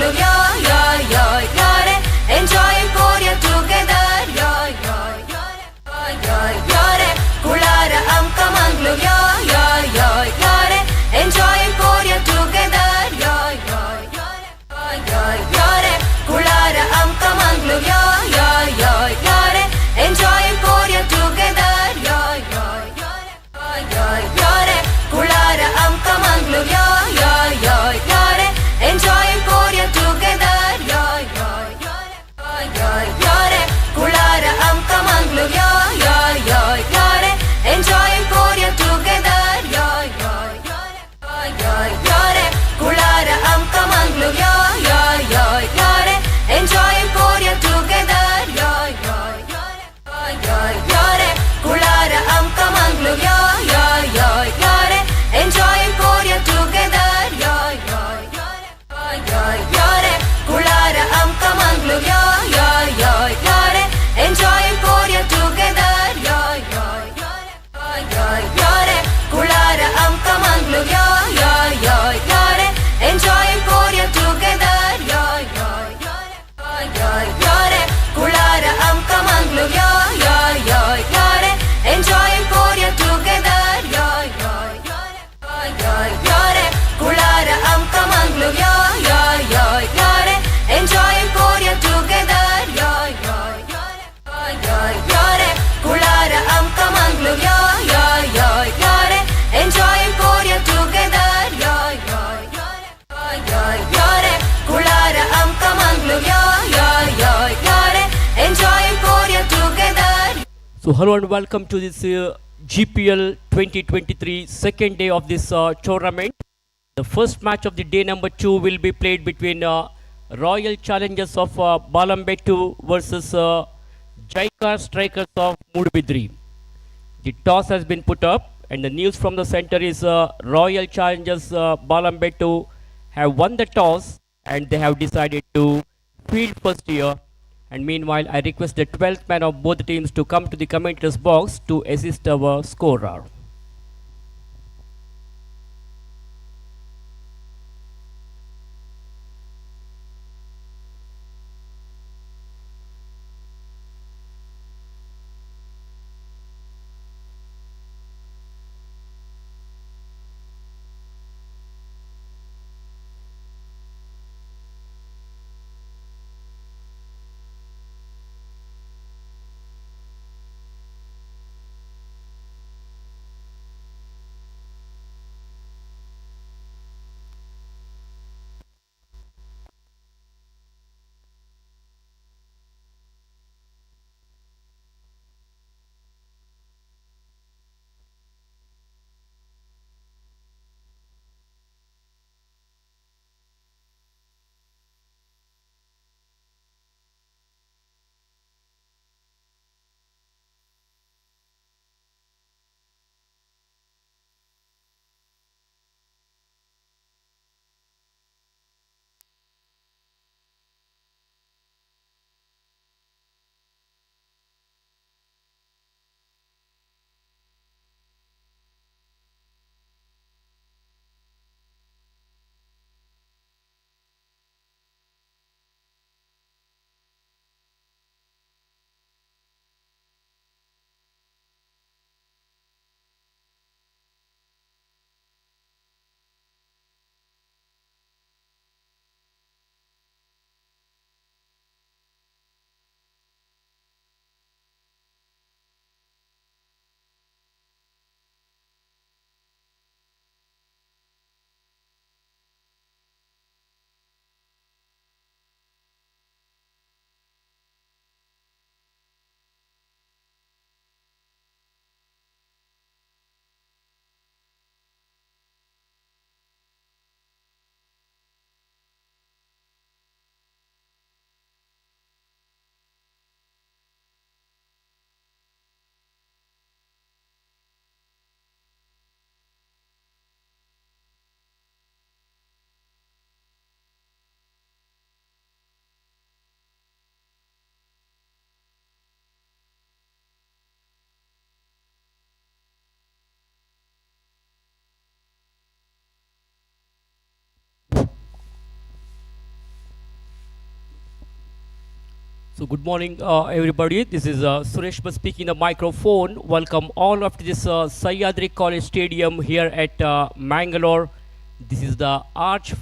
Mangalore, yeah, yeah, yeah, yeah, enjoying Korea together, yeah, yeah, yeah, yeah, yeah, Kulara Amka Mangalore, yeah, yeah, yeah, yeah, enjoying Korea together, yeah, yeah, yeah, yeah, Kulara Amka Mangalore, yeah, yeah, yeah, yeah, enjoying Korea together, yeah, yeah, yeah, Kulara Amka Mangalore, yeah, yeah, yeah, enjoying Korea together, yeah, yeah, Kulara Amka Mangalore, yeah, yeah, yeah, enjoying Korea together, yeah, yeah, Kulara Amka Mangalore, yeah, yeah, enjoying Korea together, yeah, yeah, Kulara Amka Mangalore, yeah, yeah, enjoying Korea together, yeah, yeah, Kulara Amka Mangalore, yeah, yeah, enjoying Korea together, yeah, yeah, Kulara Amka Mangalore, yeah, yeah, enjoying Korea together, yeah, yeah, Kulara Amka Mangalore, yeah, yeah, enjoying Korea together, yeah, yeah, Kulara Amka Mangalore, yeah, yeah, enjoying Korea together, yeah, yeah, Kulara Amka Mangalore, yeah, yeah, enjoying Korea together, yeah, yeah, Kulara Amka Mangalore, yeah, yeah, enjoying Korea together. So hello and welcome to this GPL 2023 second day of this tournament. The first match of the day number 2 will be played between Royal Challengers of Balambetu versus Jaika Strikers of Mudbidri. The toss has been put up and the news from the center is Royal Challengers Balambetu have won the toss and they have decided to field first here. And meanwhile, I request the 12th man of both teams to come to the commentator's box to assist our scorer. So good morning, everybody. This is Suresh speaking the microphone. Welcome all of to this Sahyadri College Stadium here at Mangalore. This is the Arch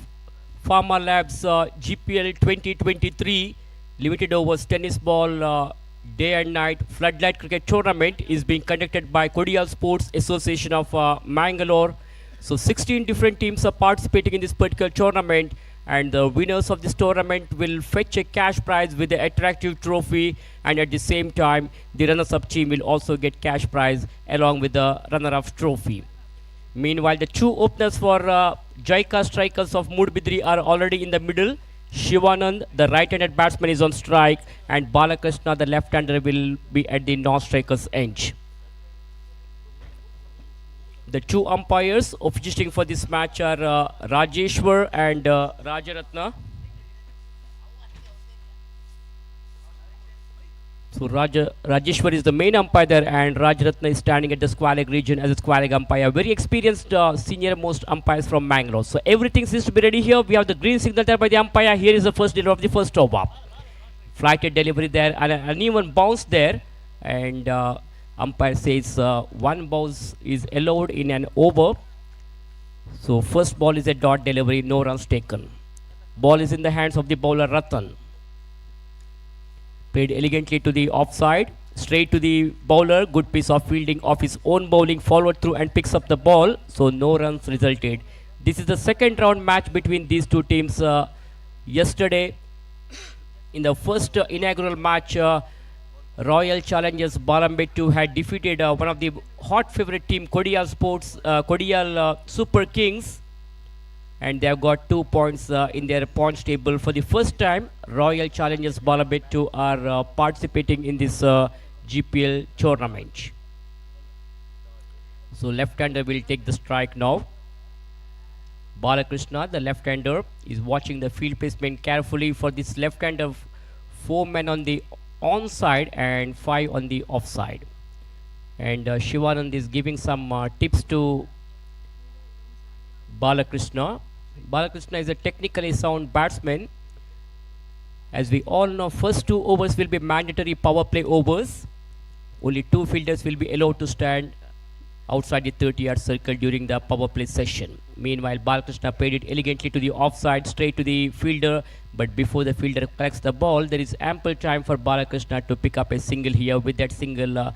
Pharma Labs GPL 2023 limited overs tennis ball day and night floodlight cricket tournament is being conducted by Kodial Sports Association of Mangalore. So 16 different teams are participating in this particular tournament, and the winners of this tournament will fetch a cash prize with the attractive trophy, and at the same time the runners-up team will also get cash prize along with the runner-up trophy. Meanwhile, the two openers for Jaika strikers of Mudbidri are already in the middle. Shivanand, the right-handed batsman, is on strike, and Balakrishna, the left-hander, will be at the non-strikers end. The two umpires officiating for this match are Rajeshwar and Rajaratna. So Rajeshwar is the main umpire there, and Rajaratna is standing at the square leg region as a square leg umpire. Very experienced senior most umpires from Mangalore. So everything seems to be ready here. We have the green signal there by the umpire. Here is the first delivery of the first over. Flighted delivery there and an uneven bounce there, and umpire says one bounce is allowed in an over. So first ball is a dot delivery, no runs taken. Ball is in the hands of the bowler Ratan. Played elegantly to the offside, straight to the bowler. Good piece of fielding of his own bowling, followed through and picks up the ball. So no runs resulted. This is the second round match between these two teams. Yesterday, in the first inaugural match, Royal Challengers Balambettu had defeated one of the hot favorite team, Kodial Sports, Kodial Super Kings, and they have got 2 points in their points table. For the first time, Royal Challengers Balambettu are participating in this GPL tournament. So left-hander will take the strike now. Balakrishna, the left-hander, is watching the field placement carefully. For this left-hander, 4 men on the onside and 5 on the offside. And Shivanand is giving some tips to Balakrishna. Balakrishna is a technically sound batsman. As we all know, first 2 overs will be mandatory power play overs. Only 2 fielders will be allowed to stand outside the 30-yard circle during the power play session. Meanwhile, Balakrishna played it elegantly to the offside, straight to the fielder, but before the fielder collects the ball, there is ample time for Balakrishna to pick up a single here. With that single,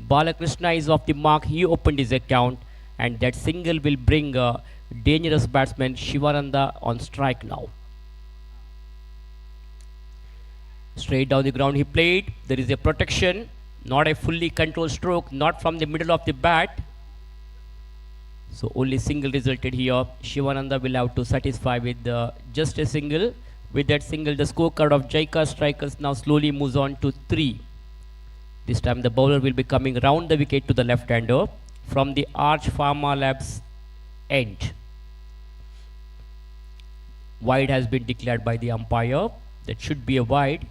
Balakrishna is off the mark. He opened his account, and that single will bring dangerous batsman Shivananda on strike now. Straight down the ground he played. There is a protection, not a fully controlled stroke, not from the middle of the bat. So only single resulted here. Shivananda will have to satisfy with just a single. With that single, the scorecard of Jaika strikers now slowly moves on to 3. This time the bowler will be coming round the wicket to the left-hander from the Arch Pharma Labs end. Wide has been declared by the umpire. That should be a wide.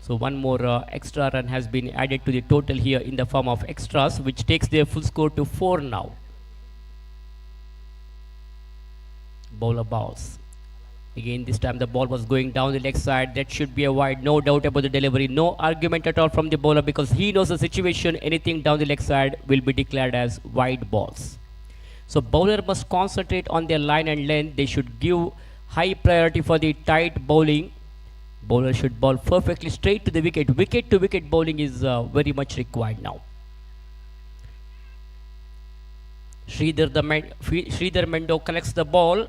So one more extra run has been added to the total here in the form of extras, which takes their full score to 4 now. Bowler bowls. Again, this time the ball was going down the leg side. That should be a wide. No doubt about the delivery. No argument at all from the bowler, because he knows the situation. Anything down the leg side will be declared as wide balls. So bowler must concentrate on their line and length. They should give high priority for the tight bowling. Bowler should bowl perfectly straight to the wicket. Wicket to wicket bowling is very much required now. Sridhar Mendo collects the ball,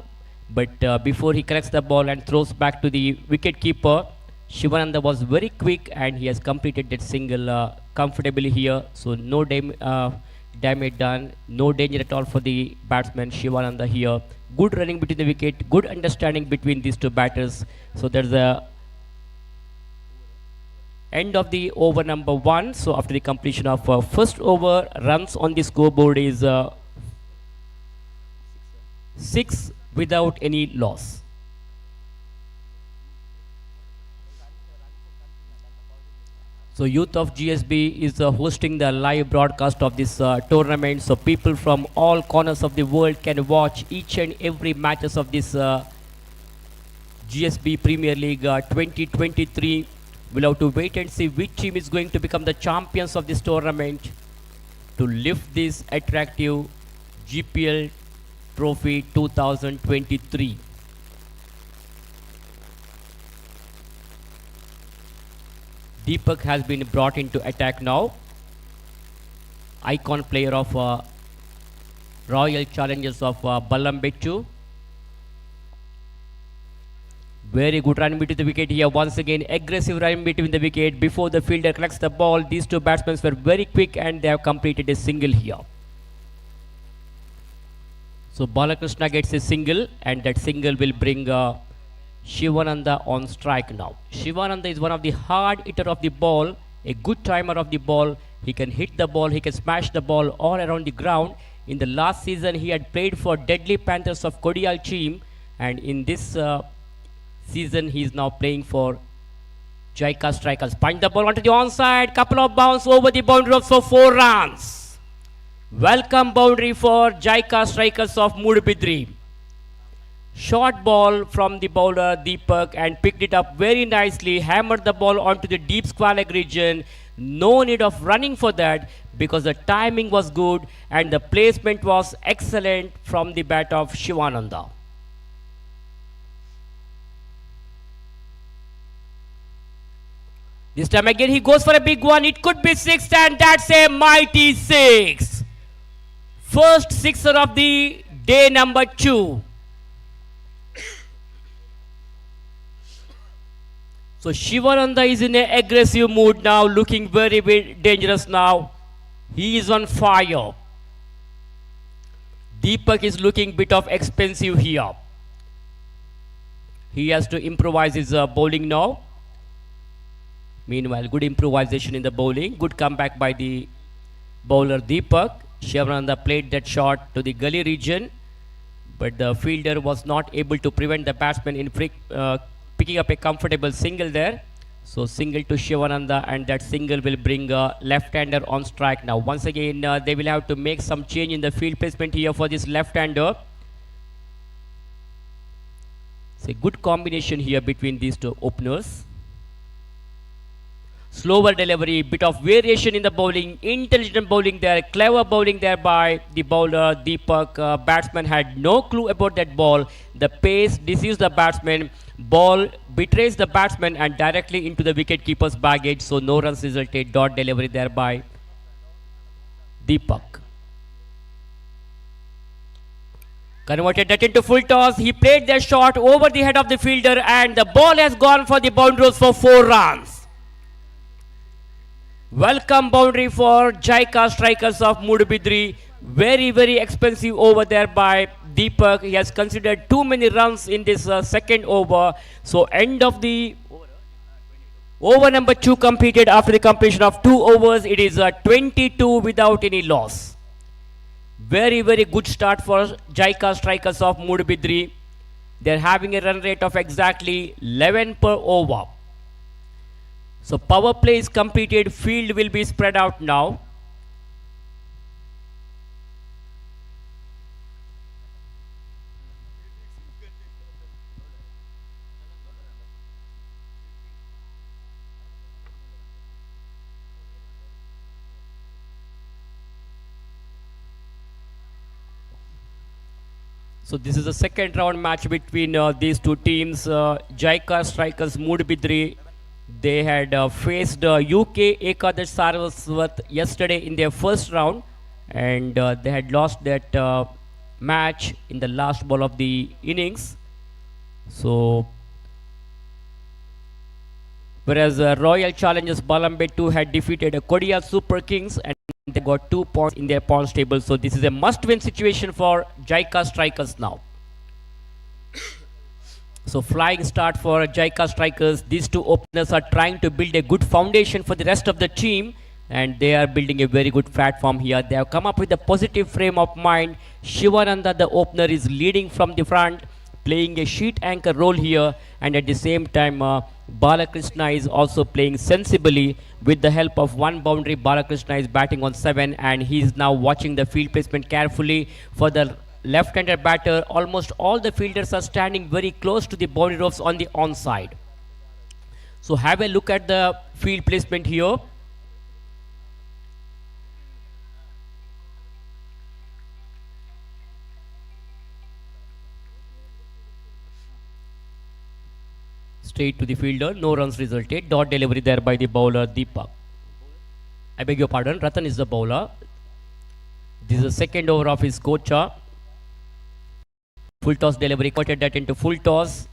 but before he collects the ball and throws back to the wicket keeper, Shivananda was very quick and he has completed that single comfortably here. So no damage done, no danger at all for the batsman Shivananda here. Good running between the wicket, good understanding between these two batters. So there's a end of the over number 1. So after the completion of first over, runs on the scoreboard is 6 without any loss. So Youth of GSB is hosting the live broadcast of this tournament. So people from all corners of the world can watch each and every matches of this GSB Premier League 2023 We'll have to wait and see which team is going to become the champions of this tournament to lift this attractive GPL Trophy 2023. Deepak has been brought into attack now. Icon player of Royal Challengers of Balambettu. Very good run between the wicket here. Once again, aggressive run between the wicket. Before the fielder collects the ball, these two batsmen were very quick and they have completed a single here. So Balakrishna gets a single and that single will bring Shivananda on strike now. Shivananda is one of the hard hitter of the ball, a good timer of the ball. He can hit the ball, he can smash the ball all around the ground. In the last season, he had played for Deadly Panthers of Kodial team, and in this season, he is now playing for Jaika Strikers. Punch the ball onto the onside, couple of bounce over the boundary ropes for 4 runs. Welcome boundary for Jaika Strikers of Mudbidri. Short ball from the bowler Deepak and picked it up very nicely, hammered the ball onto the deep square leg region. No need of running for that because the timing was good and the placement was excellent from the bat of Shivananda. This time again he goes for a big one. It could be 6 and that's a mighty 6. First sixer of the day number 2. So Shivananda is in an aggressive mood now, looking very, very dangerous now. He is on fire. Deepak is looking bit of expensive here. He has to improvise his bowling now. Meanwhile, good improvisation in the bowling. Good comeback by the bowler Deepak. Shivananda played that shot to the gully region, but the fielder was not able to prevent the batsman in picking up a comfortable single there. So single to Shivananda and that single will bring a left-hander on strike now. Once again, they will have to make some change in the field placement here for this left-hander. It's a good combination here between these two openers. Slower delivery, bit of variation in the bowling, intelligent bowling there, clever bowling there by the bowler Deepak. Batsman had no clue about that ball. The pace deceives the batsman. Ball betrays the batsman and directly into the wicket-keeper's baggage. So no runs resulted. Dot delivery there by Deepak. Converted that into full toss. He played that shot over the head of the fielder and the ball has gone for the boundaries for 4 runs. Welcome boundary for Jaika Strikers of Mudbidri. Very, very expensive over there by Deepak. He has considered too many runs in this second over. So end of the over number 2 completed after the completion of 2 overs. It is 22 without any loss. Very, very good start for Jaika Strikers of Mudbidri. They are having a run rate of exactly 11 per over. So power play is completed, field will be spread out now. So this is the second round match between these two teams. Jaika Strikers Mudbidri, they had faced UK Ekadash Saraswat yesterday in their first round and they had lost that match in the last ball of the innings. So whereas Royal Challengers Balambettu had defeated Kodial Super Kings and they got 2 points in their points table. So this is a must-win situation for Jaika Strikers now. So flying start for Jaika Strikers. These two openers are trying to build a good foundation for the rest of the team and they are building a very good platform here. They have come up with a positive frame of mind. Shivananda, the opener, is leading from the front, playing a sheet anchor role here, and at the same time Balakrishna is also playing sensibly. With the help of one boundary, Balakrishna is batting on 7 and he is now watching the field placement carefully for the left-handed batter. Almost all the fielders are standing very close to the boundary ropes on the onside. So have a look at the field placement here. Straight to the fielder, no runs resulted. Dot delivery there by the bowler Deepak. I beg your pardon, Ratan is the bowler. This is the second over of his Kocha. Full toss delivery, converted that into full toss.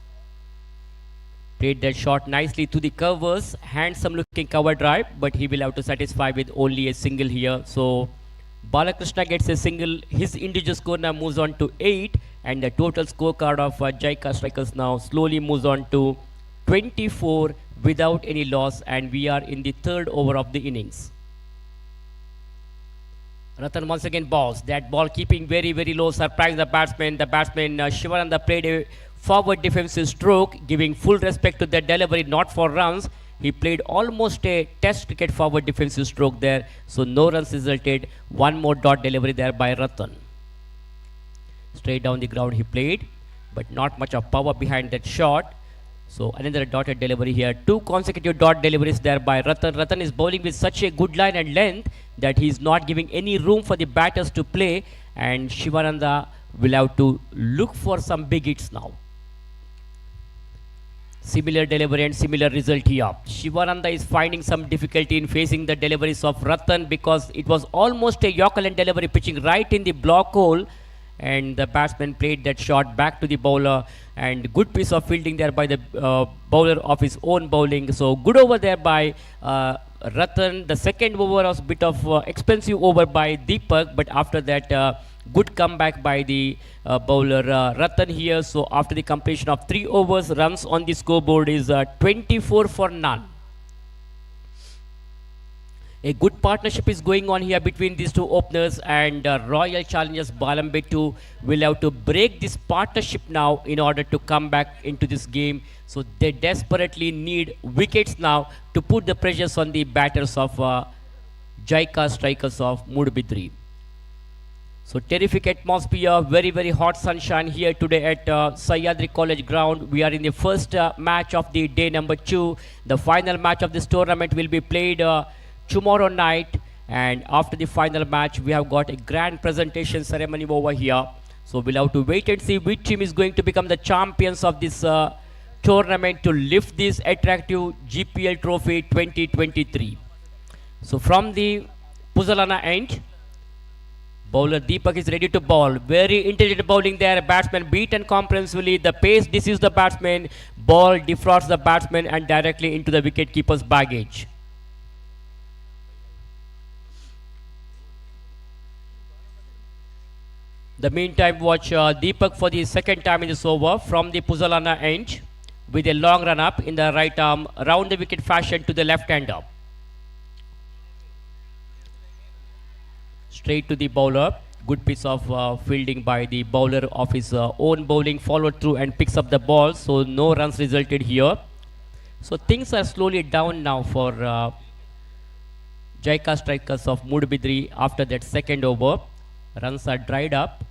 Played that shot nicely to the covers. Handsome looking cover drive, but he will have to satisfy with only a single here. So Balakrishna gets a single. His individual score now moves on to 8, and the total scorecard of Jaika Strikers now slowly moves on to 24 without any loss, and we are in the third over of the innings. Ratan once again balls. That ball keeping very, very low, surprised the batsman. The batsman Shivananda played a forward defensive stroke, giving full respect to that delivery, not for runs. He played almost a test cricket forward defensive stroke there. So no runs resulted. One more dot delivery there by Ratan. Straight down the ground he played, but not much of power behind that shot. So another dotted delivery here. Two consecutive dot deliveries there by Ratan. Ratan is bowling with such a good line and length that he is not giving any room for the batters to play, and Shivananda will have to look for some big hits now. Similar delivery and similar result here. Shivananda is finding some difficulty in facing the deliveries of Ratan because it was almost a Yorker delivery pitching right in the block hole, and the batsman played that shot back to the bowler, and good piece of fielding there by the bowler of his own bowling. So good over there by Ratan. The second over was a bit of expensive over by Deepak, but after that good comeback by the bowler Ratan here. So after the completion of 3 overs, runs on the scoreboard is 24 for none. A good partnership is going on here between these two openers, and Royal Challengers Balambetu will have to break this partnership now in order to come back into this game. So they desperately need wickets now to put the pressures on the batters of Jaika Strikers of Mudbidri. So terrific atmosphere, very, very hot sunshine here today at Sahyadri College ground. We are in the first match of the day number 2. The final match of this tournament will be played tomorrow night, and after the final match we have got a grand presentation ceremony over here. So we'll have to wait and see which team is going to become the champions of this tournament to lift this attractive GPL trophy 2023. So from the Puzalana end, bowler Deepak is ready to bowl. Very intelligent bowling there. Batsman beaten comprehensively. The pace deceives the batsman. Ball defrauds the batsman and directly into the wicket-keeper's baggage. The meantime, watch Deepak for the second time in this over from the Puzalana end with a long run up in the right arm, round the wicket fashion to the left hander. Straight to the bowler. Good piece of fielding by the bowler of his own bowling, followed through and picks up the ball. So no runs resulted here. So things are slowly down now for Jaika Strikers of Mudbidri after that second over. Runs are dried up.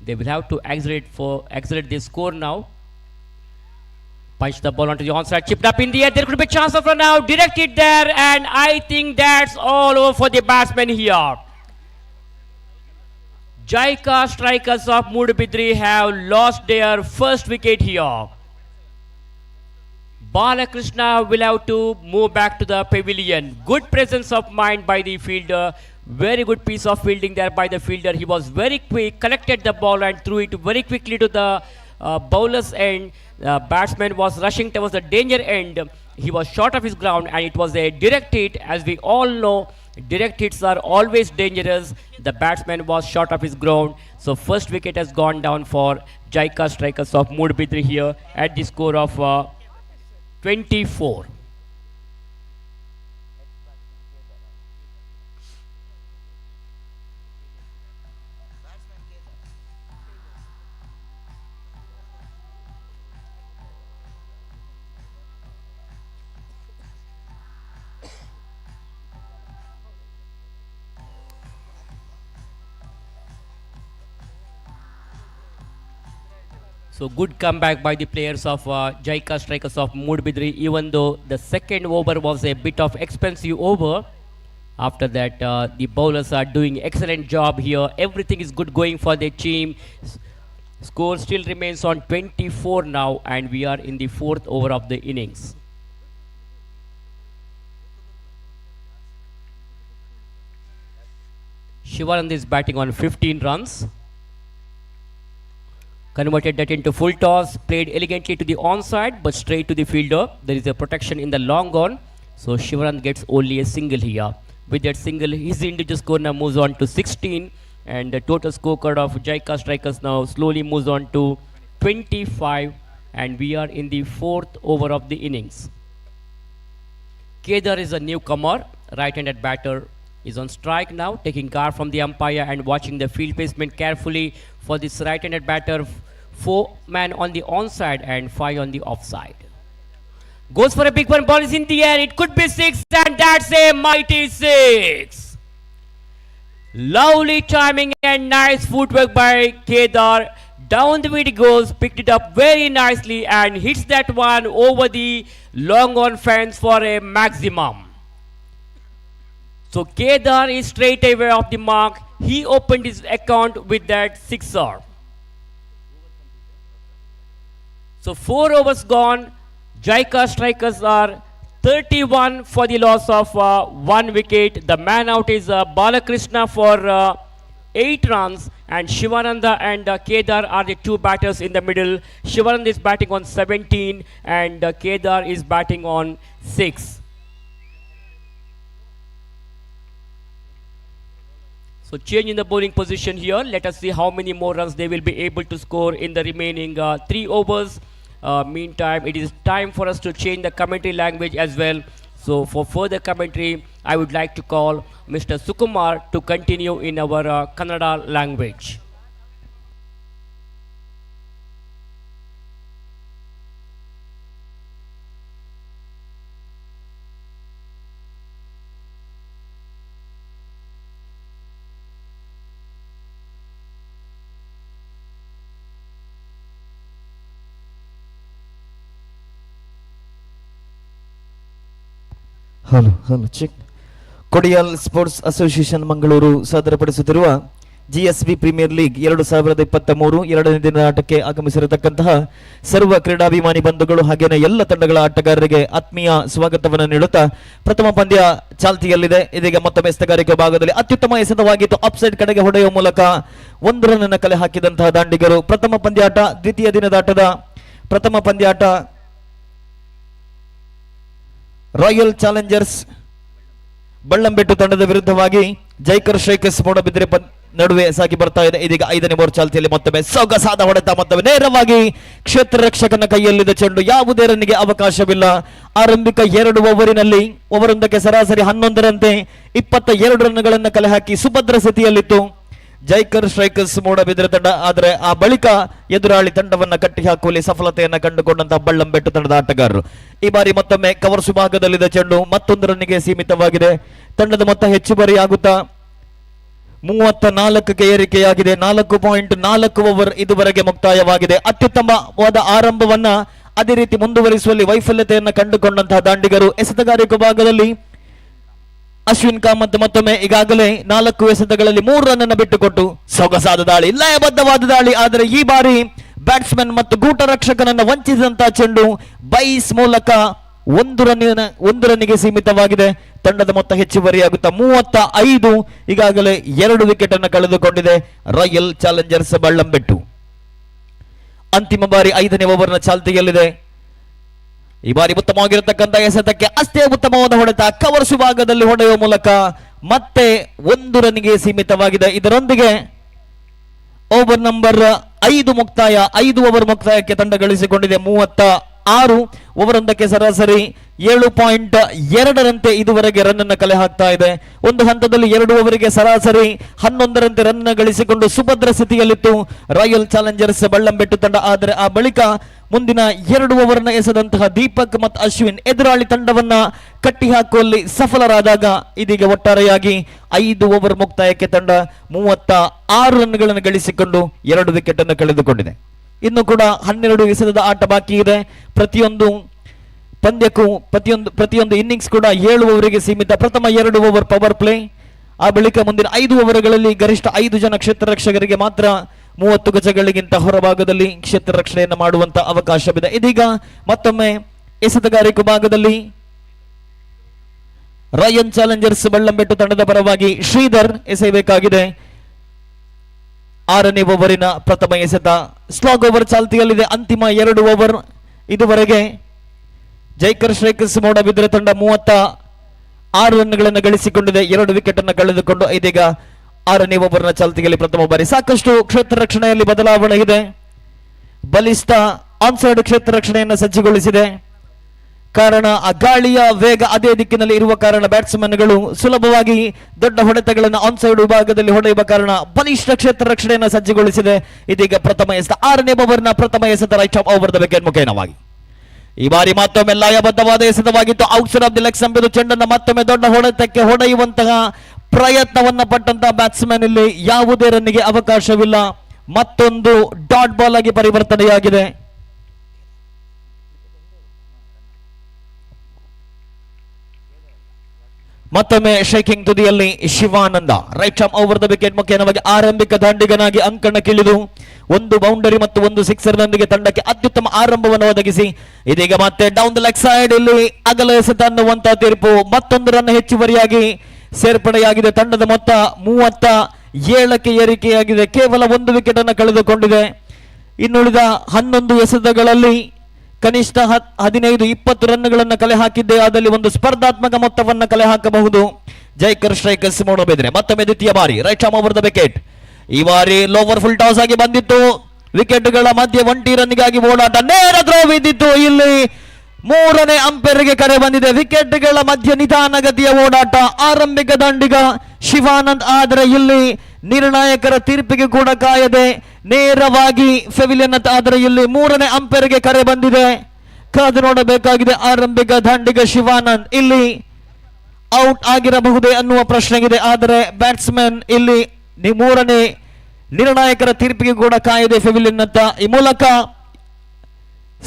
They will have to accelerate the score now. Punch the ball onto the onside, chipped up in the air. There could be a chance of run out. Directed there, and I think that's all over for the batsman here. Jaika Strikers of Mudbidri have lost their first wicket here. Balakrishna will have to move back to the pavilion. Good presence of mind by the fielder. Very good piece of fielding there by the fielder. He was very quick, collected the ball and threw it very quickly to the bowler's end. The batsman was rushing towards the danger end. He was short of his ground, and it was a direct hit. As we all know, direct hits are always dangerous. The batsman was short of his ground. So first wicket has gone down for Jaika Strikers of Mudbidri here at the score of 24. So good comeback by the players of Jaika Strikers of Moodbidri, even though the second over was a bit of expensive over. After that, the bowlers are doing excellent job here. Everything is good going for the team. Score still remains on 24 now, and we are in the fourth over of the innings. Shivanand is batting on 15 runs. Converted that into full toss, played elegantly to the onside, but straight to the fielder. There is a protection in the long on, so Shivanand gets only a single here. With that single, his individual score now moves on to 16, and the total scorecard of Jaika Strikers now slowly moves on to 25, and we are in the fourth over of the innings. Kedar is a newcomer, right-handed batter, is on strike now, taking guard from the umpire and watching the field placement carefully for this right-handed batter. 4 man on the onside and 5 on the offside. Goes for a big one, ball is in the air, it could be 6, and that's a mighty 6. Lovely timing and nice footwork by Kedar. Down the way it goes, picked it up very nicely and hits that one over the long on fence for a maximum. So Kedar is straight away off the mark. He opened his account with that sixer. So 4 overs gone. Jaika Strikers are 31 for the loss of 1 wicket. The man out is Balakrishna for 8 runs, and Shivananda and Kedar are the 2 batters in the middle. Shivananda is batting on 17 and Kedar is batting on 6. So change in the bowling position here. Let us see how many more runs they will be able to score in the remaining 3 overs. Meantime, it is time for us to change the commentary language as well. So for further commentary, I would like to call Mr. Sukumar to continue in our Kannada language. Hello check. Kodial sports association Mangaluru ಸಾದರಪಡಿಸುತ್ತಿರುವ GSB premier league 2023 ಎರಡನೇ ದಿನದ ಆಟಕ್ಕೆ ಆಗಮಿಸಿರತಕ್ಕಂತಹ ಸರ್ವ ಕ್ರೀಡಾಭಿಮಾನಿ ಬಂಧುಗಳು ಹಾಗೇನೆ ಎಲ್ಲ ತಂಡಗಳ ಆಟಗಾರರಿಗೆ ಆತ್ಮೀಯ ಸ್ವಾಗತವನ್ನು ನೀಡುತ್ತಾ ಪ್ರಥಮ ಪಂದ್ಯ ಚಾಲ್ತಿಯಲ್ಲಿದೆ. ಇದೀಗ ಮತ್ತೊಮ್ಮೆ ಎಸೆಗಾರಿಕೆ ಭಾಗದಲ್ಲಿ ಅತ್ಯುತ್ತಮ ಎಸೆತವಾಗಿತ್ತು. ಅಪ್ಸೈಡ್ ಕಡೆಗೆ ಹೊಡೆಯುವ ಮೂಲಕ 1 ರನ್ ಕಲೆ ಹಾಕಿದಂತಹ ದಾಂಡಿಗರು. ಪ್ರಥಮ ಪಂದ್ಯಾಟ ದ್ವಿತೀಯ ದಿನದ ಆಟದ ಪ್ರಥಮ ಪಂದ್ಯಾಟ ರಾಯಲ್ ಚಾಲೆಂಜರ್ಸ್ ಬಳ್ಳಂಬೆಟ್ಟು ತಂಡದ ವಿರುದ್ಧವಾಗಿ ಜೈಕರ್ ಸ್ಟ್ರೈಕರ್ಸ್ ಮೂಡಬಿದ್ರೆ ನಡುವೆ ಸಾಗಿ ಬರ್ತಾ ಇದೆ. ಇದೀಗ 5ನೇ ಓವರ್ ಚಾಲ್ತಿಯಲ್ಲಿ ಮತ್ತೊಮ್ಮೆ ಸೊಗಸಾದ ಹೊಡೆತ, ಮತ್ತೊಮ್ಮೆ ನೇರವಾಗಿ ಕ್ಷೇತ್ರ ರಕ್ಷಕನ ಕೈಯಲ್ಲಿದ್ದ ಚೆಂಡು, ಯಾವುದೇ ರನ್ನಿಗೆ ಅವಕಾಶವಿಲ್ಲ. ಆರಂಭಿಕ 2 ಓವರಿನಲ್ಲಿ ಓವರೊಂದಕ್ಕೆ ಸರಾಸರಿ 11 ರಂತೆ 22 ರನ್ಗಳನ್ನು ಕಲೆ ಹಾಕಿ ಸುಭದ್ರ ಸ್ಥಿತಿಯಲ್ಲಿತ್ತು ಜೈಕರ್ ಸ್ಟ್ರೈಕರ್ಸ್ ಮೂಡಬಿದ್ರೆ ತಂಡ. ಆದರೆ ಆ ಬಳಿಕ ಎದುರಾಳಿ ತಂಡವನ್ನ ಕಟ್ಟಿ ಹಾಕುವಲ್ಲಿ ಸಫಲತೆಯನ್ನ ಕಂಡುಕೊಂಡಂತಹ ಬಳ್ಳಂಬೆಟ್ಟು ತಂಡದ ಆಟಗಾರರು ಈ ಬಾರಿ ಮತ್ತೊಮ್ಮೆ ಕವರ್ಸ್ ಭಾಗದಲ್ಲಿದ್ದ ಚೆಂಡು 1 ರನ್ನಿಗೆ ಸೀಮಿತವಾಗಿದೆ. ತಂಡದ ಮೊತ್ತ ಹೆಚ್ಚುವರಿಯಾಗುತ್ತಾ 34ಕ್ಕೆ ಏರಿಕೆಯಾಗಿದೆ. 4.4 ಓವರ್ ಇದುವರೆಗೆ ಮುಕ್ತಾಯವಾಗಿದೆ. ಅತ್ಯುತ್ತಮವಾದ ಆರಂಭವನ್ನ ಅದೇ ರೀತಿ ಮುಂದುವರಿಸುವಲ್ಲಿ ವೈಫಲ್ಯತೆಯನ್ನ ಕಂಡುಕೊಂಡಂತಹ ದಾಂಡಿಗರು ಎಸೆತಗಾರಿಕೆ ಭಾಗದಲ್ಲಿ ಅಶ್ವಿನ್ ಕಾಮತ್ ಮತ್ತೊಮ್ಮೆ ಈಗಾಗಲೇ 4 ಎಸೆತಗಳಲ್ಲಿ 3 ರನ್ ಅನ್ನು ಬಿಟ್ಟುಕೊಟ್ಟು ಸೊಗಸಾದ ದಾಳಿ, ಲಯಬದ್ಧವಾದ ದಾಳಿ. ಆದರೆ ಈ ಬಾರಿ ಬ್ಯಾಟ್ಸ್ಮನ್ ಮತ್ತು ಗೂಟ ರಕ್ಷಕನನ್ನು ವಂಚಿಸಿದಂತಹ ಚೆಂಡು ಬೈಸ್ ಮೂಲಕ 1 ರನ್ನಿಗೆ ಸೀಮಿತವಾಗಿದೆ. ತಂಡದ ಮೊತ್ತ ಹೆಚ್ಚುವರಿಯಾಗುತ್ತಾ 35. ಈಗಾಗಲೇ 2 ವಿಕೆಟ್ ಅನ್ನು ಕಳೆದುಕೊಂಡಿದೆ ರಾಯಲ್ ಚಾಲೆಂಜರ್ಸ್ ಬಳ್ಳಂಬೆಟ್ಟು. ಅಂತಿಮ ಬಾರಿ 5ನೇ ಓವರ್ನ ಚಾಲ್ತಿಯಲ್ಲಿದೆ. ಈ ಬಾರಿ ಉತ್ತಮವಾಗಿರತಕ್ಕಂಥ ಎಸೆತಕ್ಕೆ ಅಷ್ಟೇ ಉತ್ತಮವಾದ ಹೊಡೆತ, ಕವರ್ಸ್ ಭಾಗದಲ್ಲಿ ಹೊಡೆಯುವ ಮೂಲಕ ಮತ್ತೆ 1 ರನ್ನಿಗೆ ಸೀಮಿತವಾಗಿದೆ. ಇದರೊಂದಿಗೆ ಓವರ್ ನಂಬರ್ 5 ಮುಕ್ತಾಯ. 5 ಓವರ್ ಮುಕ್ತಾಯಕ್ಕೆ ತಂಡ ಗಳಿಸಿಕೊಂಡಿದೆ 36. ಓವರೊಂದಕ್ಕೆ ಸರಾಸರಿ 7.2 ರಂತೆ ಇದುವರೆಗೆ ರನ್ ಅನ್ನು ಕಲೆ ಹಾಕ್ತಾ ಇದೆ. ಒಂದು ಹಂತದಲ್ಲಿ 2 ಓವರಿಗೆ ಸರಾಸರಿ 11 ರಂತೆ ರನ್ ಗಳಿಸಿಕೊಂಡು ಸುಭದ್ರ ಸ್ಥಿತಿಯಲ್ಲಿತ್ತು ರಾಯಲ್ ಚಾಲೆಂಜರ್ಸ್ ಬಳ್ಳಂಬೆಟ್ಟು ತಂಡ. ಆದರೆ ಆ ಬಳಿಕ ಮುಂದಿನ 2 ಓವರ್ನ ಎಸೆದಂತಹ ದೀಪಕ್ ಮತ್ತು ಅಶ್ವಿನ್ ಎದುರಾಳಿ ತಂಡವನ್ನ ಕಟ್ಟಿ ಹಾಕುವಲ್ಲಿ ಸಫಲರಾದಾಗ ಇದೀಗ ಒಟ್ಟಾರೆಯಾಗಿ 5 ಓವರ್ ಮುಕ್ತಾಯಕ್ಕೆ ತಂಡ 36 ರನ್ಗಳನ್ನು ಗಳಿಸಿಕೊಂಡು 2 ವಿಕೆಟ್ ಅನ್ನು ಕಳೆದುಕೊಂಡಿದೆ. ಇನ್ನು ಕೂಡ 12 ಎಸೆತದ ಆಟ ಬಾಕಿ ಇದೆ. ಪ್ರತಿಯೊಂದು ಪಂದ್ಯಕ್ಕೂ ಪ್ರತಿಯೊಂದು ಇನ್ನಿಂಗ್ಸ್ ಕೂಡ 7 ಓವರಿಗೆ ಸೀಮಿತ. ಪ್ರಥಮ 2 ಓವರ್ ಪವರ್ ಪ್ಲೇ, ಆ ಬಳಿಕ ಮುಂದಿನ 5 ಓವರ್ಗಳಲ್ಲಿ ಗರಿಷ್ಠ 5 ಜನ ಕ್ಷೇತ್ರ ರಕ್ಷಕರಿಗೆ ಮಾತ್ರ 30 ಗಜಗಳಿಗಿಂತ ಹೊರಭಾಗದಲ್ಲಿ ಕ್ಷೇತ್ರ ರಕ್ಷಣೆಯನ್ನು ಮಾಡುವಂತ ಅವಕಾಶವಿದೆ. ಇದೀಗ ಮತ್ತೊಮ್ಮೆ ಎಸೆತಗಾರಿಕೆ ಭಾಗದಲ್ಲಿ ರಾಯಲ್ ಚಾಲೆಂಜರ್ಸ್ ಬಳ್ಳಂಬೆಟ್ಟು ತಂಡದ ಪರವಾಗಿ ಶ್ರೀಧರ್ ಎಸೆಯಬೇಕಾಗಿದೆ. 6ನೇ ಓವರಿನ ಪ್ರಥಮ ಎಸೆತ. ಸ್ಲಾಗ್ ಓವರ್ ಚಾಲ್ತಿಯಲ್ಲಿದೆ. ಅಂತಿಮ 2 ಓವರ್. ಇದುವರೆಗೆ ಜೈಕರ್ ಸ್ಟ್ರೈಕರ್ಸ್ ಮೂಡಬಿದ್ರೆ ತಂಡ 36 ರನ್ಗಳನ್ನು ಗಳಿಸಿಕೊಂಡಿದೆ. 2 ವಿಕೆಟ್ ಅನ್ನು ಕಳೆದುಕೊಂಡು ಇದೀಗ 6ನೇ ಓವರ್ನ ಚಾಲ್ತಿಯಲ್ಲಿ ಪ್ರಥಮ ಬಾರಿ. ಸಾಕಷ್ಟು ಕ್ಷೇತ್ರ ರಕ್ಷಣೆಯಲ್ಲಿ ಬದಲಾವಣೆ ಇದೆ. ಬಲಿಷ್ಠ ಆನ್ಸೈಡ್ ಕ್ಷೇತ್ರ ರಕ್ಷಣೆಯನ್ನು ಸಜ್ಜುಗೊಳಿಸಿದೆ. ಕಾರಣ ಆ ಗಾಳಿಯ ವೇಗ ಅದೇ ದಿಕ್ಕಿನಲ್ಲಿ ಇರುವ ಕಾರಣ ಬ್ಯಾಟ್ಸ್ಮನ್ಗಳು ಸುಲಭವಾಗಿ ದೊಡ್ಡ ಹೊಡೆತಗಳನ್ನು ಆನ್ಸೈಡ್ ವಿಭಾಗದಲ್ಲಿ ಹೊಡೆಯುವ ಕಾರಣ ಬಲಿಷ್ಠ ಕ್ಷೇತ್ರ ರಕ್ಷಣೆಯನ್ನು ಸಜ್ಜುಗೊಳಿಸಿದೆ. ಇದೀಗ ಪ್ರಥಮ ಎಸೆತ. 6ನೇ ಓವರ್ನ ಪ್ರಥಮ ಎಸೆತ right off over the wicket ಮುಖೇನವಾಗಿ. ಈ ಬಾರಿ ಮತ್ತೊಮ್ಮೆ ಲಯಬದ್ಧವಾದ ಎಸೆತವಾಗಿತ್ತು. Outside off the leg stump. ಚೆಂಡನ್ನು ಮತ್ತೊಮ್ಮೆ ದೊಡ್ಡ ಹೊಡೆತಕ್ಕೆ ಹೊಡೆಯುವಂತಹ ಪ್ರಯತ್ನವನ್ನ ಪಟ್ಟಂತಹ ಬ್ಯಾಟ್ಸ್ಮನ್ ಇಲ್ಲಿ ಯಾವುದೇ ರನ್ನಿಗೆ ಅವಕಾಶವಿಲ್ಲ. ಮತ್ತೊಂದು ಡಾಟ್ ಬಾಲ್ ಆಗಿ ಪರಿವರ್ತನೆಯಾಗಿದೆ. ಮತ್ತೊಮ್ಮೆ ಶೇಕಿಂಗ್ ತುದಿಯಲ್ಲಿ Shivananda. Right arm over the wicket ಮುಖೇನವಾಗಿ ಆರಂಭಿಕ ದಾಂಡಿಗನಾಗಿ ಅಂಕಣಕ್ಕಿಳಿದು 1 ಬೌಂಡರಿ ಮತ್ತು 1 ಸಿಕ್ಸರ್ ನೊಂದಿಗೆ ತಂಡಕ್ಕೆ ಅತ್ಯುತ್ತಮ ಆರಂಭವನ್ನು ಒದಗಿಸಿ ಇದೀಗ ಮತ್ತೆ ಡೌನ್ ದ ಲೆಗ್ ಸೈಡ್ ಇಲ್ಲಿ ಅಗಲ ಎಸೆತ ಅನ್ನುವಂತಹ ತೀರ್ಪು. ಮತ್ತೊಂದು ರನ್ ಹೆಚ್ಚುವರಿಯಾಗಿ ಸೇರ್ಪಡೆಯಾಗಿದೆ. ತಂಡದ ಮೊತ್ತ 37ಕ್ಕೆ ಏರಿಕೆಯಾಗಿದೆ. ಕೇವಲ 1 ವಿಕೆಟ್ ಅನ್ನು ಕಳೆದುಕೊಂಡಿದೆ. ಇನ್ನುಳಿದ 11 ಎಸೆತಗಳಲ್ಲಿ ಕನಿಷ್ಠ 15-20 ರನ್ಗಳನ್ನು ಕಲೆ ಹಾಕಿದ್ದೇ ಆದಲ್ಲಿ ಒಂದು ಸ್ಪರ್ಧಾತ್ಮಕ ಮೊತ್ತವನ್ನು ಕಲೆ ಹಾಕಬಹುದು ಜೈಕರ್ ಸ್ಟ್ರೈಕರ್ಸ್ ಮೂಡಬಿದ್ರೆ. ಮತ್ತೊಮ್ಮೆ ದ್ವಿತೀಯ ಬಾರಿ right arm over the wicket. ಈ ಬಾರಿ ಲೋವರ್ ಫುಲ್ ಟಾಸ್ ಆಗಿ ಬಂದಿತ್ತು. ವಿಕೆಟ್ಗಳ ಮಧ್ಯೆ 1 ರನ್ಗಾಗಿ ಓಡಾಟ. ನೇರ ಥ್ರೋ ಬಿದ್ದಿತ್ತು. ಇಲ್ಲಿ 3ನೇ ಅಂಪೈರ್ಗೆ ಕರೆ ಬಂದಿದೆ. ವಿಕೆಟ್ಗಳ ಮಧ್ಯೆ ನಿಧಾನಗತಿಯ ಓಡಾಟ. ಆರಂಭಿಕ ದಾಂಡಿಗ ಶಿವಾನಂದ್. ಆದರೆ ಇಲ್ಲಿ ನಿರ್ಣಾಯಕರ ತೀರ್ಪಿಗೆ ಕೂಡ ಕಾಯದೆ ನೇರವಾಗಿ ಫೆವಿಲಿಯನ್ ಆದರೆ ಇಲ್ಲಿ 3ನೇ ಅಂಪೈರ್ಗೆ ಕರೆ ಬಂದಿದೆ. ಕಾದು ನೋಡಬೇಕಾಗಿದೆ. ಆರಂಭಿಕ ದಾಂಡಿಗ ಶಿವಾನಂದ್ ಇಲ್ಲಿ ಔಟ್ ಆಗಿರಬಹುದೇ ಅನ್ನುವ ಪ್ರಶ್ನೆಗಿದೆ. ಆದರೆ ಬ್ಯಾಟ್ಸ್ಮನ್ ಇಲ್ಲಿ 3ನೇ ನಿರ್ಣಾಯಕರ ತೀರ್ಪಿಗೆ ಕೂಡ ಕಾಯದೆ ಫೆವಿಲಿಯನ್ ಅಂತ. ಈ ಮೂಲಕ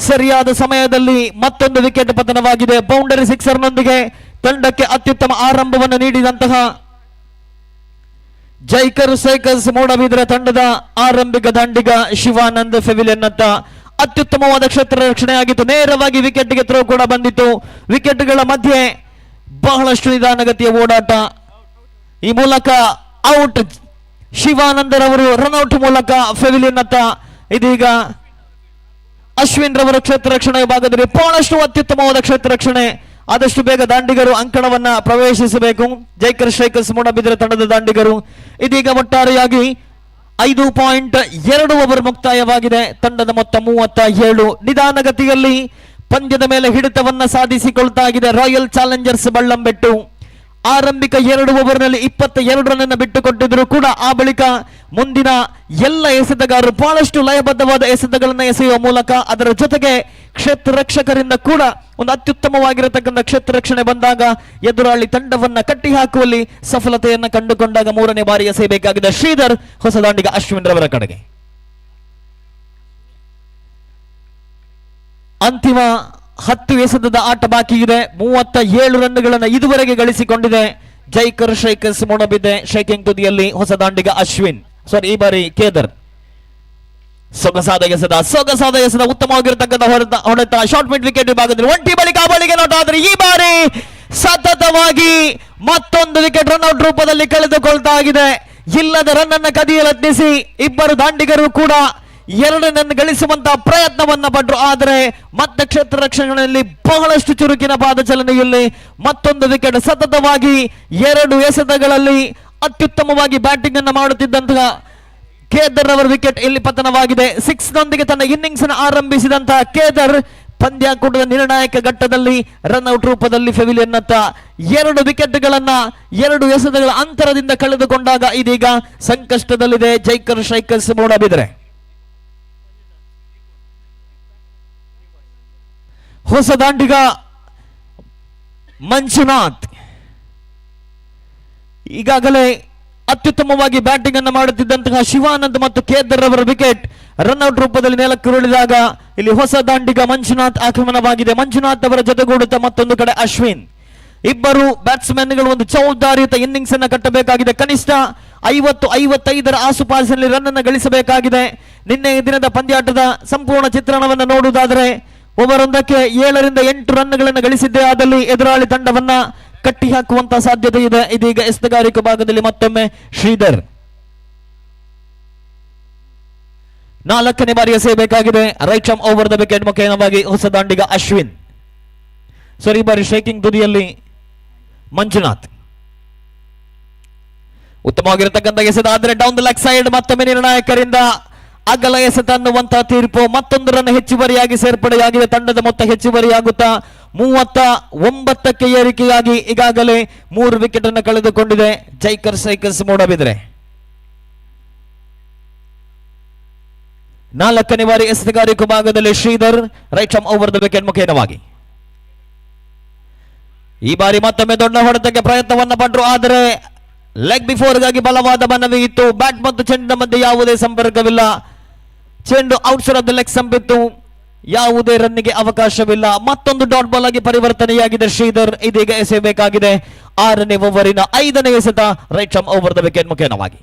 ಸರಿಯಾದ ಸಮಯದಲ್ಲಿ ಮತ್ತೊಂದು ವಿಕೆಟ್ ಪತನವಾಗಿದೆ. ಬೌಂಡರಿ ಸಿಕ್ಸರ್ನೊಂದಿಗೆ ತಂಡಕ್ಕೆ ಅತ್ಯುತ್ತಮ ಆರಂಭವನ್ನು ನೀಡಿದಂತಹ ಜೈಕರ್ ಸ್ಟ್ರೈಕರ್ಸ್ ಮೂಡಬಿದ್ರೆ ತಂಡದ ಆರಂಭಿಕ ದಾಂಡಿಗ ಶಿವಾನಂದ್ ಫೆವಿಲಿಯನ್ ಅಂತ. ಅತ್ಯುತ್ತಮವಾದ ಕ್ಷೇತ್ರ ರಕ್ಷಣೆಯಾಗಿತ್ತು. ನೇರವಾಗಿ ವಿಕೆಟ್ಗೆ ಥ್ರೋ ಕೂಡ ಬಂದಿತ್ತು. ವಿಕೆಟ್ಗಳ ಮಧ್ಯೆ ಬಹಳಷ್ಟು ನಿಧಾನಗತಿಯ ಓಡಾಟ. ಈ ಮೂಲಕ ಔಟ್. ಶಿವಾನಂದರ್ ಅವರು ರನ್ಔಟ್ ಮೂಲಕ ಫೆವಿಲಿಯನ್ ಅಂತ. ಇದೀಗ ಅಶ್ವಿನ್ ರವರ ಕ್ಷೇತ್ರ ರಕ್ಷಣೆ ವಿಭಾಗದಲ್ಲಿ ಬಹಳಷ್ಟು ಅತ್ಯುತ್ತಮವಾದ ಕ್ಷೇತ್ರ ರಕ್ಷಣೆ. ಆದಷ್ಟು ಬೇಗ ದಾಂಡಿಗರು ಅಂಕಣವನ್ನ ಪ್ರವೇಶಿಸಬೇಕು. ಜೈಕರ್ ಸ್ಟ್ರೈಕರ್ಸ್ ಮೂಡಬಿದ್ರೆ ತಂಡದ ದಾಂಡಿಗರು. ಇದೀಗ ಒಟ್ಟಾರೆಯಾಗಿ 5.2 ಓವರ್ ಮುಕ್ತಾಯವಾಗಿದೆ. ತಂಡದ ಮೊತ್ತ 37. ನಿಧಾನಗತಿಯಲ್ಲಿ ಪಂದ್ಯದ ಮೇಲೆ ಹಿಡಿತವನ್ನ ಸಾಧಿಸಿಕೊಳ್ತಾ ಇದೆ ರಾಯಲ್ ಚಾಲೆಂಜರ್ಸ್ ಬಳ್ಳಂಬೆಟ್ಟು. ಆರಂಭಿಕ 2 ಓವರ್ನಲ್ಲಿ 22 ರನ್ ಬಿಟ್ಟುಕೊಟ್ಟಿದ್ರು ಕೂಡ ಆ ಬಳಿಕ ಮುಂದಿನ ಎಲ್ಲ ಎಸೆತಗಾರರು ಬಹಳಷ್ಟು ಲಯಬದ್ಧವಾದ ಎಸೆತಗಳನ್ನು ಎಸೆಯುವ ಮೂಲಕ ಅದರ ಜೊತೆಗೆ ಕ್ಷೇತ್ರ ರಕ್ಷಕರಿಂದ ಕೂಡ ಒಂದು ಅತ್ಯುತ್ತಮವಾಗಿರತಕ್ಕಂಥ ಕ್ಷೇತ್ರ ರಕ್ಷಣೆ ಬಂದಾಗ ಎದುರಾಳಿ ತಂಡವನ್ನ ಕಟ್ಟಿ ಹಾಕುವಲ್ಲಿ ಸಫಲತೆಯನ್ನು ಕಂಡುಕೊಂಡಾಗ 3ನೇ ಬಾರಿ ಎಸೆಯಬೇಕಾಗಿದೆ ಶ್ರೀಧರ್ ಹೊಸ ದಾಂಡಿಗ ಅಶ್ವಿನ್ ರವರ ಕಡೆಗೆ. ಅಂತಿಮ 10 ಎಸೆತದ ಆಟ ಬಾಕಿ ಇದೆ. 37 ರನ್ಗಳನ್ನು ಇದುವರೆಗೆ ಗಳಿಸಿಕೊಂಡಿದೆ ಜೈಕರ್ ಸ್ಟ್ರೈಕರ್ಸ್ ಮೂಡಬಿದ್ದೆ. ಶೇಕಿಂಗ್ ತುದಿಯಲ್ಲಿ ಹೊಸ ದಾಂಡಿಗ ಅಶ್ವಿನ್, ಈ ಬಾರಿ ಕೇದರ್. ಸೊಗಸಾದ ಎಸೆದ ಉತ್ತಮವಾಗಿರತಕ್ಕಂಥ ಹೊಡೆತ ಶಾರ್ಟ್ ಮಿಡ್ ವಿಕೆಟ್ ವಿಭಾಗದಲ್ಲಿ 1 ಬಳಿಕ ಆ ಬಳಿಗೆ ನೋಟ. ಆದರೆ ಈ ಬಾರಿ ಸತತವಾಗಿ ಮತ್ತೊಂದು ವಿಕೆಟ್ ರನ್ಔಟ್ ರೂಪದಲ್ಲಿ ಕಳೆದುಕೊಳ್ತಾ ಆಗಿದೆ. ಇಲ್ಲದ ರನ್ ಅನ್ನು ಕದಿಯಲತ್ನಿಸಿ ಇಬ್ಬರು ದಾಂಡಿಗರು ಕೂಡ 2 ರನ್ ಗಳಿಸುವಂತಹ ಪ್ರಯತ್ನವನ್ನ ಪಟ್ಟರು. ಆದರೆ ಮತ್ತೆ ಕ್ಷೇತ್ರ ರಕ್ಷಣೆಯಲ್ಲಿ ಬಹಳಷ್ಟು ಚುರುಕಿನ ಪಾದಚಲನೆಯಲ್ಲಿ ಮತ್ತೊಂದು ವಿಕೆಟ್. ಸತತವಾಗಿ 2 ಎಸೆತಗಳಲ್ಲಿ ಅತ್ಯುತ್ತಮವಾಗಿ ಬ್ಯಾಟಿಂಗ್ ಅನ್ನು ಮಾಡುತ್ತಿದ್ದಂತಹ ಕೇದರ್ ಅವರ ವಿಕೆಟ್ ಇಲ್ಲಿ ಪತನವಾಗಿದೆ. 6 ನೊಂದಿಗೆ ತನ್ನ ಇನ್ನಿಂಗ್ಸ್ ಅನ್ನು ಆರಂಭಿಸಿದಂತಹ ಕೇದರ್ ಪಂದ್ಯಾಕೂಟದ ನಿರ್ಣಾಯಕ ಘಟ್ಟದಲ್ಲಿ ರನ್ಔಟ್ ರೂಪದಲ್ಲಿ ಫೆವಿಲಿಯನ್ ಅತ್ತ 2 ವಿಕೆಟ್ಗಳನ್ನ 2 ಎಸೆತಗಳ ಅಂತರದಿಂದ ಕಳೆದುಕೊಂಡಾಗ ಇದೀಗ ಸಂಕಷ್ಟದಲ್ಲಿದೆ ಜೈಕರ್ ಸ್ಟ್ರೈಕರ್ಸ್ ಮೂಡಬಿದ್ರೆ. ಹೊಸ ದಾಂಡಿಗ ಮಂಜುನಾಥ್ ಈಗಾಗಲೇ ಅತ್ಯುತ್ತಮವಾಗಿ ಬ್ಯಾಟಿಂಗ್ ಅನ್ನು ಮಾಡುತ್ತಿದ್ದಂತಹ ಶಿವಾನಂದ್ ಮತ್ತು ಕೇದಾರ್ ಅವರ ವಿಕೆಟ್ ರನ್ಔಟ್ ರೂಪದಲ್ಲಿ ನೆಲಕ್ಕೆ ಉರುಳಿದಾಗ ಇಲ್ಲಿ ಹೊಸ ದಾಂಡಿಗ ಮಂಜುನಾಥ್ ಆಗಮನವಾಗಿದೆ. ಮಂಜುನಾಥ್ ಅವರ ಜೊತೆಗೂಡುತ್ತಾ ಮತ್ತೊಂದು ಕಡೆ ಅಶ್ವಿನ್. ಇಬ್ಬರು ಬ್ಯಾಟ್ಸ್ಮನ್ಗಳು ಒಂದು ಜವಾಬ್ದಾರಿಯುತ ಇನ್ನಿಂಗ್ಸ್ ಅನ್ನು ಕಟ್ಟಬೇಕಾಗಿದೆ. ಕನಿಷ್ಠ 50-55 ಆಸುಪಾಸಿನಲ್ಲಿ ರನ್ ಅನ್ನು ಗಳಿಸಬೇಕಾಗಿದೆ. ನಿನ್ನೆ ದಿನದ ಪಂದ್ಯಾಟದ ಸಂಪೂರ್ಣ ಚಿತ್ರಣವನ್ನು ನೋಡುವುದಾದರೆ ಓವರೊಂದಕ್ಕೆ 7-8 ರನ್ಗಳನ್ನು ಗಳಿಸಿದ್ದೇ ಆದಲ್ಲಿ ಎದುರಾಳಿ ತಂಡವನ್ನ ಕಟ್ಟಿ ಹಾಕುವಂತಹ ಸಾಧ್ಯತೆ ಇದೆ. ಇದೀಗ ಎಸೆತಗಾರಿಕೆ ಭಾಗದಲ್ಲಿ ಮತ್ತೊಮ್ಮೆ ಶ್ರೀಧರ್ 4ನೇ ಬಾರಿ ಎಸೆಯಬೇಕಾಗಿದೆ. Right arm over the wicket ಮುಖೇನವಾಗಿ ಹೊಸ ದಾಂಡಿಗ ಅಶ್ವಿನ್. ಈ ಬಾರಿ ಶೇಕಿಂಗ್ ತುದಿಯಲ್ಲಿ ಮಂಜುನಾಥ್. ಉತ್ತಮವಾಗಿರತಕ್ಕಂಥ ಎಸೆದಾದ್ರೆ ಡೌನ್ ದ ಲೆಗ್ ಸೈಡ್ ಮತ್ತೊಮ್ಮೆ ನಿರ್ಣಾಯಕರಿಂದ ಅಗಲ ಎಸೆತ ಅನ್ನುವಂತಹ ತೀರ್ಪು. ಮತ್ತೊಂದು ರನ್ ಹೆಚ್ಚುವರಿಯಾಗಿ ಸೇರ್ಪಡೆಯಾಗಿದೆ. ತಂಡದ ಮೊತ್ತ ಹೆಚ್ಚುವರಿಯಾಗುತ್ತಾ 39ಕ್ಕೆ ಏರಿಕೆಯಾಗಿ ಈಗಾಗಲೇ 3 ವಿಕೆಟ್ ಅನ್ನು ಕಳೆದುಕೊಂಡಿದೆ ಜೈಕರ್ ಸೈಕಲ್ಸ್ ಮೂಡಬಿದ್ರೆ. 4ನೇ ಬಾರಿ ಎಸೆತಗಾರಿಕೆ ಭಾಗದಲ್ಲಿ Sridhar right arm over the wicket ಮುಖೇನವಾಗಿ. ಈ ಬಾರಿ ಮತ್ತೊಮ್ಮೆ ದೊಡ್ಡ ಹೊಡೆತಕ್ಕೆ ಪ್ರಯತ್ನವನ್ನ ಪಟ್ಟರು, ಆದರೆ ಲೆಗ್ ಬಿಫೋರ್ಗಾಗಿ ಬಲವಾದ ಮನವಿ ಇತ್ತು. ಬ್ಯಾಟ್ ಮತ್ತು ಚೆಂಡಿನ ಮಧ್ಯೆ ಯಾವುದೇ ಸಂಪರ್ಕವಿಲ್ಲ. ಚೆಂಡು ಔಟ್ಸೈಡ್ ಆಫ್ ದ ಲೆಗ್ ಸಂಪಿತ್ತು. ಯಾವುದೇ ರನ್ನಿಗೆ ಅವಕಾಶವಿಲ್ಲ. ಮತ್ತೊಂದು ಡಾಟ್ ಬಾಲ್ ಆಗಿ ಪರಿವರ್ತನೆಯಾಗಿದೆ ಶ್ರೀಧರ್. ಇದೀಗ ಎಸೆಯಬೇಕಾಗಿದೆ 6ನೇ ಓವರಿನ 5ನೇ ಎಸೆತ right arm over the wicket ಮುಖೇನವಾಗಿ.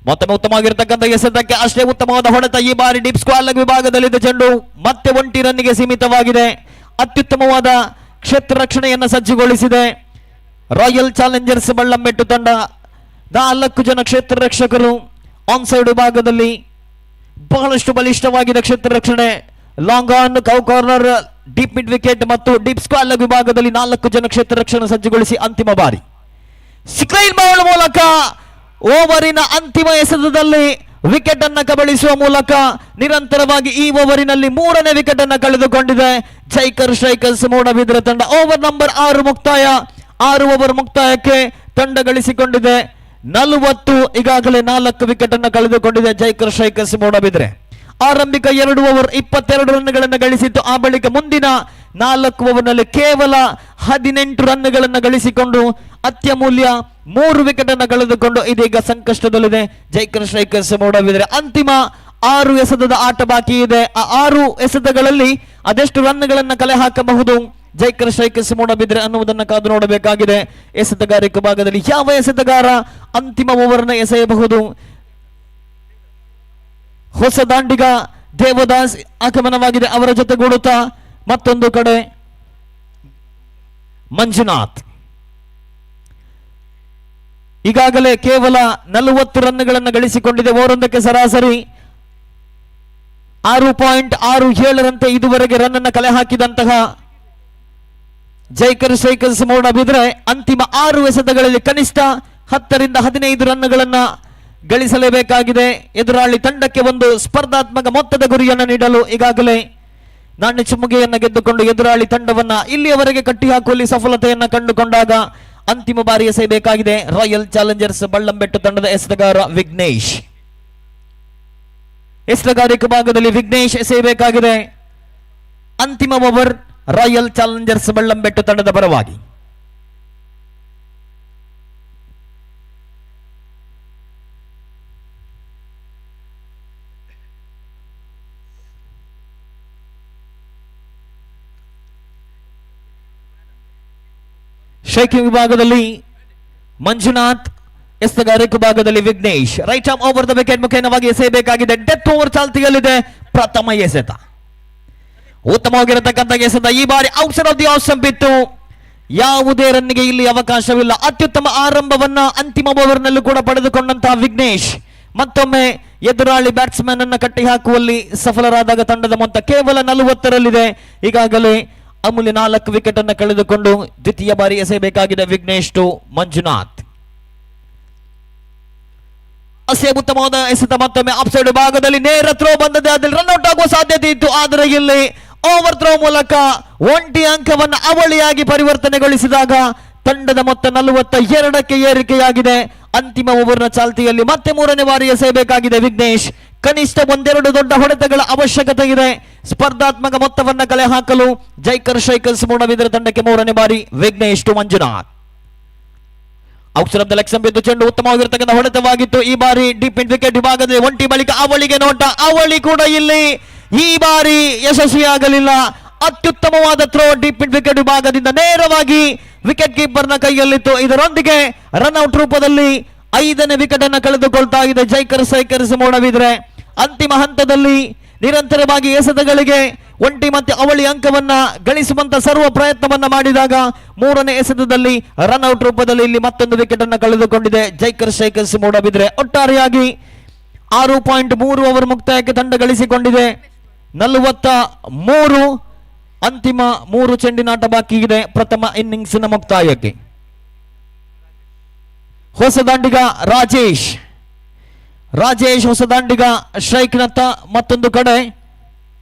ಮತ್ತೊಮ್ಮೆ ಉತ್ತಮವಾಗಿರ್ತಕ್ಕಂಥ ಎಸೆತಕ್ಕೆ ಅಷ್ಟೇ ಉತ್ತಮವಾದ ಹೊಡೆತ. ಈ ಬಾರಿ ಡೀಪ್ ಸ್ಕ್ವೇರ್ ಲೆಗ್ ವಿಭಾಗದಲ್ಲಿದ್ದ ಚೆಂಡು ಮತ್ತೆ 1 ರನ್ನಿಗೆ ಸೀಮಿತವಾಗಿದೆ. ಅತ್ಯುತ್ತಮವಾದ ಕ್ಷೇತ್ರ ರಕ್ಷಣೆಯನ್ನು ಸಜ್ಜುಗೊಳಿಸಿದೆ ರಾಯಲ್ ಚಾಲೆಂಜರ್ಸ್ ಬಳ್ಳಂಬೆಟ್ಟು ತಂಡ. 4 ಜನ ಕ್ಷೇತ್ರ ರಕ್ಷಕರು ಆನ್ ಸೈಡ್ ವಿಭಾಗದಲ್ಲಿ ಬಹಳಷ್ಟು ಬಲಿಷ್ಠವಾಗಿದೆ ಕ್ಷೇತ್ರ ರಕ್ಷಣೆ. Long on, cow corner, deep mid wicket ಮತ್ತು ಡೀಪ್ ಸ್ಕ್ವೇರ್ ಲೆಗ್ ವಿಭಾಗದಲ್ಲಿ 4 ಜನ ಕ್ಷೇತ್ರ ರಕ್ಷಣೆ ಸಜ್ಜುಗೊಳಿಸಿ ಅಂತಿಮ ಬಾರಿ ಸ್ಕ್ರೀನ್ ಬಾಲ್ ಮೂಲಕ ಓವರಿನ ಅಂತಿಮ ಎಸೆತದಲ್ಲಿ ವಿಕೆಟ್ ಅನ್ನು ಕಬಳಿಸುವ ಮೂಲಕ ನಿರಂತರವಾಗಿ ಈ ಓವರಿನಲ್ಲಿ 3ನೇ ವಿಕೆಟ್ ಅನ್ನು ಕಳೆದುಕೊಂಡಿದೆ ಜೈಕರ್ ಸ್ಟ್ರೈಕರ್ಸ್ ಮೂಡಬಿದ್ರೆ ತಂಡ. ಓವರ್ ನಂಬರ್ 6 ಮುಕ್ತಾಯ. 6 ಓವರ್ ಮುಕ್ತಾಯಕ್ಕೆ ತಂಡ ಗಳಿಸಿಕೊಂಡಿದೆ 40. ಈಗಾಗಲೇ 4 ವಿಕೆಟ್ ಅನ್ನು ಕಳೆದುಕೊಂಡಿದೆ ಜೈಕರ್ ಸ್ಟ್ರೈಕರ್ಸ್ ಮೂಡಬಿದ್ರೆ. ಆರಂಭಿಕ 2 ಓವರ್ 22 ರನ್ಗಳನ್ನು ಗಳಿಸಿತ್ತು. ಆ ಬಳಿಕ ಮುಂದಿನ 4 ಓವರ್ನಲ್ಲಿ ಕೇವಲ 18 ರನ್ಗಳನ್ನು ಗಳಿಸಿಕೊಂಡು ಅತ್ಯಮೂಲ್ಯ 3 ವಿಕೆಟ್ ಅನ್ನು ಕಳೆದುಕೊಂಡು ಇದೀಗ ಸಂಕಷ್ಟದಲ್ಲಿದೆ ಜೈಕರ್ ಸ್ಟ್ರೈಕರ್ಸ್ ಮೂಡಬಿದ್ರೆ. ಅಂತಿಮ 6 ಎಸೆತದ ಆಟ ಬಾಕಿ ಇದೆ. ಆ 6 ಎಸೆತಗಳಲ್ಲಿ ಅದೆಷ್ಟು ರನ್ಗಳನ್ನು ಕಲೆ ಹಾಕಬಹುದು ಜೈಕರ್ ಸ್ಟ್ರೈಕರ್ಸ್ ಮೂಡಬಿದ್ರೆ ಅನ್ನುವುದನ್ನು ಕಾದು ನೋಡಬೇಕಾಗಿದೆ. ಎಸೆತಗಾರಿಕೆ ಭಾಗದಲ್ಲಿ ಯಾವ ಎಸೆತಗಾರ ಅಂತಿಮ ಓವರ್ನ ಎಸೆಯಬಹುದು? ಹೊಸ ದಾಂಡಿಗ ದೇವದಾಸ್ ಆಗಮನವಾಗಿದೆ. ಅವರ ಜೊತೆಗೂಡುತ್ತಾ ಮತ್ತೊಂದು ಕಡೆ ಮಂಜುನಾಥ್. ಈಗಾಗಲೇ ಕೇವಲ 40 ರನ್ಗಳನ್ನು ಗಳಿಸಿಕೊಂಡಿದೆ. ಓವರೊಂದಕ್ಕೆ ಸರಾಸರಿ 6.67ರಂತೆ ಇದುವರೆಗೆ ರನ್ ಅನ್ನು ಕಲೆ ಹಾಕಿದಂತಹ ಜೈಕರ್ ಸ್ಟ್ರೈಕರ್ಸ್ ಮೂಡಬಿದ್ರೆ ಅಂತಿಮ 6 ಎಸೆತಗಳಲ್ಲಿ ಕನಿಷ್ಠ 10ರಿಂದ 15 ರನ್ಗಳನ್ನು ಗಳಿಸಲೇಬೇಕಾಗಿದೆ. ಎದುರಾಳಿ ತಂಡಕ್ಕೆ ಒಂದು ಸ್ಪರ್ಧಾತ್ಮಕ ಮೊತ್ತದ ಗುರಿಯನ್ನು ನೀಡಲು ಈಗಾಗಲೇ ನಾಣ್ಯ ಚಿಮ್ಮುಗೆಯನ್ನು ಗೆದ್ದುಕೊಂಡು ಎದುರಾಳಿ ತಂಡವನ್ನ ಇಲ್ಲಿಯವರೆಗೆ ಕಟ್ಟಿ ಹಾಕುವಲ್ಲಿ ಸಫಲತೆಯನ್ನು ಕಂಡುಕೊಂಡಾಗ ಅಂತಿಮ ಬಾರಿ ಎಸೆಯಬೇಕಾಗಿದೆ ರಾಯಲ್ ಚಾಲೆಂಜರ್ಸ್ ಬಳ್ಳಂಬೆಟ್ಟು ತಂಡದ ಎಸೆತಗಾರ ವಿಘ್ನೇಶ್. ಎಸೆತಗಾರಿಕೆ ಭಾಗದಲ್ಲಿ ವಿಘ್ನೇಶ್ ಎಸೆಯಬೇಕಾಗಿದೆ ಅಂತಿಮ ಓವರ್ ರಾಯಲ್ ಚಾಲೆಂಜರ್ಸ್ ಬಳ್ಳಂಬೆಟ್ಟು ತಂಡದ ಪರವಾಗಿ. ಶೇಕಿಂಗ್ ವಿಭಾಗದಲ್ಲಿ ಮಂಜುನಾಥ್, ಎಸೆತಗಾರಿಕೆ ಭಾಗದಲ್ಲಿ Vignesh. Right arm over the wicket ಮುಖೇನವಾಗಿ ಎಸೆಯಬೇಕಾಗಿದೆ. ಡೆತ್ ಓವರ್ ಚಾಲ್ತಿಯಲ್ಲಿದೆ ಪ್ರಥಮ ಎಸೆತ. ಉತ್ತಮವಾಗಿರತಕ್ಕಂಥ ಎಸೆತ. ಈ ಬಾರಿ outside off the off stump ಇತ್ತು. ಯಾವುದೇ ರನ್ನಿಗೆ ಇಲ್ಲಿ ಅವಕಾಶವಿಲ್ಲ. ಅತ್ಯುತ್ತಮ ಆರಂಭವನ್ನ ಅಂತಿಮ ಓವರ್ನಲ್ಲೂ ಕೂಡ ಪಡೆದುಕೊಂಡಂತಹ ವಿಘ್ನೇಶ್ ಮತ್ತೊಮ್ಮೆ ಎದುರಾಳಿ ಬ್ಯಾಟ್ಸ್ಮನ್ ಅನ್ನು ಕಟ್ಟಿ ಹಾಕುವಲ್ಲಿ ಸಫಲರಾದಾಗ ತಂಡದ ಮೊತ್ತ ಕೇವಲ 40ರಲ್ಲಿದೆ. ಈಗಾಗಲೇ ಅಮೂಲ್ಯ 4 ವಿಕೆಟ್ ಅನ್ನು ಕಳೆದುಕೊಂಡು ದ್ವಿತೀಯ ಬಾರಿ ಎಸೆಯಬೇಕಾಗಿದೆ ವಿಘ್ನೇಶ್ ಟು ಮಂಜುನಾಥ್. ಅಸೇ ಉತ್ತಮವಾದ ಎಸೆತ. ಮತ್ತೊಮ್ಮೆ ಆಫ್ಸೈಡ್ ಭಾಗದಲ್ಲಿ ನೇರ ಥ್ರೋ ಬಂದದೆ, ಅದಲ್ಲಿ ರನ್ಔಟ್ ಆಗುವ ಸಾಧ್ಯತೆ ಇತ್ತು. ಆದರೆ ಇಲ್ಲಿ ಓವರ್ ಥ್ರೋ ಮೂಲಕ ಒಂಟಿ ಅಂಕವನ್ನು ಅವಳಿಯಾಗಿ ಪರಿವರ್ತನೆಗೊಳಿಸಿದಾಗ ತಂಡದ ಮೊತ್ತ 42ಕ್ಕೆ ಏರಿಕೆಯಾಗಿದೆ. ಅಂತಿಮ ಓವರ್ನ ಚಾಲ್ತಿಯಲ್ಲಿ ಮತ್ತೆ 3ನೇ ಬಾರಿ ಎಸೆಯಬೇಕಾಗಿದೆ ವಿಘ್ನೇಶ್. ಕನಿಷ್ಠ 1-2 ದೊಡ್ಡ ಹೊಡೆತಗಳ ಅವಶ್ಯಕತೆ ಇದೆ ಸ್ಪರ್ಧಾತ್ಮಕ ಮೊತ್ತವನ್ನ ಕಲೆ ಹಾಕಲು. ಜೈಕರ್ ಸ್ಟ್ರೈಕರ್ಸ್ ಮೂಡಬಿದ್ರೆ ತಂಡಕ್ಕೆ 3ನೇ ಬಾರಿ Vignesh to Manjunath. Outside of the leg stump ಇದ್ದು ಚೆಂಡು ಉತ್ತಮವಾಗಿರ್ತಕ್ಕಂಥ ಹೊಡೆತವಾಗಿತ್ತು. ಈ ಬಾರಿ ಡೀಪ್ ಮಿಡ್ ವಿಕೆಟ್ ವಿಭಾಗದಲ್ಲಿ ಒಂಟಿ ಬಳಿಕ ಅವಳಿಗೆ ನೋಟ, ಅವಳಿ ಕೂಡ ಇಲ್ಲಿ ಈ ಬಾರಿ ಯಶಸ್ವಿಯಾಗಲಿಲ್ಲ. ಅತ್ಯುತ್ತಮವಾದ ಥ್ರೋ ಡೀಪ್ ಮಿಡ್ ವಿಕೆಟ್ ವಿಭಾಗದಿಂದ ನೇರವಾಗಿ ವಿಕೆಟ್ ಕೀಪರ್ ನ ಕೈಯಲ್ಲಿತ್ತು. ಇದರೊಂದಿಗೆ ರನ್ಔಟ್ ರೂಪದಲ್ಲಿ 5ನೇ ವಿಕೆಟ್ ಅನ್ನು ಕಳೆದುಕೊಳ್ತಾ ಇದೆ ಜೈಕರ್ಸ್ ಮೂಡಬಿದ್ರೆ. ಅಂತಿಮ ಹಂತದಲ್ಲಿ ನಿರಂತರವಾಗಿ ಎಸೆತಗಳಿಗೆ ಒಂಟಿ ಮತ್ತೆ ಅವಳಿ ಅಂಕವನ್ನ ಗಳಿಸುವಂತ ಸರ್ವ ಪ್ರಯತ್ನವನ್ನ ಮಾಡಿದಾಗ 3ನೇ ಎಸೆತದಲ್ಲಿ ರನ್ಔಟ್ ರೂಪದಲ್ಲಿ ಇಲ್ಲಿ ಮತ್ತೊಂದು ವಿಕೆಟ್ ಅನ್ನು ಕಳೆದುಕೊಂಡಿದೆ ಜೈಕರ್ಸ್ ಮೂಡಬಿದ್ರೆ. ಒಟ್ಟಾರೆಯಾಗಿ 6.3 ಓವರ್ ಮುಕ್ತಾಯಕ್ಕೆ ತಂಡ ಗಳಿಸಿಕೊಂಡಿದೆ. 43 ಅಂತಿಮ 3 ಚೆಂಡಿನಾಟ ಬಾಕಿ ಇದೆ ಪ್ರಥಮ ಇನ್ನಿಂಗ್ಸ್ ನ ಮುಕ್ತಾಯಕ್ಕೆ. ಹೊಸ ದಾಂಡಿಗ ರಾಜೇಶ್ ಹೊಸ ದಾಂಡಿಗ ಸ್ಟ್ರೈಕ್ ನತ್ತ, ಮತ್ತೊಂದು ಕಡೆ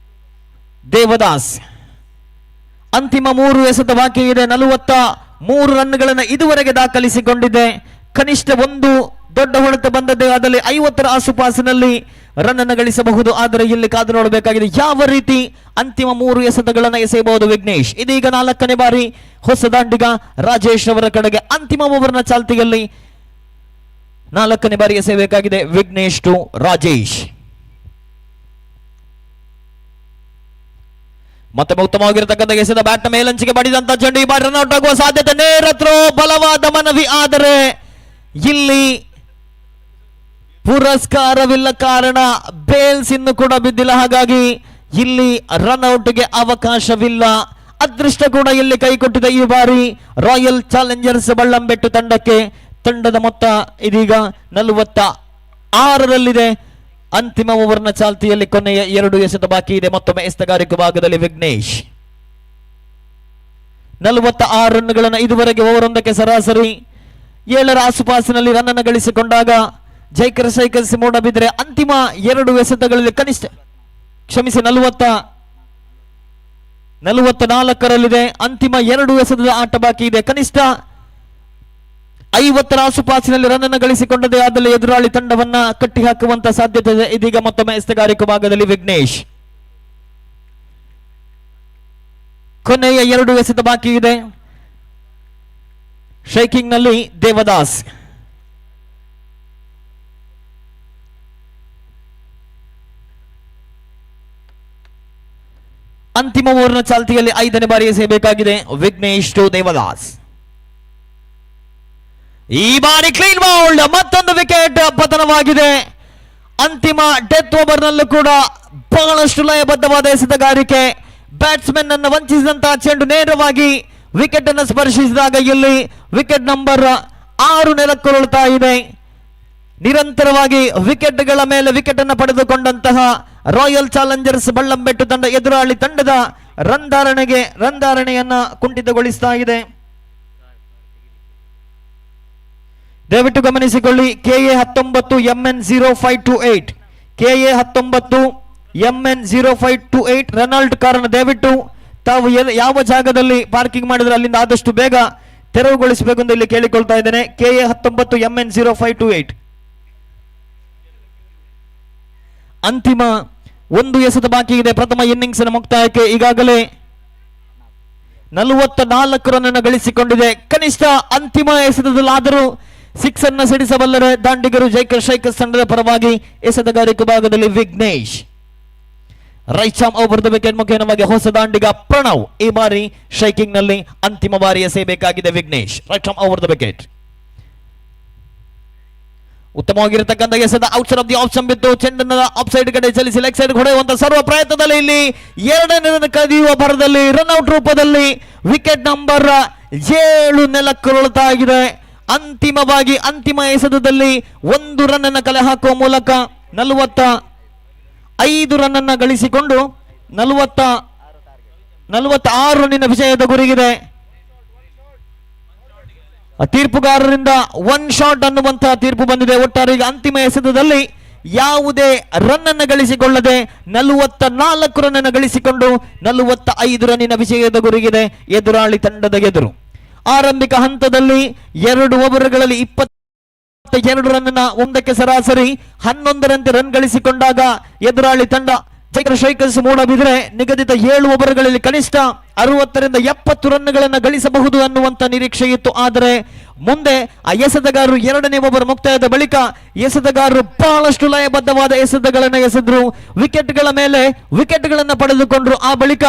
ದೇವದಾಸ್. ಅಂತಿಮ 3 ಎಸೆತ ಬಾಕಿ ಇದೆ. 43 ರನ್ಗಳನ್ನು ಇದುವರೆಗೆ ದಾಖಲಿಸಿಕೊಂಡಿದೆ. ಕನಿಷ್ಠ ಒಂದು ದೊಡ್ಡ ಹೊಡೆತ ಬಂದದ್ದೇ ಆದಲ್ಲಿ 50ರ ಆಸುಪಾಸಿನಲ್ಲಿ ರನ್ ಅನ್ನು ಗಳಿಸಬಹುದು. ಆದರೆ ಇಲ್ಲಿ ಕಾದು ನೋಡಬೇಕಾಗಿದೆ ಯಾವ ರೀತಿ ಅಂತಿಮ 3 ಎಸೆತಗಳನ್ನು ಎಸೆಯಬಹುದು ವಿಘ್ನೇಶ್. ಇದೀಗ 4ನೇ ಬಾರಿ ಹೊಸ ದಾಂಡಿಗ ರಾಜೇಶ್ ಅವರ ಕಡೆಗೆ ಅಂತಿಮ ಓವರ್ನ ಚಾಲ್ತಿಯಲ್ಲಿ 4ನೇ ಬಾರಿ ಎಸೆಯಬೇಕಾಗಿದೆ ವಿಘ್ನೇಶ್ ಟು ರಾಜೇಶ್. ಮತ್ತೆ ಉತ್ತಮವಾಗಿರತಕ್ಕಂಥ ಎಸೆದ ಬ್ಯಾಟ್ ಮೇಲಂಚಿಗೆ ಬಡಿದಂತ ಚೆಂಡು ಈ ಬಾರಿ ರನ್ಔಟ್ ಆಗುವ ಸಾಧ್ಯತೆ. ನೇರ ಥ್ರೋ, ಬಲವಾದ ಮನವಿ, ಆದರೆ ಇಲ್ಲಿ ಪುರಸ್ಕಾರವಿಲ್ಲ, ಕಾರಣ ಬೇಲ್ಸ್ ಇನ್ನು ಕೂಡ ಬಿದ್ದಿಲ್ಲ. ಹಾಗಾಗಿ ಇಲ್ಲಿ ರನ್ಔಟ್ಗೆ ಅವಕಾಶವಿಲ್ಲ. ಅದೃಷ್ಟ ಕೂಡ ಇಲ್ಲಿ ಕೈಕೊಟ್ಟಿದೆ ಈ ಬಾರಿ ರಾಯಲ್ ಚಾಲೆಂಜರ್ಸ್ ಬಳ್ಳಂಬೆಟ್ಟು ತಂಡಕ್ಕೆ. ತಂಡದ ಮೊತ್ತ ಇದೀಗ 46ರಲ್ಲಿದೆ. ಅಂತಿಮ ಓವರ್ನ ಚಾಲ್ತಿಯಲ್ಲಿ ಕೊನೆಯ 2 ಎಸೆತ ಬಾಕಿ ಇದೆ. ಮತ್ತೊಮ್ಮೆ ಎಸೆತಗಾರಿಕೆ ಭಾಗದಲ್ಲಿ ವಿಘ್ನೇಶ್ 46 ರನ್ಗಳನ್ನು ಇದುವರೆಗೆ ಓವರೊಂದಕ್ಕೆ ಸರಾಸರಿ 7ರ ಆಸುಪಾಸಿನಲ್ಲಿ ರನ್ ಅನ್ನು ಗಳಿಸಿಕೊಂಡಾಗ ಜೈಕರ್ಸ್ ಮೂಡಬಿದ್ರೆ ಅಂತಿಮ 2 ಎಸೆತಗಳಲ್ಲಿ ಕನಿಷ್ಠ 44ರಲ್ಲಿದೆ. ಅಂತಿಮ 2 ಎಸೆತದ ಆಟ ಬಾಕಿ ಇದೆ. ಕನಿಷ್ಠ 50ರ ಆಸುಪಾಸಿನಲ್ಲಿ ರನ್ ಅನ್ನು ಗಳಿಸಿಕೊಂಡದೇ ಆದಲ್ಲಿ ಎದುರಾಳಿ ತಂಡವನ್ನ ಕಟ್ಟಿ ಹಾಕುವಂತ ಸಾಧ್ಯತೆ ಇದೆ. ಇದೀಗ ಮತ್ತೊಮ್ಮೆ ಎಸೆತಗಾರಿಕೆ ಭಾಗದಲ್ಲಿ ವಿಘ್ನೇಶ್. ಕೊನೆಯ 2 ಎಸೆತ ಬಾಕಿ ಇದೆ. ಶೈಕಿಂಗ್ ನಲ್ಲಿ ದೇವದಾಸ್. ಅಂತಿಮ ಓವರ್ನ ಚಾಲ್ತಿಯಲ್ಲಿ 5ನೇ ಬಾರಿ ಎಸೆಯಬೇಕಾಗಿದೆ ವಿಘ್ನೇಶ್ ಟು ದೇವದಾಸ್. ಈ ಬಾರಿ ಕ್ಲೀನ್ ಬೌಲ್ಡ್, ಮತ್ತೊಂದು ವಿಕೆಟ್ ಪತನವಾಗಿದೆ. ಅಂತಿಮ ಡೆತ್ ಓವರ್ ನಲ್ಲೂ ಕೂಡ ಬಹಳಷ್ಟು ಲಯಬದ್ಧವಾದ ಎಸೆತಗಾರಿಕೆ. ಬ್ಯಾಟ್ಸ್ಮನ್ ಅನ್ನು ವಂಚಿಸಿದಂತಹ ಚೆಂಡು ನೇರವಾಗಿ ವಿಕೆಟ್ ಅನ್ನು ಸ್ಪರ್ಶಿಸಿದಾಗ ಇಲ್ಲಿ ವಿಕೆಟ್ ನಂಬರ್ 6 ನೆಲಕ್ಕುರುಳ್ತಾ ಇದೆ. ನಿರಂತರವಾಗಿ ವಿಕೆಟ್ಗಳ ಮೇಲೆ ವಿಕೆಟ್ ಅನ್ನು ಪಡೆದುಕೊಂಡಂತಹ ರಾಯಲ್ ಚಾಲೆಂಜರ್ಸ್ ಬಳ್ಳಂಬೆಟ್ಟು ತಂಡ ಎದುರಾಳಿ ತಂಡದ ರನ್ ಧಾರಣೆಯನ್ನ ಕುಂಠಿತಗೊಳಿಸ್ತಾ ಇದೆ. ದಯವಿಟ್ಟು ಗಮನಿಸಿಕೊಳ್ಳಿ, KA19 MN0528 KA19 MN0528 run out ಕಾರಣ ದಯವಿಟ್ಟು ತಾವು ಯಾವ ಜಾಗದಲ್ಲಿ ಪಾರ್ಕಿಂಗ್ ಮಾಡಿದ್ರೆ ಅಲ್ಲಿಂದ ಆದಷ್ಟು ಬೇಗ ತೆರವುಗೊಳಿಸಬೇಕು ಎಂದು ಇಲ್ಲಿ ಕೇಳಿಕೊಳ್ತಾ ಇದ್ದೇನೆ. KA19 MN0528 ಅಂತಿಮ 1 ಎಸೆತ ಬಾಕಿ ಇದೆ ಪ್ರಥಮ ಇನ್ನಿಂಗ್ಸ್ ಮುಕ್ತಾಯಕ್ಕೆ. ಈಗಾಗಲೇ 44 ರನ್ ಅನ್ನು ಗಳಿಸಿಕೊಂಡಿದೆ. ಕನಿಷ್ಠ ಅಂತಿಮ ಎಸೆತದಲ್ಲಾದರೂ 6 ಅನ್ನು ಸಿಡಿಸಬಲ್ಲರೆ ದಾಂಡಿಗರು ಜೈಕರ್ಸ್ ತಂಡದ ಪರವಾಗಿ. ಎಸೆತಗಾರಿಕೆ ಭಾಗದಲ್ಲಿ Vignesh. Right arm over the wicket ಮುಖೇನವಾಗಿ ಹೊಸ ದಾಂಡಿಗ ಪ್ರಣವ್ ಈ ಬಾರಿ ಶೈಕಿಂಗ್ ನಲ್ಲಿ ಅಂತಿಮ ಬಾರಿ ಎಸೆಯಬೇಕಾಗಿದೆ Vignesh. Right arm over the wicket. ಉತ್ತಮವಾಗಿರತಕ್ಕಂಥ ಎಸೆದ outside off the off stump ಬಿದ್ದು ಚೆಂಡನ್ನ ಆಫ್ ಸೈಡ್ ಕಡೆ ಚಲಿಸಿ ಲೆಗ್ ಸೈಡ್ ಹೊಡೆಯುವಂತ ಸರ್ವ ಪ್ರಯತ್ನದಲ್ಲಿ ಇಲ್ಲಿ 2ನೇ ರನ್ ಕದಿಯುವ ಭರದಲ್ಲಿ ರನ್ಔಟ್ ರೂಪದಲ್ಲಿ ವಿಕೆಟ್ ನಂಬರ್ 7 ನೆಲಕ್ಕುರುಳ್ತಾ ಇದೆ. ಅಂತಿಮವಾಗಿ ಅಂತಿಮ ಎಸೆತದಲ್ಲಿ 1 ರನ್ ಅನ್ನು ಕಲೆ ಹಾಕುವ ಮೂಲಕ 45 ರನ್ ಅನ್ನು ಗಳಿಸಿಕೊಂಡು 46 ರನ್ನಿನ ವಿಜಯದ ಗುರಿಗಿದೆ. ತೀರ್ಪುಗಾರರಿಂದ 1 ಶಾಟ್ ಅನ್ನುವಂತಹ ತೀರ್ಪು ಬಂದಿದೆ. ಒಟ್ಟಾರೆ ಅಂತಿಮ ಎಸೆತದಲ್ಲಿ ಯಾವುದೇ ರನ್ ಅನ್ನು ಗಳಿಸಿಕೊಳ್ಳದೆ 44 ರನ್ ಅನ್ನು ಗಳಿಸಿಕೊಂಡು 45 ರನ್ನಿನ ವಿಜಯದ ಗುರಿಗಿದೆ ಎದುರಾಳಿ ತಂಡದ ಎದುರು. ಆರಂಭಿಕ ಹಂತದಲ್ಲಿ 2 ಓವರ್ಗಳಲ್ಲಿ 22 ರನ್ ಒಂದಕ್ಕೆ ಸರಾಸರಿ 11ರಂತೆ ರನ್ ಗಳಿಸಿಕೊಂಡಾಗ ಎದುರಾಳಿ ತಂಡ ಜೈಕರ್ ಸ್ಟ್ರೈಕರ್ಸ್ ಮೂಡಬಿದ್ರೆ ನಿಗದಿತ 7 ಓವರ್ಗಳಲ್ಲಿ ಕನಿಷ್ಠ 60 ರಿಂದ 70 ರನ್ಗಳನ್ನು ಗಳಿಸಬಹುದು ಅನ್ನುವಂತ ನಿರೀಕ್ಷೆ ಇತ್ತು. ಆದರೆ ಮುಂದೆ ಆ ಎಸೆತಗಾರರು 2ನೇ ಓವರ್ ಮುಕ್ತಾಯದ ಬಳಿಕ ಎಸೆತಗಾರರು ಬಹಳಷ್ಟು ಲಯಬದ್ಧವಾದ ಎಸೆತಗಳನ್ನು ಎಸೆದ್ರು. ವಿಕೆಟ್ಗಳ ಮೇಲೆ ವಿಕೆಟ್ಗಳನ್ನು ಪಡೆದುಕೊಂಡ್ರು. ಆ ಬಳಿಕ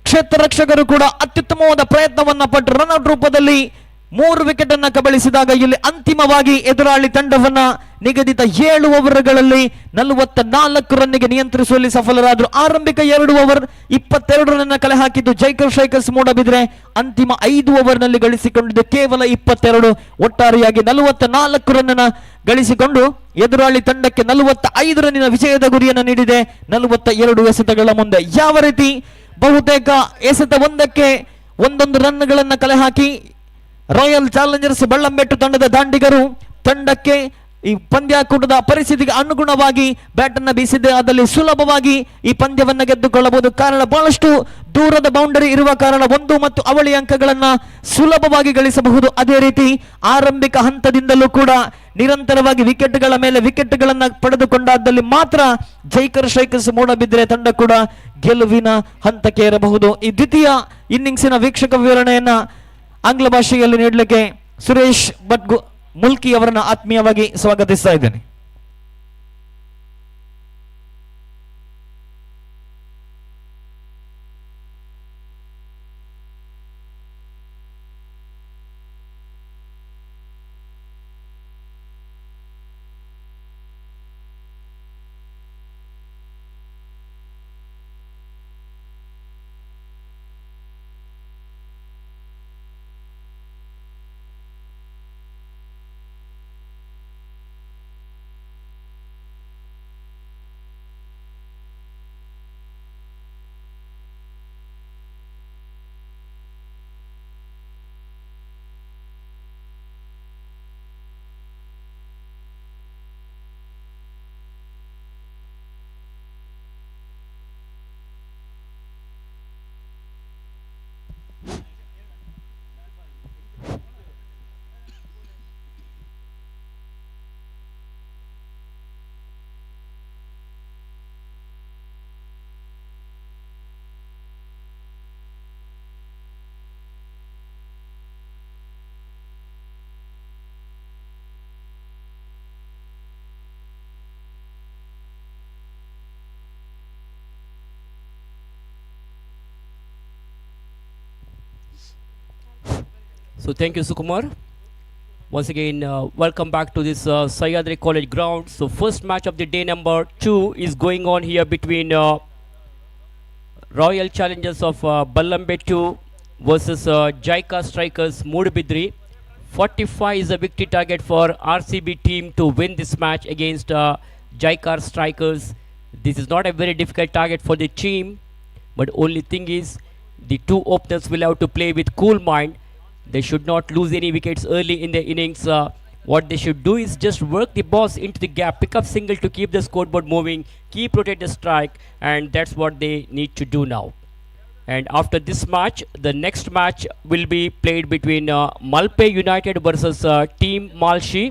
ಕ್ಷೇತ್ರ ರಕ್ಷಕರು ಕೂಡ ಅತ್ಯುತ್ತಮವಾದ ಪ್ರಯತ್ನವನ್ನ ಪಟ್ಟು ರನ್ಔಟ್ ರೂಪದಲ್ಲಿ 3 ವಿಕೆಟ್ ಅನ್ನ ಕಬಳಿಸಿದಾಗ ಇಲ್ಲಿ ಅಂತಿಮವಾಗಿ ಎದುರಾಳಿ ತಂಡವನ್ನ ನಿಗದಿತ 7 ಓವರ್ಗಳಲ್ಲಿ 44 ರನ್ನಿಗೆ ನಿಯಂತ್ರಿಸುವಲ್ಲಿ ಸಫಲರಾದರು. ಆರಂಭಿಕ 2 ಓವರ್ 22 ರನ್ ಕಲೆ ಹಾಕಿದ್ದು ಜೈಕರ್ ಸ್ಟ್ರೈಕರ್ಸ್ ಮೂಡಬಿದ್ರೆ ಅಂತಿಮ 5 ಓವರ್ನಲ್ಲಿ ಗಳಿಸಿಕೊಂಡಿದ್ದು ಕೇವಲ 22. ಒಟ್ಟಾರೆಯಾಗಿ 44 ರನ್ ಗಳಿಸಿಕೊಂಡು ಎದುರಾಳಿ ತಂಡಕ್ಕೆ 45 ರನ್ನಿನ ವಿಜಯದ ಗುರಿಯನ್ನು ನೀಡಿದೆ. 42 ಎಸೆತಗಳ ಮುಂದೆ ಯಾವ ರೀತಿ ಬಹುತೇಕ ಎಸೆತ ಒಂದಕ್ಕೆ 1 ರನ್ಗಳನ್ನು ಕಲೆ ಹಾಕಿ ರಾಯಲ್ ಚಾಲೆಂಜರ್ಸ್ ಬಳ್ಳಂಬೆಟ್ಟು ತಂಡದ ದಾಂಡಿಗರು ತಂಡಕ್ಕೆ ಈ ಪಂದ್ಯಾಕೂಟದ ಪರಿಸ್ಥಿತಿಗೆ ಅನುಗುಣವಾಗಿ ಬ್ಯಾಟ್ ಅನ್ನು ಬೀಸಿದ್ದೇ ಆದಲ್ಲಿ ಸುಲಭವಾಗಿ ಈ ಪಂದ್ಯವನ್ನು ಗೆದ್ದುಕೊಳ್ಳಬಹುದು. ಕಾರಣ ಬಹಳಷ್ಟು ದೂರದ ಬೌಂಡರಿ ಇರುವ ಕಾರಣ 1 ಮತ್ತು ಅವಳಿ ಅಂಕಗಳನ್ನ ಸುಲಭವಾಗಿ ಗಳಿಸಬಹುದು. ಅದೇ ರೀತಿ ಆರಂಭಿಕ ಹಂತದಿಂದಲೂ ಕೂಡ ನಿರಂತರವಾಗಿ ವಿಕೆಟ್ಗಳ ಮೇಲೆ ವಿಕೆಟ್ಗಳನ್ನು ಪಡೆದುಕೊಂಡಾದಲ್ಲಿ ಮಾತ್ರ ಜೈಕರ್ ಸ್ಟ್ರೈಕರ್ಸ್ ಮೂಡಬಿದ್ರೆ ತಂಡ ಕೂಡ ಗೆಲುವಿನ ಹಂತಕ್ಕೆ ಏರಬಹುದು. ಈ ದ್ವಿತೀಯ ಇನ್ನಿಂಗ್ಸಿನ ವೀಕ್ಷಕ ವಿವರಣೆಯನ್ನ ಆಂಗ್ಲ ಭಾಷೆಯಲ್ಲಿ ನೀಡಲಿಕ್ಕೆ ಸುರೇಶ್ ಭಟ್ ಮುಲ್ಕಿ ಅವರನ್ನ ಆತ್ಮೀಯವಾಗಿ ಸ್ವಾಗತಿಸ್ತಾ ಇದ್ದೇನೆ. So thank you, Sukumar. Once again, welcome back to this Sahyadri College ground. So first match of the day number 2 is going on here between Royal Challengers of Ballambetu versus Jaika Strikers Mudbidri. 45 is a victory target for RCB team to win this match against Jaika Strikers. This is not a very difficult target for the team, but only thing is the 2 openers will have to play with cool mind. They should not lose any wickets early in the innings. What they should do is just work the balls into the gap, pick up single to keep the scoreboard moving, keep rotate the strike, and that's what they need to do now. And after this match, the next match will be played between Malpe United versus Team Malshi.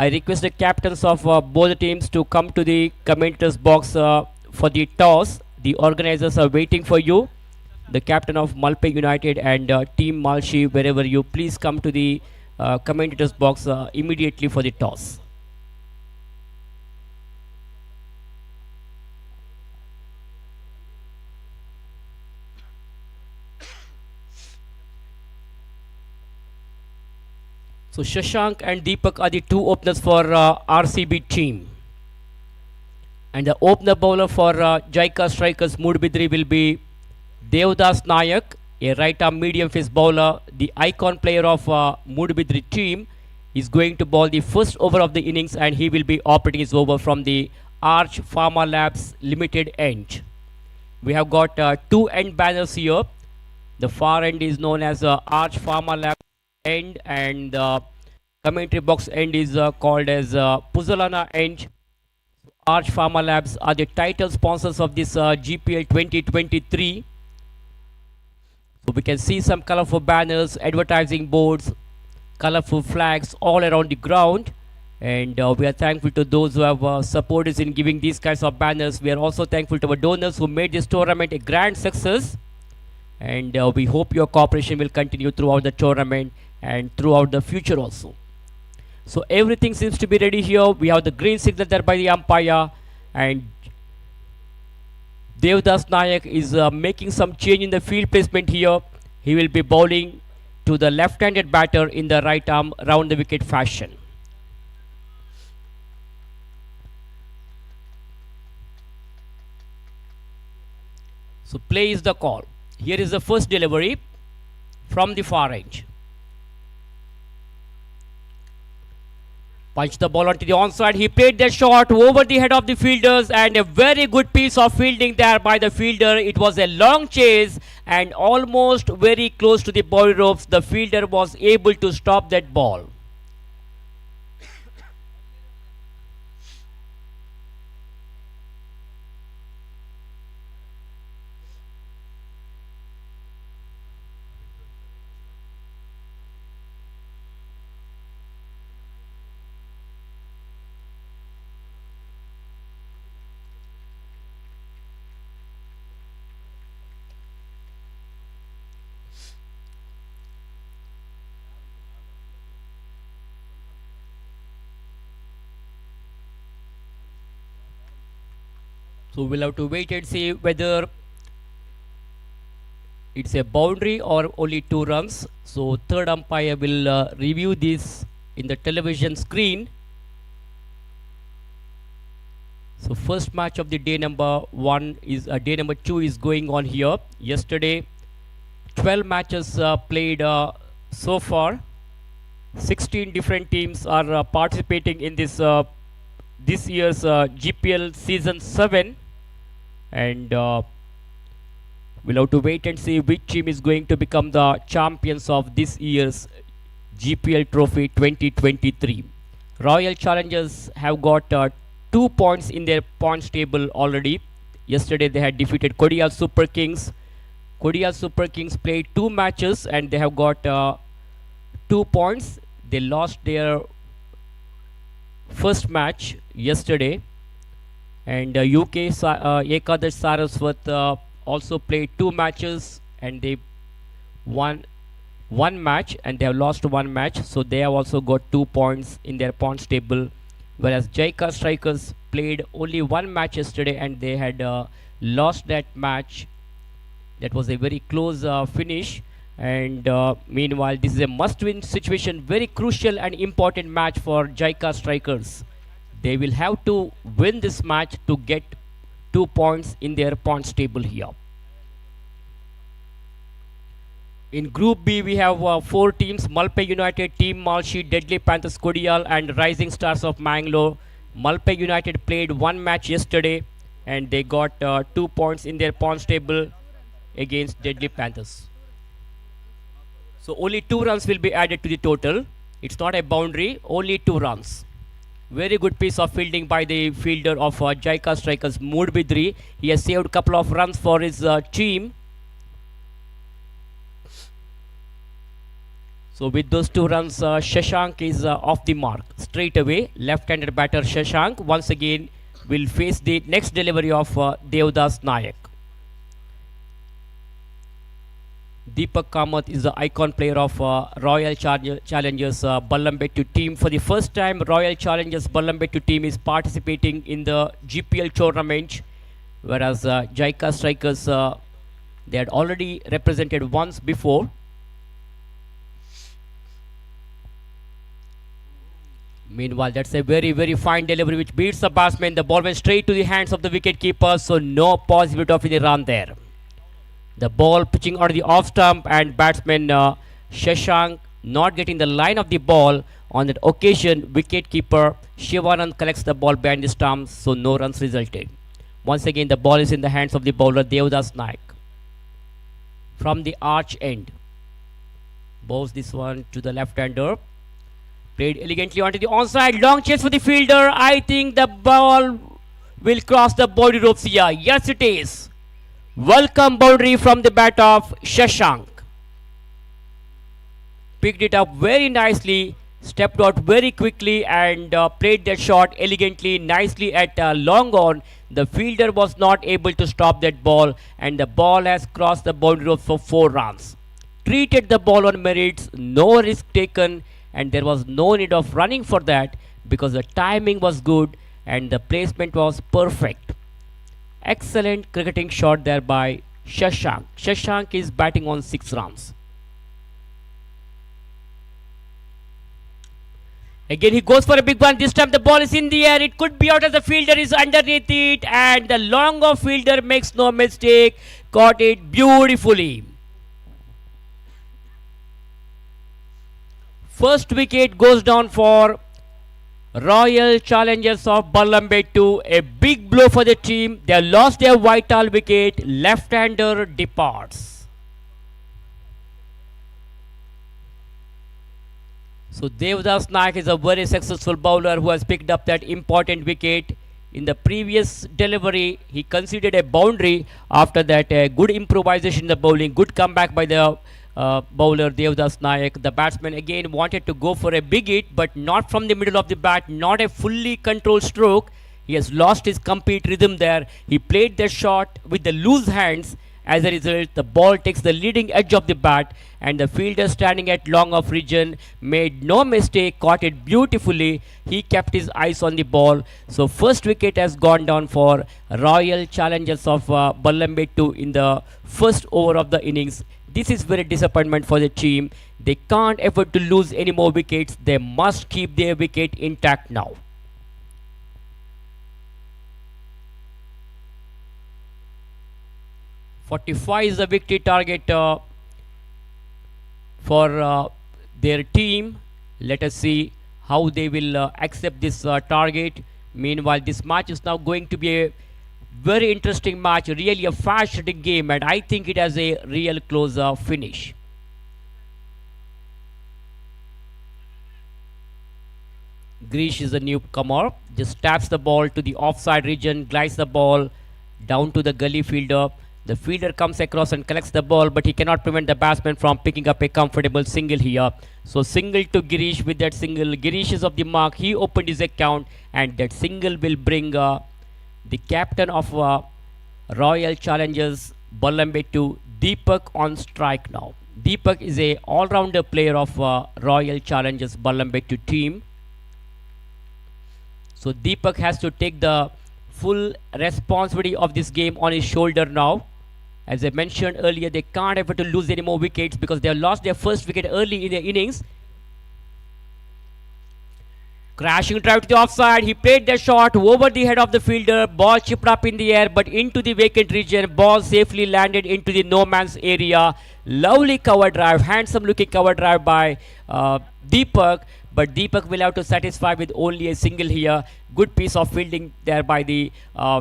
I request the captains of both the teams to come to the commentators box for the toss. The organizers are waiting for you. The captain of Malpe United and Team Malshi, wherever you, please come to the commentators box immediately for the toss. So Shashank and Deepak are the 2 openers for RCB team. And the opener bowler for Jaika Strikers Mudbidri will be Devdas Nayak, a right-arm medium-pace bowler. The icon player of Mudbidri team is going to bowl the first over of the innings, and he will be operating his over from the Arch Pharma Labs Limited end. We have got 2 end banners here. The far end is known as Arch Pharma Labs end, and the commentary box end is called as Puzalana end. Arch Pharma Labs are the title sponsors of this GPL 2023. So we can see some colorful banners, advertising boards, colorful flags all around the ground. And we are thankful to those who have supported us in giving these kinds of banners. We are also thankful to our donors who made this tournament a grand success. And we hope your cooperation will continue throughout the tournament and throughout the future also. So everything seems to be ready here. We have the green signal there by the umpire, and Devdas Nayak is making some change in the field placement here. He will be bowling to the left-handed batter in the right arm round the wicket fashion. So play is the call. Here is the first delivery from the far range. Punched the ball onto the onside. He played that shot over the head of the fielders, and a very good piece of fielding there by the fielder. It was a long chase and almost very close to the body ropes. The fielder was able to stop that ball. So we'll have to wait and see whether it's a boundary or only 2 runs. So third umpire will review this in the television screen. So first match of the day number 1 is day number 2 is going on here. Yesterday 12 matches played so far. 16 different teams are participating in this year's GPL season 7, and we'll have to wait and see which team is going to become the champions of this year's GPL Trophy 2023. Royal Challengers have got 2 points in their points table already. Yesterday they had defeated Kodial Super Kings. Kodial Super Kings played 2 matches and they have got 2 points. They lost their first match yesterday, and UK Ekadash Saraswat also played 2 matches and they won 1 match and they have lost 1 match, so they have also got 2 points in their points table, whereas Jaika Strikers played only 1 match yesterday and they had lost that match. That was a very close finish, and meanwhile this is a must-win situation, very crucial and important match for Jaika Strikers. They will have to win this match to get 2 points in their points table here. In Group B we have 4 teams: Malpe United, Team Malshi, Deadly Panthers Kodial and Rising Stars of Mangalore. Malpe United played 1 match yesterday and they got 2 points in their points table against Deadly Panthers. So only 2 runs will be added to the total. It's not a boundary, only 2 runs. Very good piece of fielding by the fielder of Jaika Strikers, Mood Bidri. He has saved a couple of runs for his team. So with those 2 runs, Shashank is off the mark straight away. Left-handed batter Shashank once again will face the next delivery of Devdas Nayak. Deepak Kamath is the icon player of Royal Challengers Balambettu team. For the first time, Royal Challengers Balambettu team is participating in the GPL tournament, whereas Jaika Strikers, they had already represented once before. Meanwhile, that's a very, very fine delivery which beats the batsman. The ball went straight to the hands of the wicket keeper, so no possibility of any run there. The ball pitching on the off stump, and batsman Shashank not getting the line of the ball. On that occasion, wicket keeper Shivanand collects the ball behind the stumps, so no runs resulted. Once again, the ball is in the hands of the bowler Devdas Naik. From the arch end, bows this one to the left-hander. Played elegantly onto the onside. Long chase for the fielder. I think the ball will cross the body ropes here. Yes, it is. Welcome boundary from the bat of Shashank. Picked it up very nicely stepped out very quickly and played that shot elegantly, nicely at long on. The fielder was not able to stop that ball, and the ball has crossed the boundary for 4 runs. Treated the ball on merits, no risk taken, and there was no need of running for that because the timing was good and the placement was perfect. Excellent cricketing shot there by Shashank. Shashank is batting on 6 runs. Again, he goes for a big one. This time the ball is in the air. It could be out as the fielder is underneath it. And the long off fielder makes no mistake. Caught it beautifully. First wicket goes down for Royal Challengers of Balambettu. A big blow for the team. They have lost their vital wicket. Left-hander departs. So Devdas Naik is a very successful bowler who has picked up that important wicket. In the previous delivery, he conceded a boundary. After that, a good improvisation in the bowling. Good comeback by the bowler Devdas Naik. The batsman again wanted to go for a big hit, but not from the middle of the bat. Not a fully controlled stroke. He has lost his complete rhythm there. He played the shot with the loose hands. As a result, the ball takes the leading edge of the bat, and the fielder standing at long off region made no mistake, caught it beautifully. He kept his eyes on the ball. So first wicket has gone down for Royal Challengers of Balambettu in the first over of the innings. This is very disappointment for the team. They can't afford to lose any more wickets. They must keep their wicket intact now. .45 is the victory target for their team. Let us see how they will accept this target. Meanwhile, this match is now going to be a very interesting match, really a fast-hitting game, and I think it has a real close finish. Grish is a newcomer, just taps the ball to the offside region, glides the ball down to the gully fielder. The fielder comes across and collects the ball, but he cannot prevent the batsman from picking up a comfortable single here. So single to Girish. With that single, Girish is of the mark. He opened his account, and that single will bring the captain of Royal Challengers Balambettu, Deepak, on strike now. Deepak is a all-rounder player of Royal Challengers Balambettu team. So Deepak has to take the full responsibility of this game on his shoulder now. As I mentioned earlier, they can't afford to lose any more wickets because they have lost their first wicket early in the innings. Crashing drive to the offside. He played the shot over the head of the fielder. Ball chipped up in the air, but into the vacant region. Ball safely landed into the no man's area. Lovely cover drive, handsome looking cover drive by Deepak. But Deepak will have to satisfy with only a single here. Good piece of fielding there by the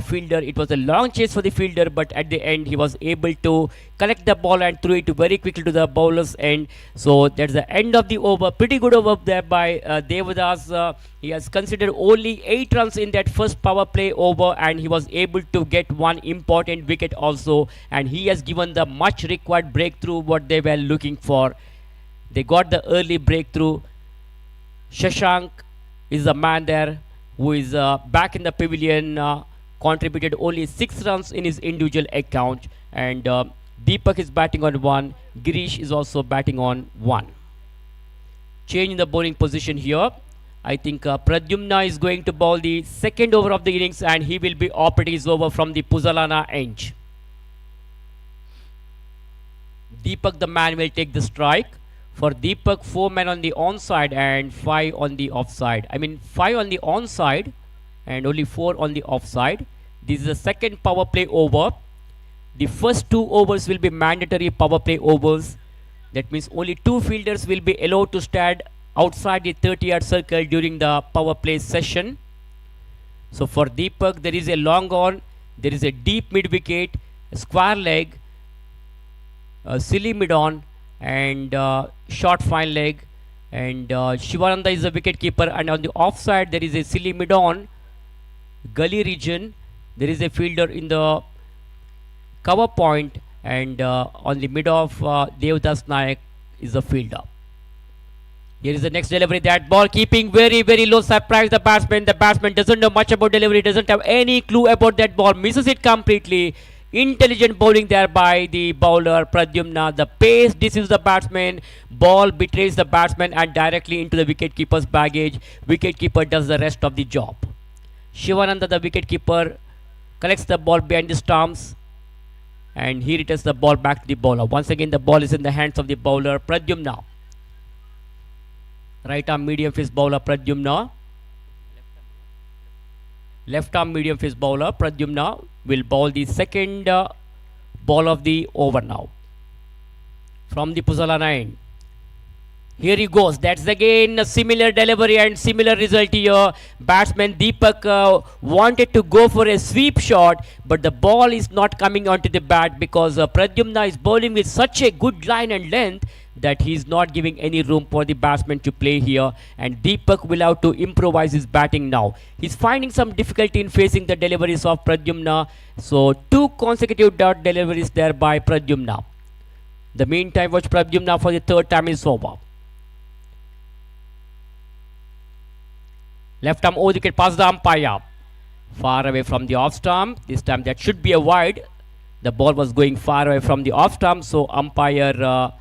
fielder. It was a long chase for the fielder, but at the end he was able to collect the ball and throw it very quickly to the bowler's end. So that's the end of the over. Pretty good over there by Devadas. He has considered only 8 runs in that first power play over, and he was able to get one important wicket also. And he has given the much required breakthrough what they were looking for. They got the early breakthrough. Shashank is the man there who is back in the pavilion, contributed only 6 runs in his individual account, and Deepak is batting on 1. Girish is also batting on 1. Change in the bowling position here. I think Pradyumna is going to bowl the second over of the innings, and he will be operating his over from the Puzalana end. Deepak, the man, will take the strike. For Deepak, 4 men on the onside and 5 on the offside. I mean 5 on the onside and only 4 on the offside. This is the second power play over. The first 2 overs will be mandatory power play overs. That means only 2 fielders will be allowed to stand outside the 30-yard circle during the power play session. So for Deepak, there is a long on, there is a deep mid wicket, a square leg, a silly mid on, and short fine leg, and Shivananda is the wicket keeper, and on the offside there is a silly mid on, gully region, there is a fielder in the cover point, and on the mid of Devdas Naik is the fielder. Here is the next delivery. That ball keeping very, very low. Surprise the batsman. The batsman doesn't know much about delivery. Doesn't have any clue about that ball. Misses it completely. Intelligent bowling there by the bowler Pradyumna. The pace deceives the batsman. Ball betrays the batsman and directly into the wicketkeeper's baggage. Wicketkeeper does the rest of the job. Shivananda, the wicketkeeper, collects the ball behind the stumps. And he returns the ball back to the bowler. Once again, the ball is in the hands of the bowler Pradyumna. Right arm medium fist bowler Pradyumna. Left arm medium fist bowler Pradyumna will bowl the second ball of the over now. From the Puzalana end. Here he goes. That's again a similar delivery and similar result here. Batsman Deepak wanted to go for a sweep shot, but the ball is not coming onto the bat because Pradyumna is bowling with such a good line and length that he is not giving any room for the batsman to play here, and Deepak will have to improvise his batting now. He's finding some difficulty in facing the deliveries of Pradyumna. So 2 consecutive dot deliveries there by Pradyumna. The meantime, watch Pradyumna for the 3rd time is over. Left arm over the wicket past the umpire. Far away from the off stump. This time that should be a wide. The ball was going far away from the off stump. So umpire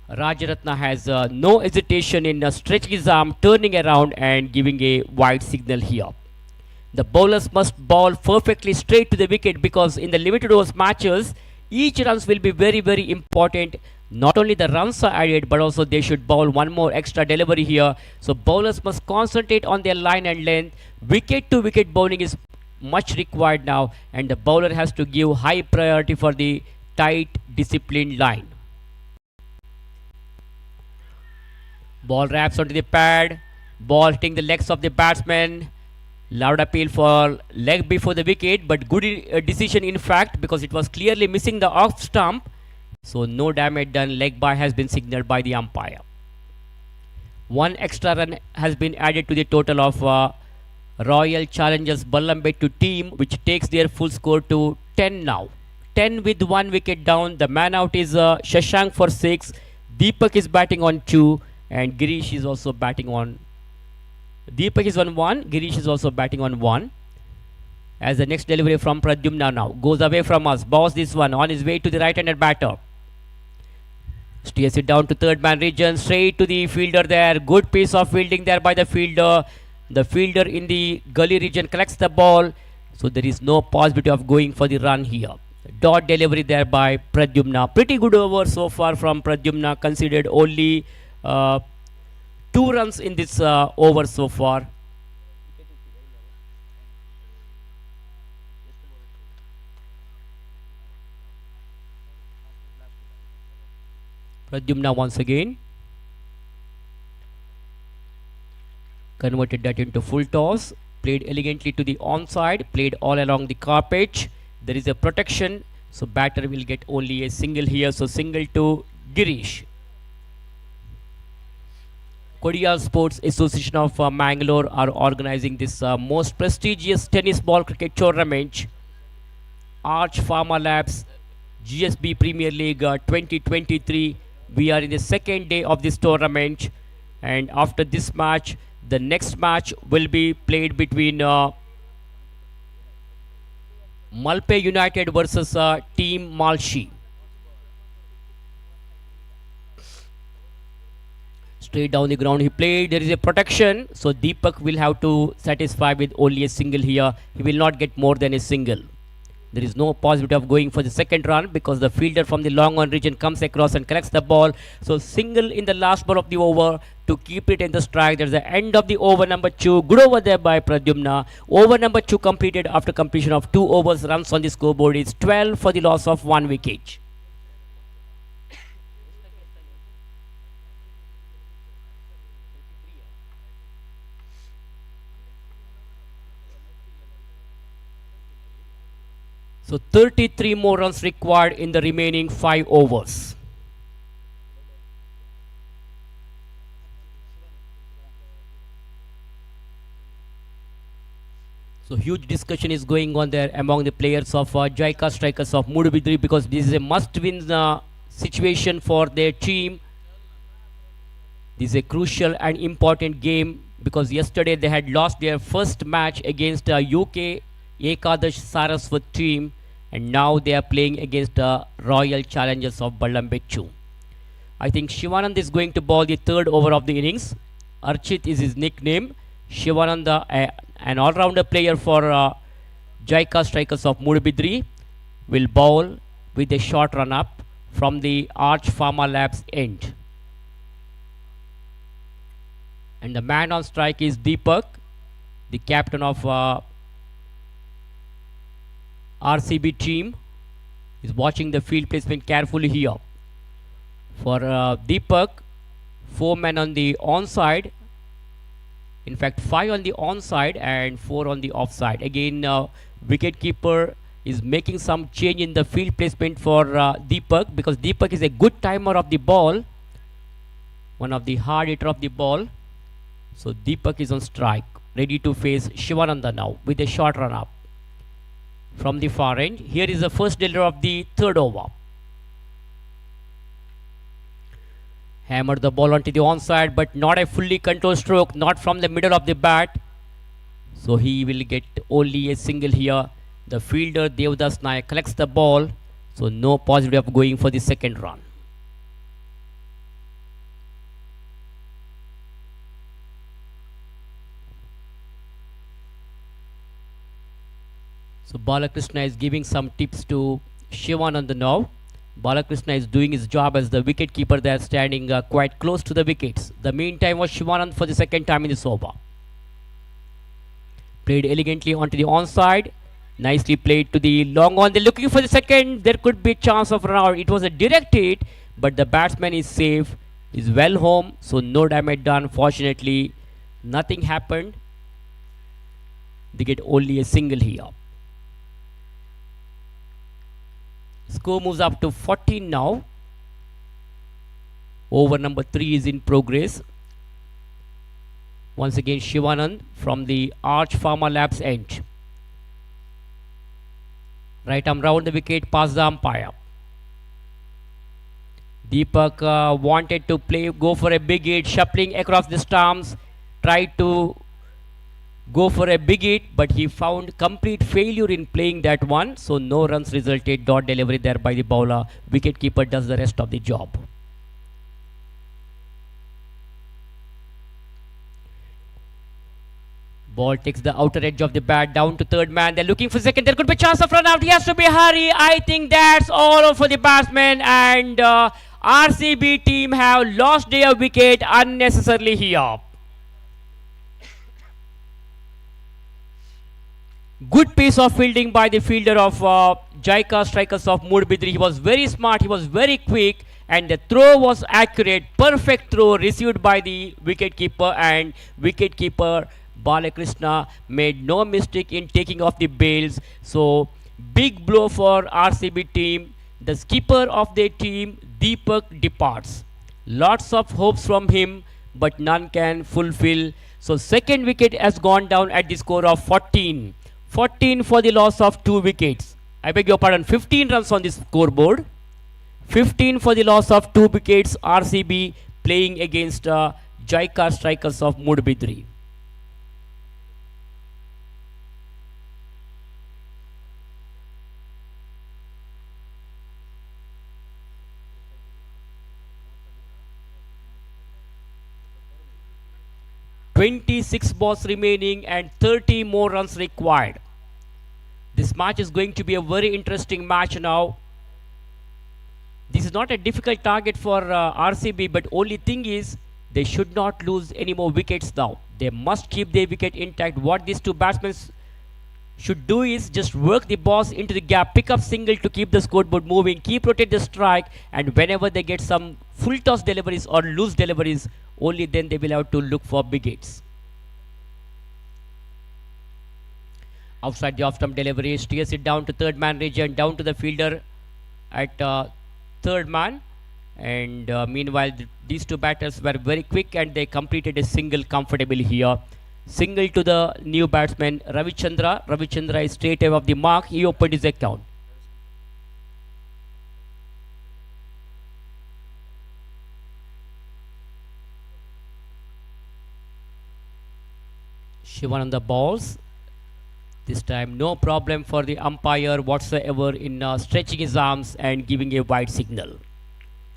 Rajaratna has no hesitation in stretching his arm, turning around and giving a wide signal here. The bowlers must bowl perfectly straight to the wicket because in the limited overs matches, each runs will be very, very important. Not only the runs are added, but also they should bowl one more extra delivery here. So bowlers must concentrate on their line and length. Wicket to wicket bowling is much required now, and the bowler has to give high priority for the tight, disciplined line. Ball wraps onto the pad. Ball hitting the legs of the batsman. Loud appeal for leg before the wicket, but good decision in fact because it was clearly missing the off stump. So no damage done. Leg by has been signaled by the umpire. 1 extra run has been added to the total of Royal Challengers Balambettu team, which takes their full score to 10 now. 10 with 1 wicket down. The man out is Shashank for 6. Deepak is batting on 2 and Girish is also batting on. Deepak is on 1. Girish is also batting on 1. As the next delivery from Pradyumna now goes away from us. Bows this one on his way to the right-handed batter. Steers it down to 3rd man region, straight to the fielder there. Good piece of fielding there by the fielder. The fielder in the gully region collects the ball. So there is no possibility of going for the run here. Dot delivery there by Pradyumna. Pretty good over so far from Pradyumna. Considered only 2 runs in this over so far. Pradyumna once again converted that into full toss, played elegantly to the onside, played all along the carpet. There is a protection, so batter will get only a single here, so single to Girish. Kodial Sports Association of Mangalore are organizing this most prestigious tennis ball cricket tournament, Arch Pharma Labs GSB Premier League 2023. We are in the 2nd day of this tournament, and after this match, the next match will be played between Malpe United versus Team Malshi. Straight down the ground he played. There is a protection, so Deepak will have to satisfy with only a single here. He will not get more than a single. There is no possibility of going for the 2nd run because the fielder from the long on region comes across and collects the ball. So single in the last ball of the over to keep it in the strike. That's the end of the over number 2. Good over there by Pradyumna. Over number 2 completed after completion of 2 overs. Runs on the scoreboard is 12 for the loss of 1 wicket. So 33 more runs required in the remaining 5 overs. So huge discussion is going on there among the players of Jaika Strikers of Mudubidri because this is a must-win situation for their team. This is a crucial and important game because yesterday they had lost their first match against a UK Ekadash Saraswat team, and now they are playing against the Royal Challengers of Ballambechu. I think Shivanand is going to bowl the third over of the innings. Archit is his nickname. Shivananda, an all-rounder player for Jaika Strikers of Mudbidri, will bowl with a short run-up from the Arch Pharma Labs end. And the man on strike is Deepak, the captain of RCB team. Is watching the field placement carefully here. For Deepak, 4 men on the onside. In fact, 5 on the onside and 4 on the offside. Again, wicketkeeper is making some change in the field placement for Deepak, because Deepak is a good timer of the ball, one of the hard hitter of the ball. So Deepak is on strike, ready to face Shivananda now with a short run up from the far end. Here is the first dealer of the third over. Hammered the ball onto the onside, but not a fully controlled stroke, not from the middle of the bat. So he will get only a single here. The fielder Devdas Nayak collects the ball, so no possibility of going for the second run. So Balakrishna is giving some tips to Shivananda now. Balakrishna is doing his job as the wicket keeper there, standing quite close to the wickets. The meantime was Shivanand for the second time in this over. Played elegantly onto the onside. Nicely played to the long on. They're looking for the second. There could be a chance of run out. It was a direct hit, but the batsman is safe. Is well home, so no damage done. Fortunately, nothing happened. They get only a single here. Score moves up to 14 now. Over number 3 is in progress. Once again, Shivanand from the Arch Pharma Labs end. Right arm round the wicket, past the umpire. Deepak wanted to go for a big hit, shuffling across the stumps, tried to go for a big hit, but he found complete failure in playing that one, so no runs resulted. Dot delivery there by the bowler. Wicketkeeper does the rest of the job. Ball takes the outer edge of the bat down to third man. They're looking for second. There could be a chance of run out. He has to be hurry. I think that's all for the batsman, and RCB team have lost their wicket unnecessarily here. Good piece of fielding by the fielder of Jaika Strikers of Mudbidri. He was very smart, he was very quick, and the throw was accurate. Perfect throw received by the wicketkeeper, and wicketkeeper Balakrishna made no mistake in taking off the bails. So big blow for RCB team. The skipper of their team, Deepak, departs. Lots of hopes from him, but none can fulfill. So second wicket has gone down at the score of 14. 14 for the loss of 2 wickets. I beg your pardon, 15 runs on the scoreboard. 15 for the loss of 2 wickets. RCB playing against Jaika Strikers of Mudbidri. "26 balls remaining and 30 more runs required." This match is going to be a very interesting match now. This is not a difficult target for RCB, but only thing is they should not lose any more wickets now. They must keep their wicket intact. What these two batsmen should do is just work the balls into the gap, pick up single to keep the scoreboard moving, keep rotate the strike, and whenever they get some full toss deliveries or loose deliveries, only then they will have to look for big hits. Outside the off-stump delivery, steers it down to third man region, down to the fielder at third man. And meanwhile, these two batters were very quick and they completed a single comfortably here. Single to the new batsman, Ravichandra. Ravichandra is straight away of the mark. He opened his account. Shivananda balls. This time no problem for the umpire whatsoever in stretching his arms and giving a wide signal.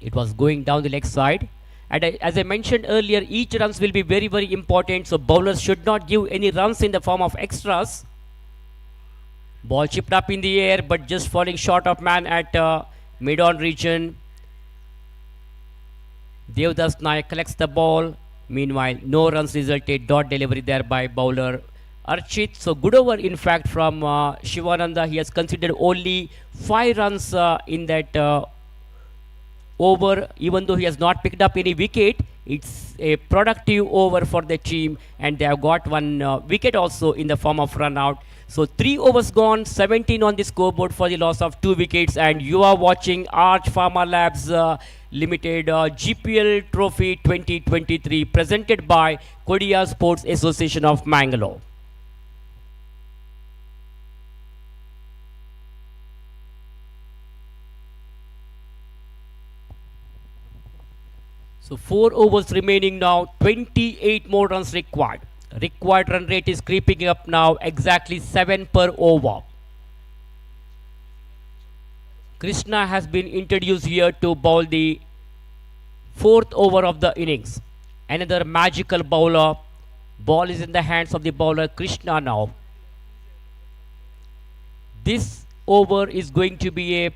It was going down the leg side. And as I mentioned earlier, each runs will be very, very important. So bowlers should not give any runs in the form of extras. Ball chipped up in the air, but just falling short of man at mid-on region. Devdas Nayak collects the ball. Meanwhile, no runs resulted. Dot delivery there by bowler Archit. So good over, in fact, from Shivananda. He has considered only 5 runs in that over. Even though he has not picked up any wicket, it's a productive over for the team, and they have got 1 wicket also in the form of run out. So 3 overs gone, 17 on the scoreboard for the loss of 2 wickets, and you are watching Arch Pharma Labs Limited GPL Trophy 2023 presented by Kodial Sports Association of Mangalore. So 4 overs remaining now, 28 more runs required. Required run rate is creeping up now, exactly 7 per over. Krishna has been introduced here to bowl the 4th over of the innings. Another magical bowler. Ball is in the hands of the bowler Krishna now. This over is going to be a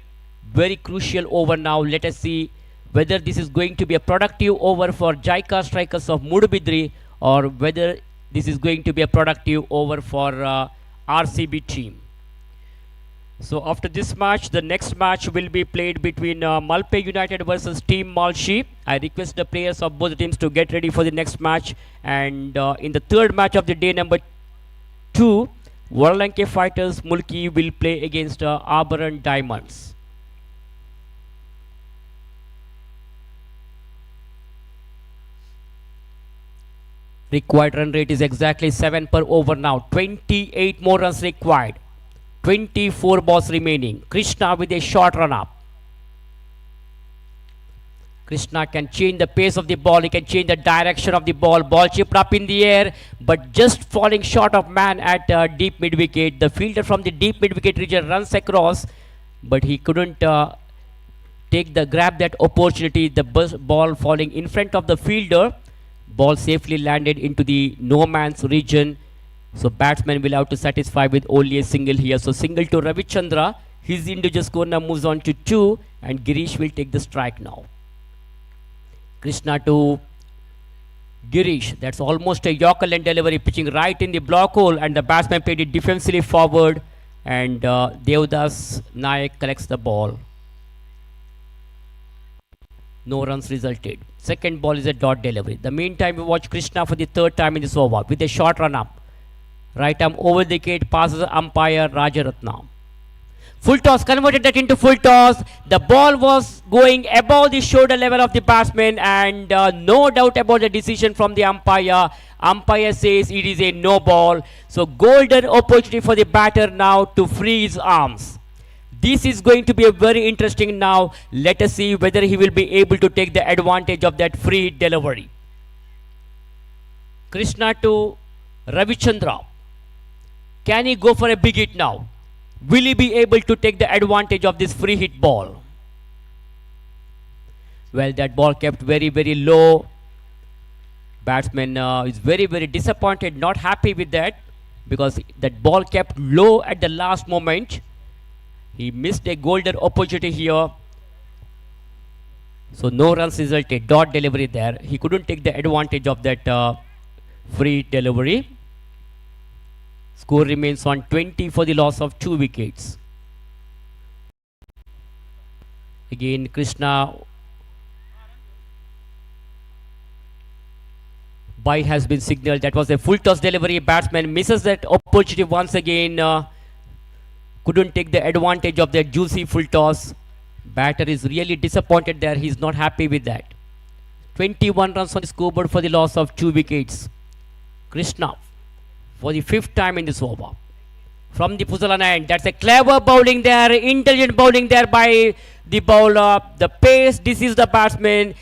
very crucial over now. Let us see whether this is going to be a productive over for Jaika Strikers of Mudubidri, or whether this is going to be a productive over for RCB team. So after this match, the next match will be played between Malpe United versus Team Malshi. I request the players of both teams to get ready for the next match. And in the third match of the day, number 2, Varlanke Fighters Mulki will play against Abaran Diamonds. Required run rate is exactly 7 per over now. 28 more runs required. 24 balls remaining. Krishna with a short run up. Krishna can change the pace of the ball. He can change the direction of the ball. Ball chipped up in the air, but just falling short of man at deep mid wicket. The fielder from the deep mid wicket region runs across, but he couldn't grab that opportunity. The ball falling in front of the fielder. Ball safely landed into the no man's region. So batsman will have to satisfy with only a single here. So single to Ravichandra. His individual score now moves on to 2, and Girish will take the strike now. Krishna to Girish. That's almost a Yorker line delivery, pitching right in the block hole, and the batsman played it defensively forward, and Devdas Nayak collects the ball. No runs resulted. Second ball is a dot delivery. The meantime, we watch Krishna for the 3rd time in this over with a short run up. Right arm over the wicket, passes umpire Rajaratnam. Full toss, converted that into full toss. The ball was going above the shoulder level of the batsman, and no doubt about the decision from the umpire. Umpire says it is a no ball. So golden opportunity for the batter now to free his arms. This is going to be a very interesting now. Let us see whether he will be able to take the advantage of that free hit delivery. Krishna to Ravichandra. Can he go for a big hit now? Will he be able to take the advantage of this free hit ball? Well, that ball kept very, very low. Batsman is very, very disappointed, not happy with that, because that ball kept low at the last moment. He missed a golden opportunity here. So no runs resulted. Dot delivery there. He couldn't take the advantage of that free delivery. Score remains on 20 for the loss of 2 wickets. Again, Krishna. Bye has been signaled. That was a full toss delivery. Batsman misses that opportunity once again. Couldn't take the advantage of that juicy full toss. Batter is really disappointed there. He's not happy with that. 21 runs on the scoreboard for the loss of 2 wickets. Krishna for the 5th time in this over. From the Puzalan end. That's a clever bowling there. Intelligent bowling there by the bowler. The pace deceives the batsman.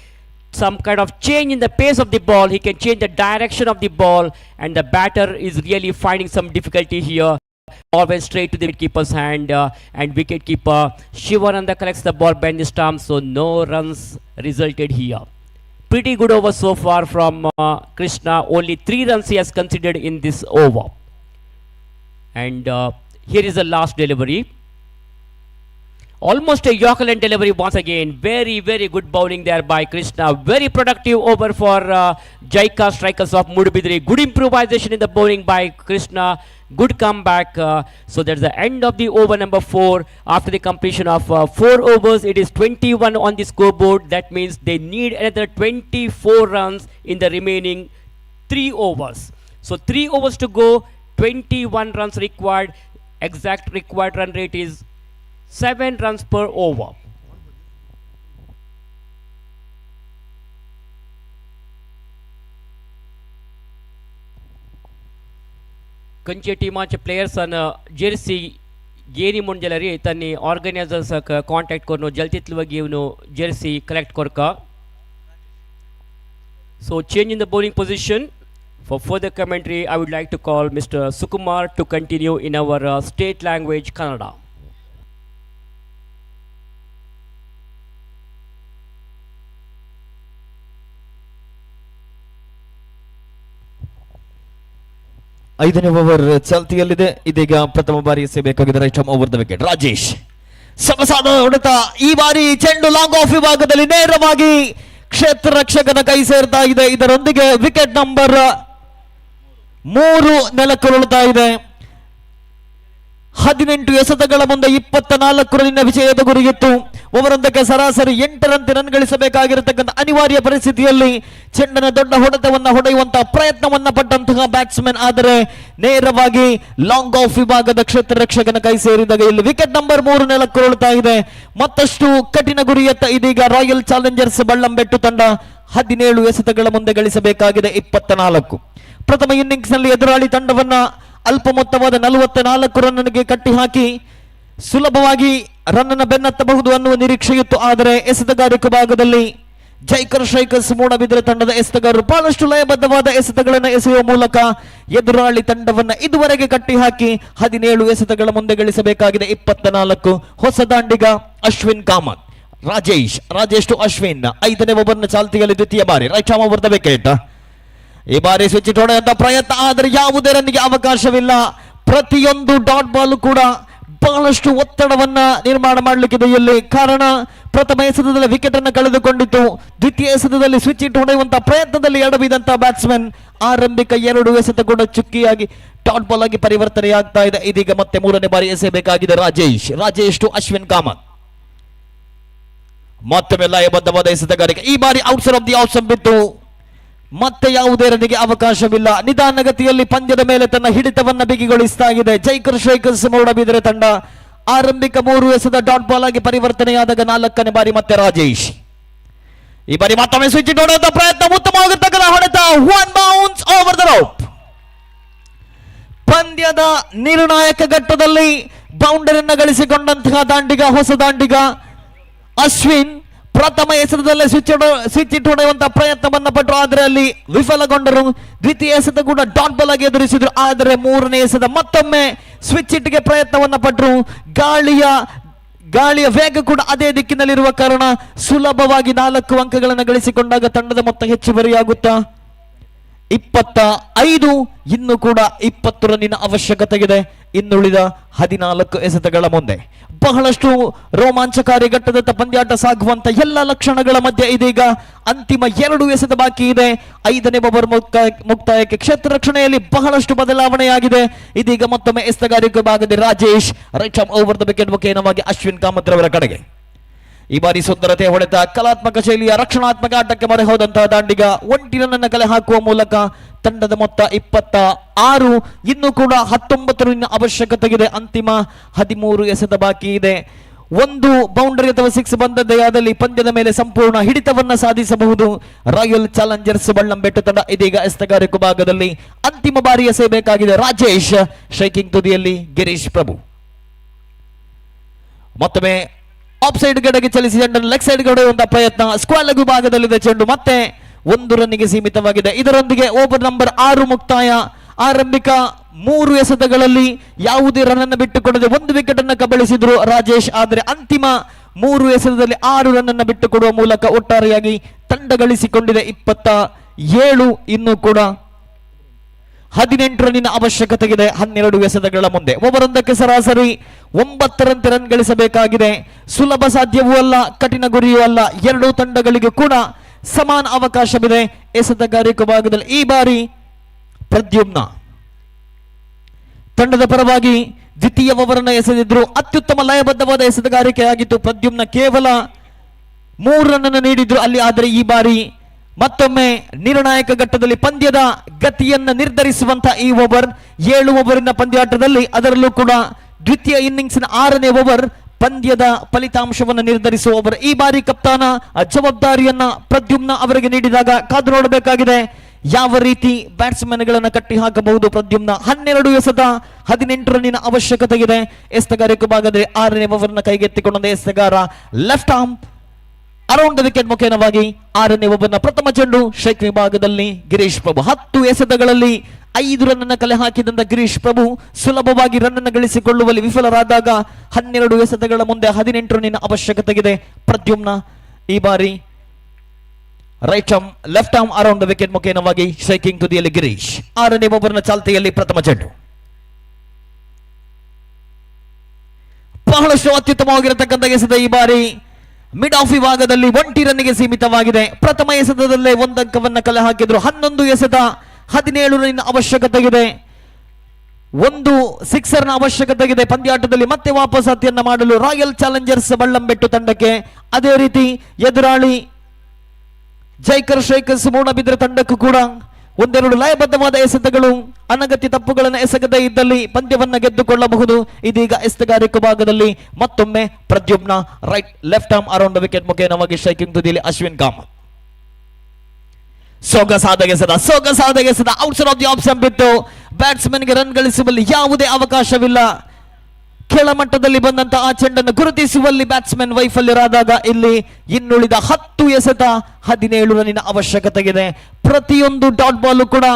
some kind of change in the pace of the ball. He can change the direction of the ball, and the batter is really finding some difficulty here. Ball went straight to the wicketkeeper's hand, and wicketkeeper Shivananda collects the ball behind the stump, so no runs resulted here. Pretty good over so far from Krishna. Only 3 runs he has considered in this over. And here is the last delivery. Almost a Yorkerland delivery once again. Very, very good bowling there by Krishna. Very productive over for Jaika strikers of Mudbidri. Good improvisation in the bowling by Krishna. Good comeback. So that's the end of the over number 4. After the completion of 4 overs, it is 21 on the scoreboard. That means they need another 24 runs in the remaining 3 overs. So 3 overs to go, 21 runs required. Exact required run rate is 7 runs per over. खंयचे टिमाचे प्लेयर्सान Jersey गेरी म्हूण जाल्यार तांणी ऑर्गनायझर्साक contact करून जल्दींतलो घेवन Jersey collect Karka. So change in the bowling position. For further commentary, I would like to call Mr. Sukumar to continue in our state language Kannada. ಐದನೇ over ಚಾಲ್ತಿಯಲ್ಲಿದೆ. ಇದೀಗ ಪ್ರಥಮ ಬಾರಿ ಎಸೆಯಬೇಕಾಗಿದೆ right arm over the wicket. Rajesh ಸಮಸಾದ ಹೊಡೆತ. ಈ ಬಾರಿ ಚೆಂಡು ಲಾಂಗ್ ಆಫ್ ವಿಭಾಗದಲ್ಲಿ ನೇರವಾಗಿ ಕ್ಷೇತ್ರ ರಕ್ಷಕನ ಕೈ ಸೇರ್ತಾ ಇದೆ. ಇದರೊಂದಿಗೆ ವಿಕೆಟ್ ನಂಬರ್ 3 ನೆಲಕ್ಕುರುಳ್ತಾ ಇದೆ. 18 ಎಸೆತಗಳ ಮುಂದೆ 24 ರನ್ನಿನ ವಿಜಯದ ಗುರಿಯಿತ್ತು. ಓವರೊಂದಕ್ಕೆ ಸರಾಸರಿ 8 ರನ್ ಗಳಿಸಬೇಕಾಗಿರತಕ್ಕಂಥ ಅನಿವಾರ್ಯ ಪರಿಸ್ಥಿತಿಯಲ್ಲಿ ಚೆಂಡನ ದೊಡ್ಡ ಹೊಡೆತವನ್ನು ಹೊಡೆಯುವಂತಹ ಪ್ರಯತ್ನವನ್ನ ಪಟ್ಟಂತಹ ಬ್ಯಾಟ್ಸ್ಮನ್, ಆದರೆ ನೇರವಾಗಿ ಲಾಂಗ್ ಆಫ್ ವಿಭಾಗದ ಕ್ಷೇತ್ರ ರಕ್ಷಕನ ಕೈ ಸೇರಿದಾಗ ಇಲ್ಲಿ ವಿಕೆಟ್ ನಂಬರ್ 3 ನೆಲಕ್ಕುರುಳ್ತಾ ಇದೆ. ಮತ್ತಷ್ಟು ಕಠಿಣ ಗುರಿಯತ್ತ ಇದೀಗ ರಾಯಲ್ ಚಾಲೆಂಜರ್ಸ್ ಬಳ್ಳಂಬೆಟ್ಟು ತಂಡ 17 ಎಸೆತಗಳ ಮುಂದೆ ಗಳಿಸಬೇಕಾಗಿದೆ 24. ಪ್ರಥಮ ಇನ್ನಿಂಗ್ಸ್ ನಲ್ಲಿ ಎದುರಾಳಿ ತಂಡವನ್ನ ಅಲ್ಪ ಮೊತ್ತವಾದ 44 ರನ್ನಿಗೆ ಕಟ್ಟಿ ಹಾಕಿ ಸುಲಭವಾಗಿ ರನ್ನ ಬೆನ್ನತ್ತಬಹುದು ಅನ್ನುವ ನಿರೀಕ್ಷೆಯಿತ್ತು. ಆದರೆ ಎಸೆತಗಾರಿಕೆ ಭಾಗದಲ್ಲಿ ಜೈಕರ್ ಶೈಕರ್ಸ್ ಮೂಡಬಿದ್ರೆ ತಂಡದ ಎಸೆತಗಾರರು ಬಹಳಷ್ಟು ಲಯಬದ್ಧವಾದ ಎಸೆತಗಳನ್ನು ಎಸೆಯುವ ಮೂಲಕ ಎದುರಾಳಿ ತಂಡವನ್ನ ಇದುವರೆಗೆ ಕಟ್ಟಿ ಹಾಕಿ 17 ಎಸೆತಗಳ ಮುಂದೆ ಗಳಿಸಬೇಕಾಗಿದೆ 24. ಹೊಸ ದಾಂಡಿಗ ಅಶ್ವಿನ್ ಕಾಮತ್. ರಾಜೇಶ್ ಟು ಅಶ್ವಿನ್. 5ನೇ ಓವರ್ನ ಚಾಲ್ತಿಯಲ್ಲಿ ದ್ವಿತೀಯ ಬಾರಿ right arm over the wicket. ಈ ಬಾರಿ ಸ್ವಿಚ್ ಹೊಡೆಯುವಂತ ಪ್ರಯತ್ನ, ಆದರೆ ಯಾವುದೇ ರನ್ನಿಗೆ ಅವಕಾಶವಿಲ್ಲ. ಪ್ರತಿಯೊಂದು ಡಾಟ್ ಬಾಲ್ ಕೂಡ ಬಹಳಷ್ಟು ಒತ್ತಡವನ್ನ ನಿರ್ಮಾಣ ಮಾಡಲಿಕ್ಕಿದೆ ಇಲ್ಲಿ. ಕಾರಣ ಪ್ರಥಮ ಎಸೆತದಲ್ಲಿ ವಿಕೆಟ್ ಅನ್ನು ಕಳೆದುಕೊಂಡಿತ್ತು. ದ್ವಿತೀಯ ಎಸೆತದಲ್ಲಿ ಸ್ವಿಚ್ ಇಟ್ಟು ಹೊಡೆಯುವಂತಹ ಪ್ರಯತ್ನದಲ್ಲಿ ಎಡವಿದಂತಹ ಬ್ಯಾಟ್ಸ್ಮನ್ ಆರಂಭಿಕ 2 ಎಸೆತ ಕೂಡ ಚುಕ್ಕಿಯಾಗಿ ಡಾಟ್ ಬಾಲ್ ಆಗಿ ಪರಿವರ್ತನೆಯಾಗ್ತಾ ಇದೆ. ಇದೀಗ ಮತ್ತೆ 3ನೇ ಬಾರಿ ಎಸೆಯಬೇಕಾಗಿದೆ ರಾಜೇಶ್ ಟು ಅಶ್ವಿನ್ ಕಾಮತ್. ಮತ್ತೊಮ್ಮೆ ಲಯಬದ್ಧವಾದ ಎಸೆತಗಾರಿಕೆ. ಈ ಬಾರಿ outside off the off stump ಬಿತ್ತು. ಮತ್ತೆ ಯಾವುದೇ ರನ್ನಿಗೆ ಅವಕಾಶವಿಲ್ಲ. ನಿಧಾನಗತಿಯಲ್ಲಿ ಪಂದ್ಯದ ಮೇಲೆ ತನ್ನ ಹಿಡಿತವನ್ನ ಬಿಗಿಗೊಳಿಸ್ತಾ ಇದೆ ಜೈಕರ್ ಶೇಕರ್ಸ್ ಮೂಡಬಿದ್ರೆ ತಂಡ. ಆರಂಭಿಕ 3 ಎಸೆದ ಡಾಟ್ ಬಾಲ್ ಆಗಿ ಪರಿವರ್ತನೆಯಾದಾಗ 4ನೇ ಬಾರಿ ಮತ್ತೆ ರಾಜೇಶ್. ಈ ಬಾರಿ ಮತ್ತೊಮ್ಮೆ ಸ್ವಿಚ್ ಹೊಡೆಯುವಂತ ಪ್ರಯತ್ನ, ಉತ್ತಮವಾಗಿರ್ತಕ್ಕಂಥ ಹೊಡೆತ. 1 ಬೌನ್ಸ್ ಓವರ್ ದ ರೋಪ್. ಪಂದ್ಯದ ನಿರ್ಣಾಯಕ ಘಟ್ಟದಲ್ಲಿ ಬೌಂಡರಿಯನ್ನ ಗಳಿಸಿಕೊಂಡಂತಹ ದಾಂಡಿಗ, ಹೊಸ ದಾಂಡಿಗ ಅಶ್ವಿನ್ ಪ್ರಥಮ ಎಸೆತದಲ್ಲೇ ಸ್ವಿಚ್ ಇಟ್ಟು ಹೊಡೆಯುವಂತಹ ಪ್ರಯತ್ನವನ್ನ ಪಟ್ಟರು, ಆದರೆ ಅಲ್ಲಿ ವಿಫಲಗೊಂಡರು. ದ್ವಿತೀಯ ಎಸೆತ ಕೂಡ ಡಾಟ್ ಬಾಲ್ ಆಗಿ ಎದುರಿಸಿದ್ರು, ಆದರೆ 3ನೇ ಎಸೆತ ಮತ್ತೊಮ್ಮೆ ಸ್ವಿಚ್ ಇಟ್ಗೆ ಪ್ರಯತ್ನವನ್ನ ಪಟ್ಟರು. ಗಾಳಿಯ ವೇಗ ಕೂಡ ಅದೇ ದಿಕ್ಕಿನಲ್ಲಿರುವ ಕಾರಣ ಸುಲಭವಾಗಿ 4 ಅಂಕಗಳನ್ನು ಗಳಿಸಿಕೊಂಡಾಗ ತಂಡದ ಮೊತ್ತ ಹೆಚ್ಚುವರಿಯಾಗುತ್ತಾ 25. ಇನ್ನು ಕೂಡ 20 ರನ್ನಿನ ಅವಶ್ಯಕತೆ ಇದೆ ಇನ್ನುಳಿದ 14 ಎಸೆತಗಳ ಮುಂದೆ. ಬಹಳಷ್ಟು ರೋಮಾಂಚಕಾರಿ ಘಟ್ಟದತ್ತ ಪಂದ್ಯಾಟ ಸಾಗುವಂತ ಎಲ್ಲ ಲಕ್ಷಣಗಳ ಮಧ್ಯೆ ಇದೀಗ ಅಂತಿಮ 2 ಎಸೆತ ಬಾಕಿ ಇದೆ. 5ನೇ ಓವರ್ ಮುಕ್ತಾಯಕ್ಕೆ ಕ್ಷೇತ್ರ ರಕ್ಷಣೆಯಲ್ಲಿ ಬಹಳಷ್ಟು ಬದಲಾವಣೆಯಾಗಿದೆ. ಇದೀಗ ಮತ್ತೊಮ್ಮೆ ಎಸೆತಗಾರಿಕೆ ಭಾಗದಲ್ಲಿ Rajesh right arm over the wicket ಮುಖೇನವಾಗಿ ಅಶ್ವಿನ್ ಕಾಮತ್ ರವರ ಕಡೆಗೆ. ಈ ಬಾರಿ ಸುಂದರತೆ ಹೊಡೆತ, ಕಲಾತ್ಮಕ ಶೈಲಿಯ ರಕ್ಷಣಾತ್ಮಕ ಆಟಕ್ಕೆ ಮೊರೆ ಹೋದಂತಹ ದಾಂಡಿಗ 1 ರನ್ ಕಲೆ ಹಾಕುವ ಮೂಲಕ ತಂಡದ ಮೊತ್ತ 26. ಇನ್ನು ಕೂಡ 19 ರನ್ನಿನ ಅವಶ್ಯಕತೆ ಇದೆ. ಅಂತಿಮ 13 ಎಸೆತ ಬಾಕಿ ಇದೆ. 1 ಬೌಂಡರಿ ಅಥವಾ 6 ಬಂದದ್ದೇ ಆದಲ್ಲಿ ಪಂದ್ಯದ ಮೇಲೆ ಸಂಪೂರ್ಣ ಹಿಡಿತವನ್ನ ಸಾಧಿಸಬಹುದು ರಾಯಲ್ ಚಾಲೆಂಜರ್ಸ್ ಬಳ್ಳಂಬೆಟ್ಟು ತಂಡ. ಇದೀಗ ಎಸೆತಗಾರಿಕೆ ಭಾಗದಲ್ಲಿ ಅಂತಿಮ ಬಾರಿ ಎಸೆಯಬೇಕಾಗಿದೆ ರಾಜೇಶ್. ಶೈಕಿಂಗ್ ತುದಿಯಲ್ಲಿ ಗಿರೀಶ್ ಪ್ರಭು. ಮತ್ತೊಮ್ಮೆ ಆಫ್ ಸೈಡ್ ಕಡೆಗೆ ಚಲಿಸಿ ಚೆಂಡನ್ನು ಲೆಗ್ ಸೈಡ್ ಹೊಡೆಯುವಂತಹ ಪ್ರಯತ್ನ. ಸ್ಕ್ವಾಲ್ ಲೆಗ್ ವಿಭಾಗದಲ್ಲಿದೆ ಚೆಂಡು, ಮತ್ತೆ 1 ರನ್ನಿಗೆ ಸೀಮಿತವಾಗಿದೆ. ಇದರೊಂದಿಗೆ ಓವರ್ ನಂಬರ್ 6 ಮುಕ್ತಾಯ. ಆರಂಭಿಕ 3 ಎಸೆತಗಳಲ್ಲಿ ಯಾವುದೇ ರನ್ ಅನ್ನು ಬಿಟ್ಟುಕೊಡದೆ 1 ವಿಕೆಟ್ ಅನ್ನು ಕಬಳಿಸಿದ್ರು ರಾಜೇಶ್. ಆದರೆ ಅಂತಿಮ 3 ಎಸೆತದಲ್ಲಿ 6 ರನ್ ಅನ್ನು ಬಿಟ್ಟುಕೊಡುವ ಮೂಲಕ ಒಟ್ಟಾರೆಯಾಗಿ ತಂಡ ಗಳಿಸಿಕೊಂಡಿದೆ 27. ಇನ್ನು ಕೂಡ 18 ರನ್ನಿನ ಅವಶ್ಯಕತೆಗಿದೆ 12 ಎಸೆತಗಳ ಮುಂದೆ. ಓವರೊಂದಕ್ಕೆ ಸರಾಸರಿ 9 ರಂತೆ ರನ್ ಗಳಿಸಬೇಕಾಗಿದೆ. ಸುಲಭ ಸಾಧ್ಯವೂ ಅಲ್ಲ, ಕಠಿಣ ಗುರಿಯೂ ಅಲ್ಲ. ಎರಡೂ ತಂಡಗಳಿಗೂ ಕೂಡ ಸಮಾನ ಅವಕಾಶವಿದೆ. ಎಸೆತಗಾರಿಕೆ ಭಾಗದಲ್ಲಿ ಈ ಬಾರಿ ಪ್ರದ್ಯುಮ್ನ ತಂಡದ ಪರವಾಗಿ ದ್ವಿತೀಯ ಓವರನ್ನು ಎಸೆದಿದ್ರು. ಅತ್ಯುತ್ತಮ ಲಯಬದ್ಧವಾದ ಎಸೆತಗಾರಿಕೆಯಾಗಿತ್ತು. ಪ್ರದ್ಯುಮ್ನ ಕೇವಲ 3 ರನ್ ಅನ್ನು ನೀಡಿದ್ರು ಅಲ್ಲಿ. ಆದರೆ ಈ ಬಾರಿ ಮತ್ತೊಮ್ಮೆ ನಿರ್ಣಾಯಕ ಘಟ್ಟದಲ್ಲಿ ಪಂದ್ಯದ ಗತಿಯನ್ನು ನಿರ್ಧರಿಸುವಂತಹ ಈ ಓವರ್ 7 ಓವರಿನ ಪಂದ್ಯಾಟದಲ್ಲಿ, ಅದರಲ್ಲೂ ಕೂಡ ದ್ವಿತೀಯ ಇನ್ನಿಂಗ್ಸ್ನ 6ನೇ ಓವರ್ ಪಂದ್ಯದ ಫಲಿತಾಂಶವನ್ನು ನಿರ್ಧರಿಸುವ ಓವರ್. ಈ ಬಾರಿ ಕಪ್ತಾನ ಜವಾಬ್ದಾರಿಯನ್ನ ಪ್ರದ್ಯುಮ್ನ ಅವರಿಗೆ ನೀಡಿದಾಗ ಕಾದು ನೋಡಬೇಕಾಗಿದೆ ಯಾವ ರೀತಿ ಬ್ಯಾಟ್ಸ್ಮನ್ಗಳನ್ನು ಕಟ್ಟಿ ಹಾಕಬಹುದು ಪ್ರದ್ಯುಮ್ನ. 12 ಎಸೆತ 18 ರನ್ನಿನ ಅವಶ್ಯಕತೆ ಇದೆ. ಎಸೆತಗಾರಿಕೆ ಭಾಗದಲ್ಲಿ 6ನೇ ಓವರ್ನ ಕೈಗೆತ್ತಿಕೊಂಡ ಎಸೆತಗಾರ left arm around the wicket ಮುಖೇನವಾಗಿ 6ನೇ ಓವರ್ನ ಪ್ರಥಮ ಚೆಂಡು ಸ್ಟ್ರೈಕ್ ವಿಭಾಗದಲ್ಲಿ ಗಿರೀಶ್ ಪ್ರಭು. 10 ಎಸೆತಗಳಲ್ಲಿ 5 ರನ್ ಅನ್ನು ಕಲೆ ಹಾಕಿದಂತ ಗಿರೀಶ್ ಪ್ರಭು ಸುಲಭವಾಗಿ ರನ್ ಅನ್ನು ಗಳಿಸಿಕೊಳ್ಳುವಲ್ಲಿ ವಿಫಲರಾದಾಗ 12 ಎಸೆತಗಳ ಮುಂದೆ 18 ರನ್ನಿನ ಅವಶ್ಯಕತೆಗಿದೆ ಪ್ರದ್ಯುಮ್ನ. ಈ ಬಾರಿ right arm left arm around the wicket ಮುಖೇನವಾಗಿ striking ತುದಿಯಲ್ಲಿ ಗಿರೀಶ್. 6ನೇ ಓವರ್ನ ಚಾಲ್ತಿಯಲ್ಲಿ ಪ್ರಥಮ ಚೆಂಡು ಬಹಳಷ್ಟು ಅತ್ಯುತ್ತಮವಾಗಿರತಕ್ಕಂಥ ಎಸೆತ. ಈ ಬಾರಿ ಮಿಡ್ ಆಫ್ ವಿಭಾಗದಲ್ಲಿ 1 ರನ್ನಿಗೆ ಸೀಮಿತವಾಗಿದೆ. ಪ್ರಥಮ ಎಸೆತದಲ್ಲೇ 1 ಅಂಕವನ್ನು ಕಲೆ ಹಾಕಿದ್ರು. 11 ಎಸೆತ 17 ರನ್ನಿನ ಅವಶ್ಯಕತೆಗಿದೆ. 1 ಸಿಕ್ಸರ್ನ ಅವಶ್ಯಕತೆಗಿದೆ ಪಂದ್ಯಾಟದಲ್ಲಿ ಮತ್ತೆ ವಾಪಸಾತಿಯನ್ನ ಮಾಡಲು ರಾಯಲ್ ಚಾಲೆಂಜರ್ಸ್ ಬಳ್ಳಂಬೆಟ್ಟು ತಂಡಕ್ಕೆ. ಅದೇ ರೀತಿ ಎದುರಾಳಿ ಜೈಕರ್ ಶೇಖರ್ಸ್ ಮೂಡಬಿದ್ರೆ ತಂಡಕ್ಕೂ ಕೂಡ 1-2 ಲಯಬದ್ಧವಾದ ಎಸೆತಗಳು ಅನಗತ್ಯ ತಪ್ಪುಗಳನ್ನು ಎಸಗದೇ ಇದ್ದಲ್ಲಿ ಪಂದ್ಯವನ್ನ ಗೆದ್ದುಕೊಳ್ಳಬಹುದು. ಇದೀಗ ಎಸೆತಗಾರಿಕೆ ಭಾಗದಲ್ಲಿ ಮತ್ತೊಮ್ಮೆ Pradyumna right left arm around wicket ಮುಖೇನವಾಗಿ striking ತುದಿಯಲ್ಲಿ ಅಶ್ವಿನ್ ಕಾಮತ್. ಸೊಗಸಾದ ಎಸೆತ outside off the off stump ಬಿಟ್ಟು ಬ್ಯಾಟ್ಸ್ಮನ್ಗೆ ರನ್ ಗಳಿಸುವಲ್ಲಿ ಯಾವುದೇ ಅವಕಾಶವಿಲ್ಲ. ಕೆಳಮಟ್ಟದಲ್ಲಿ ಬಂದಂತಹ ಆ ಚೆಂಡನ್ನು ಗುರುತಿಸುವಲ್ಲಿ ಬ್ಯಾಟ್ಸ್ಮನ್ ವೈಫಲ್ಯರಾದಾಗ ಇಲ್ಲಿ ಇನ್ನುಳಿದ 10 ಎಸೆತ 17 ರನ್ನಿನ ಅವಶ್ಯಕತೆಗಿದೆ. ಪ್ರತಿಯೊಂದು ಡಾಟ್ ಬಾಲ್ ಕೂಡ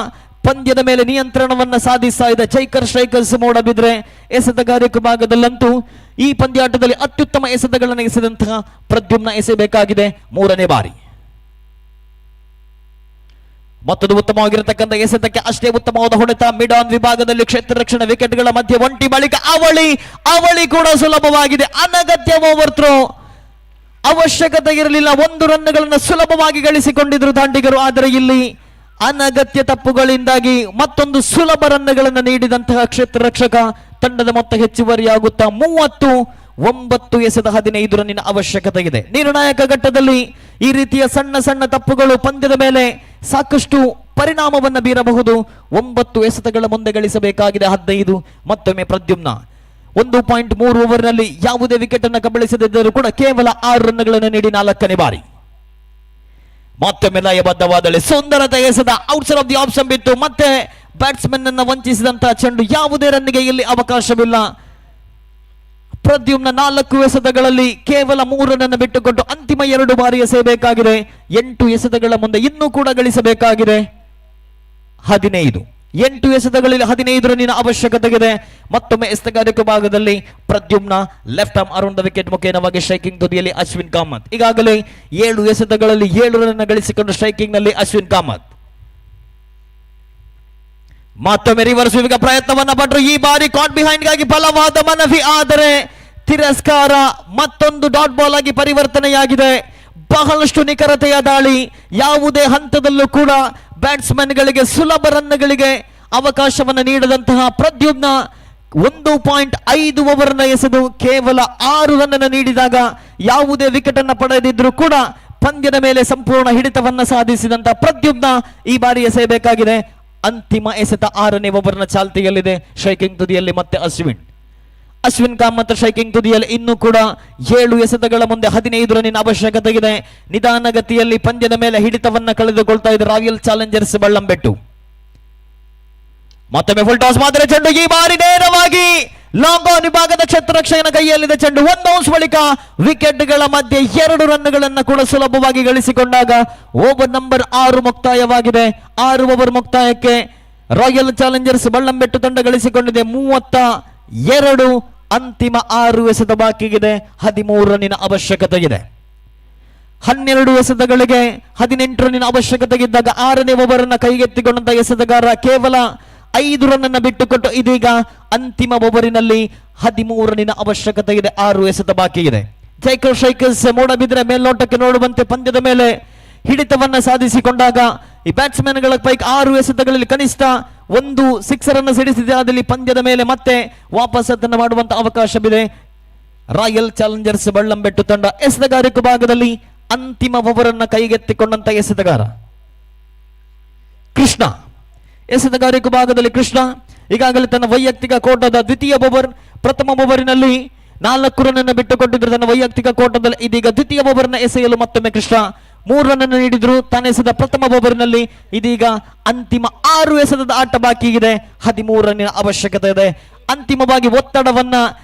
ಪಂದ್ಯದ ಮೇಲೆ ನಿಯಂತ್ರಣವನ್ನ ಸಾಧಿಸ್ತಾ ಇದೆ ಜೈಕರ್ ಸ್ಟ್ರೈಕರ್ಸ್ ಮೂಡಬಿದ್ರೆ. ಎಸೆತಗಾರಿಕೆ ಭಾಗದಲ್ಲಂತೂ ಈ ಪಂದ್ಯಾಟದಲ್ಲಿ ಅತ್ಯುತ್ತಮ ಎಸೆತಗಳನ್ನು ಎಸೆದಂತಹ ಪ್ರದ್ಯುಮ್ನ ಎಸೆಯಬೇಕಾಗಿದೆ 3ನೇ ಬಾರಿ. ಮತ್ತೊಂದು ಉತ್ತಮವಾಗಿರತಕ್ಕಂಥ ಎಸೆತಕ್ಕೆ ಅಷ್ಟೇ ಉತ್ತಮವಾದ ಹೊಡೆತ. ಮಿಡ್ ಆನ್ ವಿಭಾಗದಲ್ಲಿ ಕ್ಷೇತ್ರ ರಕ್ಷಣಾ ವಿಕೆಟ್ಗಳ ಮಧ್ಯೆ ಒಂಟಿ ಬಳಿಕ ಅವಳಿ ಕೂಡ ಸುಲಭವಾಗಿದೆ. ಅನಗತ್ಯ ಓವರ್ ಥ್ರೋ, ಅವಶ್ಯಕತೆ ಇರಲಿಲ್ಲ. 1 ರನ್ಗಳನ್ನು ಸುಲಭವಾಗಿ ಗಳಿಸಿಕೊಂಡಿದ್ರು ದಾಂಡಿಗರು. ಆದರೆ ಇಲ್ಲಿ ಅನಗತ್ಯ ತಪ್ಪುಗಳಿಂದಾಗಿ ಮತ್ತೊಂದು ಸುಲಭ ರನ್ಗಳನ್ನು ನೀಡಿದಂತಹ ಕ್ಷೇತ್ರ ರಕ್ಷಕ. ತಂಡದ ಮೊತ್ತ ಹೆಚ್ಚುವರಿಯಾಗುತ್ತಾ 39 ಎಸೆತ 15 ರನ್ನಿನ ಅವಶ್ಯಕತೆ ಇದೆ. ನಿರ್ಣಾಯಕ ಘಟ್ಟದಲ್ಲಿ ಈ ರೀತಿಯ ಸಣ್ಣ ತಪ್ಪುಗಳು ಪಂದ್ಯದ ಮೇಲೆ ಸಾಕಷ್ಟು ಪರಿಣಾಮವನ್ನ ಬೀರಬಹುದು. 9 ಎಸೆತಗಳ ಮುಂದೆ ಗಳಿಸಬೇಕಾಗಿದೆ 15. ಮತ್ತೊಮ್ಮೆ ಪ್ರದ್ಯುಮ್ನ 1.3 ಓವರ್ನಲ್ಲಿ ಯಾವುದೇ ವಿಕೆಟ್ ಅನ್ನು ಕಬಳಿಸದಿದ್ದರೂ ಕೂಡ ಕೇವಲ 6 ರನ್ಗಳನ್ನು ನೀಡಿ 4ನೇ ಬಾರಿ ಮತ್ತೊಮ್ಮೆ ಲಯಬದ್ಧವಾದಲ್ಲಿ ಸುಂದರತೆ ಎಸೆದ outside off the off stump ಬಿತ್ತು. ಮತ್ತೆ ಬ್ಯಾಟ್ಸ್ಮನ್ ಅನ್ನು ವಂಚಿಸಿದಂತಹ ಚೆಂಡು. ಯಾವುದೇ ರನ್ನಿಗೆ ಇಲ್ಲಿ ಅವಕಾಶವಿಲ್ಲ. ಪ್ರದ್ಯುಮ್ನ 4 ಎಸೆತಗಳಲ್ಲಿ ಕೇವಲ 3 ರನ್ ಬಿಟ್ಟುಕೊಟ್ಟು ಅಂತಿಮ 2 ಬಾರಿ ಎಸೆಯಬೇಕಾಗಿದೆ. 8 ಎಸೆತಗಳ ಮುಂದೆ ಇನ್ನೂ ಕೂಡ ಗಳಿಸಬೇಕಾಗಿದೆ 15. 8 ಎಸೆತಗಳಲ್ಲಿ 15 ರನ್ನಿನ ಅವಶ್ಯಕತೆಗಿದೆ. ಮತ್ತೊಮ್ಮೆ ಎಸೆತಗಾರಿಕೆ ಭಾಗದಲ್ಲಿ Pradyumna left arm around the wicket ಮುಖೇನವಾಗಿ striking ತುದಿಯಲ್ಲಿ ಅಶ್ವಿನ್ ಕಾಮತ್. ಈಗಾಗಲೇ 7 ಎಸೆತಗಳಲ್ಲಿ 7 ರನ್ ಗಳಿಸಿಕೊಂಡು ಸ್ಟ್ರೈಕಿಂಗ್ ನಲ್ಲಿ ಅಶ್ವಿನ್ ಕಾಮತ್. ಮತ್ತೊಮ್ಮೆ ರಿವರ್ಸ್ ವಿವಿಗ ಪ್ರಯತ್ನವನ್ನ ಪಟ್ಟರು. ಈ ಬಾರಿ ಕಾಟ್ ಬಿಹೈಂಡ್ ಗಾಗಿ ಬಲವಾದ ಮನವಿ, ಆದರೆ ತಿರಸ್ಕಾರ. ಮತ್ತೊಂದು ಡಾಟ್ ಬಾಲ್ ಆಗಿ ಪರಿವರ್ತನೆಯಾಗಿದೆ. ಬಹಳಷ್ಟು ನಿಖರತೆಯ ದಾಳಿ. ಯಾವುದೇ ಹಂತದಲ್ಲೂ ಕೂಡ ಬ್ಯಾಟ್ಸ್ಮನ್ಗಳಿಗೆ ಸುಲಭ ರನ್ಗಳಿಗೆ ಅವಕಾಶವನ್ನು ನೀಡದಂತಹ ಪ್ರದ್ಯುಮ್ನ 1.5 ಓವರ್ನ ಎಸೆದು ಕೇವಲ 6 ರನ್ ಅನ್ನು ನೀಡಿದಾಗ ಯಾವುದೇ ವಿಕೆಟ್ ಅನ್ನು ಪಡೆದಿದ್ರೂ ಕೂಡ ಪಂದ್ಯದ ಮೇಲೆ ಸಂಪೂರ್ಣ ಹಿಡಿತವನ್ನ ಸಾಧಿಸಿದಂತಹ ಪ್ರದ್ಯುಮ್ನ ಈ ಬಾರಿ ಎಸೆಯಬೇಕಾಗಿದೆ ಅಂತಿಮ ಎಸೆತ. 6ನೇ ಓವರ್ನ ಚಾಲ್ತಿಯಲ್ಲಿದೆ ಸ್ಟ್ರೈಕಿಂಗ್ ತುದಿಯಲ್ಲಿ ಮತ್ತೆ ಅಶ್ವಿನ್ ಕಾಮತ್ ಸ್ಟ್ರೈಕಿಂಗ್ ತುದಿಯಲ್ಲಿ. ಇನ್ನೂ ಕೂಡ 7 ಎಸೆತಗಳ ಮುಂದೆ 15 ರನ್ನಿನ ಅವಶ್ಯಕತೆ ಇದೆ. ನಿಧಾನಗತಿಯಲ್ಲಿ ಪಂದ್ಯದ ಮೇಲೆ ಹಿಡಿತವನ್ನ ಕಳೆದುಕೊಳ್ತಾ ಇದೆ ರಾಯಲ್ ಚಾಲೆಂಜರ್ಸ್ ಬಳ್ಳಂಬೆಟ್ಟು. ಮತ್ತೊಮ್ಮೆ ಫುಲ್ ಟಾಸ್ ಮಾತ್ರ ಚೆಂಡು. ಈ ಬಾರಿ ನೇರವಾಗಿ ಲಾಂಗ್ ಆನ್ ವಿಭಾಗದ ಕ್ಷೇತ್ರರಕ್ಷಕನ ಕೈಯಲ್ಲಿದೆ ಚೆಂಡು. 1 ಔನ್ಸ್ ಬಳಿಕ ವಿಕೆಟ್ಗಳ ಮಧ್ಯೆ 2 ರನ್ಗಳನ್ನು ಕೂಡ ಸುಲಭವಾಗಿ ಗಳಿಸಿಕೊಂಡಾಗ ಓವರ್ ನಂಬರ್ 6 ಮುಕ್ತಾಯವಾಗಿದೆ. 6 ಓವರ್ ಮುಕ್ತಾಯಕ್ಕೆ ರಾಯಲ್ ಚಾಲೆಂಜರ್ಸ್ ಬಳ್ಳಂಬೆಟ್ಟು ತಂಡ ಗಳಿಸಿಕೊಂಡಿದೆ 32. ಅಂತಿಮ 6 ಎಸೆತ ಬಾಕಿಗಿದೆ. 13 ರನ್ನಿನ ಅವಶ್ಯಕತೆ ಇದೆ. 12 ಎಸೆತಗಳಿಗೆ 18 ರನ್ನಿನ ಅವಶ್ಯಕತೆ ಇದ್ದಾಗ 6ನೇ ಓವರ್ ಅನ್ನ ಕೈಗೆತ್ತಿಕೊಂಡಂತ ಎಸೆತಗಾರ ಕೇವಲ 5 ರನ್ ಬಿಟ್ಟುಕೊಟ್ಟು ಇದೀಗ ಅಂತಿಮ ಓವರಿನಲ್ಲಿ 13 ರನ್ನಿನ ಅವಶ್ಯಕತೆ ಇದೆ. 6 ಎಸೆತ ಬಾಕಿ ಇದೆ. ಜೈಕರ್ ಶೈಕರ್ಸ್ ಮೂಡಬಿದ್ರೆ ಮೇಲ್ನೋಟಕ್ಕೆ ನೋಡುವಂತೆ ಪಂದ್ಯದ ಮೇಲೆ ಹಿಡಿತವನ್ನ ಸಾಧಿಸಿಕೊಂಡಾಗ ಈ ಬ್ಯಾಟ್ಸ್ಮನ್ಗಳ ಪೈಕಿ 6 ಎಸೆತಗಳಲ್ಲಿ ಕನಿಷ್ಠ 1 ಸಿಕ್ಸರ್ ಅನ್ನು ಸಿಡಿಸಿದೆ. ಅದರಲ್ಲಿ ಪಂದ್ಯದ ಮೇಲೆ ಮತ್ತೆ ವಾಪಸ್ ಅದನ್ನು ಮಾಡುವಂತ ಅವಕಾಶವಿದೆ. ರಾಯಲ್ ಚಾಲೆಂಜರ್ಸ್ ಬಳ್ಳಂಬೆಟ್ಟು ತಂಡ ಎಸೆತಗಾರಿಕೆ ಭಾಗದಲ್ಲಿ ಅಂತಿಮ ಓವರ್ ಅನ್ನ ಕೈಗೆತ್ತಿಕೊಂಡಂತ ಎಸೆತಗಾರ ಕೃಷ್ಣ. ಎಸೆತಗಾರಿಕೆ ಭಾಗದಲ್ಲಿ ಕೃಷ್ಣ ಈಗಾಗಲೇ ತನ್ನ ವೈಯಕ್ತಿಕ ಕೋಟದ ದ್ವಿತೀಯ ಓವರ್, ಪ್ರಥಮ ಓವರಿನಲ್ಲಿ 4 ರನ್ ಬಿಟ್ಟುಕೊಟ್ಟಿದ್ರು ತನ್ನ ವೈಯಕ್ತಿಕ ಕೋಟದಲ್ಲಿ. ಇದೀಗ ದ್ವಿತೀಯ ಓವರ್ನ ಎಸೆಯಲು ಮತ್ತೊಮ್ಮೆ ಕೃಷ್ಣ 3 ರನ್ ನೀಡಿದ್ರು ತಾನೆಸೆದ ಪ್ರಥಮ ಓವರ್ನಲ್ಲಿ. ಇದೀಗ ಅಂತಿಮ 6 ಎಸೆತದ ಆಟ ಬಾಕಿ ಇದೆ. 13 ರನ್ನಿನ ಅವಶ್ಯಕತೆ ಇದೆ. ಅಂತಿಮವಾಗಿ ಒತ್ತಡವನ್ನ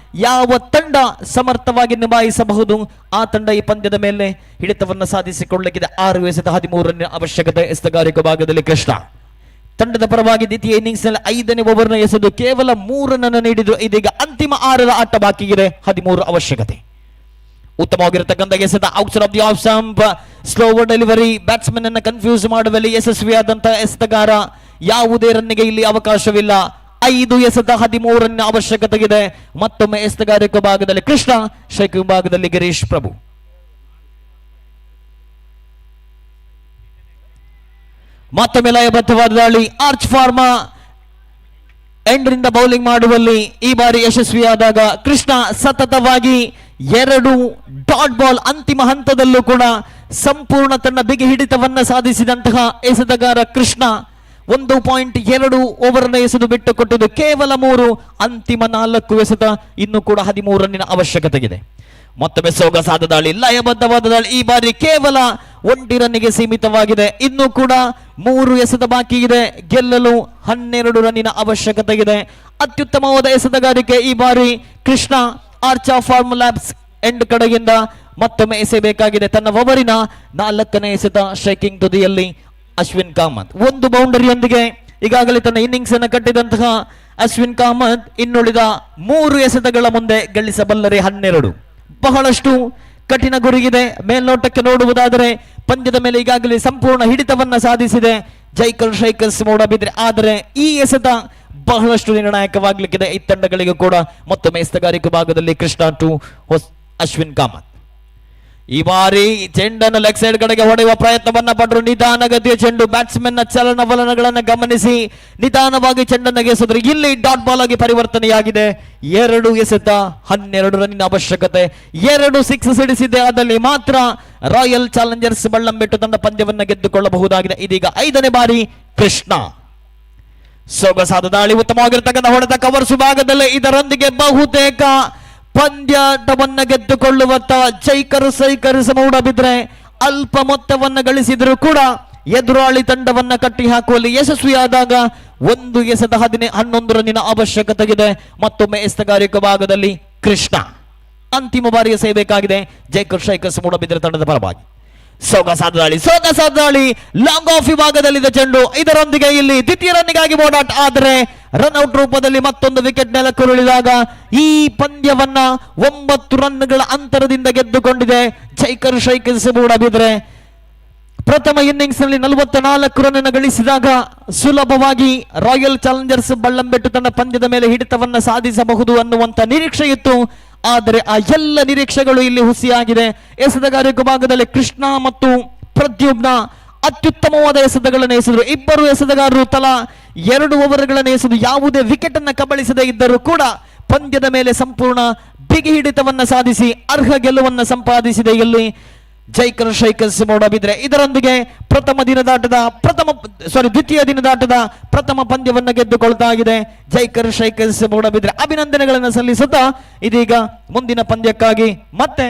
ಯಾವ ತಂಡ ಸಮರ್ಥವಾಗಿ ನಿಭಾಯಿಸಬಹುದು ಆ ತಂಡ ಈ ಪಂದ್ಯದ ಮೇಲೆ ಹಿಡಿತವನ್ನ ಸಾಧಿಸಿಕೊಳ್ಳಲಿಕ್ಕಿದೆ. 6 ಎಸೆತ 13 ರನ್ನಿನ ಅವಶ್ಯಕತೆ. ಎಸೆತಗಾರಿಕೆ ಭಾಗದಲ್ಲಿ ಕೃಷ್ಣ ತಂಡದ ಪರವಾಗಿ ದ್ವಿತೀಯ ಇನ್ನಿಂಗ್ಸ್ ನಲ್ಲಿ 5ನೇ ಓವರ್ನ ಎಸೆದು ಕೇವಲ 3 ರನ್ ನೀಡಿದ್ರು. ಇದೀಗ ಅಂತಿಮ 6ರ ಆಟ ಬಾಕಿ ಇದೆ. 13 ಅವಶ್ಯಕತೆ. ಉತ್ತಮವಾಗಿರತಕ್ಕಂಥ ಎಸೆತ outside off the off stump. Slower delivery batsman ಅನ್ನು ಕನ್ಫ್ಯೂಸ್ ಮಾಡುವಲ್ಲಿ ಯಶಸ್ವಿಯಾದಂತಹ ಎಸೆತಗಾರ. ಯಾವುದೇ ರನ್ನಿಗೆ ಇಲ್ಲಿ ಅವಕಾಶವಿಲ್ಲ. 5 ಎಸೆತ 13 ರನ್ ಅವಶ್ಯಕತೆ ಇದೆ. ಮತ್ತೊಮ್ಮೆ ಎಸೆತಗಾರಿಕೆ ಭಾಗದಲ್ಲಿ ಕೃಷ್ಣ, ಶೈಕ್ ವಿಭಾಗದಲ್ಲಿ ಗಿರೀಶ್ ಪ್ರಭು. ಮತ್ತೊಮ್ಮೆ ಲಯಬದ್ಧವಾದ ದಾಳಿ. ಆರ್ಚ್ ಫಾರ್ಮಾ ಎಂಡ್ರಿಂದ ಬೌಲಿಂಗ್ ಮಾಡುವಲ್ಲಿ ಈ ಬಾರಿ ಯಶಸ್ವಿಯಾದಾಗ ಕೃಷ್ಣ ಸತತವಾಗಿ 2 ಡಾಟ್ ಬಾಲ್ ಅಂತಿಮ ಹಂತದಲ್ಲೂ ಕೂಡ ಸಂಪೂರ್ಣ ತನ್ನ ಬಿಗಿ ಹಿಡಿತವನ್ನ ಸಾಧಿಸಿದಂತಹ ಎಸೆತಗಾರ ಕೃಷ್ಣ 1.2 ಓವರ್ನ ಎಸೆದು ಬಿಟ್ಟು ಕೊಟ್ಟಿದ್ದು ಕೇವಲ 3. ಅಂತಿಮ 4 ಎಸೆತ ಇನ್ನು ಕೂಡ 13 ರನ್ನಿನ ಅವಶ್ಯಕತೆ ಇದೆ. ಮತ್ತೊಮ್ಮೆ ಸೊಗಸಾದ ದಾಳಿ, ಲಯಬದ್ಧವಾದ ದಾಳಿ. ಈ ಬಾರಿ ಕೇವಲ 1 ರನ್ನಿಗೆ ಸೀಮಿತವಾಗಿದೆ. ಇನ್ನು ಕೂಡ 3 ಎಸೆತ ಬಾಕಿ ಇದೆ. ಗೆಲ್ಲಲು 12 ರನ್ನಿನ ಅವಶ್ಯಕತೆ ಇದೆ. ಅತ್ಯುತ್ತಮವಾದ ಎಸೆತಗಾರಿಕೆ ಈ ಬಾರಿ ಕೃಷ್ಣ. ಆರ್ಚಾ ಫಾರ್ಮ್ ಲ್ಯಾಬ್ಸ್ ಎಂಡ್ ಕಡೆಯಿಂದ ಮತ್ತೊಮ್ಮೆ ಎಸೆಯಬೇಕಾಗಿದೆ. ತನ್ನ ಓವರಿನ 4ನೇ ಎಸೆತ ಶೇಕಿಂಗ್ ತುದಿಯಲ್ಲಿ ಅಶ್ವಿನ್ ಕಾಮತ್ 1 ಬೌಂಡರಿಯೊಂದಿಗೆ ಈಗಾಗಲೇ ತನ್ನ ಇನ್ನಿಂಗ್ಸ್ ಅನ್ನು ಕಟ್ಟಿದಂತಹ ಅಶ್ವಿನ್ ಕಾಮತ್ ಇನ್ನುಳಿದ 3 ಎಸೆತಗಳ ಮುಂದೆ ಗಳಿಸಬಲ್ಲರೆ 12. ಬಹಳಷ್ಟು ಕಠಿಣ ಗುರಿಗಿದೆ. ಮೇಲ್ನೋಟಕ್ಕೆ ನೋಡುವುದಾದರೆ ಪಂದ್ಯದ ಮೇಲೆ ಈಗಾಗಲೇ ಸಂಪೂರ್ಣ ಹಿಡಿತವನ್ನ ಸಾಧಿಸಿದೆ ಜೈಕಲ್ ಶೈಕರ್ಸ್ ಮೂಡಬಿದ್ರೆ. ಆದರೆ ಈ ಎಸೆತ ಬಹಳಷ್ಟು ನಿರ್ಣಾಯಕವಾಗಲಿಕ್ಕಿದೆ ಈ ತಂಡಗಳಿಗೂ ಕೂಡ. ಮತ್ತೊಮ್ಮೆ ಎಸೆತಗಾರಿಕೆ ಭಾಗದಲ್ಲಿ ಕೃಷ್ಣ ಟು ಅಶ್ವಿನ್ ಕಾಮತ್. ಈ ಬಾರಿ ಚೆಂಡನ್ನು ಲೆಗ್ ಸೈಡ್ ಕಡೆಗೆ ಹೊಡೆಯುವ ಪ್ರಯತ್ನವನ್ನ ಪಟ್ಟರು. ನಿಧಾನಗತಿಯ ಚೆಂಡು. ಬ್ಯಾಟ್ಸ್ಮನ್ ನ ಚಲನವಲನಗಳನ್ನು ಗಮನಿಸಿ ನಿಧಾನವಾಗಿ ಚೆಂಡನ್ನು ಎಸೆದ್ರು. ಇಲ್ಲಿ ಡಾಟ್ ಬಾಲ್ ಆಗಿ ಪರಿವರ್ತನೆಯಾಗಿದೆ. 2 ಎಸೆತ 12 ರನ್ನಿನ ಅವಶ್ಯಕತೆ. 2 ಸಿಕ್ಸ್ ಸಿಡಿಸಿದೆ. ಅದರಲ್ಲಿ ಮಾತ್ರ ರಾಯಲ್ ಚಾಲೆಂಜರ್ಸ್ ಬಳ್ಳಂಬೆಟ್ಟು ತಂಡ ಪಂದ್ಯವನ್ನ ಗೆದ್ದುಕೊಳ್ಳಬಹುದಾಗಿದೆ. ಇದೀಗ 5ನೇ ಬಾರಿ ಕೃಷ್ಣ. ಸೊಗಸಾದ ದಾಳಿ, ಉತ್ತಮವಾಗಿರ್ತಕ್ಕಂಥ ಹೊಡೆತ ಕವರ್ಸ್ ಭಾಗದಲ್ಲಿ. ಇದರೊಂದಿಗೆ ಬಹುತೇಕ ಪಂದ್ಯವನ್ನು ಗೆದ್ದುಕೊಳ್ಳುವತ್ತ ಜೈಕರ್ ಸೈಕರ್ಸ್ ಮೂಡಬಿದ್ರೆ ಅಲ್ಪ ಮೊತ್ತವನ್ನ ಗಳಿಸಿದ್ರು ಕೂಡ ಎದುರಾಳಿ ತಂಡವನ್ನ ಕಟ್ಟಿ ಹಾಕುವಲ್ಲಿ ಯಶಸ್ವಿಯಾದಾಗ 1 ಎಸೆತ 11 ರನ್ನಿನ ಅವಶ್ಯಕತೆ ಇದೆ. ಮತ್ತೊಮ್ಮೆ ಎಸೆತಗಾರಿಕೆ ಭಾಗದಲ್ಲಿ ಕೃಷ್ಣ ಅಂತಿಮ ಬಾರಿ ಎಸೆಯಬೇಕಾಗಿದೆ ಜೈಕರ್ ಶೈಕರ್ಸ್ ಮೂಡಬಿದ್ರೆ ತಂಡದ ಪರವಾಗಿ. ಸೊಗಸಾದ ದಾಳಿ ಲಾಂಗ್ ಆಫ್ ವಿಭಾಗದಲ್ಲಿದೆ ಚೆಂಡು. ಇದರೊಂದಿಗೆ ಇಲ್ಲಿ ದ್ವಿತೀಯ ರನ್ನಿಗಾಗಿ ಓಡಾಟ. ಆದರೆ ರನ್ಔಟ್ ರೂಪದಲ್ಲಿ ಮತ್ತೊಂದು ವಿಕೆಟ್ ನೆಲಕ್ಕುರುಳಿದಾಗ ಈ ಪಂದ್ಯವನ್ನ 9 ರನ್ಗಳ ಅಂತರದಿಂದ ಗೆದ್ದುಕೊಂಡಿದೆ ಜೈಕರ್ ಶೈಕರ್ಸ್ ಮೂಡಬಿದ್ರೆ. ಪ್ರಥಮ ಇನ್ನಿಂಗ್ಸ್ ನಲ್ಲಿ 44 ರನ್ ಗಳಿಸಿದಾಗ ಸುಲಭವಾಗಿ ರಾಯಲ್ ಚಾಲೆಂಜರ್ಸ್ ಬಳ್ಳಂಬೆಟ್ಟು ತನ್ನ ಪಂದ್ಯದ ಮೇಲೆ ಹಿಡಿತವನ್ನ ಸಾಧಿಸಬಹುದು ಅನ್ನುವಂತ ನಿರೀಕ್ಷೆ ಇತ್ತು. ಆದರೆ ಆ ಎಲ್ಲ ನಿರೀಕ್ಷೆಗಳು ಇಲ್ಲಿ ಹುಸಿಯಾಗಿದೆ. ಎಸೆತಗಾರಿಕೆ ಭಾಗದಲ್ಲಿ ಕೃಷ್ಣ ಮತ್ತು ಪ್ರದ್ಯುಮ್ನ ಅತ್ಯುತ್ತಮವಾದ ಎಸೆತಗಳನ್ನು ಎಸೆದರು. ಇಬ್ಬರು ಎಸೆತಗಾರರು ತಲಾ 2 ಓವರ್ಗಳನ್ನು ಎಸೆದು ಯಾವುದೇ ವಿಕೆಟ್ ಅನ್ನು ಕಬಳಿಸದೇ ಇದ್ದರೂ ಕೂಡ ಪಂದ್ಯದ ಮೇಲೆ ಸಂಪೂರ್ಣ ಬಿಗಿ ಹಿಡಿತವನ್ನ ಸಾಧಿಸಿ ಅರ್ಹ ಗೆಲುವನ್ನು ಸಂಪಾದಿಸಿದೆ ಇಲ್ಲಿ ಜೈಕರ್ ಶೈಕರ್ಸ್ ಮೂಡಬಿದ್ರೆ. ಇದರೊಂದಿಗೆ ದ್ವಿತೀಯ ದಿನದಾಟದ ಪ್ರಥಮ ಪಂದ್ಯವನ್ನು ಗೆದ್ದುಕೊಳ್ತಾ ಇದೆ ಜೈಕರ್ ಶೈಕರ್ಸ್ ಮೂಡಬಿದ್ರೆ. ಅಭಿನಂದನೆಗಳನ್ನು ಸಲ್ಲಿಸುತ್ತಾ ಇದೀಗ ಮುಂದಿನ ಪಂದ್ಯಕ್ಕಾಗಿ ಮತ್ತೆ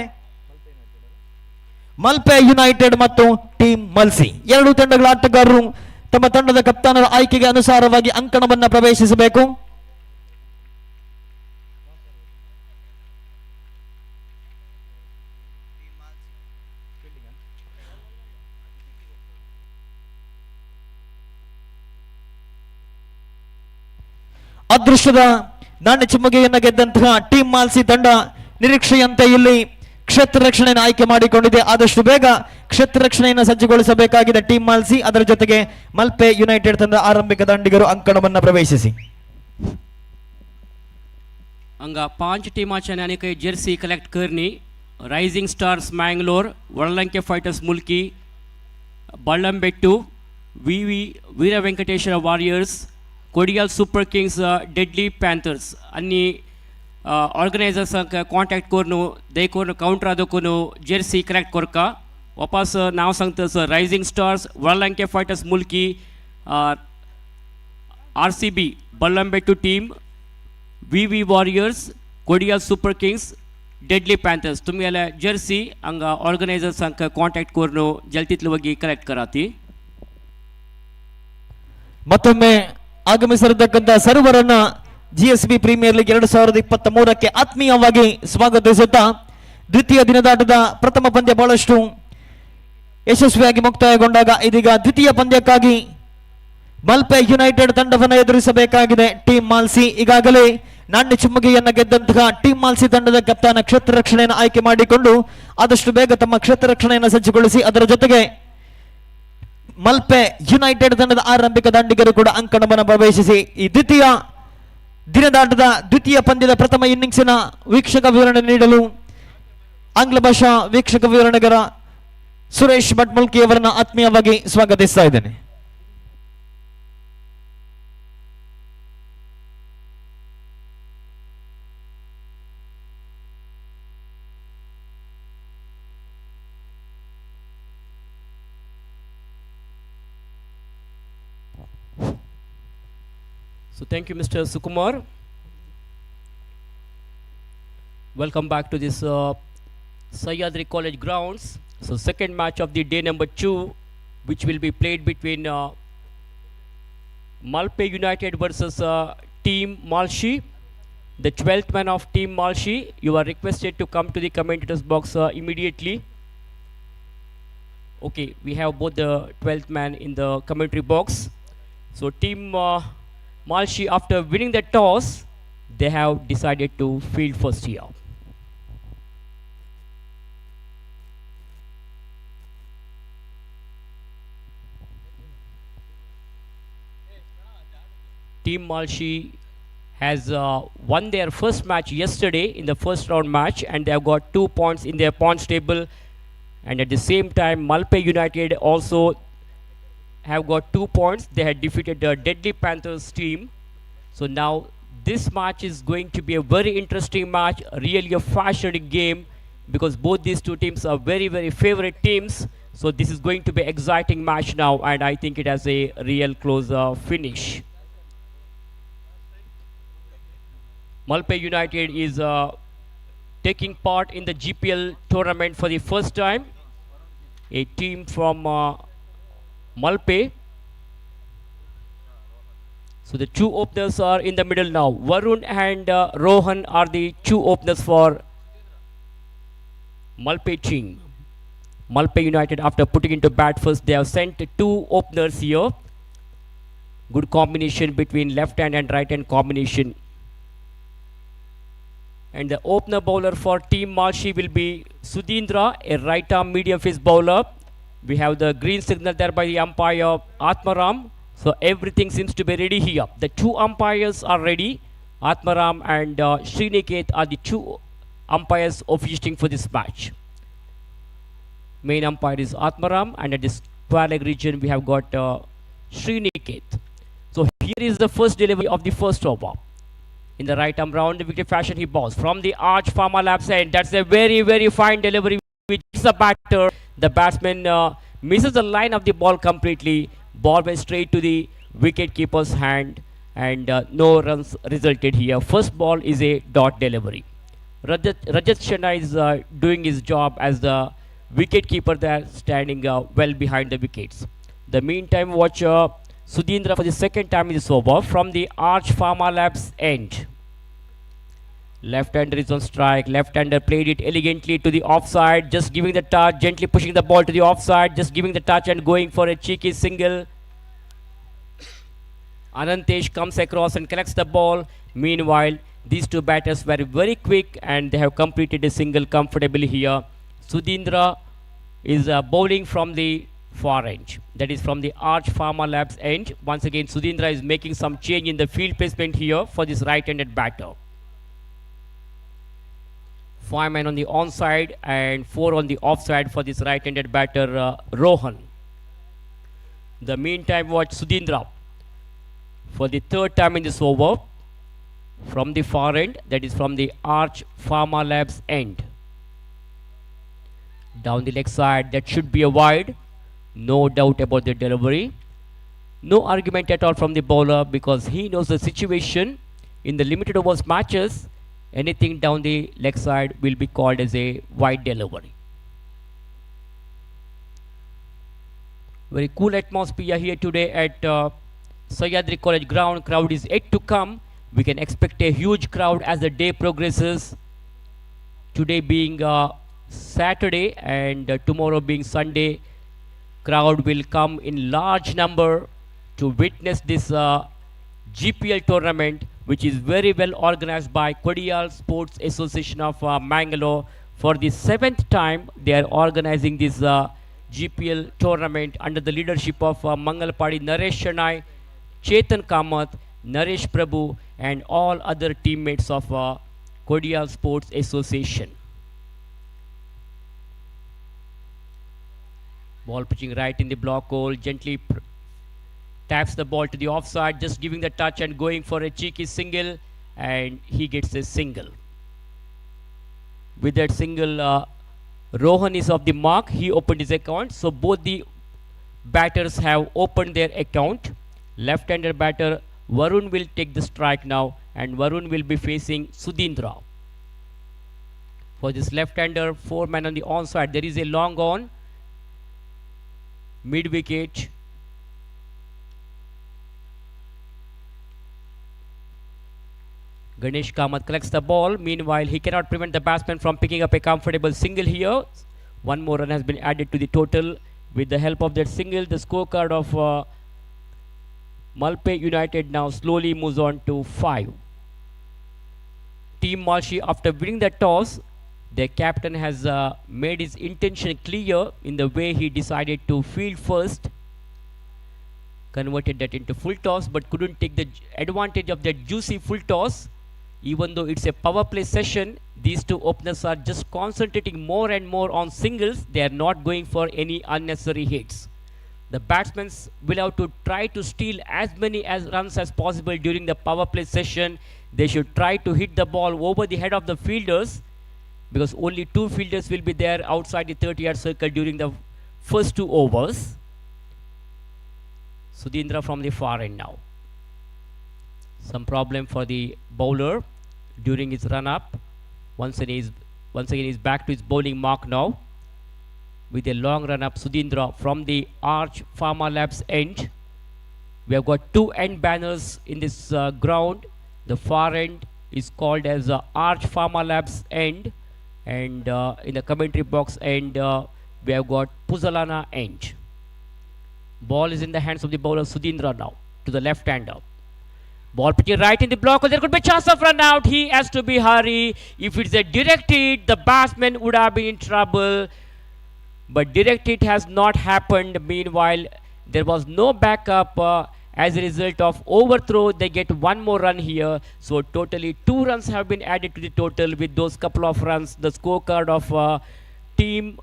ಮಲ್ಪೆ ಯುನೈಟೆಡ್ ಮತ್ತು ಟೀಮ್ ಮಲ್ಸಿ 2 ತಂಡಗಳ ಆಟಗಾರರು ತಮ್ಮ ತಂಡದ ಕಪ್ತಾನರ ಆಯ್ಕೆಗೆ ಅನುಸಾರವಾಗಿ ಅಂಕಣವನ್ನು ಪ್ರವೇಶಿಸಬೇಕು. ಅದೃಷ್ಟದ ನಾಣ್ಯ ಚಿಮ್ಮುಗೆಯನ್ನು ಗೆದ್ದಂತಹ ಟೀಮ್ ಮಾಲ್ಸಿ ತಂಡ ನಿರೀಕ್ಷೆಯಂತೆ ಇಲ್ಲಿ ಕ್ಷೇತ್ರ ರಕ್ಷಣೆಯನ್ನು ಆಯ್ಕೆ ಮಾಡಿಕೊಂಡಿದೆ. ಆದಷ್ಟು ಬೇಗ ಕ್ಷೇತ್ರ ರಕ್ಷಣೆಯನ್ನು ಸಜ್ಜುಗೊಳಿಸಬೇಕಾಗಿದೆ ಟೀಮ್ ಮಾಲ್ಸಿ. ಅದರ ಜೊತೆಗೆ ಮಲ್ಪೆ ಯುನೈಟೆಡ್ ತಂಡ ಆರಂಭಿಕ ದಾಂಡಿಗರು ಅಂಕಣವನ್ನು ಪ್ರವೇಶಿಸಿ. हांगा 5 टीमांचे आनीक जर्सी कलेक्ट करनी. रायझिंग स्टार्स मैंगलोर, वडलंके fighters Mulki, Ballambettu, Veer Venkateshwar warriors, Kodial super kings, deadly panthers अन्नी ऑर्गनाइजर्स कॉन्टॅक्ट करून देखून काउंटर आदोकून जर्सी कलेक्ट करका. वापस नाव सांगता सर रायझिंग स्टार्स, वडलंके fighters Mulki, RCB Ballambettu team, VV warriors, Kodial super kings, deadly panthers तुम्ही याला जर्सी हांगा ऑर्गनायझर्स हांका कॉन्टॅक्ट करून जल्दीतले वगी कलेक्ट कराती. ಮತ್ತೊಮ್ಮೆ ಆಗಮಿಸಿರತಕ್ಕಂಥ ಸರ್ವರನ್ನ GSB ಪ್ರೀಮಿಯರ್ ಲೀಗ್ 2023ಕ್ಕೆ ಆತ್ಮೀಯವಾಗಿ ಸ್ವಾಗತಿಸುತ್ತಾ ದ್ವಿತೀಯ ದಿನದಾಟದ ಪ್ರಥಮ ಪಂದ್ಯ ಬಹಳಷ್ಟು ಯಶಸ್ವಿಯಾಗಿ ಮುಕ್ತಾಯಗೊಂಡಾಗ ಇದೀಗ ದ್ವಿತೀಯ ಪಂದ್ಯಕ್ಕಾಗಿ ಮಲ್ಪೆ ಯುನೈಟೆಡ್ ತಂಡವನ್ನು ಎದುರಿಸಬೇಕಾಗಿದೆ ಟೀಮ್ ಮಾಲ್ಸಿ. ಈಗಾಗಲೇ ನಾಣ್ಯ ಚಿಮ್ಮುಗೆಯನ್ನು ಗೆದ್ದಂತಹ ಟೀಮ್ ಮಾಲ್ಸಿ ತಂಡದ ಕಪ್ತಾನ ಕ್ಷೇತ್ರ ರಕ್ಷಣೆಯನ್ನು ಆಯ್ಕೆ ಮಾಡಿಕೊಂಡು ಆದಷ್ಟು ಬೇಗ ತಮ್ಮ ಕ್ಷೇತ್ರ ರಕ್ಷಣೆಯನ್ನು ಸಜ್ಜುಗೊಳಿಸಿ ಅದರ ಜೊತೆಗೆ ಮಲ್ಪೆ ಯುನೈಟೆಡ್ ತಂಡದ ಆರಂಭಿಕ ದಾಂಡಿಗರು ಕೂಡ ಅಂಕಣವನ್ನು ಪ್ರವೇಶಿಸಿ ಈ ದ್ವಿತೀಯ ದಿನದಾಟದ ದ್ವಿತೀಯ ಪಂದ್ಯದ ಪ್ರಥಮ ಇನ್ನಿಂಗ್ಸಿನ ವೀಕ್ಷಕ ವಿವರಣೆ ನೀಡಲು ಆಂಗ್ಲ ಭಾಷಾ ವೀಕ್ಷಕ ವಿವರಣೆಗರ ಸುರೇಶ್ ಭಟ್ಮುಲ್ಕಿ ಅವರನ್ನು ಆತ್ಮೀಯವಾಗಿ ಸ್ವಾಗತಿಸ್ತಾ ಇದ್ದೇನೆ. So thank you Mr. Sukumar. Welcome back to this Sahyadri College grounds. So second match of the day number 2 which will be played between Malpe United versus Team Malshi. The 12th man of Team Malshi, you are requested to come to the commentators box immediately. Okay, we have both the 12th man in the commentary box. So Team Malshi, after winning the toss, they have decided to field first here. Team Malshi has won their first match yesterday in the first round match and they have got 2 points in their points table, and at the same time Malpe United also have got 2 points. They had defeated the Deadly Panthers team. So now this match is going to be a very interesting match, really a fascinating game because both these two teams are very favorite teams. So this is going to be exciting match now and I think it has a real close finish. Malpe United is taking part in the GPL tournament for the first time. A team from Malpe. So the two openers are in the middle now. Varun and Rohan are the two openers for Malpe team. Malpe United, after putting into bat first, they have sent 2 openers here. Good combination between left hand and right hand combination. And the opener bowler for Team Malshi will be Sudhindra, a right arm medium fist bowler. We have the green signal there by the umpire Atmaram. So everything seems to be ready here. The 2 umpires are ready. Atmaram and Sriniket are the 2 umpires officiating for this match. Main umpire is Atmaram and at this square leg region we have got Sriniket. So here is the first delivery of the first over. In the right arm round the wicket fashion he balls from the arch Pharma Labs end. That's a very fine delivery which is a batter. The batsman misses the line of the ball completely. Ball went straight to the wicket keeper's hand and no runs resulted here. First ball is a dot delivery. Rajat Shanna is doing his job as the wicket keeper there, standing well behind the wickets. The meantime watch Sudhindra for the second time in this over from the arch Pharma Labs end. Left-hander is on strike. Left-hander played it elegantly to the offside, just giving the touch, gently pushing the ball to the offside, just giving the touch and going for a cheeky single. Anantesh comes across and collects the ball. Meanwhile, these two batters were very quick and they have completed a single comfortably here. Sudhindra is bowling from the far end. That is from the Arch Pharma Labs end. Once again, Sudhindra is making some change in the field placement here for this right-handed batter. 5 men on the onside and 4 on the offside for this right-handed batter Rohan. The meantime, watch Sudhindra for the third time in this over from the far end, that is from the Arch Pharma Labs end. Down the leg side, that should be a wide. No doubt about the delivery. No argument at all from the bowler because he knows the situation. In the limited overs matches, anything down the leg side will be called as a wide delivery. Very cool atmosphere here today at Sahyadri College ground. Crowd is yet to come. We can expect a huge crowd as the day progresses. Today being Saturday and tomorrow being Sunday, crowd will come in large number to witness this GPL tournament, which is very well organized by Kodial Sports Association of Mangalore. For the 7th time, they are organizing this GPL tournament under the leadership of Mangalpadi Naresh Shanai, Chetan Kamath, Naresh Prabhu, and all other teammates of Kodial Sports Association. Ball pitching right in the block hole, gently taps the ball to the offside, just giving the touch and going for a cheeky single, and he gets a single. With that single, Rohan is off the mark. He opened his account. So both the batters have opened their account. Left-hander batter Varun will take the strike now, and Varun will be facing Sudhindra. For this left-hander, 4 men on the onside. There is a long on. Mid-wicket. Ganesh Kamath collects the ball. Meanwhile, he cannot prevent the batsman from picking up a comfortable single here. One more run has been added to the total. With the help of that single, the scorecard of Malpe United now slowly moves on to 5. Team Malshi, after winning the toss, their captain has made his intention clear in the way he decided to field first. Converted that into full toss, but couldn't take the advantage of that juicy full toss. Even though it's a power play session, these two openers are just concentrating more and more on singles. They are not going for any unnecessary hits. The batsmen will have to try to steal as many runs as possible during the power play session. They should try to hit the ball over the head of the fielders, because only 2 fielders will be there outside the 30-yard circle during the first 2 overs. Sudhindra from the far end now. Some problem for the bowler during his run-up. Once again he's back to his bowling mark now. With a long run-up, Sudhindra from the Arch Pharma Labs end. We have got 2 end banners in this ground. The far end is called as Arch Pharma Labs end, and in the commentary box end we have got Puzalana end. Ball is in the hands of the bowler Sudhindra now to the left-hander. Ball pitching right in the block. There could be a chance of run out. He has to be hurry. If it's a direct hit, the batsman would have been in trouble. But direct hit has not happened. Meanwhile, there was no backup. As a result of overthrow, they get 1 more run here. So totally 2 runs have been added to the total. With those couple of runs, the scorecard of team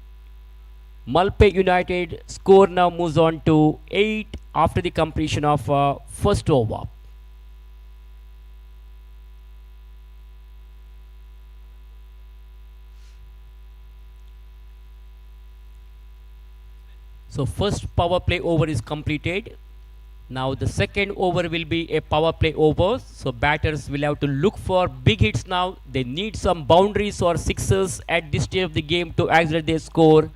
Malpe United score now moves on to 8 after the completion of first over. So first power play over is completed. Now the second over will be a power play over. So batters will have to look for big hits now. They need some boundaries or sixes at this stage of the game to accelerate their score.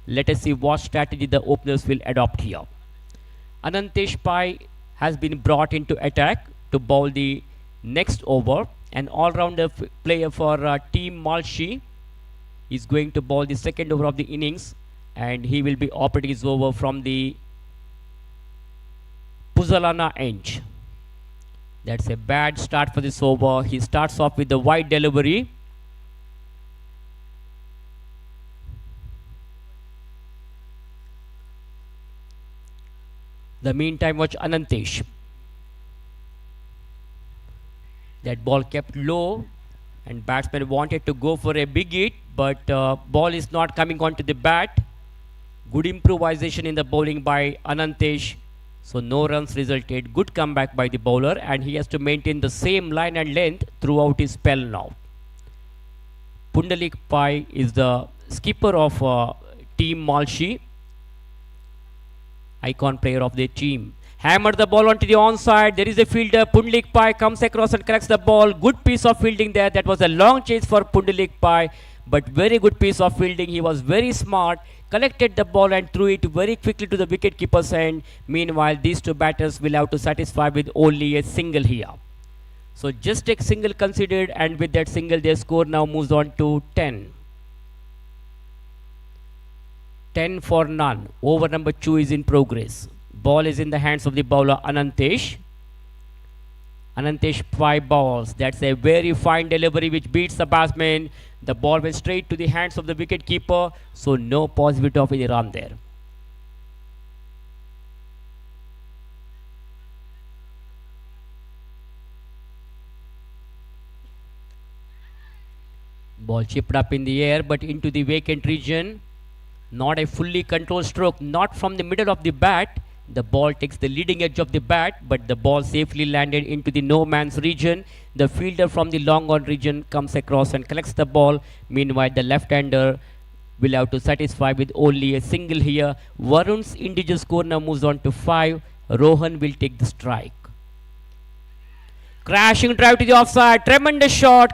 Let us see what strategy the openers will adopt here. Anantesh Pai has been brought into attack to bowl the next over. An all-rounder player for Team Malshi is going to bowl the second over of the innings, and he will be operating his over from the Puzalana end. That's a bad start for this over. He starts off with the wide delivery. The meantime, watch Anantesh. That ball kept low, and batsman wanted to go for a big hit, but ball is not coming onto the bat. Good improvisation in the bowling by Anantesh. So no runs resulted. Good comeback by the bowler, and he has to maintain the same line and length throughout his spell now. Pundalik Pai is the skipper of Team Malshi, icon player of the team. Hammered the ball onto the onside. There is a fielder. Pundalik Pai comes across and collects the ball. Good piece of fielding there. That was a long chase for Pundalik Pai, but very good piece of fielding. He was very smart. Collected the ball and threw it very quickly to the wicket-keeper's end. Meanwhile, these two batters will have to satisfy with only a single here. So just a single considered, and with that single, their score now moves on to 10. 10 for none. Over number 2 is in progress. Ball is in the hands of the bowler Anantesh. Anantesh 5 balls. That's a very fine delivery which beats the batsman. The ball went straight to the hands of the wicket keeper, so no possibility of any run there. Ball chipped up in the air but into the vacant region. Not a fully controlled stroke, not from the middle of the bat. The ball takes the leading edge of the bat, but the ball safely landed into the no man's region. The fielder from the long on region comes across and collects the ball. Meanwhile, the left-hander will have to satisfy with only a single here. Varun's individual score now moves on to 5. Rohan will take the strike. Crashing drive to the offside. Tremendous shot.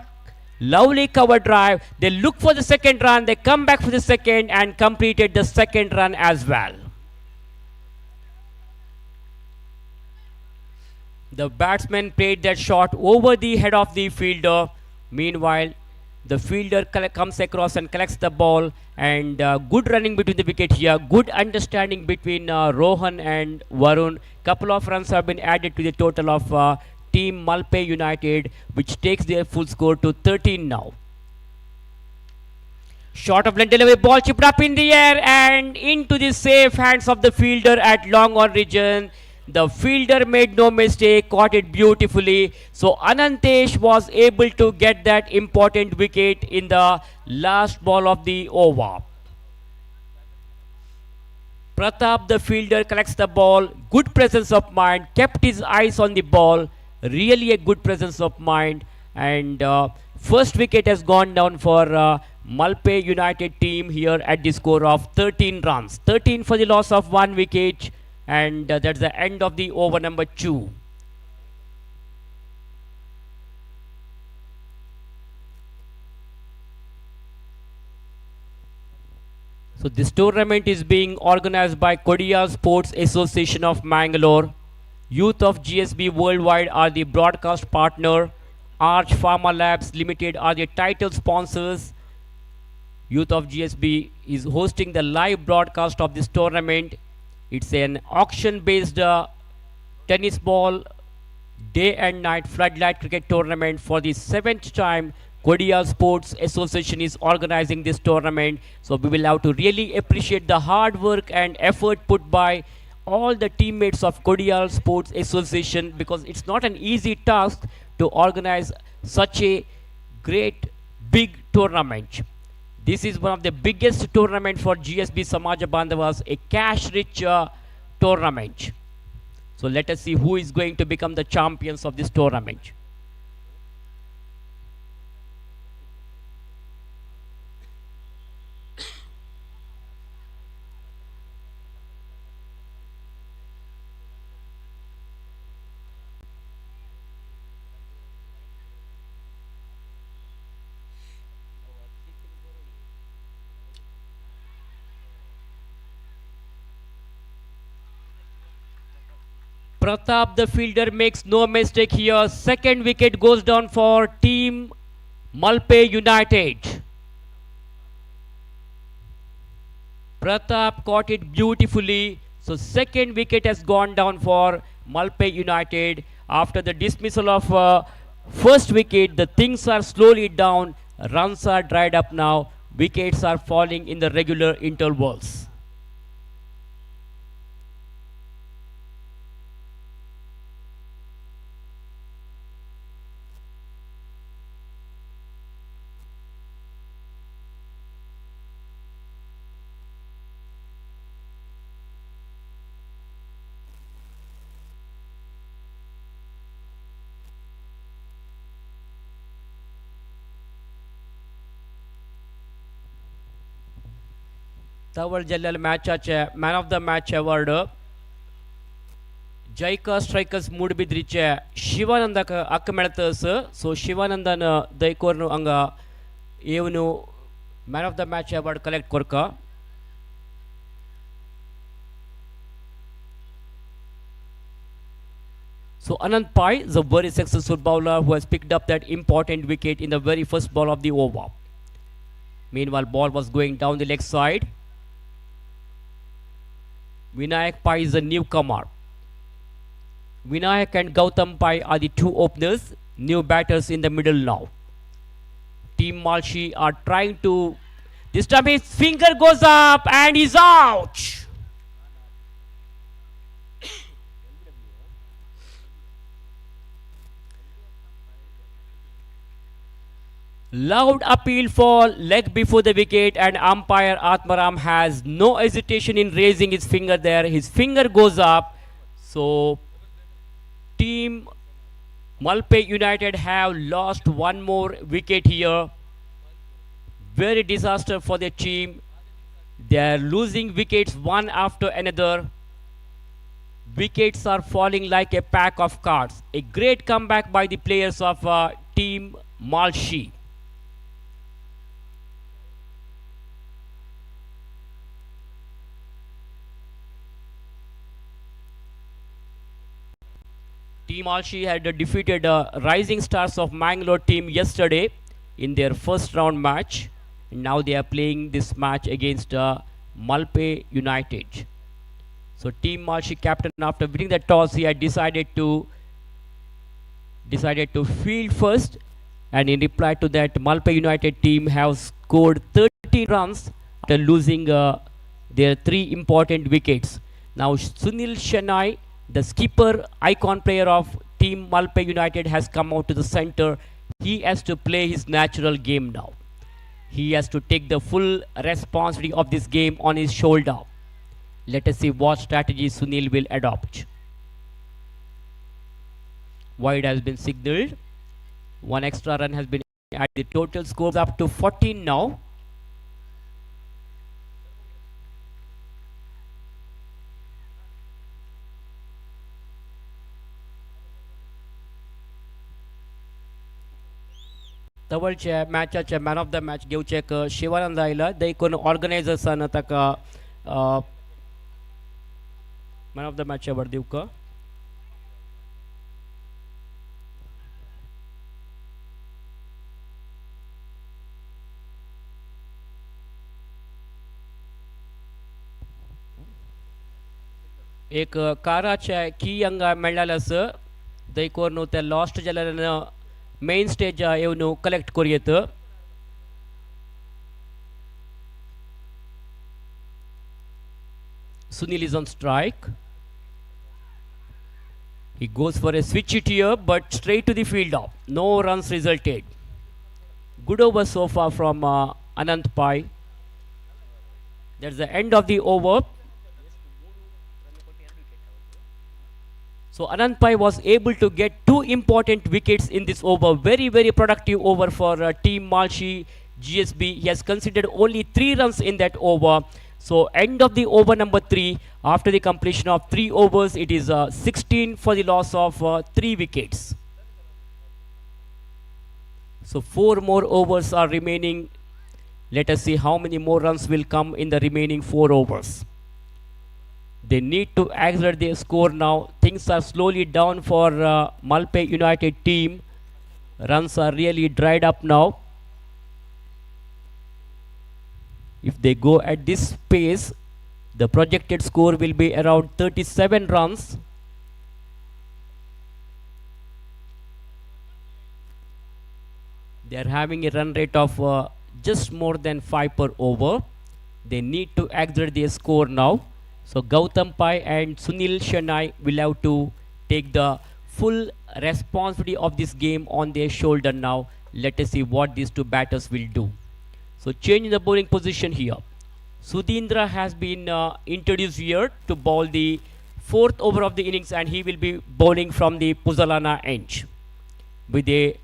Lovely cover drive. They look for the second run. They come back for the second and completed the second run as well. The batsman played that shot over the head of the fielder. Meanwhile, the fielder comes across and collects the ball, and good running between the wicket here. Good understanding between Rohan and Varun. Couple of runs have been added to the total of Team Malpe United, which takes their full score to 13 now. Short of length delivery, ball chipped up in the air and into the safe hands of the fielder at long on region. The fielder made no mistake, caught it beautifully. So Anantesh was able to get that important wicket in the last ball of the over. Pratap, the fielder, collects the ball. Good presence of mind, kept his eyes on the ball. Really a good presence of mind. And first wicket has gone down for Malpe United team here at the score of 13 runs. 13 for the loss of 1 wicket. And that's the end of the over number 2. So this tournament is being organized by Kodial Sports Association of Mangalore. Youth of GSB Worldwide are the broadcast partner. Arch Pharma Labs Limited are the title sponsors. Youth of GSB is hosting the live broadcast of this tournament. It's an auction-based tennis ball day and night floodlight cricket tournament. For the 7th time, Kodial Sports Association is organizing this tournament. So we will have to really appreciate the hard work and effort put by all the teammates of Kodial Sports Association, because it's not an easy task to organize such a great big tournament. This is one of the biggest tournament for GSB Samaja Bandhavas, a cash-rich tournament. So let us see who is going to become the champions of this tournament. Pratap, the fielder, makes no mistake here. Second wicket goes down for Team Malpe United. Pratap caught it beautifully. So second wicket has gone down for Malpe United. After the dismissal of first wicket, the things are slowly down. Runs are dried up now. Wickets are falling in the regular intervals. Tawal Jalal match man of the match award Jaika strikers mood bidriche Shivananda akkameltas so Shivanandana daikornu anga evnu man of the match award collect korka. So Anand Pai is a very successful bowler who has picked up that important wicket in the very first ball of the over. Meanwhile, ball was going down the leg side. Vinayak Pai is a newcomer. Vinayak and Gautam Pai are the two openers, new batters in the middle now. Team Malshi are trying to. This time his finger goes up and he's out. Loud appeal for leg before the wicket, and umpire Atmaram has no hesitation in raising his finger there. His finger goes up. So team Malpe United have lost one more wicket here. Very disaster for their team. They are losing wickets one after another. Wickets are falling like a pack of cards. A great comeback by the players of team Malshi. Team Malshi had defeated Rising Stars of Mangalore team yesterday in their first round match. And now they are playing this match against Malpe United. So Team Malshi captain, after winning the toss, he had decided to field first, and in reply to that, Malpe United team have scored 30 runs after losing their three important wickets. Now Sunil Shanai, the skipper, icon player of Team Malpe United, has come out to the center. He has to play his natural game now. He has to take the full responsibility of this game on his shoulder. Let us see what strategy Sunil will adopt. Wide has been signaled. One extra run has been added. The total score is up to 14 now. Tawalche match man of the match give check Shivananda ila they kon organizers ana taka man of the match award divka. एक काराच्या की अंगा मेळालस दैकोरनु त्या lost जलरन main stage evnu collect koriyet. Sunil is on strike. He goes for a switch hit here, but straight to the field off. No runs resulted. Good over so far from Anand Pai. That's the end of the over. So Anand Pai was able to get two important wickets in this over. Very, very productive over for Team Malshi GSB. He has considered only 3 runs in that over. So end of the over number 3. After the completion of 3 overs, it is 16 for the loss of 3 wickets. So 4 more overs are remaining. Let us see how many more runs will come in the remaining 4 overs. They need to accelerate their score now. Things are slowly down for Malpe United team. Runs are really dried up now. If they go at this pace, the projected score will be around 37 runs. They are having a run rate of just more than 5 per over. They need to exert their score now. So Gautam Pai and Sunil Shanai will have to take the full responsibility of this game on their shoulder now. Let us see what these two batters will do. So change in the bowling position here. Sudhindra has been introduced here to bowl the fourth over of the innings, and he will be bowling from the Puzalana end. With a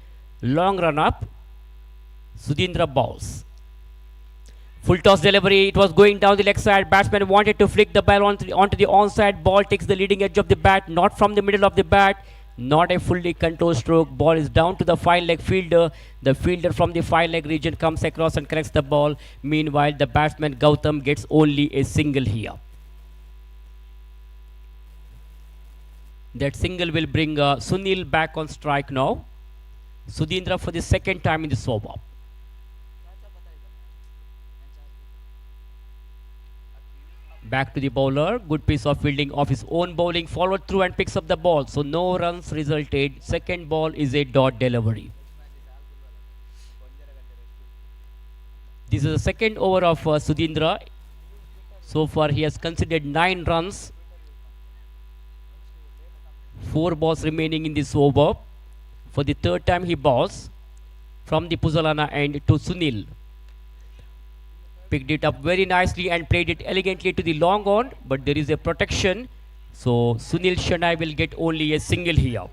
long run up, Sudhindra bowls. Full toss delivery, it was going down the leg side. Batsman wanted to flick the ball onto the onside. Ball takes the leading edge of the bat, not from the middle of the bat. Not a fully controlled stroke. Ball is down to the 5-leg fielder. The fielder from the 5-leg region comes across and collects the ball. Meanwhile, the batsman Gautam gets only a single here. That single will bring Sunil back on strike now. Sudhindra for the second time in this over. Back to the bowler. Good piece of fielding of his own bowling. Followed through and picks up the ball. So no runs resulted. Second ball is a dot delivery. This is the second over of Sudhindra. So far he has conceded 9 runs. 4 balls remaining in this over. For the third time he bowls from the Puzalana end to Sunil. Picked it up very nicely and played it elegantly to the long on, but there is a protection. So Sunil Shanai will get only a single here.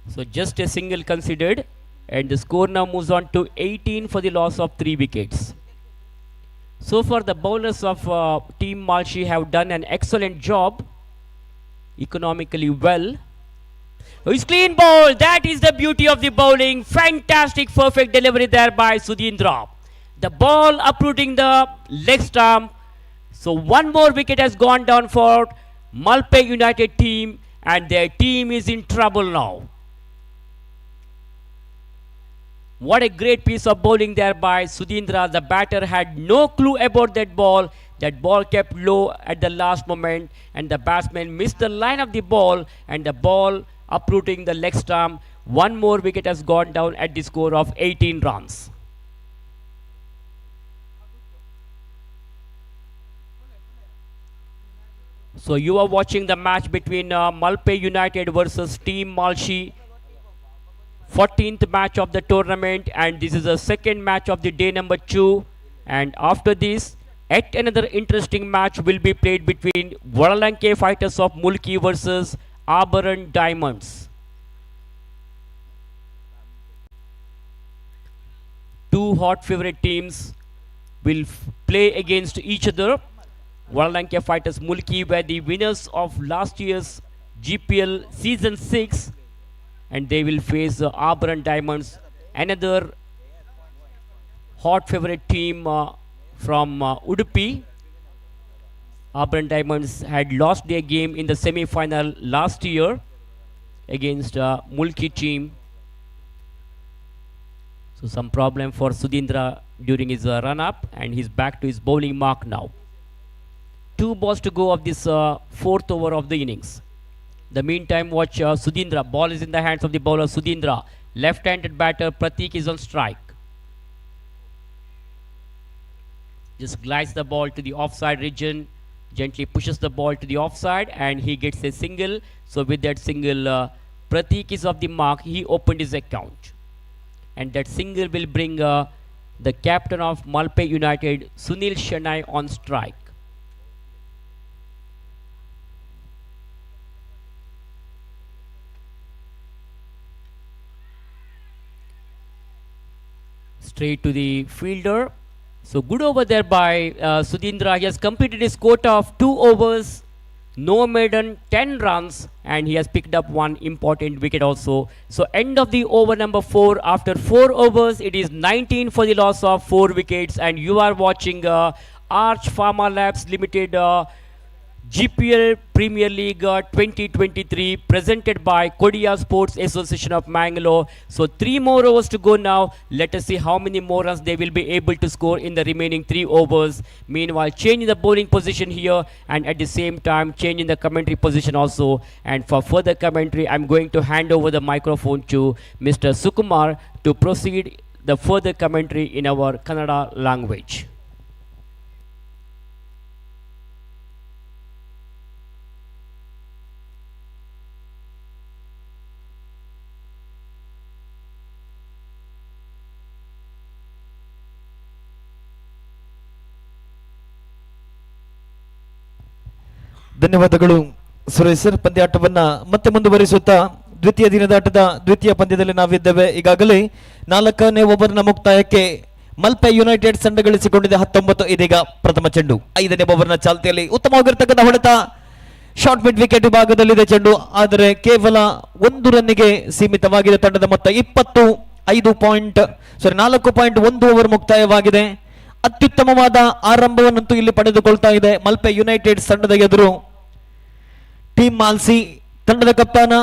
So just a single considered, and the score now moves on to 18 for the loss of 3 wickets. So far the bowlers of Team Malpe have done an excellent job, economically well. It's clean ball. That is the beauty of the bowling. Fantastic, perfect delivery there by Sudhindra. The ball uprooting the leg stump. So one more wicket has gone down for Malpe United team, and their team is in trouble now. What a great piece of bowling there by Sudhindra. The batter had no clue about that ball. That ball kept low at the last moment, and the batsman missed the line of the ball, and the ball uprooting the leg stump. One more wicket has gone down at the score of 18 runs. So you are watching the match between Malpe United versus Team Malpe. 14th match of the tournament, and this is the second match of the day number 2. And after this, yet another interesting match will be played between Vadalanke Fighters of Mulki versus Abaran Diamonds. Two hot favorite teams will play against each other. Vadalanke Fighters Mulki were the winners of last year's GPL Season 6, and they will face Abaran Diamonds, another hot favorite team from Udupi. Abaran Diamonds had lost their game in the semi-final last year against Mulki team. So some problem for Sudhindra during his run-up, and he's back to his bowling mark now. 2 balls to go of this fourth over of the innings. The meantime, watch Sudhindra. Ball is in the hands of the bowler Sudhindra. Left-handed batter Pratik is on strike. Just glides the ball to the offside region. Gently pushes the ball to the offside, and he gets a single. So with that single, Pratik is off the mark. He opened his account. And that single will bring the captain of Malpe United, Sunil Shanai, on strike. Straight to the fielder. So good over there by Sudhindra. He has completed his quota of 2 overs, no maiden, 10 runs, and he has picked up 1 important wicket also. So end of the over number 4. After 4 overs, it is 19 for the loss of 4 wickets, and you are watching Arch Pharma Labs Limited GPL Premier League 2023 presented by Kodial Sports Association of Mangalore. So 3 more overs to go now. Let us see how many more runs they will be able to score in the remaining 3 overs. Meanwhile, changing the bowling position here and at the same time changing the commentary position also. And for further commentary, I'm going to hand over the microphone to Mr. Sukumar to proceed the further commentary in our Kannada language. ಧನ್ಯವಾದಗಳು Suresh sir. ಪಂದ್ಯಾಟವನ್ನ ಮತ್ತೆ ಮುಂದುವರಿಸುತ್ತಾ ದ್ವಿತೀಯ ದಿನದ ಆಟದ ದ್ವಿತೀಯ ಪಂದ್ಯದಲ್ಲಿ ನಾವಿದ್ದೇವೆ. ಈಗಾಗಲೇ 4ನೇ ಓವರ್ನ ಮುಕ್ತಾಯಕ್ಕೆ ಮಲ್ಪೆ ಯುನೈಟೆಡ್ ತಂಡ ಗಳಿಸಿಕೊಂಡಿದೆ 19. ಇದೀಗ ಪ್ರಥಮ ಚೆಂಡು 5ನೇ ಓವರ್ನ ಚಾಲ್ತಿಯಲ್ಲಿ ಉತ್ತಮವಾಗಿರ್ತಕ್ಕಂಥ ಹೊಡೆತ. ಶಾರ್ಟ್ ಮಿಡ್ ವಿಕೆಟ್ ವಿಭಾಗದಲ್ಲಿದೆ ಚೆಂಡು, ಆದರೆ ಕೇವಲ 1 ರನ್ನಿಗೆ ಸೀಮಿತವಾಗಿದೆ. ತಂಡದ ಮೊತ್ತ 4.1 ಓವರ್ ಮುಕ್ತಾಯವಾಗಿದೆ. ಅತ್ಯುತ್ತಮವಾದ ಆರಂಭವನ್ನಂತೂ ಇಲ್ಲಿ ಪಡೆದುಕೊಳ್ತಾ ಇದೆ ಮಲ್ಪೆ ಯುನೈಟೆಡ್ ತಂಡದ ಎದುರು. ಟೀಮ್ ಮಾಲ್ಸಿ ತಂಡದ ಕಪ್ತಾನ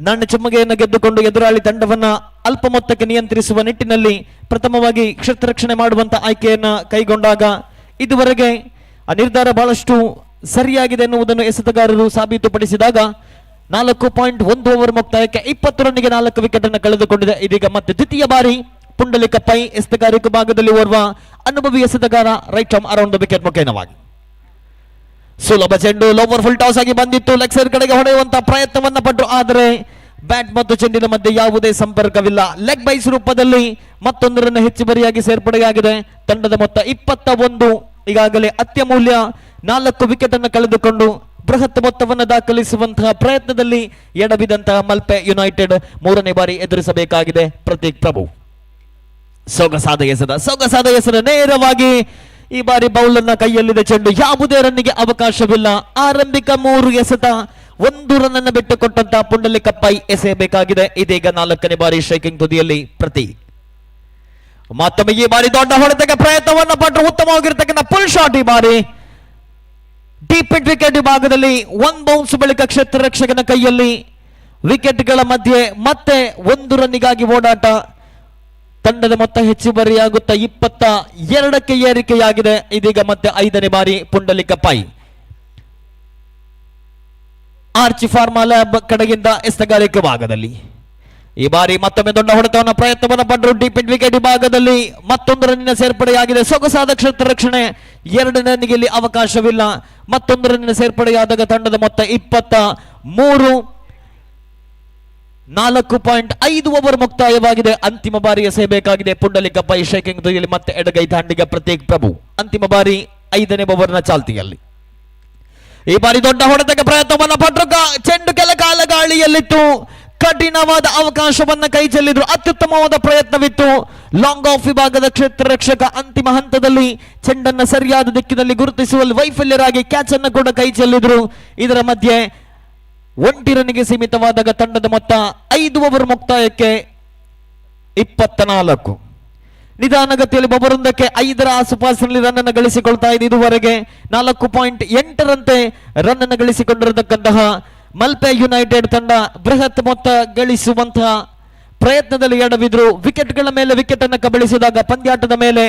ನಾಣ್ಯ ಚಿಮ್ಮಗೆಯನ್ನು ಗೆದ್ದುಕೊಂಡು ಎದುರಾಳಿ ತಂಡವನ್ನ ಅಲ್ಪ ಮೊತ್ತಕ್ಕೆ ನಿಯಂತ್ರಿಸುವ ನಿಟ್ಟಿನಲ್ಲಿ ಪ್ರಥಮವಾಗಿ ಕ್ಷೇತ್ರರಕ್ಷಣೆ ಮಾಡುವಂತ ಆಯ್ಕೆಯನ್ನ ಕೈಗೊಂಡಾಗ ಇದುವರೆಗೆ ಆ ನಿರ್ಧಾರ ಬಹಳಷ್ಟು ಸರಿಯಾಗಿದೆ ಎನ್ನುವುದನ್ನು ಎಸೆತಗಾರರು ಸಾಬೀತುಪಡಿಸಿದಾಗ 4.1 ಓವರ್ ಮುಕ್ತಾಯಕ್ಕೆ 20 ರನ್ನಿಗೆ 4 ವಿಕೆಟ್ ಅನ್ನು ಕಳೆದುಕೊಂಡಿದೆ. ಇದೀಗ ಮತ್ತೆ ದ್ವಿತೀಯ ಬಾರಿ ಪುಂಡಲಿಕ ಪೈ ಎಸೆತಗಾರಿಕೆ ಭಾಗದಲ್ಲಿ ಓರ್ವ ಅನುಭವಿ ಎಸೆತಗಾರ right arm around the wicket ಮುಖೇನವಾಗಿ ಸುಲಭ ಚೆಂಡು ಲೋವರ್ ಫುಲ್ ಟಾಸ್ ಆಗಿ ಬಂದಿತ್ತು. ಲೆಗ್ ಸೈಡ್ ಕಡೆಗೆ ಹೊಡೆಯುವಂತಹ ಪ್ರಯತ್ನವನ್ನ ಪಟ್ಟರು, ಆದರೆ ಬ್ಯಾಟ್ ಮತ್ತು ಚೆಂಡಿನ ಮಧ್ಯೆ ಯಾವುದೇ ಸಂಪರ್ಕವಿಲ್ಲ. ಲೆಗ್ ಬೈಸ್ ರೂಪದಲ್ಲಿ ಮತ್ತೊಂದರನ್ನು ಹೆಚ್ಚುವರಿಯಾಗಿ ಸೇರ್ಪಡೆಯಾಗಿದೆ. ತಂಡದ ಮೊತ್ತ 21. ಈಗಾಗಲೇ ಅತ್ಯಮೂಲ್ಯ 4 ವಿಕೆಟ್ ಅನ್ನು ಕಳೆದುಕೊಂಡು ಬೃಹತ್ ಮೊತ್ತವನ್ನು ದಾಖಲಿಸುವಂತಹ ಪ್ರಯತ್ನದಲ್ಲಿ ಎಡಬಿದಂತಹ ಮಲ್ಪೆ ಯುನೈಟೆಡ್ 3ನೇ ಬಾರಿ ಎದುರಿಸಬೇಕಾಗಿದೆ ಪ್ರತೀಕ್ ಪ್ರಭು. ಸೊಗಸಾದ ಎಸೆದ ನೇರವಾಗಿ ಈ ಬಾರಿ ಬೌಲ್ ಅನ್ನ ಕೈಯಲ್ಲಿದೆ ಚೆಂಡು. ಯಾವುದೇ ರನ್ನಿಗೆ ಅವಕಾಶವಿಲ್ಲ. ಆರಂಭಿಕ 3 ಎಸೆತ 1 ರನ್ ಅನ್ನು ಬಿಟ್ಟುಕೊಟ್ಟಂತಹ ಪುಂಡಲಿಕ ಪೈ ಎಸೆಯಬೇಕಾಗಿದೆ. ಇದೀಗ 4ನೇ ಬಾರಿ ಸ್ಟ್ರೈಕಿಂಗ್ ತುದಿಯಲ್ಲಿ ಪ್ರತೀಕ್. ಮತ್ತೊಮ್ಮೆ ಈ ಬಾರಿ ದೊಡ್ಡ ಹೊಡೆತಕ್ಕೆ ಪ್ರಯತ್ನವನ್ನು ಪಟ್ಟರು. ಉತ್ತಮವಾಗಿರ್ತಕ್ಕಂಥ ಫುಲ್ ಶಾಟ್. ಈ ಬಾರಿ ಡೀಪ್ ಮಿಡ್ ವಿಕೆಟ್ ವಿಭಾಗದಲ್ಲಿ 1 ಬೌನ್ಸ್ ಬಳಿಕ ಕ್ಷೇತ್ರ ರಕ್ಷಕನ ಕೈಯಲ್ಲಿ ವಿಕೆಟ್ಗಳ ಮಧ್ಯೆ ಮತ್ತೆ 1 ರನ್ನಿಗಾಗಿ ಓಡಾಟ. ತಂಡದ ಮೊತ್ತ ಹೆಚ್ಚುವರಿಯಾಗುತ್ತಾ 22ಕ್ಕೆ ಏರಿಕೆಯಾಗಿದೆ. ಇದೀಗ ಮತ್ತೆ 5ನೇ ಬಾರಿ Pundalika pi. Archie pharma lab ಕಡೆಗಿಂದ ಎಸೆತಗಾರಿಕೆ ಭಾಗದಲ್ಲಿ ಈ ಬಾರಿ ಮತ್ತೊಮ್ಮೆ ದೊಡ್ಡ ಹೊಡೆತವನ್ನು ಪ್ರಯತ್ನವನ್ನು ಪಟ್ಟರು. ಡೀಪ್ ಮಿಡ್ ವಿಕೆಟ್ ವಿಭಾಗದಲ್ಲಿ ಮತ್ತೊಂದು ರನ್ನಿನ ಸೇರ್ಪಡೆಯಾಗಿದೆ. ಸೊಗಸಾದ ಕ್ಷೇತ್ರ ರಕ್ಷಣೆ. 2 ರನ್ನಿಗೆ ಇಲ್ಲಿ ಅವಕಾಶವಿಲ್ಲ. ಮತ್ತೊಂದು ರನ್ನಿನ ಸೇರ್ಪಡೆಯಾದಾಗ ತಂಡದ ಮೊತ್ತ 23. 4.5 ಓವರ್ ಮುಕ್ತಾಯವಾಗಿದೆ. ಅಂತಿಮ ಬಾರಿ ಎಸೆಯಬೇಕಾಗಿದೆ ಪುಂಡಲಿಕ ಪೈ ಶೇಕಿಂಗ್ ತುದಿಯಲ್ಲಿ. ಮತ್ತೆ ಎಡಗೈ ದಾಂಡಿಗ ಪ್ರತೀಕ್ ಪ್ರಭು. ಅಂತಿಮ ಬಾರಿ 5ನೇ ಓವರ್ನ ಚಾಲ್ತಿಯಲ್ಲಿ ಈ ಬಾರಿ ದೊಡ್ಡ ಹೊಡೆತಕ್ಕೆ ಪ್ರಯತ್ನವನ್ನ ಪಟ್ಟರು. ಚೆಂಡು ಕೆಲ ಕಾಲ ಗಾಳಿಯಲ್ಲಿತ್ತು. ಕಠಿಣವಾದ ಅವಕಾಶವನ್ನ ಕೈ ಚೆಲ್ಲಿದ್ರು. ಅತ್ಯುತ್ತಮವಾದ ಪ್ರಯತ್ನವಿತ್ತು. ಲಾಂಗ್ ಆಫ್ ವಿಭಾಗದ ಕ್ಷೇತ್ರ ರಕ್ಷಕ ಅಂತಿಮ ಹಂತದಲ್ಲಿ ಚೆಂಡನ್ನ ಸರಿಯಾದ ದಿಕ್ಕಿನಲ್ಲಿ ಗುರುತಿಸುವಲ್ಲಿ ವೈಫಲ್ಯರಾಗಿ ಕ್ಯಾಚ್ ಅನ್ನು ಕೂಡ ಕೈ ಚೆಲ್ಲಿದ್ರು. ಇದರ ಮಧ್ಯೆ 1 ರನ್ನಿಗೆ ಸೀಮಿತವಾದಾಗ ತಂಡದ ಮೊತ್ತ 5 ಓವರ್ ಮುಕ್ತಾಯಕ್ಕೆ 24. ನಿಧಾನಗತಿಯಲ್ಲಿ ಒಬ್ಬರೊಂದಕ್ಕೆ 5ರ ಆಸುಪಾಸಿನಲ್ಲಿ ರನ್ ಅನ್ನು ಗಳಿಸಿಕೊಳ್ತಾ ಇದೆ. ಇದುವರೆಗೆ 4.8ರಂತೆ ರನ್ ಅನ್ನು ಗಳಿಸಿಕೊಂಡಿರತಕ್ಕಂತಹ ಮಲ್ಪೆ ಯುನೈಟೆಡ್ ತಂಡ ಬೃಹತ್ ಮೊತ್ತ ಗಳಿಸುವಂತಹ ಪ್ರಯತ್ನದಲ್ಲಿ ಎಡವಿದ್ರು. ವಿಕೆಟ್ಗಳ ಮೇಲೆ ವಿಕೆಟ್ ಅನ್ನು ಕಬಳಿಸಿದಾಗ ಪಂದ್ಯಾಟದ ಮೇಲೆ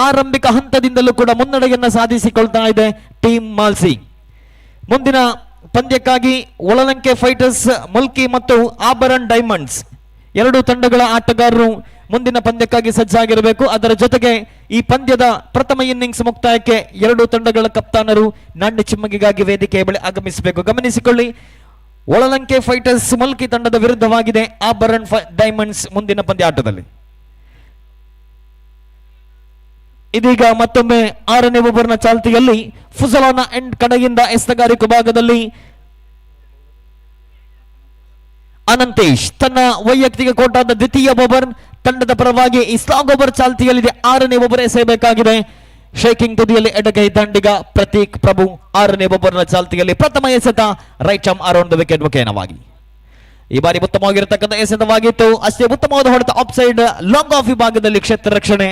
ಆರಂಭಿಕ ಹಂತದಿಂದಲೂ ಕೂಡ ಮುನ್ನಡೆಯನ್ನ ಸಾಧಿಸಿಕೊಳ್ತಾ ಇದೆ ಟೀಮ್ ಮಾಲ್ಸಿ. ಮುಂದಿನ ಪಂದ್ಯಕ್ಕಾಗಿ ಒಳಲಂಕೆ ಫೈಟರ್ಸ್ ಮುಲ್ಕಿ ಮತ್ತು ಆಭರಣ್ ಡೈಮಂಡ್ಸ್ 2 ತಂಡಗಳ ಆಟಗಾರರು ಮುಂದಿನ ಪಂದ್ಯಕ್ಕಾಗಿ ಸಜ್ಜಾಗಿರಬೇಕು. ಅದರ ಜೊತೆಗೆ ಈ ಪಂದ್ಯದ ಪ್ರಥಮ ಇನ್ನಿಂಗ್ಸ್ ಮುಕ್ತಾಯಕ್ಕೆ 2 ತಂಡಗಳ ಕಪ್ತಾನರು ನಾಣ್ಯ ಚಿಮ್ಮಗಿಗಾಗಿ ವೇದಿಕೆಯ ಬಳಿ ಆಗಮಿಸಬೇಕು. ಗಮನಿಸಿಕೊಳ್ಳಿ, ಒಳಲಂಕೆ ಫೈಟರ್ಸ್ ಮುಲ್ಕಿ ತಂಡದ ವಿರುದ್ಧವಾಗಿದೆ ಆಭರಣ್ ಡೈಮಂಡ್ಸ್ ಮುಂದಿನ ಪಂದ್ಯಾಟದಲ್ಲಿ. ಇದೀಗ ಮತ್ತೊಮ್ಮೆ 6ನೇ ಓವರ್ನ ಚಾಲ್ತಿಯಲ್ಲಿ ಫುಜಲಾನ ಎಂಡ್ ಕಡೆಯಿಂದ ಎಸೆತಗಾರಿಕೆ ಭಾಗದಲ್ಲಿ ಅನಂತೇಶ್ ತನ್ನ ವೈಯಕ್ತಿಕ ಕೋಟಾದ ದ್ವಿತೀಯ ಓವರ್ ತಂಡದ ಪರವಾಗಿ ಈ ಸ್ಲಾಗ್ ಓವರ್ ಚಾಲ್ತಿಯಲ್ಲಿದೆ. 6ನೇ ಓವರ್ ಎಸೆಯಬೇಕಾಗಿದೆ. ಶೇಕಿಂಗ್ ತುದಿಯಲ್ಲಿ ಎಡಗೈ ದಾಂಡಿಗ ಪ್ರತೀಕ್ ಪ್ರಭು 6ನೇ ಓವರ್ನ ಚಾಲ್ತಿಯಲ್ಲಿ ಪ್ರಥಮ ಎಸೆತ right arm around the wicket ಮುಖೇನವಾಗಿ. ಈ ಬಾರಿ ಉತ್ತಮವಾಗಿರತಕ್ಕಂಥ ಎಸೆತವಾಗಿತ್ತು. ಅಷ್ಟೇ ಉತ್ತಮವಾದ ಹೊಡೆತ ಆಫ್ ಸೈಡ್ ಲಾಂಗ್ ಆಫ್ ವಿಭಾಗದಲ್ಲಿ ಕ್ಷೇತ್ರ ರಕ್ಷಣೆ.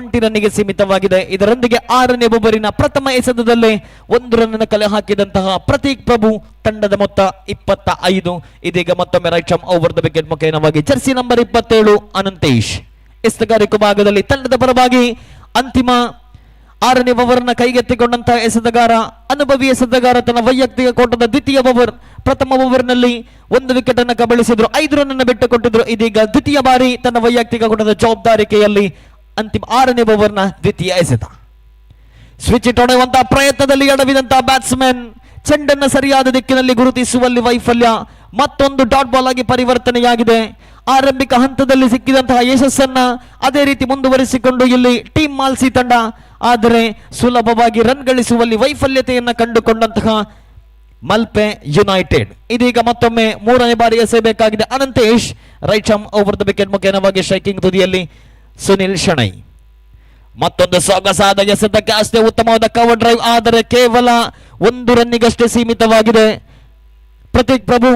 1 ರನ್ನಿಗೆ ಸೀಮಿತವಾಗಿದೆ. ಇದರೊಂದಿಗೆ 6ನೇ ಓವರಿನ ಪ್ರಥಮ ಎಸೆತದಲ್ಲಿ 1 ರನ್ ಕಲೆ ಹಾಕಿದಂತಹ ಪ್ರತೀಕ್ ಪ್ರಭು ತಂಡದ ಮೊತ್ತ 25. ಇದೀಗ ಮತ್ತೊಮ್ಮೆ right arm over the wicket ಮುಖೇನವಾಗಿ ಜರ್ಸಿ ನಂಬರ್ 27 ಅನಂತೇಶ್ ಎಸ್ತಗಾರಿಕೆ ಭಾಗದಲ್ಲಿ ತಂಡದ ಪರವಾಗಿ ಅಂತಿಮ 6ನೇ ಓವರ್ನ ಕೈಗೆತ್ತಿಕೊಂಡಂತಹ ಎಸೆತಗಾರ, ಅನುಭವಿ ಎಸೆತಗಾರ ತನ್ನ ವೈಯಕ್ತಿಕ ಕೋಟದ ದ್ವಿತೀಯ ಓವರ್, ಪ್ರಥಮ ಓವರ್ನಲ್ಲಿ 1 ವಿಕೆಟ್ ಅನ್ನು ಕಬಳಿಸಿದ್ರು, 5 ರನ್ ಅನ್ನು ಬಿಟ್ಟುಕೊಟ್ಟಿದ್ರು. ಇದೀಗ ದ್ವಿತೀಯ ಬಾರಿ ತನ್ನ ವೈಯಕ್ತಿಕ ಕೋಟದ ಜವಾಬ್ದಾರಿಕೆಯಲ್ಲಿ ಅಂತಿಮ 6ನೇ ಓವರ್ನ ದ್ವಿತೀಯ ಎಸೆತ. ಸ್ವಿಚ್ ಇಟ್ ಹೊಡೆಯುವಂತಹ ಪ್ರಯತ್ನದಲ್ಲಿ ಎಡವಿದಂತಹ ಬ್ಯಾಟ್ಸ್ಮನ್ ಚೆಂಡನ್ನು ಸರಿಯಾದ ದಿಕ್ಕಿನಲ್ಲಿ ಗುರುತಿಸುವಲ್ಲಿ ವೈಫಲ್ಯ. ಮತ್ತೊಂದು ಡಾಟ್ ಬಾಲ್ ಆಗಿ ಪರಿವರ್ತನೆಯಾಗಿದೆ. ಆರಂಭಿಕ ಹಂತದಲ್ಲಿ ಸಿಕ್ಕಿದಂತಹ ಯಶಸ್ಸನ್ನ ಅದೇ ರೀತಿ ಮುಂದುವರಿಸಿಕೊಂಡು ಇಲ್ಲಿ ಟೀಮ್ ಮಾಲ್ಸಿ ತಂಡ ಆದರೆ ಸುಲಭವಾಗಿ ರನ್ ಗಳಿಸುವಲ್ಲಿ ವೈಫಲ್ಯತೆಯನ್ನು ಕಂಡುಕೊಂಡಂತಹ ಮಲ್ಪೆ ಯುನೈಟೆಡ್ ಇದೀಗ ಮತ್ತೊಮ್ಮೆ 3ನೇ ಬಾರಿ ಎಸೆಯಬೇಕಾಗಿದೆ. Ananthesh right arm over the wicket ಮುಖೇನವಾಗಿ striking ತುದಿಯಲ್ಲಿ ಸುನಿಲ್ ಶಣೈ. ಮತ್ತೊಂದು ಸೊಗಸಾದ ಎಸೆತಕ್ಕೆ ಅಷ್ಟೇ ಉತ್ತಮವಾದ ಕವರ್ ಡ್ರೈವ್, ಆದರೆ ಕೇವಲ 1 ರನ್ನಿಗಷ್ಟೇ ಸೀಮಿತವಾಗಿದೆ. ಪ್ರತೀಕ್ ಪ್ರಭು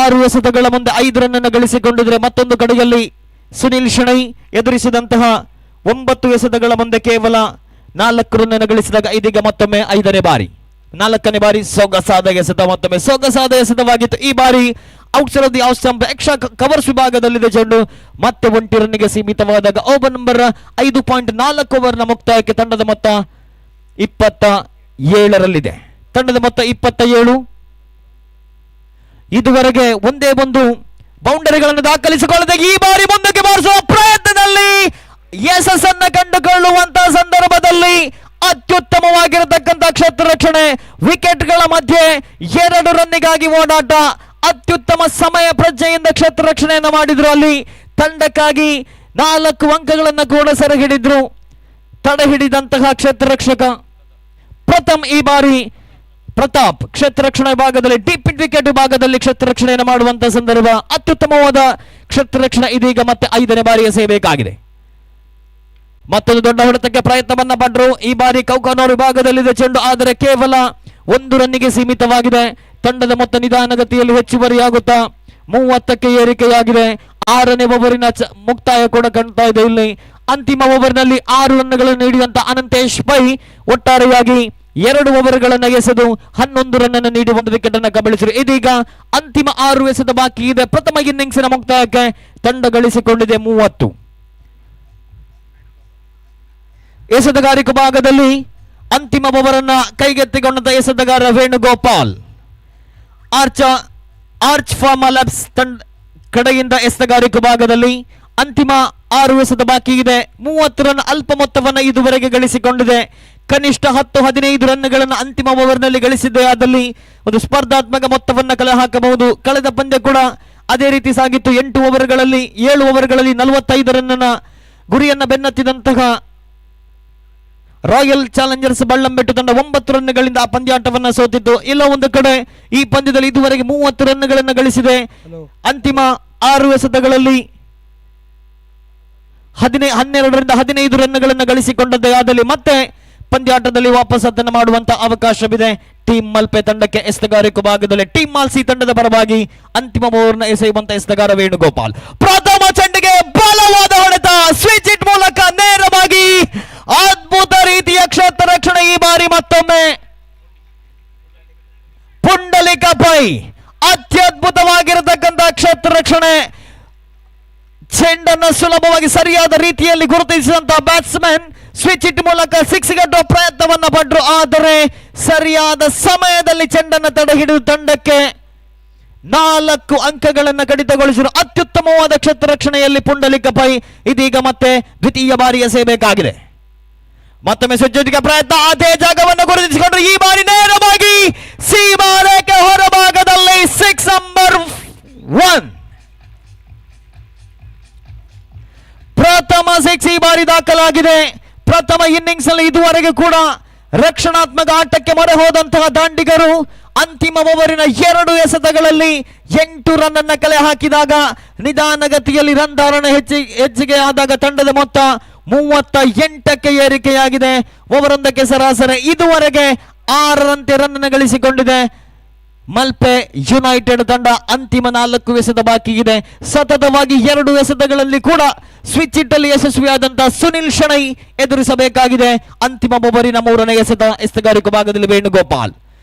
6 ಎಸೆತಗಳ ಮುಂದೆ 5 ರನ್ ಅನ್ನು ಗಳಿಸಿಕೊಂಡಿದ್ರೆ, ಮತ್ತೊಂದು ಕಡೆಯಲ್ಲಿ ಸುನಿಲ್ ಶಣೈ ಎದುರಿಸಿದಂತಹ 9 ಎಸೆತಗಳ ಮುಂದೆ ಕೇವಲ 4 ರನ್ ಅನ್ನು ಗಳಿಸಿದಾಗ ಇದೀಗ ಮತ್ತೊಮ್ಮೆ 5ನೇ ಬಾರಿ 4ನೇ ಬಾರಿ ಸೊಗಸಾದ ಎಸೆತ, ಮತ್ತೊಮ್ಮೆ ಸೊಗಸಾದ ಎಸೆತವಾಗಿತ್ತು. ಈ ಬಾರಿ outside off the off stump extra covers ವಿಭಾಗದಲ್ಲಿದೆ ಚೆಂಡು. ಮತ್ತೆ 1 ರನ್ನಿಗೆ ಸೀಮಿತವಾದಾಗ ಓವರ್ ನಂಬರ್ 5.4 ಓವರ್ನ ಮುಕ್ತಾಯಕ್ಕೆ ತಂಡದ ಮೊತ್ತ 27ರಲ್ಲಿದೆ. ತಂಡದ ಮೊತ್ತ 27. ಇದುವರೆಗೆ ಒಂದೇ ಒಂದು ಬೌಂಡರಿಗಳನ್ನು ದಾಖಲಿಸಿಕೊಳ್ಳದೆ ಈ ಬಾರಿ ಮುಂದಕ್ಕೆ ಬಾರಿಸುವ ಪ್ರಯತ್ನದಲ್ಲಿ ಯಶಸ್ಸನ್ನು ಕಂಡುಕೊಳ್ಳುವಂತಹ ಸಂದರ್ಭದಲ್ಲಿ ಅತ್ಯುತ್ತಮವಾಗಿರತಕ್ಕಂಥ ಕ್ಷೇತ್ರ ರಕ್ಷಣೆ, ವಿಕೆಟ್ಗಳ ಮಧ್ಯೆ 2 ರನ್ನಿಗಾಗಿ ಓಡಾಟ, ಅತ್ಯುತ್ತಮ ಸಮಯ ಪ್ರಜ್ಞೆಯಿಂದ ಕ್ಷೇತ್ರ ರಕ್ಷಣೆಯನ್ನು ಮಾಡಿದ್ರು. ಅಲ್ಲಿ ತಂಡಕ್ಕಾಗಿ 4 ಅಂಕಗಳನ್ನು ಕೂಡ ಸೆರೆ ಹಿಡಿದ್ರು. ತಡೆ ಹಿಡಿದಂತಹ ಕ್ಷೇತ್ರ ರಕ್ಷಕ ಪ್ರಥಮ್ ಈ ಬಾರಿ ಪ್ರತಾಪ್ ಕ್ಷೇತ್ರ ರಕ್ಷಣಾ ವಿಭಾಗದಲ್ಲಿ ಡೀಪ್ ವಿಕೆಟ್ ವಿಭಾಗದಲ್ಲಿ ಕ್ಷೇತ್ರ ರಕ್ಷಣೆಯನ್ನು ಮಾಡುವಂತಹ ಸಂದರ್ಭ, ಅತ್ಯುತ್ತಮವಾದ ಕ್ಷೇತ್ರ ರಕ್ಷಣೆ ಇದೀಗ ಮತ್ತೆ 5ನೇ ಬಾರಿ ಎಸೆಯಬೇಕಾಗಿದೆ. ಮತ್ತೊಂದು ದೊಡ್ಡ ಹೊಡೆತಕ್ಕೆ ಪ್ರಯತ್ನವನ್ನ ಪಟ್ಟರು. ಈ ಬಾರಿ ಕೌಕಾನೂರ್ ವಿಭಾಗದಲ್ಲಿದೆ ಚೆಂಡು, ಆದರೆ ಕೇವಲ 1 ರನ್ನಿಗೆ ಸೀಮಿತವಾಗಿದೆ. ತಂಡದ ಮೊತ್ತ ನಿಧಾನಗತಿಯಲ್ಲಿ ಹೆಚ್ಚುವರಿಯಾಗುತ್ತಾ 30ಕ್ಕೆ ಏರಿಕೆಯಾಗಿದೆ. 6ನೇ ಓವರಿನ ಮುಕ್ತಾಯ ಕೂಡ ಕಾಣ್ತಾ ಇದೆ. ಇಲ್ಲಿ ಅಂತಿಮ ಓವರ್ನಲ್ಲಿ 6 ರನ್ಗಳನ್ನು ನೀಡಿದಂತ ಅನಂತೇಶ್ ಪೈ ಒಟ್ಟಾರೆಯಾಗಿ 2 ಓವರ್ಗಳನ್ನು ಎಸೆದು 11 ರನ್ ಅನ್ನು ನೀಡಿ 1 ವಿಕೆಟ್ ಅನ್ನು ಕಬಳಿಸಿದರು. ಇದೀಗ ಅಂತಿಮ 6 ಎಸೆತ ಬಾಕಿ ಇದೆ. ಪ್ರಥಮ ಇನ್ನಿಂಗ್ಸಿನ ಮುಕ್ತಾಯಕ್ಕೆ ತಂಡ ಗಳಿಸಿಕೊಂಡಿದೆ 30. ಎಸೆತಗಾರಿಕೆ ಭಾಗದಲ್ಲಿ ಅಂತಿಮ ಓವರ್ ಅನ್ನ ಕೈಗೆತ್ತಿಕೊಂಡಂತ ಎಸೆತಗಾರ ವೇಣುಗೋಪಾಲ್ ಆರ್ಚ್ ಫಾರ್ಮಲ್ಯಾಬ್ಸ್ ಕಡೆಯಿಂದ ಎಸೆತಗಾರಿಕೆ ಭಾಗದಲ್ಲಿ ಅಂತಿಮ 6 ಎಸೆತ ಬಾಕಿ ಇದೆ. 30 ರನ್ ಅಲ್ಪ ಮೊತ್ತವನ್ನು ಇದುವರೆಗೆ ಗಳಿಸಿಕೊಂಡಿದೆ. ಕನಿಷ್ಠ 10-15 ರನ್ಗಳನ್ನು ಅಂತಿಮ ಓವರ್ನಲ್ಲಿ ಗಳಿಸಿದ್ದೇ ಆದಲ್ಲಿ ಒಂದು ಸ್ಪರ್ಧಾತ್ಮಕ ಮೊತ್ತವನ್ನು ಕಲೆ ಹಾಕಬಹುದು. ಕಳೆದ ಪಂದ್ಯ ಕೂಡ ಅದೇ ರೀತಿ ಸಾಗಿತ್ತು. 8 ಓವರ್ಗಳಲ್ಲಿ 7 ಓವರ್ಗಳಲ್ಲಿ 45 ರನ್ನ ಗುರಿಯನ್ನು ಬೆನ್ನತ್ತಿದಂತಹ ರಾಯಲ್ ಚಾಲೆಂಜರ್ಸ್ ಬಳ್ಳಂಬೆಟ್ಟು ತಂಡ 9 ರನ್ಗಳಿಂದ ಆ ಪಂದ್ಯಾಟವನ್ನು ಸೋತಿತ್ತು. ಇಲ್ಲ ಒಂದು ಕಡೆ ಈ ಪಂದ್ಯದಲ್ಲಿ ಇದುವರೆಗೆ 30 ರನ್ಗಳನ್ನು ಗಳಿಸಿದೆ. ಅಂತಿಮ 6 ಎಸೆತಗಳಲ್ಲಿ 12ರಿಂದ 15 ರನ್ಗಳನ್ನು ಗಳಿಸಿಕೊಂಡದ್ದೇ ಆದಲ್ಲಿ ಮತ್ತೆ ಪಂದ್ಯಾಟದಲ್ಲಿ ವಾಪಸ್ ಅದನ್ನು ಮಾಡುವಂತಹ ಅವಕಾಶವಿದೆ ಟೀಮ್ ಮಲ್ಪೆ ತಂಡಕ್ಕೆ. ಎಸೆತಗಾರಿಕೆ ಭಾಗದಲ್ಲಿ ಟೀಮ್ ಮಾಲ್ಸಿ ತಂಡದ ಪರವಾಗಿ ಅಂತಿಮ ಓವರ್ನ ಎಸೆಯುವಂತಹ ಎಸೆತಗಾರ ವೇಣುಗೋಪಾಲ್. ಪ್ರಥಮ ಚೆಂಡಿಗೆ ಬಲವಾದ ಹೊಡೆತ, ಸ್ವಿಚ್ ಹಿಟ್ ಮೂಲಕ ನೇರವಾಗಿ ಅದ್ಭುತ ರೀತಿಯ ಕ್ಷೇತ್ರ ರಕ್ಷಣೆ. ಈ ಬಾರಿ ಮತ್ತೊಮ್ಮೆ ಪುಂಡಲಿಕ ಪೈ ಅತ್ಯದ್ಭುತವಾಗಿರತಕ್ಕಂತಹ ಕ್ಷೇತ್ರ ರಕ್ಷಣೆ. ಚೆಂಡನ್ನು ಸುಲಭವಾಗಿ ಸರಿಯಾದ ರೀತಿಯಲ್ಲಿ ಗುರುತಿಸಿದಂತಹ ಬ್ಯಾಟ್ಸ್ಮನ್ ಸ್ವಿಚ್ ಹಿಟ್ ಮೂಲಕ 6 ಗಟ್ಟುವ ಪ್ರಯತ್ನವನ್ನ ಪಟ್ಟರು, ಆದರೆ ಸರಿಯಾದ ಸಮಯದಲ್ಲಿ ಚೆಂಡನ್ನು ತಡೆ ಹಿಡಿದು ತಂಡಕ್ಕೆ 4 ಅಂಕಗಳನ್ನು ಕಡಿತಗೊಳಿಸಿದರು. ಅತ್ಯುತ್ತಮವಾದ ಕ್ಷೇತ್ರ ರಕ್ಷಣೆಯಲ್ಲಿ ಪುಂಡಲಿಕ ಪೈ ಇದೀಗ ಮತ್ತೆ ದ್ವಿತೀಯ ಬಾರಿ ಎಸೆಯಬೇಕಾಗಿದೆ. ಮತ್ತೊಮ್ಮೆ ಸ್ವಿಚ್ ಪ್ರಯತ್ನ, ಅದೇ ಜಾಗವನ್ನು ಗುರುತಿಸಿಕೊಂಡ್ರು. ಈ ಬಾರಿ ನೇರವಾಗಿ ಸೀಮಾರೇಖೆ ಹೊರಭಾಗದಲ್ಲಿ 6 ನಂಬರ್ 1 ಪ್ರಥಮ 6 ಈ ಬಾರಿ ದಾಖಲಾಗಿದೆ. ಪ್ರಥಮ ಇನ್ನಿಂಗ್ಸ್ ಅಲ್ಲಿ ಇದುವರೆಗೆ ಕೂಡ ರಕ್ಷಣಾತ್ಮಕ ಆಟಕ್ಕೆ ಮೊರೆ ಹೋದಂತಹ ದಾಂಡಿಗರು ಅಂತಿಮ ಓವರಿನ 2 ಎಸೆತಗಳಲ್ಲಿ 8 ರನ್ ಅನ್ನು ಕಲೆ ಹಾಕಿದಾಗ ನಿಧಾನಗತಿಯಲ್ಲಿ ರನ್ ಧಾರಣೆ ಹೆಚ್ಚಿಗೆ ಆದಾಗ ತಂಡದ ಮೊತ್ತ 38ಕ್ಕೆ ಏರಿಕೆಯಾಗಿದೆ. ಓವರೊಂದಕ್ಕೆ ಸರಾಸರಿ ಇದುವರೆಗೆ 6ರಂತೆ ರನ್ ಅನ್ನು ಗಳಿಸಿಕೊಂಡಿದೆ ಮಲ್ಪೆ ಯುನೈಟೆಡ್ ತಂಡ ಅಂತಿಮ 4 ಎಸೆತ ಬಾಕಿ ಇದೆ. ಸತತವಾಗಿ 2 ಎಸೆತಗಳಲ್ಲಿ ಕೂಡ ಸ್ವಿಚ್ ಇಟ್ಟಲ್ಲಿ ಯಶಸ್ವಿಯಾದಂತಹ ಸುನಿಲ್ ಶಣೈ ಎದುರಿಸಬೇಕಾಗಿದೆ. ಅಂತಿಮ ಓವರಿನ 3ನೇ ಎಸೆತಗಾರಿಕೆ ಭಾಗದಲ್ಲಿ ವೇಣುಗೋಪಾಲ್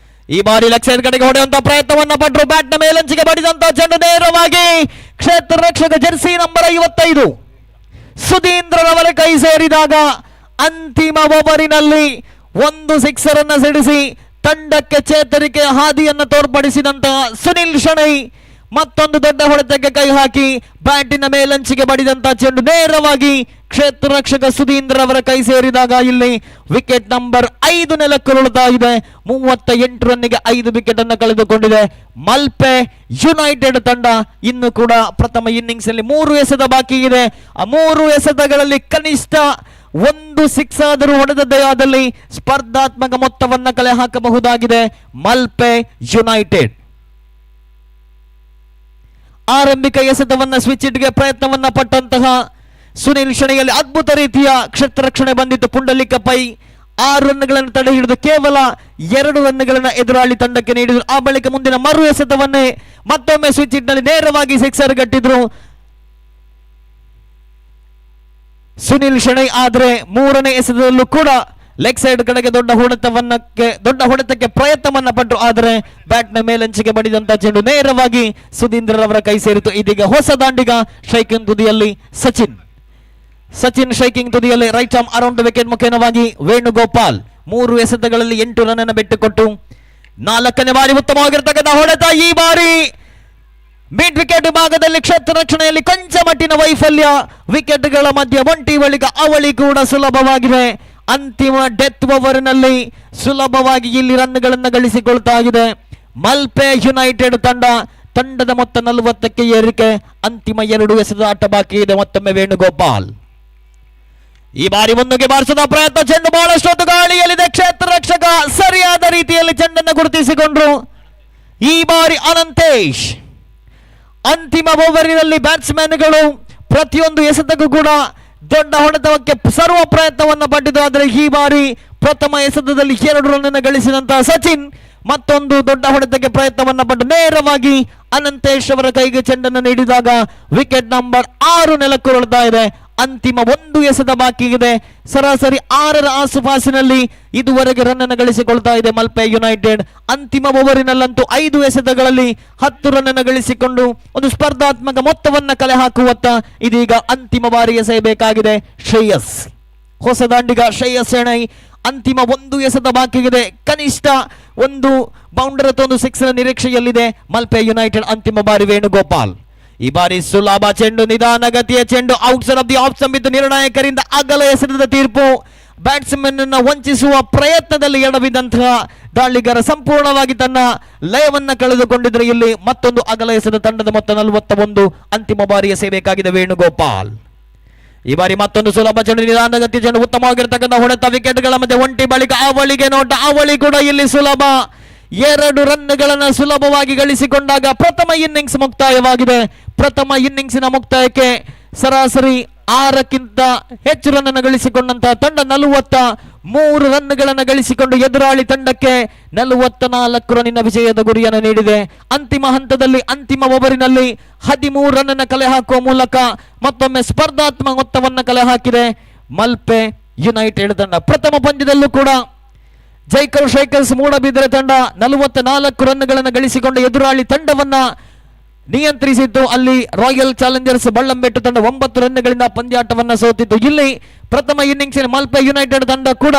ಈ ಬಾರಿ ಲೆಗ್ ಸೈಡ್ ಕಡೆಗೆ ಹೊಡೆಯುವಂತಹ ಪ್ರಯತ್ನವನ್ನ ಪಟ್ಟರು. ಬ್ಯಾಟ್ನ ಮೇಲಂಚಿಗೆ ಬಡಿದಂತಹ ಚೆಂಡು ನೇರವಾಗಿ ಕ್ಷೇತ್ರ ರಕ್ಷಕ ಜೆರ್ಸಿ ನಂಬರ್ 55 ಸುಧೀಂದ್ರರವರ ಕೈ ಸೇರಿದಾಗ ಅಂತಿಮ ಓವರಿನಲ್ಲಿ 1 ಸಿಕ್ಸರ್ ಅನ್ನು ಸಿಡಿಸಿ ತಂಡಕ್ಕೆ ಚೇತರಿಕೆಯ ಹಾದಿಯನ್ನು ತೋರ್ಪಡಿಸಿದಂತಹ ಸುನಿಲ್ ಶಣೈ ಮತ್ತೊಂದು ದೊಡ್ಡ ಹೊಡೆತಕ್ಕೆ ಕೈ ಹಾಕಿ ಬ್ಯಾಟಿನ ಮೇಲಂಚಿಗೆ ಬಡಿದಂತಹ ಚೆಂಡು ನೇರವಾಗಿ ಕ್ಷೇತ್ರ ರಕ್ಷಕ ಸುಧೀಂದ್ರ ಅವರ ಕೈ ಸೇರಿದಾಗ ಇಲ್ಲಿ ವಿಕೆಟ್ ನಂಬರ್ 5 ನೆಲಕ್ಕುರುಳುತ್ತಾ ಇದೆ. 38 ರನ್ನಿಗೆ 5 ವಿಕೆಟ್ ಅನ್ನು ಕಳೆದುಕೊಂಡಿದೆ ಮಲ್ಪೆ ಯುನೈಟೆಡ್ ತಂಡ. ಇನ್ನು ಕೂಡ ಪ್ರಥಮ ಇನ್ನಿಂಗ್ಸ್ ಅಲ್ಲಿ 3 ಎಸೆತ ಬಾಕಿ ಇದೆ. ಆ 3 ಎಸೆತಗಳಲ್ಲಿ ಕನಿಷ್ಠ 1 ಸಿಕ್ಸ್ ಆದರೂ ಹೊಡೆದದ್ದೇ ಆದಲ್ಲಿ ಸ್ಪರ್ಧಾತ್ಮಕ ಮೊತ್ತವನ್ನು ಕಲೆ ಹಾಕಬಹುದಾಗಿದೆ ಮಲ್ಪೆ ಯುನೈಟೆಡ್. ಆರಂಭಿಕ ಎಸೆತವನ್ನ ಸ್ವಿಚ್ ಇಟ್ಗೆ ಪ್ರಯತ್ನವನ್ನ ಪಟ್ಟಂತಹ ಸುನಿಲ್ ಶಣಿಯಲ್ಲಿ ಅದ್ಭುತ ರೀತಿಯ ಕ್ಷೇತ್ರ ರಕ್ಷಣೆ ಬಂದಿತ್ತು. ಪುಂಡಲಿಕ ಪೈ 6 ರನ್ಗಳನ್ನು ತಡೆ ಹಿಡಿದು ಕೇವಲ 2 ರನ್ಗಳನ್ನು ಎದುರಾಳಿ ತಂಡಕ್ಕೆ ನೀಡಿದರು. ಆ ಬಳಿಕ ಮುಂದಿನ ಮರು ಎಸೆತವನ್ನೇ ಮತ್ತೊಮ್ಮೆ ಸ್ವಿಚ್ ಇಟ್ನಲ್ಲಿ ನೇರವಾಗಿ ಸಿಕ್ಸರ್ ಗಟ್ಟಿದ್ರು ಸುನಿಲ್ ಶಣೈ. ಆದರೆ 3ನೇ ಎಸೆತದಲ್ಲೂ ಕೂಡ ಲೆಗ್ ಸೈಡ್ ಕಡೆಗೆ ದೊಡ್ಡ ಹೊಡೆತಕ್ಕೆ ಪ್ರಯತ್ನವನ್ನ ಪಟ್ಟರು. ಆದರೆ ಬ್ಯಾಟ್ನ ಮೇಲಂಚಿಗೆ ಬಡಿದಂತ ಚೆಂಡು ನೇರವಾಗಿ ಸುಧೀಂದ್ರರವರ ಕೈ ಸೇರಿತು. ಇದೀಗ ಹೊಸ ದಾಂಡಿಗ ಸ್ಟ್ರೈಕಿಂಗ್ ತುದಿಯಲ್ಲಿ ಸಚಿನ್ ಸ್ಟ್ರೈಕಿಂಗ್ ತುದಿಯಲ್ಲಿ right arm around the wicket ಮುಖೇನವಾಗಿ ವೇಣುಗೋಪಾಲ್ 3 ಎಸೆತಗಳಲ್ಲಿ 8 ರನ್ ಅನ್ನು ಬಿಟ್ಟುಕೊಟ್ಟು 4ನೇ ಬಾರಿ ಉತ್ತಮವಾಗಿರ್ತಕ್ಕಂಥ ಹೊಡೆತ. ಈ ಬಾರಿ ಮಿಡ್ ವಿಕೆಟ್ ಭಾಗದಲ್ಲಿ ಕ್ಷೇತ್ರ ರಕ್ಷಣೆಯಲ್ಲಿ ಕೊಂಚ ಮಟ್ಟಿನ ವೈಫಲ್ಯ. ವಿಕೆಟ್ಗಳ ಮಧ್ಯೆ ಒಂಟಿ ಬಳಿಕ ಅವಳಿ ಕೂಡ ಸುಲಭವಾಗಿದೆ. ಅಂತಿಮ ಡೆತ್ ಓವರ್ನಲ್ಲಿ ಸುಲಭವಾಗಿ ಇಲ್ಲಿ ರನ್ಗಳನ್ನು ಗಳಿಸಿಕೊಳ್ತಾ ಇದೆ ಮಲ್ಪೆ ಯುನೈಟೆಡ್ ತಂಡದ ಮೊತ್ತ 40ಕ್ಕೆ ಏರಿಕೆ. ಅಂತಿಮ 2 ಎಸೆತ ಆಟ ಬಾಕಿ ಇದೆ. ಮತ್ತೊಮ್ಮೆ ವೇಣುಗೋಪಾಲ್ ಈ ಬಾರಿ ಮುನ್ನುಗ್ಗಿ ಬಾರಿಸಿದ ಪ್ರಯತ್ನ. ಚೆಂಡು ಬಹಳಷ್ಟು ಹೊತ್ತು ಗಾಳಿಯಲ್ಲಿದೆ. ಕ್ಷೇತ್ರ ರಕ್ಷಕ ಸರಿಯಾದ ರೀತಿಯಲ್ಲಿ ಚೆಂಡನ್ನು ಗುರುತಿಸಿಕೊಂಡ್ರು. ಈ ಬಾರಿ ಅನಂತೇಶ್ ಅಂತಿಮ ಓವರಿನಲ್ಲಿ ಬ್ಯಾಟ್ಸ್ಮನ್ಗಳು ಪ್ರತಿಯೊಂದು ಎಸೆತಕ್ಕೂ ಕೂಡ ದೊಡ್ಡ ಹೊಡೆತಕ್ಕೆ ಸರ್ವ ಪ್ರಯತ್ನವನ್ನು ಪಟ್ಟಿದ್ದು. ಆದರೆ ಈ ಬಾರಿ ಪ್ರಥಮ ಎಸೆತದಲ್ಲಿ 2 ರನ್ ಗಳಿಸಿದಂತಹ ಸಚಿನ್ ಮತ್ತೊಂದು ದೊಡ್ಡ ಹೊಡೆತಕ್ಕೆ ಪ್ರಯತ್ನವನ್ನ ಪಟ್ಟು ನೇರವಾಗಿ ಅನಂತೇಶ್ ಅವರ ಕೈಗೆ ಚೆಂಡನ್ನು ನೀಡಿದಾಗ ವಿಕೆಟ್ ನಂಬರ್ 6 ನೆಲಕ್ಕುರುಳ್ತಾ ಇದೆ. ಅಂತಿಮ 1 ಎಸೆತ ಬಾಕಿ ಇದೆ. ಸರಾಸರಿ 6ರ ಆಸುಪಾಸಿನಲ್ಲಿ ಇದುವರೆಗೆ ರನ್ ಅನ್ನು ಗಳಿಸಿಕೊಳ್ತಾ ಇದೆ ಮಲ್ಪೆ ಯುನೈಟೆಡ್. ಅಂತಿಮ ಓವರಿನಲ್ಲಂತೂ 5 ಎಸೆತಗಳಲ್ಲಿ 10 ರನ್ ಅನ್ನು ಗಳಿಸಿಕೊಂಡು ಒಂದು ಸ್ಪರ್ಧಾತ್ಮಕ ಮೊತ್ತವನ್ನ ಕಲೆ ಹಾಕುವತ್ತ ಇದೀಗ ಅಂತಿಮ ಬಾರಿ ಎಸೆಯಬೇಕಾಗಿದೆ ಶ್ರೇಯಸ್. ಹೊಸ ದಾಂಡಿಗ ಶ್ರೇಯಸ್ ಶೆಣೈ ಅಂತಿಮ 1 ಎಸೆತ ಬಾಕಿಗಿದೆ. ಕನಿಷ್ಠ 1 ಬೌಂಡರ್ ಅಥವಾ 1 ಸಿಕ್ಸ್ ನಿರೀಕ್ಷೆಯಲ್ಲಿದೆ ಮಲ್ಪೆ ಯುನೈಟೆಡ್. ಅಂತಿಮ ಬಾರಿ ವೇಣುಗೋಪಾಲ್ ಈ ಬಾರಿ ಸುಲಭ ಚೆಂಡು, ನಿಧಾನಗತಿಯ ಚೆಂಡು, ಔಟ್ಸೈಡ್ ಆಫ್ ದಿ ಆಫ್ ಸಂಬಿತ್ತು ನಿರ್ಣಾಯಕರಿಂದ ಅಗಲ ಎಸೆತದ ತೀರ್ಪು. ಬ್ಯಾಟ್ಸ್ಮನ್ ಅನ್ನು ವಂಚಿಸುವ ಪ್ರಯತ್ನದಲ್ಲಿ ಎಡವಿದಂತಹ ದಾಳಿಗಾರ ಸಂಪೂರ್ಣವಾಗಿ ತನ್ನ ಲಯವನ್ನ ಕಳೆದುಕೊಂಡಿದ್ರೆ ಇಲ್ಲಿ ಮತ್ತೊಂದು ಅಗಲ ಎಸೆದ ತಂಡದ ಮೊತ್ತ 41. ಅಂತಿಮ ಬಾರಿ ಎಸೆಯಬೇಕಾಗಿದೆ ವೇಣುಗೋಪಾಲ್. ಈ ಬಾರಿ ಮತ್ತೊಂದು ಸುಲಭ ಚೆಂಡು, ನಿಧಾನಗತಿಯ ಚೆಂಡು, ಉತ್ತಮವಾಗಿರ್ತಕ್ಕಂಥ ಹೊಡೆತ. ವಿಕೆಟ್ಗಳ ಮಧ್ಯೆ ಒಂಟಿ ಬಳಿಕ ಅವಳಿಗೆ ನೋಟ. ಅವಳಿ ಕೂಡ ಇಲ್ಲಿ ಸುಲಭ. 2 ರನ್ಗಳನ್ನು ಸುಲಭವಾಗಿ ಗಳಿಸಿಕೊಂಡಾಗ ಪ್ರಥಮ ಇನ್ನಿಂಗ್ಸ್ ಮುಕ್ತಾಯವಾಗಿದೆ. ಪ್ರಥಮ ಇನ್ನಿಂಗ್ಸಿನ ಮುಕ್ತಾಯಕ್ಕೆ ಸರಾಸರಿ 6ಕ್ಕಿಂತ ಹೆಚ್ಚು ರನ್ ಅನ್ನು ಗಳಿಸಿಕೊಂಡಂತಹ ತಂಡ 43 ರನ್ಗಳನ್ನು ಗಳಿಸಿಕೊಂಡು ಎದುರಾಳಿ ತಂಡಕ್ಕೆ 44 ರನ್ನಿನ ವಿಜಯದ ಗುರಿಯನ್ನು ನೀಡಿದೆ. ಅಂತಿಮ ಹಂತದಲ್ಲಿ ಅಂತಿಮ ಓವರಿನಲ್ಲಿ 13 ರನ್ ಅನ್ನು ಕಲೆ ಹಾಕುವ ಮೂಲಕ ಮತ್ತೊಮ್ಮೆ ಸ್ಪರ್ಧಾತ್ಮಕ ಮೊತ್ತವನ್ನು ಕಲೆ ಹಾಕಿದೆ ಮಲ್ಪೆ ಯುನೈಟೆಡ್ ತಂಡ. ಪ್ರಥಮ ಪಂದ್ಯದಲ್ಲೂ ಕೂಡ ಜೈಕರ್ ಶೇಕರ್ಸ್ ಮೂಡಬಿದರೆ ತಂಡ 44 ರನ್ಗಳನ್ನು ಗಳಿಸಿಕೊಂಡು ಎದುರಾಳಿ ತಂಡವನ್ನ ನಿಯಂತ್ರಿಸಿದ್ದು. ಅಲ್ಲಿ ರಾಯಲ್ ಚಾಲೆಂಜರ್ಸ್ ಬಳ್ಳಂಬೆಟ್ಟು ತಂಡ 9 ರನ್ಗಳಿಂದ ಪಂದ್ಯಾಟವನ್ನ ಸೋತಿತ್ತು. ಇಲ್ಲಿ ಪ್ರಥಮ ಇನ್ನಿಂಗ್ಸ್ ಮಲ್ಪೆ ಯುನೈಟೆಡ್ ತಂಡ ಕೂಡ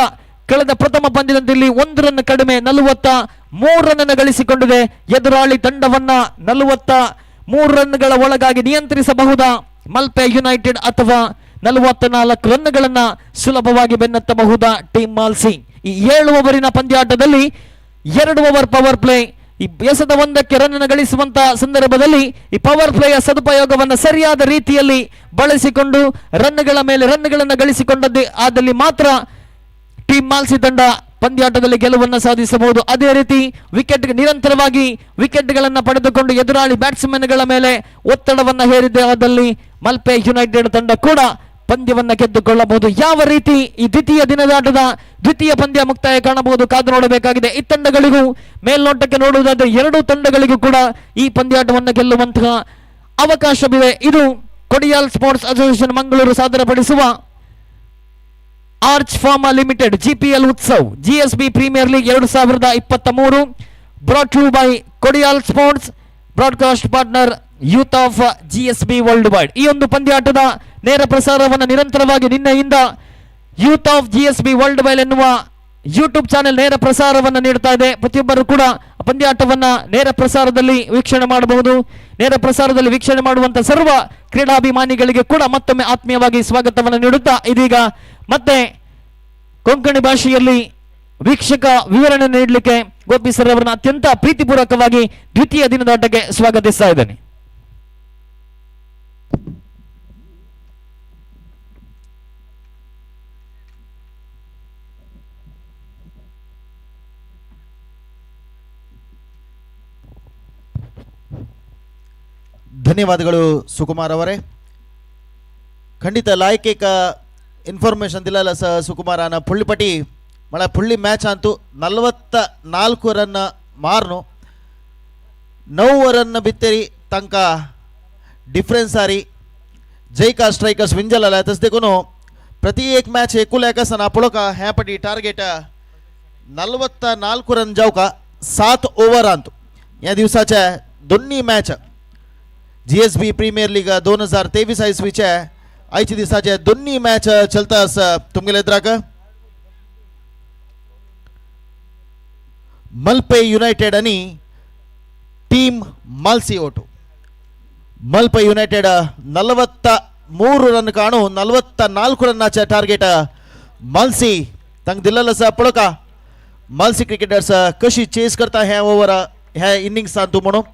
ಕಳೆದ ಪ್ರಥಮ ಪಂದ್ಯದಂತೆ ಇಲ್ಲಿ 1 ರನ್ ಕಡಿಮೆ 43 ರನ್ ಗಳಿಸಿಕೊಂಡಿದೆ. ಎದುರಾಳಿ ತಂಡವನ್ನ 43 ರನ್ಗಳ ಒಳಗಾಗಿ ನಿಯಂತ್ರಿಸಬಹುದಾ ಮಲ್ಪೆ ಯುನೈಟೆಡ್ ಅಥವಾ 44 ರನ್ಗಳನ್ನ ಸುಲಭವಾಗಿ ಬೆನ್ನತ್ತಬಹುದಾ ಟೀಮ್ ಮಾಲ್ಸಿ? ಈ 7 ಓವರಿನ ಪಂದ್ಯಾಟದಲ್ಲಿ 2 ಓವರ್ ಪವರ್ ಪ್ಲೇ. ಈ ಎಸೆದ 1ಕ್ಕೆ ರನ್ ಗಳಿಸುವಂತಹ ಸಂದರ್ಭದಲ್ಲಿ ಈ ಪವರ್ ಪ್ಲೇಯ ಸದುಪಯೋಗವನ್ನು ಸರಿಯಾದ ರೀತಿಯಲ್ಲಿ ಬಳಸಿಕೊಂಡು ರನ್ಗಳ ಮೇಲೆ ರನ್ಗಳನ್ನು ಗಳಿಸಿಕೊಂಡದ್ದೇ ಆದಲ್ಲಿ ಮಾತ್ರ ಟೀಮ್ ಮಾಲ್ಸಿ ತಂಡ ಪಂದ್ಯಾಟದಲ್ಲಿ ಗೆಲುವನ್ನು ಸಾಧಿಸಬಹುದು. ಅದೇ ರೀತಿ ನಿರಂತರವಾಗಿ ವಿಕೆಟ್ಗಳನ್ನು ಪಡೆದುಕೊಂಡು ಎದುರಾಳಿ ಬ್ಯಾಟ್ಸ್ಮನ್ಗಳ ಮೇಲೆ ಒತ್ತಡವನ್ನು ಹೇರಿದ್ದೇ ಆದಲ್ಲಿ ಮಲ್ಪೆ ಯುನೈಟೆಡ್ ತಂಡ ಕೂಡ ಪಂದ್ಯವನ್ನ ಗೆದ್ದುಕೊಳ್ಳಬಹುದು. ಯಾವ ರೀತಿ ಈ ದ್ವಿತೀಯ ದಿನದಾಟದ ದ್ವಿತೀಯ ಪಂದ್ಯ ಮುಕ್ತಾಯ ಕಾಣಬಹುದು, ಕಾದು ನೋಡಬೇಕಾಗಿದೆ. ಈ ತಂಡಗಳಿಗೂ ಮೇಲ್ನೋಟಕ್ಕೆ ನೋಡುವುದಾದರೆ ಎರಡೂ ತಂಡಗಳಿಗೂ ಕೂಡ ಈ ಪಂದ್ಯಾಟವನ್ನು ಗೆಲ್ಲುವಂತಹ ಅವಕಾಶವಿದೆ. ಇದು ಕೊಡಿಯಾಲ್ ಸ್ಪೋರ್ಟ್ಸ್ ಅಸೋಸಿಯೇಷನ್ ಮಂಗಳೂರು ಸಾದರಪಡಿಸುವ arch pharma limited GPL Utsav GSB premier league 2023 brought you by Kodial sports, broadcast partner youth of GSB world wide. ಈ ಒಂದು ಪಂದ್ಯಾಟದ ನೇರ ಪ್ರಸಾರವನ್ನು ನಿರಂತರವಾಗಿ ನಿನ್ನೆಯಿಂದ youth of GSB world wide ಎನ್ನುವ ಯೂಟ್ಯೂಬ್ ಚಾನೆಲ್ ನೇರ ಪ್ರಸಾರವನ್ನು ನೀಡ್ತಾ ಇದೆ. ಪ್ರತಿಯೊಬ್ಬರು ಕೂಡ ಪಂದ್ಯಾಟವನ್ನ ನೇರ ಪ್ರಸಾರದಲ್ಲಿ ವೀಕ್ಷಣೆ ಮಾಡಬಹುದು. ನೇರ ಪ್ರಸಾರದಲ್ಲಿ ವೀಕ್ಷಣೆ ಮಾಡುವಂತ ಸರ್ವ ಕ್ರೀಡಾಭಿಮಾನಿಗಳಿಗೆ ಕೂಡ ಮತ್ತೊಮ್ಮೆ ಆತ್ಮೀಯವಾಗಿ ಸ್ವಾಗತವನ್ನು ನೀಡುತ್ತಾ ಇದೀಗ ಮತ್ತೆ ಕೊಂಕಣಿ ಭಾಷೆಯಲ್ಲಿ ವೀಕ್ಷಕ ವಿವರಣೆ ನೀಡಲಿಕ್ಕೆ ಗೋಪಿ ಸರ್ ಅವರನ್ನ ಅತ್ಯಂತ ಪ್ರೀತಿಪೂರ್ವಕವಾಗಿ ದ್ವಿತೀಯ ದಿನದಾಟಕ್ಕೆ ಸ್ವಾಗತಿಸ್ತಾ ಇದ್ದೇನೆ. ಧನ್ಯವಾದಗಳು ಸುಕುಮಾರ್ ಅವರೇ. ಖಂಡಿತ ಲಾಯ್ಕೇಕ ಇನ್ಫಾರ್ಮೇಶನ್ ದಿಲ್ಲಲ್ಲ ಸುಕುಮಾರನ ಪುಳ್ಳಿಪಟಿ ಮಳ ಪುಳ್ಳಿ ಮ್ಯಾಚ್ ಅಂತೂ 44 ರನ್ ಮಾರ್ನು 9 ರನ್ ಬಿತ್ತೇರಿ ತನಕ ಡಿಫ್ರೆನ್ಸ್ ಆರಿ ಜೈका स्ट्राइकर्स विंजल तसदेखून प्रति एक match एकुल्याकसन पळोक ह्यापटी target 44 run जावका 7 over Antu या दिवसाच्या दोन्ही मॅच GSB प्रीमियर लीग 2023 इसवीच्या आयच्या दिवसाच्या दोन्ही मॅच चलतास तुमगेले एद्राक मल्पे युनाइटेड आणि टीम माल्सी ओटू. मल्पे युनाइटेड 43 रन काणू 44 रनाच्या टार्गेट माल्सी तंग दिल्लल असा पळोका माल्सी क्रिकेटर्स कशी चेस करता ह्या ओव्हर ह्या इनिंग्स अंतू म्हणून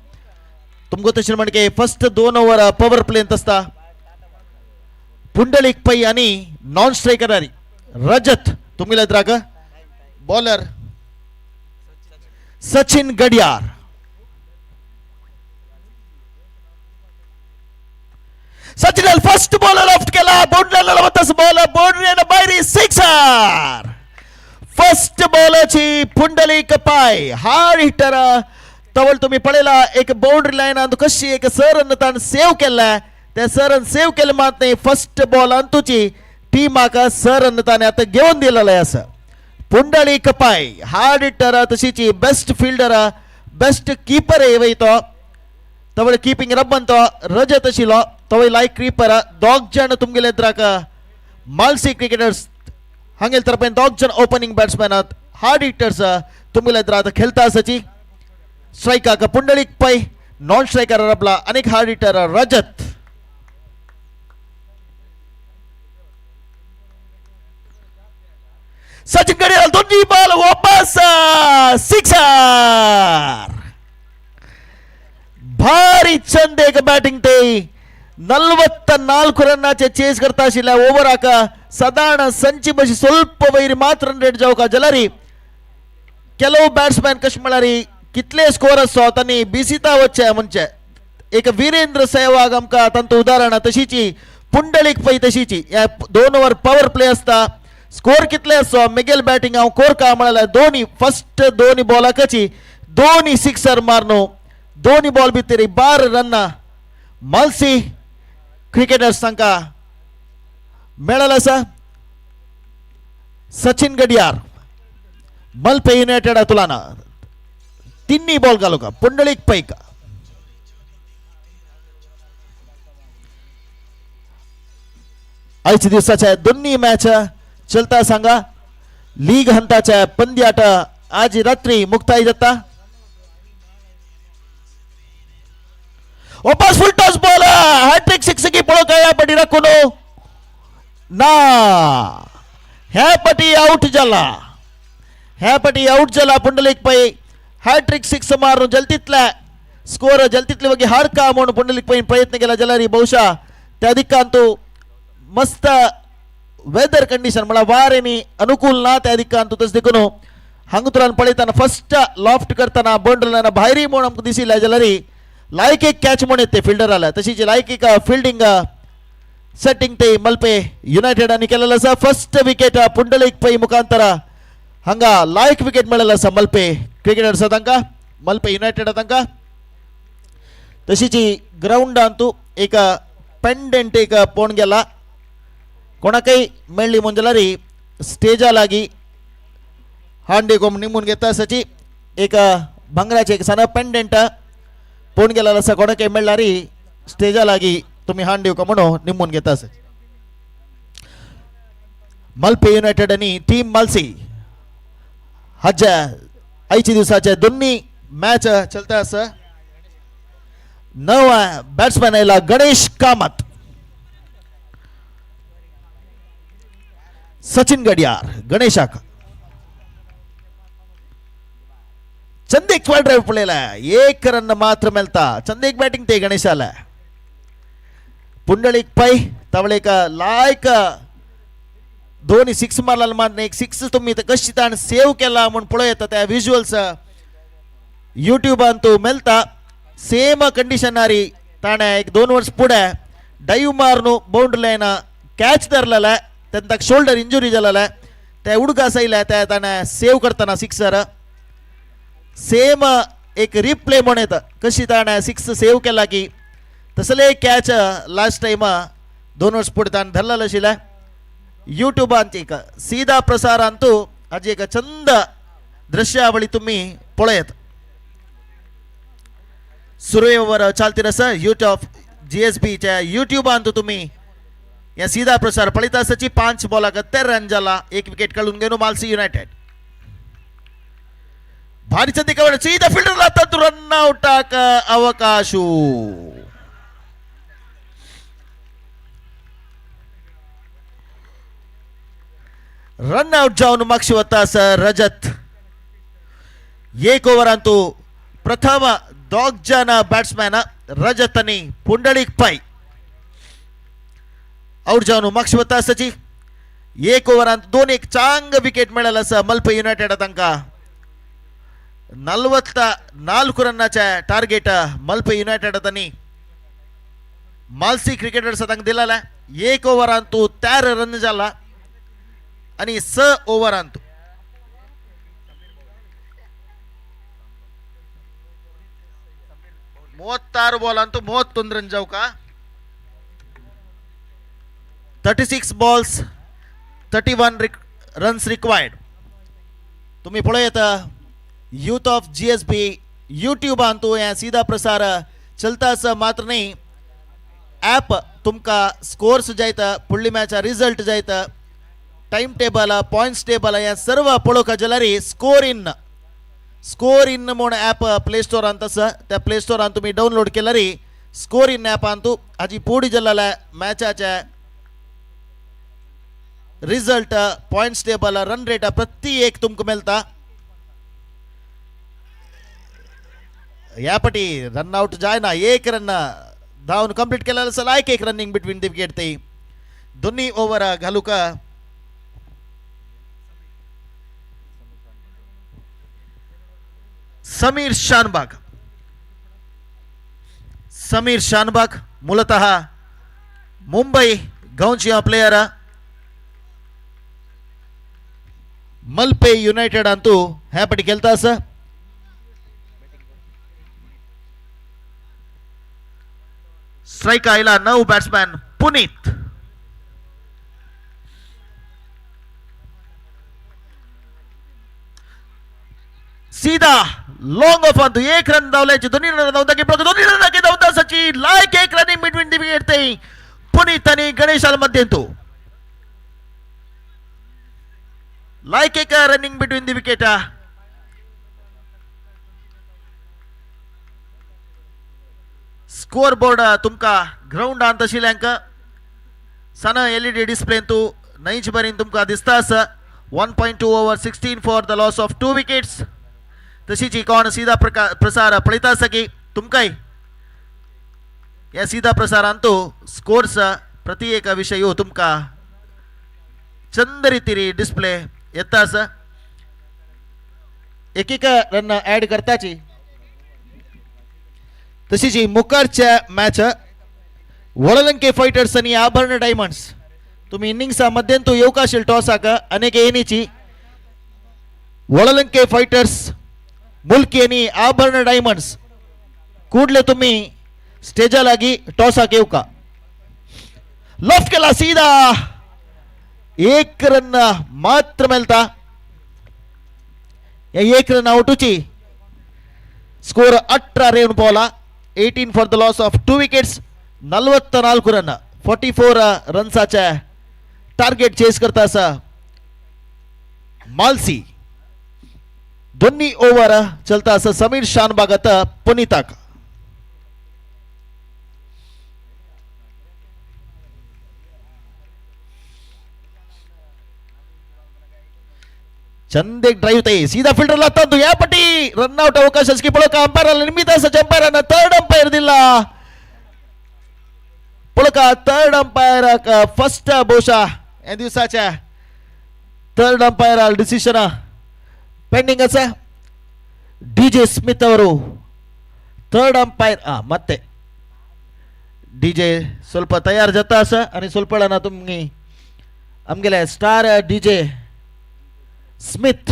तुमको तशी म्हणजे फर्स्ट 2 ओव्हर पॉवर प्ले असता पुंडलिक पै आणि नॉन स्ट्रायकर आरी रजत तुमगेले एद्राक bowler Sachin Gadiyar Sachin first bowler left केला बोर्डर लवतस बॉल बोर्डर बाहेरी सिक्सर फर्स्ट बॉलची पुंडलिक पाय हार्ड हिटर तवळ तुम्ही पळेला एक बाउंड्री लाईन अंतू कशी एक सर अन्न ताण सेव केला त्या सर सेव केलं मात नाही फर्स्ट बॉल अंतूची टीम आका सर अन्न ताणे आता घेऊन दिलेला आहे असं पुंडलिक पाय हार्ड हिटर तशीची बेस्ट फील्डर बेस्ट कीपर ಏವೈತೋ ತವಳ ಕೀಪಿಂಗ್ ರಬ್ ಅಂತ ರಜತ್ ಶಿಲೋ ತವೈ ಲೈಕ್ ಕೀಪರ್ ಡಾಗ್ ಜನ್ ತುಮಗೆಲೆ ಎದ್ರಾಕ ಮಾಲ್ಸಿ ಕ್ರಿಕೆಟರ್ಸ್ ಹಂಗೆಲ್ ತರಪೇನ್ ಡಾಗ್ ಜನ್ ಓಪನಿಂಗ್ ಬ್ಯಾಟ್ಸ್ಮನ್ ಹಾರ್ಡ್ ಹಿಟ್ಟರ್ಸ್ ತುಮಗೆಲೆ ಎದ್ರಾತ खेळता सची स्ट्राइक आका पुंडलिक पै नॉन स्ट्राइकर रबला अनेक हार्ड हिटर रजत सचिन गडियाल दोन्ही बॉल वापस सिक्सर भारी चंद एक बैटिंग ते 44 रनाचे चेस करता आशिल्ल्या ओव्हर आका साधारण संची बशी ಸ್ವಲ್ಪ वैर मात्र रन रेट जावका जलारी ಕೆಲವು ಬ್ಯಾಟ್ಸ್ಮನ್ कश म्हळ्यारी कितले स्कोर असो तांणी बिसिता वच्चे म्हणजे एक वीरेंद्र सहवाग आमकां तांचो उदाहरण तशीची पुंडलिक पै तशीची या 2 ओव्हर पॉवर प्ले असता स्कोर कितले असो मिगेल बॅटिंग हांव कोर का म्हळ्यार दोन्ही फर्स्ट दोन्ही बॉलाकची दोन्ही सिक्सर मारनो दोन्ही बॉल भितर 12 रन माल्सी क्रिकेटर्स तांकां मेळ्ळेलो आसा सचिन गडियार मल्पे युनाइटेड तुलाना तिन्ही बॉल घालू का पुंडलिक पैक आजच्या दिवसाच्या दोन्ही मॅच चलता सांगा लीग हंताच्या पंद्याट आज रात्री मुक्ताई जाता वापस full toss ball hat trick six की पळो काय पटी राखून ना ह्या पटी आउट झाला पुंडलिक पै हॅट्रिक सिक्स मारून जलतीतल्या स्कोर जलतीतले वगे हार का म्हणून पुंडलिक पै प्रयत्न केला जलारी बहुशा त्या दिक्कांतू मस्त वेदर कंडिशन मला वारेनी अनुकूल ना त्या दिक्कांतू तस देखून हांगतुरान पळयताना फर्स्ट लॉफ्ट करताना बाउंड्रीला भायरी म्हणून आमकां दिसिल्ल्या जलारी लायक एक कॅच म्हणून येते फिल्डर आला तशीची लायक एक फिल्डिंग सेटिंग ते मल्पे युनायटेड आणि केलेलं असा फर्स्ट विकेट पुंडलिक पै मुखांतर हांगा लायक विकेट मेळ्ळेलो असा मल्पे क्रिकेटर्स तांकां मल्पे युनायटेड तांकां तशीच ग्राउंड अंतू एक पेंडेंट एक पोवन गेला कोणाकय मेळ्ळी म्हणजे स्टेजा लागी हांडी कोम निमून घेता असाची एक भांगराचे एक सन पेंडेंट पोवन गेला असा कोणाकय मेळ्ळार स्टेजा लागी तुम्ही हांड दिवका म्हणून निमून घेता मल्पे युनायटेड आणि टीम मालसी हाज्या आयच्या दिवसाचे दोन्ही मॅच चलता आसा नवा बॅट्समॅन आयला गणेश कामत सचिन गडियार गणेशाक चंदेक फॉल ड्राइव पडलेला एक रन मात्र मेलता चंदेक बॅटिंग ते गणेशाला पुंडलिक पै तवळेक लायक दोन्ही सिक्स मारला मारने एक सिक्स तुम्ही कशी ताण सेव्ह केला म्हणून पळय येता त्या विज्युअल्स यूट्यूबान तू मेलता सेम कंडिशनारी ताणे एक 2 वर्ष पुढे डाईव्ह मारून बाउंड्री लाईन कॅच धरलेला त्यांना शोल्डर इंजुरी झालेला त्या उडका सैला त्या ताणे सेव्ह करताना सिक्सर सेम एक रिप्ले म्हणून येतं कशी ताणे सिक्स सेव्ह केला की तसले कॅच लास्ट टाइम 2 वर्ष पुढे ताण धरलेलं आशिल्लें यूट्यूबांत एक सीधा प्रसारांतू हाजी एक चंद दृश्यावळी तुम्ही पळयत सुरवेवर चालतील आसा youthofgsb च्या यूट्यूबांतू तुम्ही या सीधा प्रसार पळयता आसाची 5 बॉलाक 13 रन जाला एक विकेट काढून गेलो मालसी युनायटेड भारीचं तिकडे सीधा फिल्डरला तर रन आउटाक अवकाशू रन आउट जाऊन मागशी वता सर रजत एक ओव्हरांतू प्रथम दोग जन बॅट्समॅन रजत आणि पुंडलिक पै आउट जाऊन मागशी वता आसाची एक ओव्हरांत 2 एक चांग विकेट मेळ्ळेलो आसा मल्पे युनायटेड तांकां 44 रनाचे टार्गेट मल्पे युनायटेड तांणी मालसी क्रिकेटर्स तांकां दिलेले एक ओव्हरांतू 13 रन जाला आणि 6 ओव्हरांतू 36 बॉलांतू 31 रन जावका 36 बॉल्स 31 रन्स रिक्वायर्ड तुम्ही पळयत यूथ ऑफ GSB यूट्यूबांतू हे सीधा प्रसार चलता आसा मात्र नाही ॲप तुमका स्कोर्स जायता फुडली मॅच रिझल्ट जायता टाइम टेबल पॉइंट्स टेबल या सर्व पळोवक जाल्यार स्कोर इन म्हूण ॲप प्ले स्टोरांत आसा त्या प्ले स्टोरान तुम्ही डावनलोड केल्यार स्कोर इन ॲपांतू हाजी पुढे जाल्ल्या मॅचाचे result points table run rate प्रति एक तुमकां मेळटा ह्या पटी रन आउट जायना एक रन धांवन कंप्लीट केलेलो आसा लायक एक रनिंग बिटवीन दी विकेट ते दोन्ही ओव्हर घालूक समीर शानबाग मूलतः मुंबई गांवची प्लेयर मल्पे युनायटेड अंतू ह्या पटी खेळता आसा स्ट्राइक आयला 9 बॅट्समॅन पुनीत सीधा लॉन्ग ऑफ अंतू एक रन धावल्याची दोन्ही रन धावता सची लायक एक रनिंग बिटवीन दी विकेट ते पुनीत आणि गणेशाल मध्ये तो लायक एक running between the wicket score board तुमका ग्राउंड अंत आशिल्ल्यांक सन LED डिस्प्ले तू नईच बरीन तुमका दिसता आसा 1.2 over 16 for the loss of 2 wickets तशीच कोण सीधा प्रसार पळयता आसा की तुमकांय या सीधा प्रसारांतू स्कोर्स प्रति एक विषय तुमका चंद रितीरी डिस्प्ले येता आसा एक रन ऍड करताची तशीच मुखारच्या मॅच वळलंके फायटर्स आणि आभरण डायमंड्स तुम्ही इनिंग्स मध्यंतू येवका आशिल्ल टॉसाक अनेक येणीची वळलंके फायटर्स मुल्की आणि आभरण डायमंड्स ಕೂಡಲೇ तुम्ही स्टेजा लागी टॉसाक येवका लॉफ्ट केला सीधा एक रन मात्र मेलता एक रन आउटची स्कोर 18 रेवून पावला 18 for the loss of 2 wickets 44 run 44 रन्साचे टार्गेट चेस करता असा मालसी दोन्ही ओव्हर चलता असं समीर शानबाग आता पुनीताक चंद एक ड्राइव ते सीधा फील्डरला ತಂದು ಯಾಪಟಿ ರನ್ ಔಟ್ ಅವಕಾಶ ಸ್ಕಿಪ್ ಅಂಪೈರ್ ನಿರ್ಮಿತ ಅಂಪೈರ್ ಅನ್ನ ಥರ್ಡ್ ಅಂಪೈರ್ ದಿಲ್ಲ पुळका थर्ड अंपायर फर्स्ट ಬಹುಶಃ या दिवसाच्या थर्ड अंपायर डिसिಷನ್ ಪೆಂಡಿಂಗ್ ಅಸ ಡಿಜೆ ಸ್ಮಿತ್ ಅವರು ಥರ್ಡ್ अंपायर ಮತ್ತೆ ಡಿಜೆ ಸ್ವಲ್ಪ ತಯಾर जाता अस आणि ಸ್ವಲ್ಪಳನ तुम्ही आमगेले स्टार डीजे स्मिथ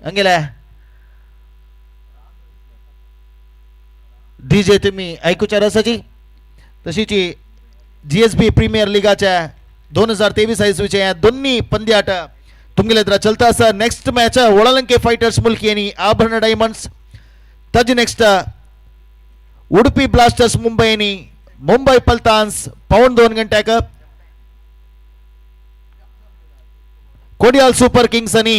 हंगेले डीजे तुम्ही ऐकूच्या रसाची तशीची जीएसबी प्रीमियर लीगाच्या 2023 विषय दोन्ही पंद्याट तुमगेले इधर चलता असा नेक्स्ट मॅच वळलंके फायटर्स मुल्की आणि आभरण डायमंड्स तज नेक्स्ट उडुपी ब्लास्टर्स मुंबई आणि मुंबई पल्तान्स पाऊण 2 गंट्याक कोडियाल सुपर किंग्स आणि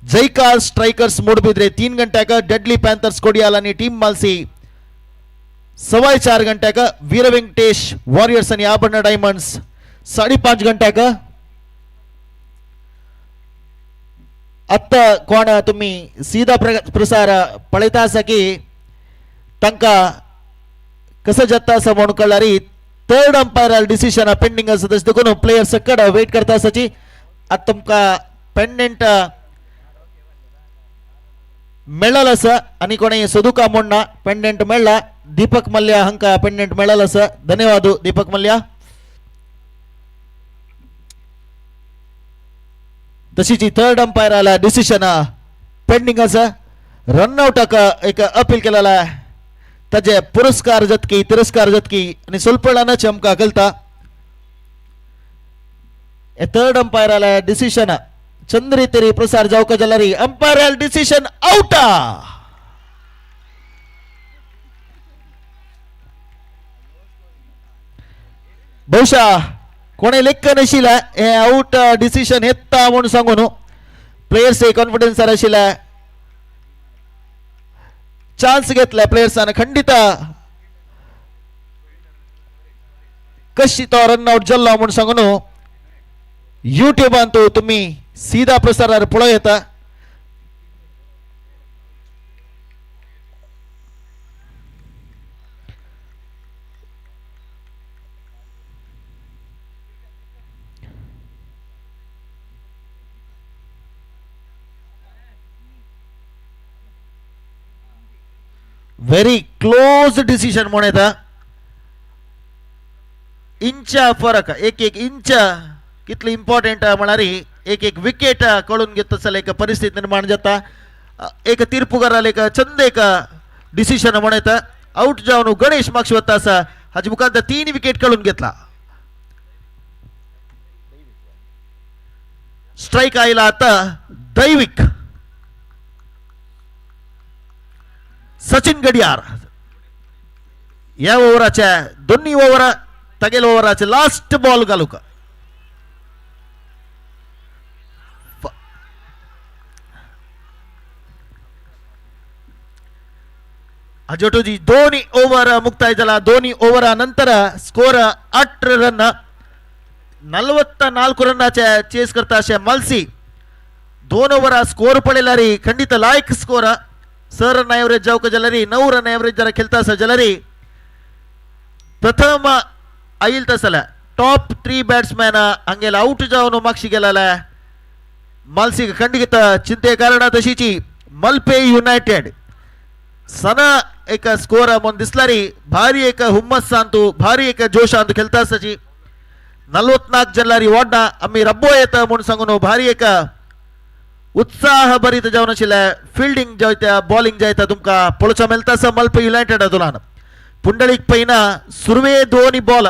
जयकार strikers Moodbidri 3 गंट्याक deadly Panthers Kodiyal आणि टीम मालसी 4:15 गंट्याक वीर वेंकटेश वॉरियर्स आणि आभरण डायमंड्स 5:30 गंट्याक आता कोण तुम्ही सीधा प्रसार पळयता आसा की तांकां कसं जाता असं म्हणून कळल्यारी थर्ड अंपायर डिसिशन पेंडिंग आसा तशें देखून प्लेयर्स कड वेट करता आसाची आता तुमकां पेंडेंट मेळ्ळल आसा आनी कोणें सोदुका म्हणना पेंडेंट मेळ्ळा दीपक मल्ल्या हांकां पेंडेंट मेळ्ळल आसा धन्यवाद दीपक मल्ल्या तशीच थर्ड अंपायर डिसिशन पेंडिंग आसा रनआउटाक एक अपील केलेला ताजे पुरस्कार जतकी तिरस्कार जतकी आनी सोलपळानच आमकां कळटा थर्ड अंपायर डिसिशन चंद्री तेरी प्रसार जावका जाल्यार अंपायर डिसिशन आउट ಬಹುಶಃ कोणे लेख नाशिल्ला हे आउट डिसिशन येता म्हणून सांगून प्लेयर्स कॉन्फिडन्स आशिल्ला चान्स घेतला प्लेयर्सान खंडित कशी तो रन आउट जाल्लो म्हणून सांगून यूट्यूबान तो तुम्ही सीधा प्रसारार पळय येता व्हेरी क्लोज डिसिशन म्हणून येता इंच फरक एक इंच कितली इम्पॉर्टंट म्हळ्यार एक विकेट कळून घेत असले एक परिस्थिती निर्माण जाता एक तीर्पुगाराल एक चंद एक डिसिशन म्हणून येता आउट जावन गणेश मागशी वता असा हाजे मुखार 3 विकेट कळून घेतला स्ट्राइक आयला आता दैविक सचिन गडियार या ओव्हराच्या दोन्ही ओव्हर तगेल ओव्हराचे लास्ट बॉल घालूक अजोटूजी दोन्ही ओव्हर मुक्ताय झाला दोन्ही ओव्हर नंतर स्कोर 8 रन 44 रनाचे चेस करता अशा मालसी 2 ओव्हर स्कोर पडेला रे खंडित लायक स्कोर 6 रन एवरेज जावक जाल्यार 9 रन एवरेज जरा खेळता आसा जाल्यार प्रथम आईल तसला टॉप 3 बॅट्समॅन हांगेला आउट जावन मागशी गेला मालसी खंडित चिंते कारण तशीची मल्पे युनायटेड सना एक स्कोर म्हणून दिसला री भारी एक हुम्मस सांतू भारी एक जोश अंतू खेळता असची 44 जल्लारी वाडना आम्ही रब्बो येत म्हणून सांगून भारी एक उत्साह भरीत जावन आशिल्ले फिल्डिंग जायत्या बॉलिंग जायता तुमका पळोवचा मेळटा मल्पे युनायटेड तुलान पुंडलीक पैना सुरवे दोन्ही बॉल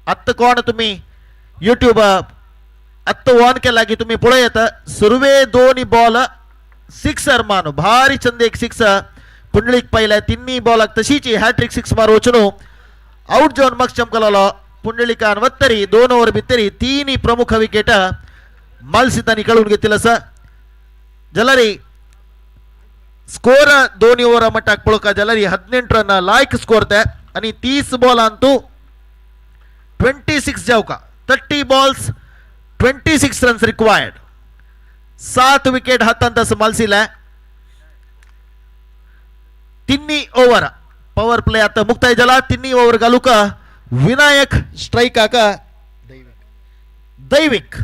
आत्ता कोण तुम्ही यूट्यूब आत्ता ऑन केला की तुम्ही पळय येता सुरवे दोन्ही बॉल सिक्सर मानु भारी चंद एक सिक्स पुंडलीक पयला तिन्ही बॉल तशीच हॅट्रिक सिक्स मारवचुनु ಔಟ್ ಜೋನ್ ಮಕ್ಸ್ ಚಮಕಲೋ ಪುಂಡಲಿಕಾನ್ ಒತ್ತರಿ 2 ಓವರ್ ಬಿತ್ತರಿ ತೀನಿ ಪ್ರಮುಖ ವಿಕೆಟ್ ಮಲ್ಸಿತಾನಿ ಕಳುನ್ ಗೆತ್ತಿಲ್ಲ ಸ ಜಲರಿ स्कोर 2 ओव्हर मटाक पळोवका जाल्यार 18 रन लायक स्कोर ते आणि 30 ball Antu 26 जावका 30 balls 26 runs required 7 wicket हातांत मलसिला तिन्ही ओव्हर पवर प्ले आता मुक्ताय झाला तिन्ही ओव्हर घालूका विनायक स्ट्राइक आका दैविक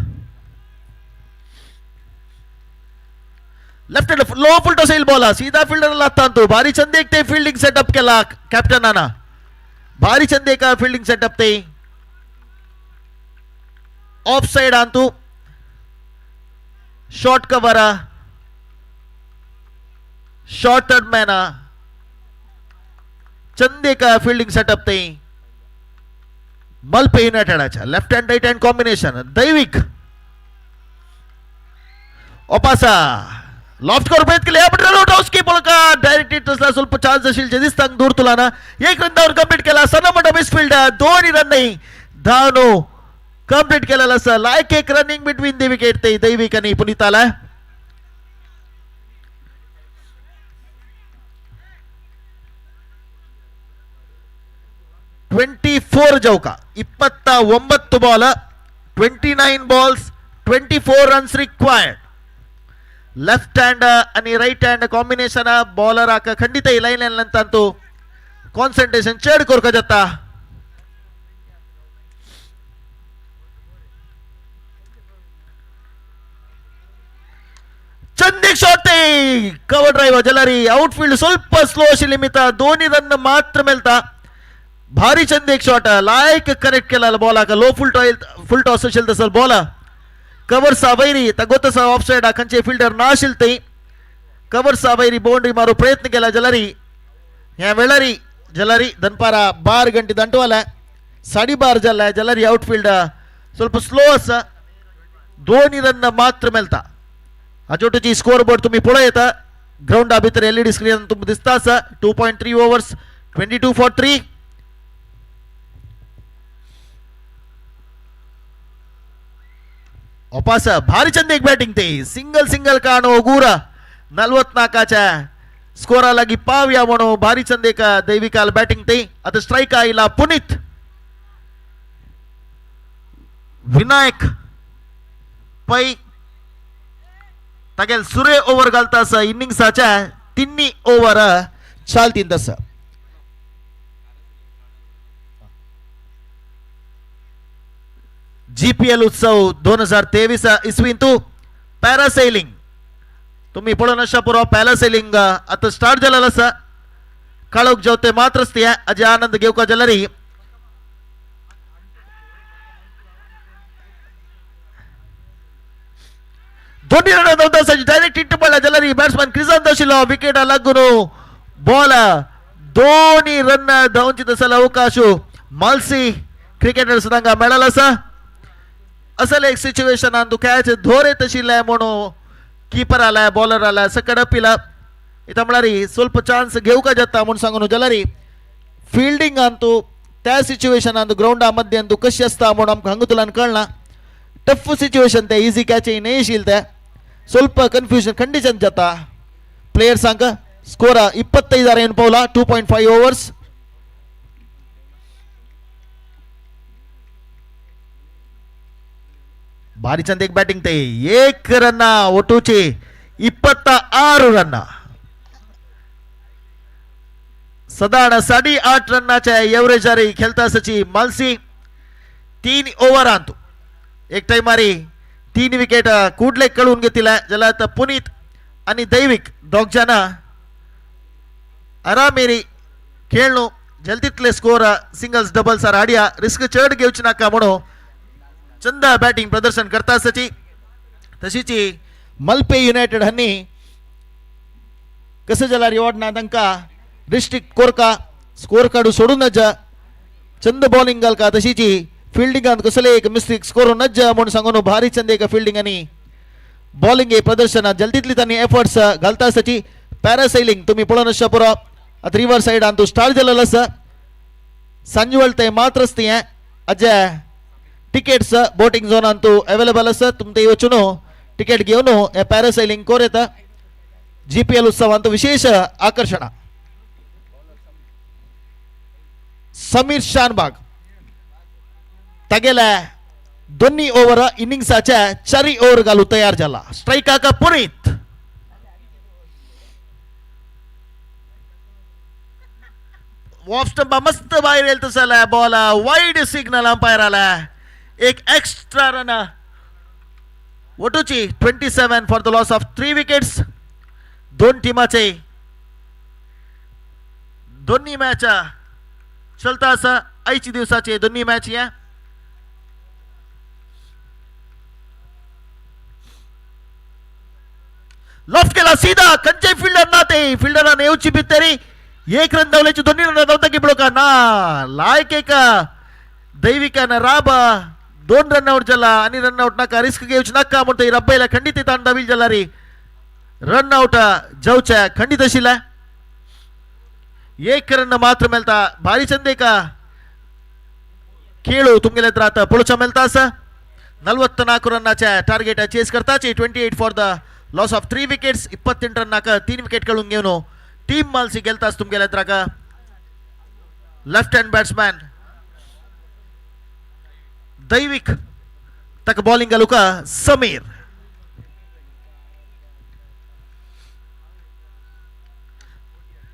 लेफ्ट हैंड लो फुल टॉस येईल बॉल सीधा फील्डर लागता तो भारी चंदे ते फील्डिंग सेटअप केला कॅप्टन आना भारी चंदे का फील्डिंग सेटअप ते ऑफ साइड अंतु short cover short third man चंदे का फील्डिंग सेटअप ते Malpe united left hand right hand combination Daivik ओपासा लॉफ्ट करून प्रयत्न केले आपण रन आउट की बोलका डायरेक्ट हिटला ಸ್ವಲ್ಪ ಚಾನ್ಸ್ असेल जे दिसतांग दूर तुलाना एक रन दावर कंप्लीट केला सनमट मिस फील्ड 2 रन नाही धावनो कंप्लीट केलेला असा लाईक एक रनिंग बिटवीन द विकेट ते दैविक आणि पुनीताला 24 जाऊका 29 ball 29 balls 24 runs required left hand आणि राइट हैंड कॉम्बिनेशन बॉलर आका खंडित लाइन तो कॉन्संट्रेशन चेड कोरका जाता चंदी शॉट कवर ड्राइव जलारी आउटफील्ड ಸ್ವಲ್ಪ ಸ್ಲೋ ಶಿಲಿಮಿತ 2 रन मात्र मिळता भारी चंद एक शॉट लायक करेक्ट केला बॉल आका लो फुल टॉस असेल तसं बॉल कवर सावैरी तगोतसा ऑफ साइड खंचे फील्डर नाशिलते कवर सावैरी बाउंड्री मारो प्रयत्न केला जलारी ह्या वेळारी जलारी दनपारा 12 गंटे दांटवाला 12:30 जाला जलारी आउटफील्ड ಸ್ವಲ್ಪ स्लो असा 2 रन मात्र मिळता अजोटची स्कोर बोर्ड तुम्ही पुढे येता ग्राउंड भितर एलईडी स्क्रीन तुम्ही दिसता असा 2.3 ओव्हर्स 22 for 3 वापस भारी चंद एक बैटिंग ते सिंगल कानो गुरा 44 स्कोरा लागी पाव्या म्हणो भारी चंद एक दैविकाल बैटिंग ते आता स्ट्राइक आईला पुनीत विनायक पै तगेल सुरे ओव्हर घालता असा इनिंग्साच्या तिन्ही ओव्हर चालतील तसं GPL उत्सव 2023 इसवींतू पॅरासेलिंग तुम्ही पळोवन आसा पुरो पॅरासेलिंग आता स्टार्ट झालेला असा काळोख जेवते मात्रच ते अजय आनंद घेवका जलारी दोन्ही रन दवतासाची डायरेक्ट हिट पडला जलारी बॅट्समॅन क्रिजांत आशिल्लो विकेट लागून बॉल 2 रन धांवची तसला अवकाश मालसी क्रिकेटर सुद्धा मेळाला असा असल एक सिच्युएशन अंदू कॅच धोरे तशिल्ले म्हणू कीपर आला बॉलर आला सकड पिला इथं म्हणारी ಸ್ವಲ್ಪ ಚಾನ್ಸ್ घेवका जाता म्हणून सांगून जलारी फील्डिंग अंतू त्या सिच्युएशन अंदू ग्राउंड मध्ये अंतू कशी असता म्हणून आमकां हांगा तुलान कळना टफ सिच्युएशन ते इजी कॅच नाही शील ते ಸ್ವಲ್ಪ कन्फ्युजन कंडिशन जाता प्लेयर्स सांग स्कोर 25 येऊन पावला 2.5 ओव्हर्स भारी चंद एक बैटिंग ते 1 रन ओटूचे 26 रन साधारण 8.5 रनाच्या एव्हरेजारी खेळता असची मालसी 3 ओव्हर अंतू एक टाइमारी 3 विकेट कुडले कळून घेतला ज्याला आता पुनीत आणि दैविक दोघ जण आरामेरी खेळणू जलदीतले स्कोर सिंगल्स डबल्स आडिया रिस्क चढ घेवची नाका म्हणून चंद बॅटिंग प्रदर्शन करता आसची तशीच मल्पे युनायटेड हन्नी कसं जाला रिवॉर्ड ना तांकां डिस्ट्रिक्ट कोरका स्कोर काडू सोडूनच चंद बॉलिंग घालका तशीच फिल्डिंगान कसले एक मिस्टेक स्कोर नज म्हणून सांगून भारी चंद एक फिल्डिंग आणि बॉलिंग हे प्रदर्शन जल्दीतली तांणी एफर्ट्स घालता आसची पॅरासैलिंग तुम्ही पळोवन आसचा पुरो आता रिवर साइड तू स्टार्ट जालेलो आसा सांजवळ ते मात्रच ती अज टिकेट्स बोटिंग झोनान तू अवेलेबल आसा तुमचे वचून टिकेट घेवन हे पॅरासैलिंग कोर येता GPL उत्सवांत विशेष आकर्षण समीर शानबाग तागेल्या दोन्ही ओव्हर इनिंग्साच्या 4 ओव्हर घालू तयार झाला स्ट्राईकाका पुनीत ऑफ स्टंप मस्त बाहेर येईल तसला बॉल वाईड सिग्नल अंपायर आला एक एक्स्ट्रा रन वटूची 27 for the loss of 3 wickets दोन टीमाचे दोन्ही मॅच चलता असा आयची दिवसाचे दोन्ही मॅच या लॉफ्ट केला सीधा कंचे फिल्डर ना ते फिल्डराने येऊची भितरी 1 रन धावल्याची दोन्ही रन धावता की बळका ना लायक एक दैविकानं राब 2 रनआउट झाला आणि रनआउट नाका रिस्क घेऊच नाका म्हणतो रब्बाईला खंडित ताण धावील झाला रे रनआउट जाऊच्या खंडित आशिल्ला 1 रन मात्र मेळता भारी चंदे का खेळू तुमगेले रात पळोवचा मेळता आसा 44 रनाच्या टार्गेट चेस करताची 28 for the loss of 3 wickets 28 run नाका 3 विकेट खेळून घेऊन टीम मालसी गेलतास तुमगेले राका लेफ्ट हँड बॅट्समॅन दैविक तक बॉलिंग घालू का समीर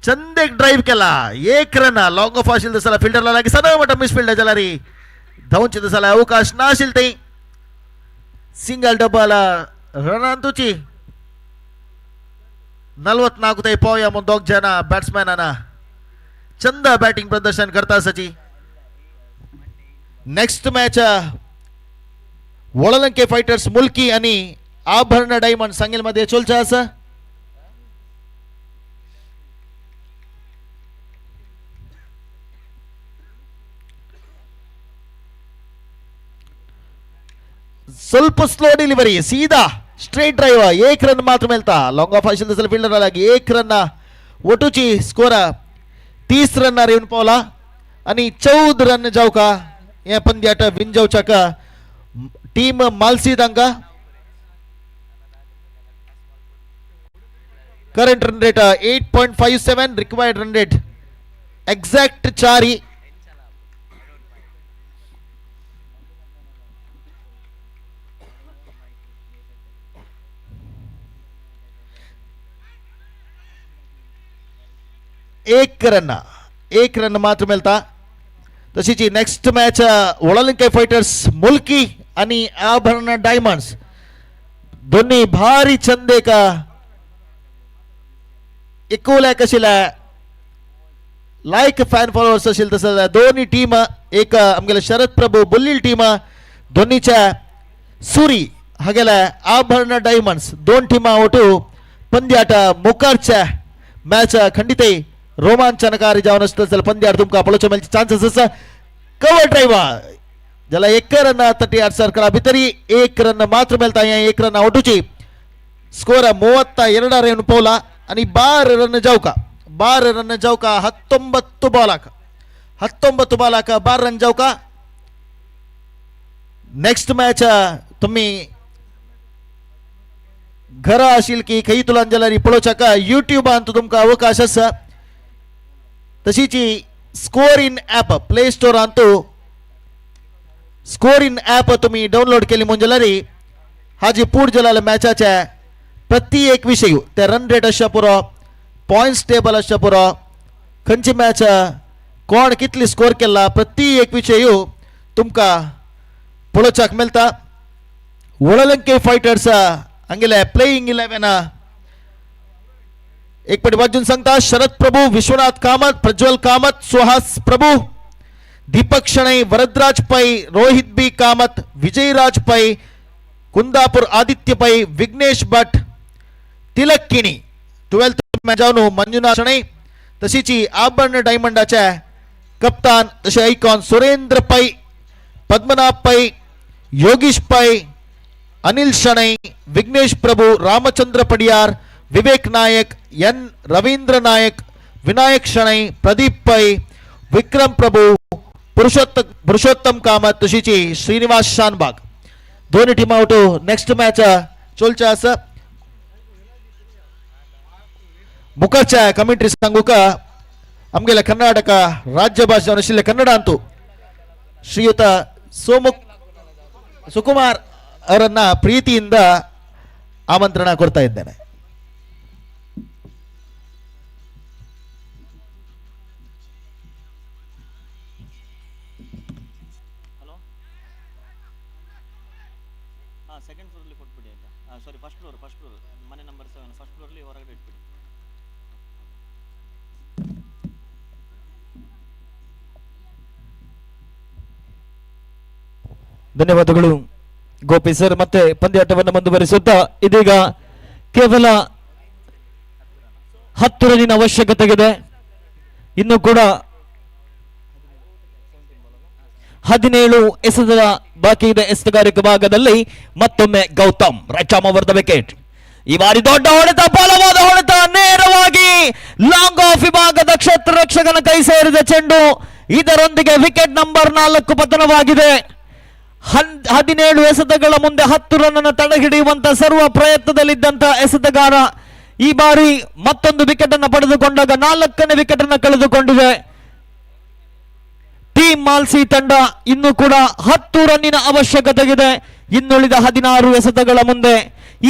चंद एक ड्राईव्ह केला 1 रन लॉंग ऑफ आशिल तसला फिल्डरला लागी सदा मोठा मिसफिल्ड झाला रे धावूनचे तसला अवकाश नाशिल ते सिंगल डबल रनांतुची 44 पोया म्हणून 2 जण बॅट्समॅनांना चंद बॅटिंग प्रदर्शन करता आसची नेक्स्ट मॅच वळलंके फायटर्स मुल्की आणि आभरण डायमंड सांगेल मध्ये चलचा आसा ಸ್ವಲ್ಪ स्लो डिलिव्हरी सीधा स्ट्रेट ड्राइव 1 रन मात्र मिळता लॉंग ऑफ आशिल तसला फिल्डर लागी 1 रन वटूची स्कोर 30 रन येऊन पावला आणि 14 रन जाऊ का या पंद्याट विन जाऊच्या का team Malsi Danga current run rate 8.57 required run rate exact 4 एक रन मात्र मिळता तशीच नेक्स्ट मॅच वळलंके फायटर्स मुल्की आणि आभरण डायमंड्स दोन्ही भारी चंदे का एकोल्या कशिला लायक फॅन फॉलोअर्स असेल तसं दोन्ही टीम एक आमगेला शरद प्रभू बुल्लील टीम दोन्हीच्या सुरी हागेला आभरण डायमंड्स 2 टीमा ओटू पंद्याट मुखारच्या मॅच खंडित रोमांचनकारी जावन असतं पंद्याड तुमका पळोवचे मेळचे चान्सेस आसा कवर ड्राइवर ज्याला 1 रन 38 सर्कल भितरी 1 रन मात्र मेळता 1 रन आउटची स्कोर 32 रेन पोला आणि 12 रन जाऊका 19 ಬಾಲಕ 19 ಬಾಲಕ 12 ರನ್ जाऊका नेक्स्ट मॅच तुम्ही घरा आशील की खई तुला अंजलारी पळोवचा का यूट्यूब अंतू तुमका अवकाश आसा तशीची score in app play store अंतू स्कोर इन ॲप तुम्ही डाउनलोड केली म्हणजे हाजी पूर जलाल मॅचाच्या प्रति एक विषय ते रन रेट अशा पुरो पॉइंट्स टेबल अशा पुरो खंयची मॅच कोण कितली स्कोर केला प्रति एक विषय तुमका पळोवचाक मेळता वळलंके फायटर्स हांगेले प्लेइंग 11 एक पट अर्जुन संगता शरद प्रभु, विश्वनाथ कामत, प्रज्वल कामत, सुहास प्रभु, दीपक शणै, वरदराज पै, रोहित बी कामत, विजयराज पै, कुंदापुर आदित्य पै, विघ्नेश भट, तिलक किणी 12th मॅच जावन मंजुनाथ शणै तशीची आभरण डायमंडाच्या कप्तान तसे ऐकॉन सुरेंद्र पै, पद्मनाभ पै, योगीश पै, अनिल शणै, विघ्नेश प्रभु, रामचंद्र पडियार, विवेक नायक, एन रवींद्र नायक, विनायक शणै, प्रदीप पै, विक्रम प्रभु, पुरुषोत्तम कामत तशीची श्रीनिवास शानबाग दोन्ही टीम आउट नेक्स्ट मॅच चोलच्या असं मुखर्च्या कमेंट्री सांगू का आमगेला कर्नाटಕ ರಾಜ್ಯ ಭಾಷೆ ಅನಿಸಿಲ್ಲ ಕನ್ನಡ ಅಂತೂ ಶ್ರೀಯುತ ಸುಕುಮಾರ್ ಅವರನ್ನ ಪ್ರೀತಿಯಿಂದ ಆಮಂತ್ರಣ ಕೊಡ್ತಾ ಇದ್ದೇನೆ. ಸೆಕೆಂಡ್ ಫ್ಲೋರ್ ಅಲ್ಲಿ ಕೊಟ್ಬಿಡಿ ಆಯ್ತಾ. ಸಾರಿ ಫಸ್ಟ್ ಫ್ಲೋರ್ ಮನೆ ನಂಬರ್ 7 ಫಸ್ಟ್ ಫ್ಲೋರ್ ಅಲ್ಲಿ ಹೊರಗಡೆ ಇಟ್ಬಿಡಿ. ಧನ್ಯವಾದಗಳು ಗೋಪಿ ಸರ್. ಮತ್ತೆ ಪಂದ್ಯಾಟವನ್ನು ಮುಂದುವರಿಸುತ್ತಾ ಇದೀಗ ಕೇವಲ 10 ರನ್ನಿನ ಅವಶ್ಯಕತೆ ಇದೆ. ಇನ್ನು ಕೂಡ 17 ಎಸೆದ ಬಾಕಿ ಇದೆ ಎಸೆಗಾರಿಕೆ ಭಾಗದಲ್ಲಿ. ಮತ್ತೊಮ್ಮೆ Gautam right over the wicket. ಈ ಬಾರಿ ದೊಡ್ಡ ಹೊಡೆತ, ಬಲವಾದ ಹೊಡೆತ, ನೇರವಾಗಿ ಲಾಂಗ್ ಆಫ್ ವಿಭಾಗದ ಕ್ಷೇತ್ರ ರಕ್ಷಕನ ಕೈ ಸೇರಿದ ಚೆಂಡು. ಇದರೊಂದಿಗೆ ವಿಕೆಟ್ ನಂಬರ್ 4 ಪತನವಾಗಿದೆ. 17 ಎಸೆತಗಳ ಮುಂದೆ 10 ರನ್ ತಡೆಹಿಡಿಯುವಂತ ಸರ್ವ ಪ್ರಯತ್ನದಲ್ಲಿದ್ದಂತ ಎಸೆತಗಾರ ಈ ಬಾರಿ ಮತ್ತೊಂದು ವಿಕೆಟ್ ಅನ್ನು ಪಡೆದುಕೊಂಡಾಗ 4ನೇ ವಿಕೆಟ್ ಅನ್ನು ಕಳೆದುಕೊಂಡಿದೆ. ಟೀಮ್ ಮಾಲ್ಸಿ ತಂಡ ಇನ್ನು ಕೂಡ 10 ರನ್ನಿನ ಅವಶ್ಯಕತೆ ಇದೆ. ಇನ್ನುಳಿದ 16 ಎಸೆತಗಳ ಮುಂದೆ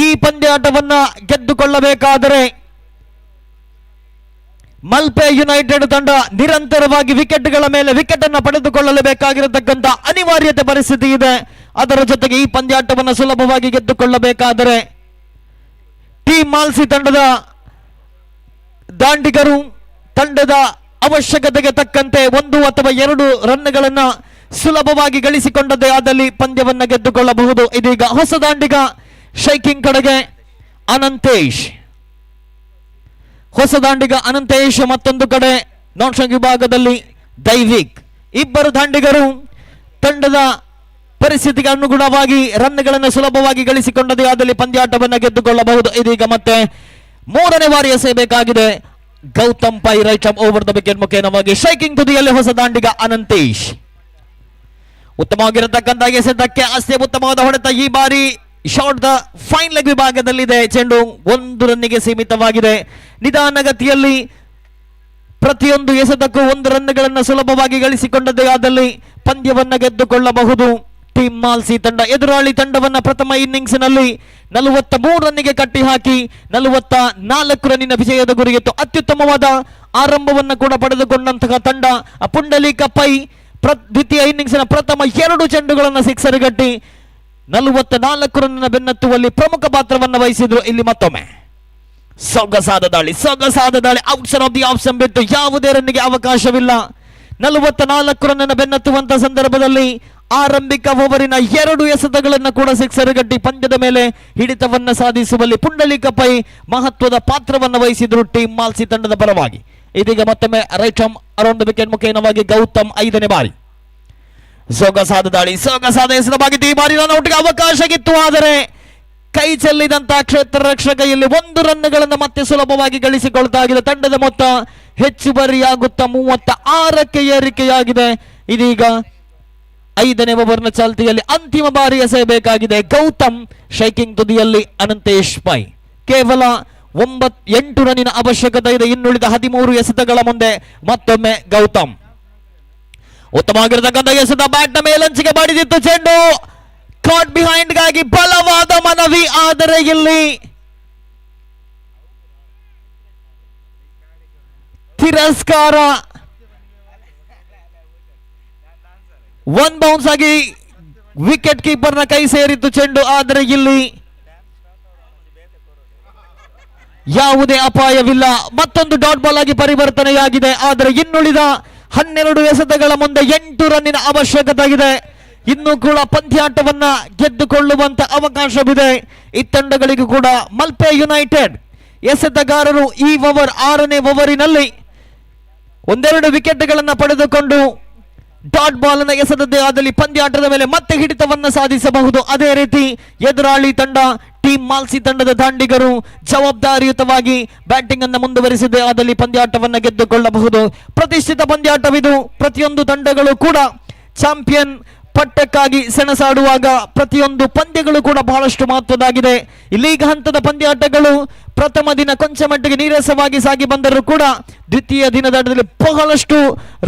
ಈ ಪಂದ್ಯಾಟವನ್ನ ಗೆದ್ದುಕೊಳ್ಳಬೇಕಾದರೆ ಮಲ್ಪೆ ಯುನೈಟೆಡ್ ತಂಡ ನಿರಂತರವಾಗಿ ವಿಕೆಟ್ಗಳ ಮೇಲೆ ವಿಕೆಟ್ ಅನ್ನು ಪಡೆದುಕೊಳ್ಳಲೇಬೇಕಾಗಿರತಕ್ಕಂಥ ಅನಿವಾರ್ಯತೆ ಪರಿಸ್ಥಿತಿ ಇದೆ. ಅದರ ಜೊತೆಗೆ ಈ ಪಂದ್ಯಾಟವನ್ನು ಸುಲಭವಾಗಿ ಗೆದ್ದುಕೊಳ್ಳಬೇಕಾದರೆ ಟೀಮ್ ಮಾಲ್ಸಿ ತಂಡದ ದಾಂಡಿಗರು ತಂಡದ ಅವಶ್ಯಕತೆಗೆ ತಕ್ಕಂತೆ 1 ಅಥವಾ 2 ರನ್ಗಳನ್ನ ಸುಲಭವಾಗಿ ಗಳಿಸಿಕೊಂಡದೇ ಆದಲ್ಲಿ ಪಂದ್ಯವನ್ನ ಗೆದ್ದುಕೊಳ್ಳಬಹುದು. ಇದೀಗ ಹೊಸ ದಾಂಡಿಗ ಶೈಕಿಂಗ್ ಕಡೆಗೆ ಅನಂತೇಶ್, ಹೊಸ ದಾಂಡಿಗ ಅನಂತೇಶ್, ಮತ್ತೊಂದು ಕಡೆ ನಾನ್ ಸ್ಟ್ರೈಕ್ ವಿಭಾಗದಲ್ಲಿ ದೈವಿಕ್. ಇಬ್ಬರು ದಾಂಡಿಗರು ತಂಡದ ಪರಿಸ್ಥಿತಿಗೆ ಅನುಗುಣವಾಗಿ ರನ್ಗಳನ್ನು ಸುಲಭವಾಗಿ ಗಳಿಸಿಕೊಂಡದೇ ಆದಲ್ಲಿ ಪಂದ್ಯಾಟವನ್ನು ಗೆದ್ದುಕೊಳ್ಳಬಹುದು. ಇದೀಗ ಮತ್ತೆ 3ನೇ ಬಾರಿ ಎಸೆಯಬೇಕಾಗಿದೆ. Gautam Pai right over the wicket ಮುಖೇನವಾಗಿ ಶೈಕಿಂಗ್ ತುದಿಯಲ್ಲಿ ಹೊಸ ದಾಂಡಿಗ ಅನಂತೇಶ್. ಉತ್ತಮವಾಗಿರತಕ್ಕಂಥ ಎಸೆತಕ್ಕೆ ಅಷ್ಟೇ ಉತ್ತಮವಾದ ಹೊಡೆತ. ಈ ಬಾರಿ ಶಾರ್ಟ್ ದ ಫೈನ್ ಲೆಗ್ ವಿಭಾಗದಲ್ಲಿದೆ. ಚೆಂಡು 1 ರನ್ನಿಗೆ ಸೀಮಿತವಾಗಿದೆ. ನಿಧಾನಗತಿಯಲ್ಲಿ ಪ್ರತಿಯೊಂದು ಎಸೆತಕ್ಕೂ 1 ರನ್ಗಳನ್ನು ಸುಲಭವಾಗಿ ಗಳಿಸಿಕೊಂಡದೇ ಆದಲ್ಲಿ ಪಂದ್ಯವನ್ನ ಗೆದ್ದುಕೊಳ್ಳಬಹುದು ಟೀಮ್ ಮಾಲ್ಸಿ ತಂಡ. ಎದುರಾಳಿ ತಂಡವನ್ನ ಪ್ರಥಮ ಇನ್ನಿಂಗ್ಸ್ನಲ್ಲಿ 43 ರನ್ನಿಗೆ ಕಟ್ಟಿ ಹಾಕಿ 44 ರನ್ನಿನ ವಿಜಯದ ಗುರಿಯಿತ್ತು. ಅತ್ಯುತ್ತಮವಾದ ಆರಂಭವನ್ನು ಕೂಡ ಪಡೆದುಕೊಂಡಂತಹ ತಂಡ ಪುಂಡಲೀಕ ಪೈ ದ್ವಿತೀಯ ಇನ್ನಿಂಗ್ಸ್ನ ಪ್ರಥಮ 2 ಚೆಂಡುಗಳನ್ನು ಸಿಕ್ಸರ್ ಗಟ್ಟಿ 44 ರನ್ನ ಬೆನ್ನತ್ತುವಲ್ಲಿ ಪ್ರಮುಖ ಪಾತ್ರವನ್ನು ವಹಿಸಿದ್ರು. ಇಲ್ಲಿ ಮತ್ತೊಮ್ಮೆ ಸೊಗಸಾದ ದಾಳಿ ಔಟ್ಸೈಡ್ ಆಫ್ ದಿ ಆಪ್ಷನ್ ಬಿಟ್ಟು ಯಾವುದೇ ರನ್ನಿಗೆ ಅವಕಾಶವಿಲ್ಲ. 44 ರನ್ನ ಬೆನ್ನತ್ತುವಂತ ಸಂದರ್ಭದಲ್ಲಿ ಆರಂಭಿಕ ಓವರಿನ 2 ಎಸೆತಗಳನ್ನು ಕೂಡ ಸಿಕ್ಸರ್ ಗಟ್ಟಿ ಪಂದ್ಯದ ಮೇಲೆ ಹಿಡಿತವನ್ನ ಸಾಧಿಸುವಲ್ಲಿ ಪುಂಡಲೀಕ ಪೈ ಮಹತ್ವದ ಪಾತ್ರವನ್ನು ವಹಿಸಿದ್ರು ಟೀಮ್ ಮಾಲ್ಸಿ ತಂಡದ ಪರವಾಗಿ. ಇದೀಗ ಮತ್ತೊಮ್ಮೆ right arm around the wicket ಮುಖೇನವಾಗಿ ಗೌತಮ್ 5ನೇ ಬಾರಿ. ಸೊಗಸಾದ ದಾಳಿ ಎಸೆತವಾಗಿತ್ತು. ಈ ಬಾರಿ ರನ್ಔಟ್ಗೆ ಅವಕಾಶ ಇತ್ತು, ಆದರೆ ಕೈ ಚೆಲ್ಲಿದಂತಹ ಕ್ಷೇತ್ರ ರಕ್ಷಕ ಇಲ್ಲಿ 1 ರನ್ಗಳನ್ನು ಮತ್ತೆ ಸುಲಭವಾಗಿ ಗಳಿಸಿಕೊಳ್ತಾ ಆಗಿದೆ. ತಂಡದ ಮೊತ್ತ ಹೆಚ್ಚುವರಿಯಾಗುತ್ತಾ 36ಕ್ಕೆ ಏರಿಕೆಯಾಗಿದೆ. ಇದೀಗ 5ನೇ ಓವರ್ನ ಚಾಲ್ತಿಯಲ್ಲಿ ಅಂತಿಮ ಬಾರಿ ಎಸೆಯಬೇಕಾಗಿದೆ. ಗೌತಮ್ ಶೈಕಿಂಗ್ ತುದಿಯಲ್ಲಿ ಅನಂತೇಶ್ ಪೈ. ಕೇವಲ 8 ರನ್ನಿನ ಅವಶ್ಯಕತೆ ಇದೆ. ಇನ್ನುಳಿದ 13 ಎಸೆತಗಳ ಮುಂದೆ ಮತ್ತೊಮ್ಮೆ ಗೌತಮ್. ಉತ್ತಮವಾಗಿರತಕ್ಕಂಥ ಎಸೆತ ಬ್ಯಾಟ್ನ ಮೇಲಂಚಿಗೆ ಬಡಿದಿತ್ತು. ಚೆಂಡು ಕಾಟ್ ಬಿಹೈಂಡ್ ಗಾಗಿ ಬಲವಾದ ಮನವಿ, ಆದರೆ ಇಲ್ಲಿ ತಿರಸ್ಕಾರ. 1 ಬೌನ್ಸ್ ಆಗಿ ವಿಕೆಟ್ ಕೀಪರ್ನ ಕೈ ಸೇರಿತ್ತು ಚೆಂಡು, ಆದರೆ ಇಲ್ಲಿ ಯಾವುದೇ ಅಪಾಯವಿಲ್ಲ. ಮತ್ತೊಂದು ಡಾಟ್ ಬಾಲ್ ಆಗಿ ಪರಿವರ್ತನೆಯಾಗಿದೆ. ಆದರೆ ಇನ್ನುಳಿದ 12 ಎಸೆತಗಳ ಮುಂದೆ 8 ರನ್ನಿನ ಅವಶ್ಯಕತೆ ಇದೆ. ಇನ್ನೂ ಕೂಡ ಪಂದ್ಯಾಟವನ್ನ ಗೆದ್ದುಕೊಳ್ಳುವಂತ ಅವಕಾಶವಿದೆ ಈ ತಂಡಗಳಿಗೂ ಕೂಡ. ಮಲ್ಪೆ ಯುನೈಟೆಡ್ ಎಸೆತಗಾರರು ಈ ಓವರ್ 6ನೇ ಓವರಿನಲ್ಲಿ ಒಂದೆರಡು ವಿಕೆಟ್ಗಳನ್ನು ಪಡೆದುಕೊಂಡು ಡಾಟ್ ಬಾಲ್ ಅನ್ನು ಎಸೆದದ್ದೇ ಆದಲ್ಲಿ ಪಂದ್ಯಾಟದ ಮೇಲೆ ಮತ್ತೆ ಹಿಡಿತವನ್ನು ಸಾಧಿಸಬಹುದು. ಅದೇ ರೀತಿ ಎದುರಾಳಿ ತಂಡ ಟೀಮ್ ಮಾಲ್ಸಿ ತಂಡದ ದಾಂಡಿಗರು ಜವಾಬ್ದಾರಿಯುತವಾಗಿ ಬ್ಯಾಟಿಂಗ್ ಅನ್ನು ಮುಂದುವರಿಸಿದೆ ಆದಲ್ಲಿ ಪಂದ್ಯಾಟವನ್ನು ಗೆದ್ದುಕೊಳ್ಳಬಹುದು. ಪ್ರತಿಷ್ಠಿತ ಪಂದ್ಯಾಟವಿದು. ಪ್ರತಿಯೊಂದು ತಂಡಗಳು ಕೂಡ ಚಾಂಪಿಯನ್ ಪಟ್ಟಕ್ಕಾಗಿ ಸೆಣಸಾಡುವಾಗ ಪ್ರತಿಯೊಂದು ಪಂದ್ಯಗಳು ಕೂಡ ಬಹಳಷ್ಟು ಮಹತ್ವದಾಗಿದೆ. ಲೀಗ್ ಹಂತದ ಪಂದ್ಯಾಟಗಳು ಪ್ರಥಮ ದಿನ ಕೊಂಚ ಮಟ್ಟಿಗೆ ನೀರಸವಾಗಿ ಸಾಗಿ ಬಂದರೂ ಕೂಡ ದ್ವಿತೀಯ ದಿನದಾಟದಲ್ಲಿ ಬಹಳಷ್ಟು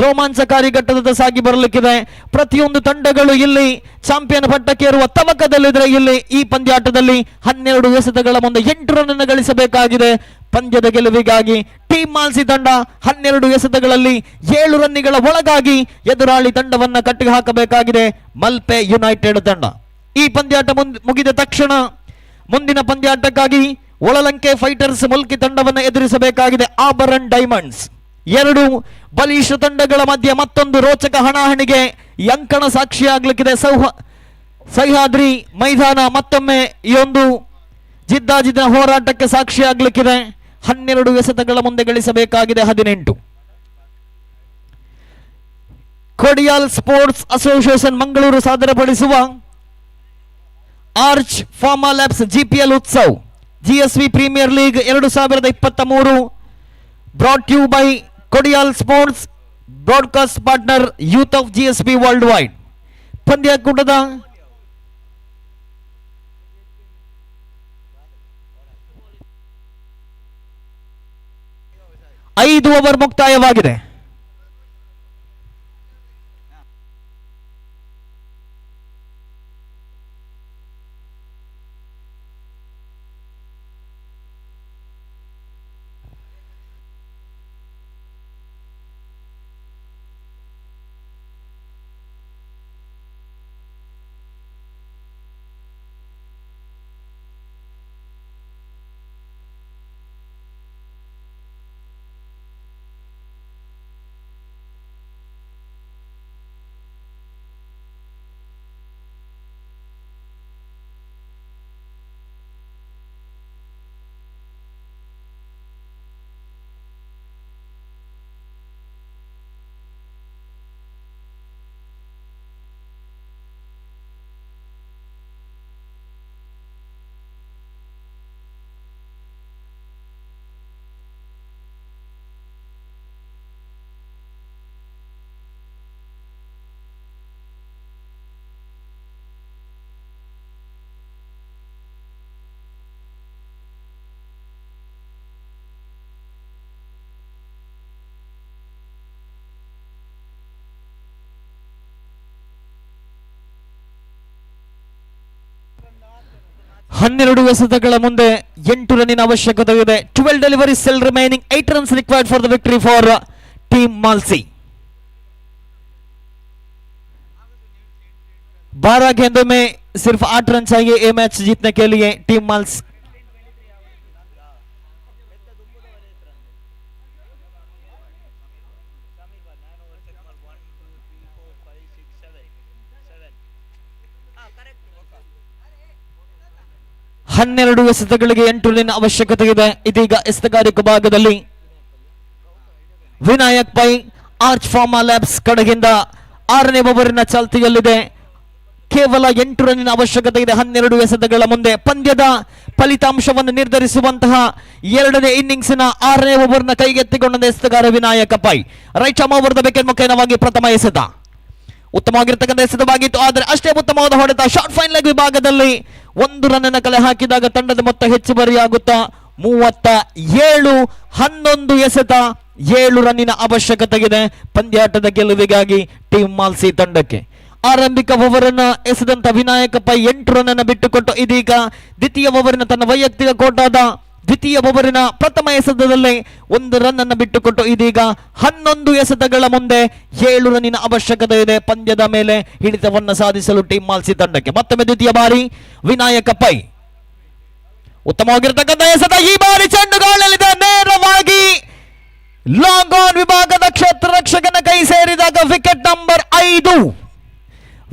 ರೋಮಾಂಚಕಾರಿ ಘಟ್ಟದ ಸಾಗಿ ಬರಲಿಕ್ಕಿದೆ. ಪ್ರತಿಯೊಂದು ತಂಡಗಳು ಇಲ್ಲಿ ಚಾಂಪಿಯನ್ ಪಟ್ಟಕ್ಕೇರುವ ತವಕದಲ್ಲಿದ್ರೆ ಇಲ್ಲಿ ಈ ಪಂದ್ಯಾಟದಲ್ಲಿ 12 ಎಸೆತಗಳ ಮುಂದೆ 8 ರನ್ ಗಳಿಸಬೇಕಾಗಿದೆ. ಪಂದ್ಯದ ಗೆಲುವಿಗಾಗಿ ಟೀಮ್ ಮಾಲ್ಸಿ ತಂಡ 12 ಎಸೆತಗಳಲ್ಲಿ 7 ರನ್ನಿಗಳ ಒಳಗಾಗಿ ಎದುರಾಳಿ ತಂಡವನ್ನ ಕಟ್ಟಿ ಹಾಕಬೇಕಾಗಿದೆ ಮಲ್ಪೆ ಯುನೈಟೆಡ್ ತಂಡ. ಈ ಪಂದ್ಯಾಟ ಮುಗಿದ ತಕ್ಷಣ ಮುಂದಿನ ಪಂದ್ಯಾಟಕ್ಕಾಗಿ ಒಳಲಂಕೆ ಫೈಟರ್ಸ್ ಮುಲ್ಕಿ ತಂಡವನ್ನು ಎದುರಿಸಬೇಕಾಗಿದೆ. ಆಬರನ್ ಡೈಮಂಡ್ಸ್. 2 ಬಲಿಷ್ಠ ತಂಡಗಳ ಮಧ್ಯೆ ಮತ್ತೊಂದು ರೋಚಕ ಹಣಾಹಣಿಗೆ ಈ ಅಂಕಣ ಸಾಕ್ಷಿಯಾಗಲಿಕ್ಕಿದೆ. ಸಹ್ಯಾದ್ರಿ ಮೈದಾನ ಮತ್ತೊಮ್ಮೆ ಈ ಒಂದು ಜಿದ್ದಾಜಿದ್ದಿನ ಹೋರಾಟಕ್ಕೆ ಸಾಕ್ಷಿಯಾಗಲಿಕ್ಕಿದೆ. 12 ಎಸೆತಗಳ ಮುಂದೆ ಗಳಿಸಬೇಕಾಗಿದೆ 18. ಕೊಡಿಯಾಲ್ ಸ್ಪೋರ್ಟ್ಸ್ ಅಸೋಸಿಯೇಷನ್ ಮಂಗಳೂರು ಸಾದರಪಡಿಸುವ arch pharma labs GPL Utsav GSV premier league 2023 brought you by Kodial sports, broadcast partner youth of GSB world wide. ಪಂದ್ಯಕೂಟದ 5 ಓವರ್ ಮುಕ್ತಾಯವಾಗಿದೆ. ಹನ್ನೆರಡು ಎಸೆತಗಳ ಮುಂದೆ 8 ರನ್ನಿನ ಅವಶ್ಯಕತೆ ಇದೆ. 12 deliveries still remaining, 8 runs required for the victory for team Malsi. 12 गेंदों में सिर्फ 8 रन चाहिए ये मैच जीतने के लिए टीम माल्स. ಹನ್ನೆರಡು ಎಸೆತಗಳಿಗೆ 8 ರನ್ನಿನ ಅವಶ್ಯಕತೆ ಇದೆ. ಇದೀಗ ಎಸೆತಗಾರಿಕೆ ಭಾಗದಲ್ಲಿ Vinayak Pai arch pharma labs ಕಡೆಗಿಂದ 6ನೇ ಓವರಿನ ಚಾಲ್ತಿಯಲ್ಲಿದೆ. ಕೇವಲ 8 ರನ್ನಿನ ಅವಶ್ಯಕತೆ ಇದೆ 12 ಎಸೆತಗಳ ಮುಂದೆ. ಪಂದ್ಯದ ಫಲಿತಾಂಶವನ್ನು ನಿರ್ಧರಿಸುವಂತಹ 2ನೇ ಇನ್ನಿಂಗ್ಸ್ನ 6ನೇ ಓವರ್ನ ಕೈಗೆತ್ತಿಕೊಂಡ ಎಸೆತಗಾರ Vinayaka Pai. Right arm over the wicket ಮುಖೇನವಾಗಿ ಪ್ರಥಮ ಎಸೆತ ಉತ್ತಮವಾಗಿರ್ತಕ್ಕಂಥ ಎಸೆತವಾಗಿತ್ತು. ಆದರೆ ಅಷ್ಟೇ ಉತ್ತಮವಾದ ಹೊಡೆತ ಶಾರ್ಟ್ ಫೈನ್ ಲೆಗ್ ವಿಭಾಗದಲ್ಲಿ 1 ರನ್ ಕಲೆ ಹಾಕಿದಾಗ ತಂಡದ ಮೊತ್ತ ಹೆಚ್ಚುವರಿಯಾಗುತ್ತಾ 37. 11 ಎಸೆತ 7 ರನ್ನಿನ ಅವಶ್ಯಕತೆ ಇದೆ ಪಂದ್ಯಾಟದ ಗೆಲುವಿಗಾಗಿ ಟೀಮ್ ಮಾಲ್ಸಿ ತಂಡಕ್ಕೆ. ಆರಂಭಿಕ ಓವರನ್ನ ಎಸೆದಂತ ವಿನಾಯಕ ಪೈ 8 ರನ್ ಬಿಟ್ಟುಕೊಟ್ಟು ಇದೀಗ ದ್ವಿತೀಯ ಓವರಿನ ತನ್ನ ವೈಯಕ್ತಿಕ ಕೋಟಾದ ದ್ವಿತೀಯ ಓವರಿನ ಪ್ರಥಮ ಎಸೆತದಲ್ಲಿ 1 ರನ್ ಬಿಟ್ಟುಕೊಟ್ಟು ಇದೀಗ 11 ಎಸೆತಗಳ ಮುಂದೆ 7 ರನ್ನಿನ ಅವಶ್ಯಕತೆ ಇದೆ ಪಂದ್ಯದ ಮೇಲೆ ಹಿಡಿತವನ್ನು ಸಾಧಿಸಲು ಟೀಮ್ ಮಾಲ್ಸಿ ತಂಡಕ್ಕೆ. ಮತ್ತೊಮ್ಮೆ ದ್ವಿತೀಯ ಬಾರಿ ವಿನಾಯಕ ಪೈ ಉತ್ತಮವಾಗಿರ್ತಕ್ಕಂಥ ಎಸೆತ ಈ ಬಾರಿ ಚೆಂಡುಗಾಳಲ್ಲಿದೆ, ನೇರವಾಗಿ ಲಾಂಗ್ ಆನ್ ವಿಭಾಗದ ಕ್ಷೇತ್ರ ರಕ್ಷಕನ ಕೈ ಸೇರಿದಾಗ ವಿಕೆಟ್ ನಂಬರ್ 5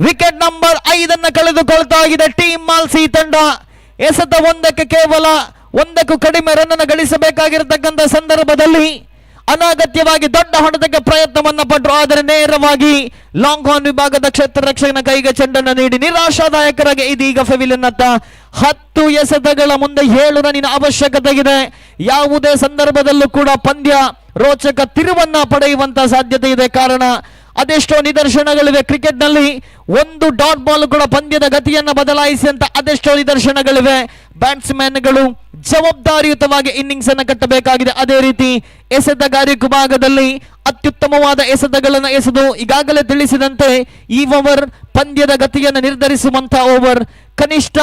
ವಿಕೆಟ್ ನಂಬರ್ 5 ಕಳೆದುಕೊಳ್ತಾ ಇದೆ ಟೀಮ್ ಮಾಲ್ಸಿ ತಂಡ. ಎಸೆತ ಒಂದಕ್ಕೆ ಕೇವಲ ಒಂದಕ್ಕೂ ಕಡಿಮೆ ರನ್ ಅನ್ನು ಗಳಿಸಬೇಕಾಗಿರತಕ್ಕಂಥ ಸಂದರ್ಭದಲ್ಲಿ ಅನಗತ್ಯವಾಗಿ ದೊಡ್ಡ ಹೊಡೆತಕ್ಕೆ ಪ್ರಯತ್ನವನ್ನ ಪಟ್ಟರು. ಆದರೆ ನೇರವಾಗಿ ಲಾಂಗ್ ಆನ್ ವಿಭಾಗದ ಕ್ಷೇತ್ರ ರಕ್ಷಕನ ಕೈಗೆ ಚೆಂಡನ್ನು ನೀಡಿ ನಿರಾಶಾದಾಯಕರಾಗಿ ಇದೀಗ ಫೆವಿಲಿಯನ್ ಅತ್ತ 10 ಎಸೆತಗಳ ಮುಂದೆ 7 ರನ್ನಿನ ಅವಶ್ಯಕತೆ ಇದೆ. ಯಾವುದೇ ಸಂದರ್ಭದಲ್ಲೂ ಕೂಡ ಪಂದ್ಯ ರೋಚಕ ತಿರುವನ್ನ ಪಡೆಯುವಂತ ಸಾಧ್ಯತೆ ಇದೆ. ಕಾರಣ ಅದೆಷ್ಟೋ ನಿದರ್ಶನಗಳಿವೆ ಕ್ರಿಕೆಟ್ನಲ್ಲಿ. ಒಂದು ಡಾಟ್ ಬಾಲ್ ಕೂಡ ಪಂದ್ಯದ ಗತಿಯನ್ನು ಬದಲಾಯಿಸಿ ಅಂತ ಅದೆಷ್ಟೋ ನಿದರ್ಶನಗಳಿವೆ. ಬ್ಯಾಟ್ಸ್ಮನ್ಗಳು ಜವಾಬ್ದಾರಿಯುತವಾಗಿ ಇನ್ನಿಂಗ್ಸ್ ಅನ್ನು ಕಟ್ಟಬೇಕಾಗಿದೆ. ಅದೇ ರೀತಿ ಎಸೆತಗಾರಿಕೆ ಭಾಗದಲ್ಲಿ ಅತ್ಯುತ್ತಮವಾದ ಎಸೆತಗಳನ್ನು ಎಸೆದು ಈಗಾಗಲೇ ತಿಳಿಸಿದಂತೆ ಈ ಓವರ್ ಪಂದ್ಯದ ಗತಿಯನ್ನು ನಿರ್ಧರಿಸುವಂತಹ ಓವರ್. ಕನಿಷ್ಠ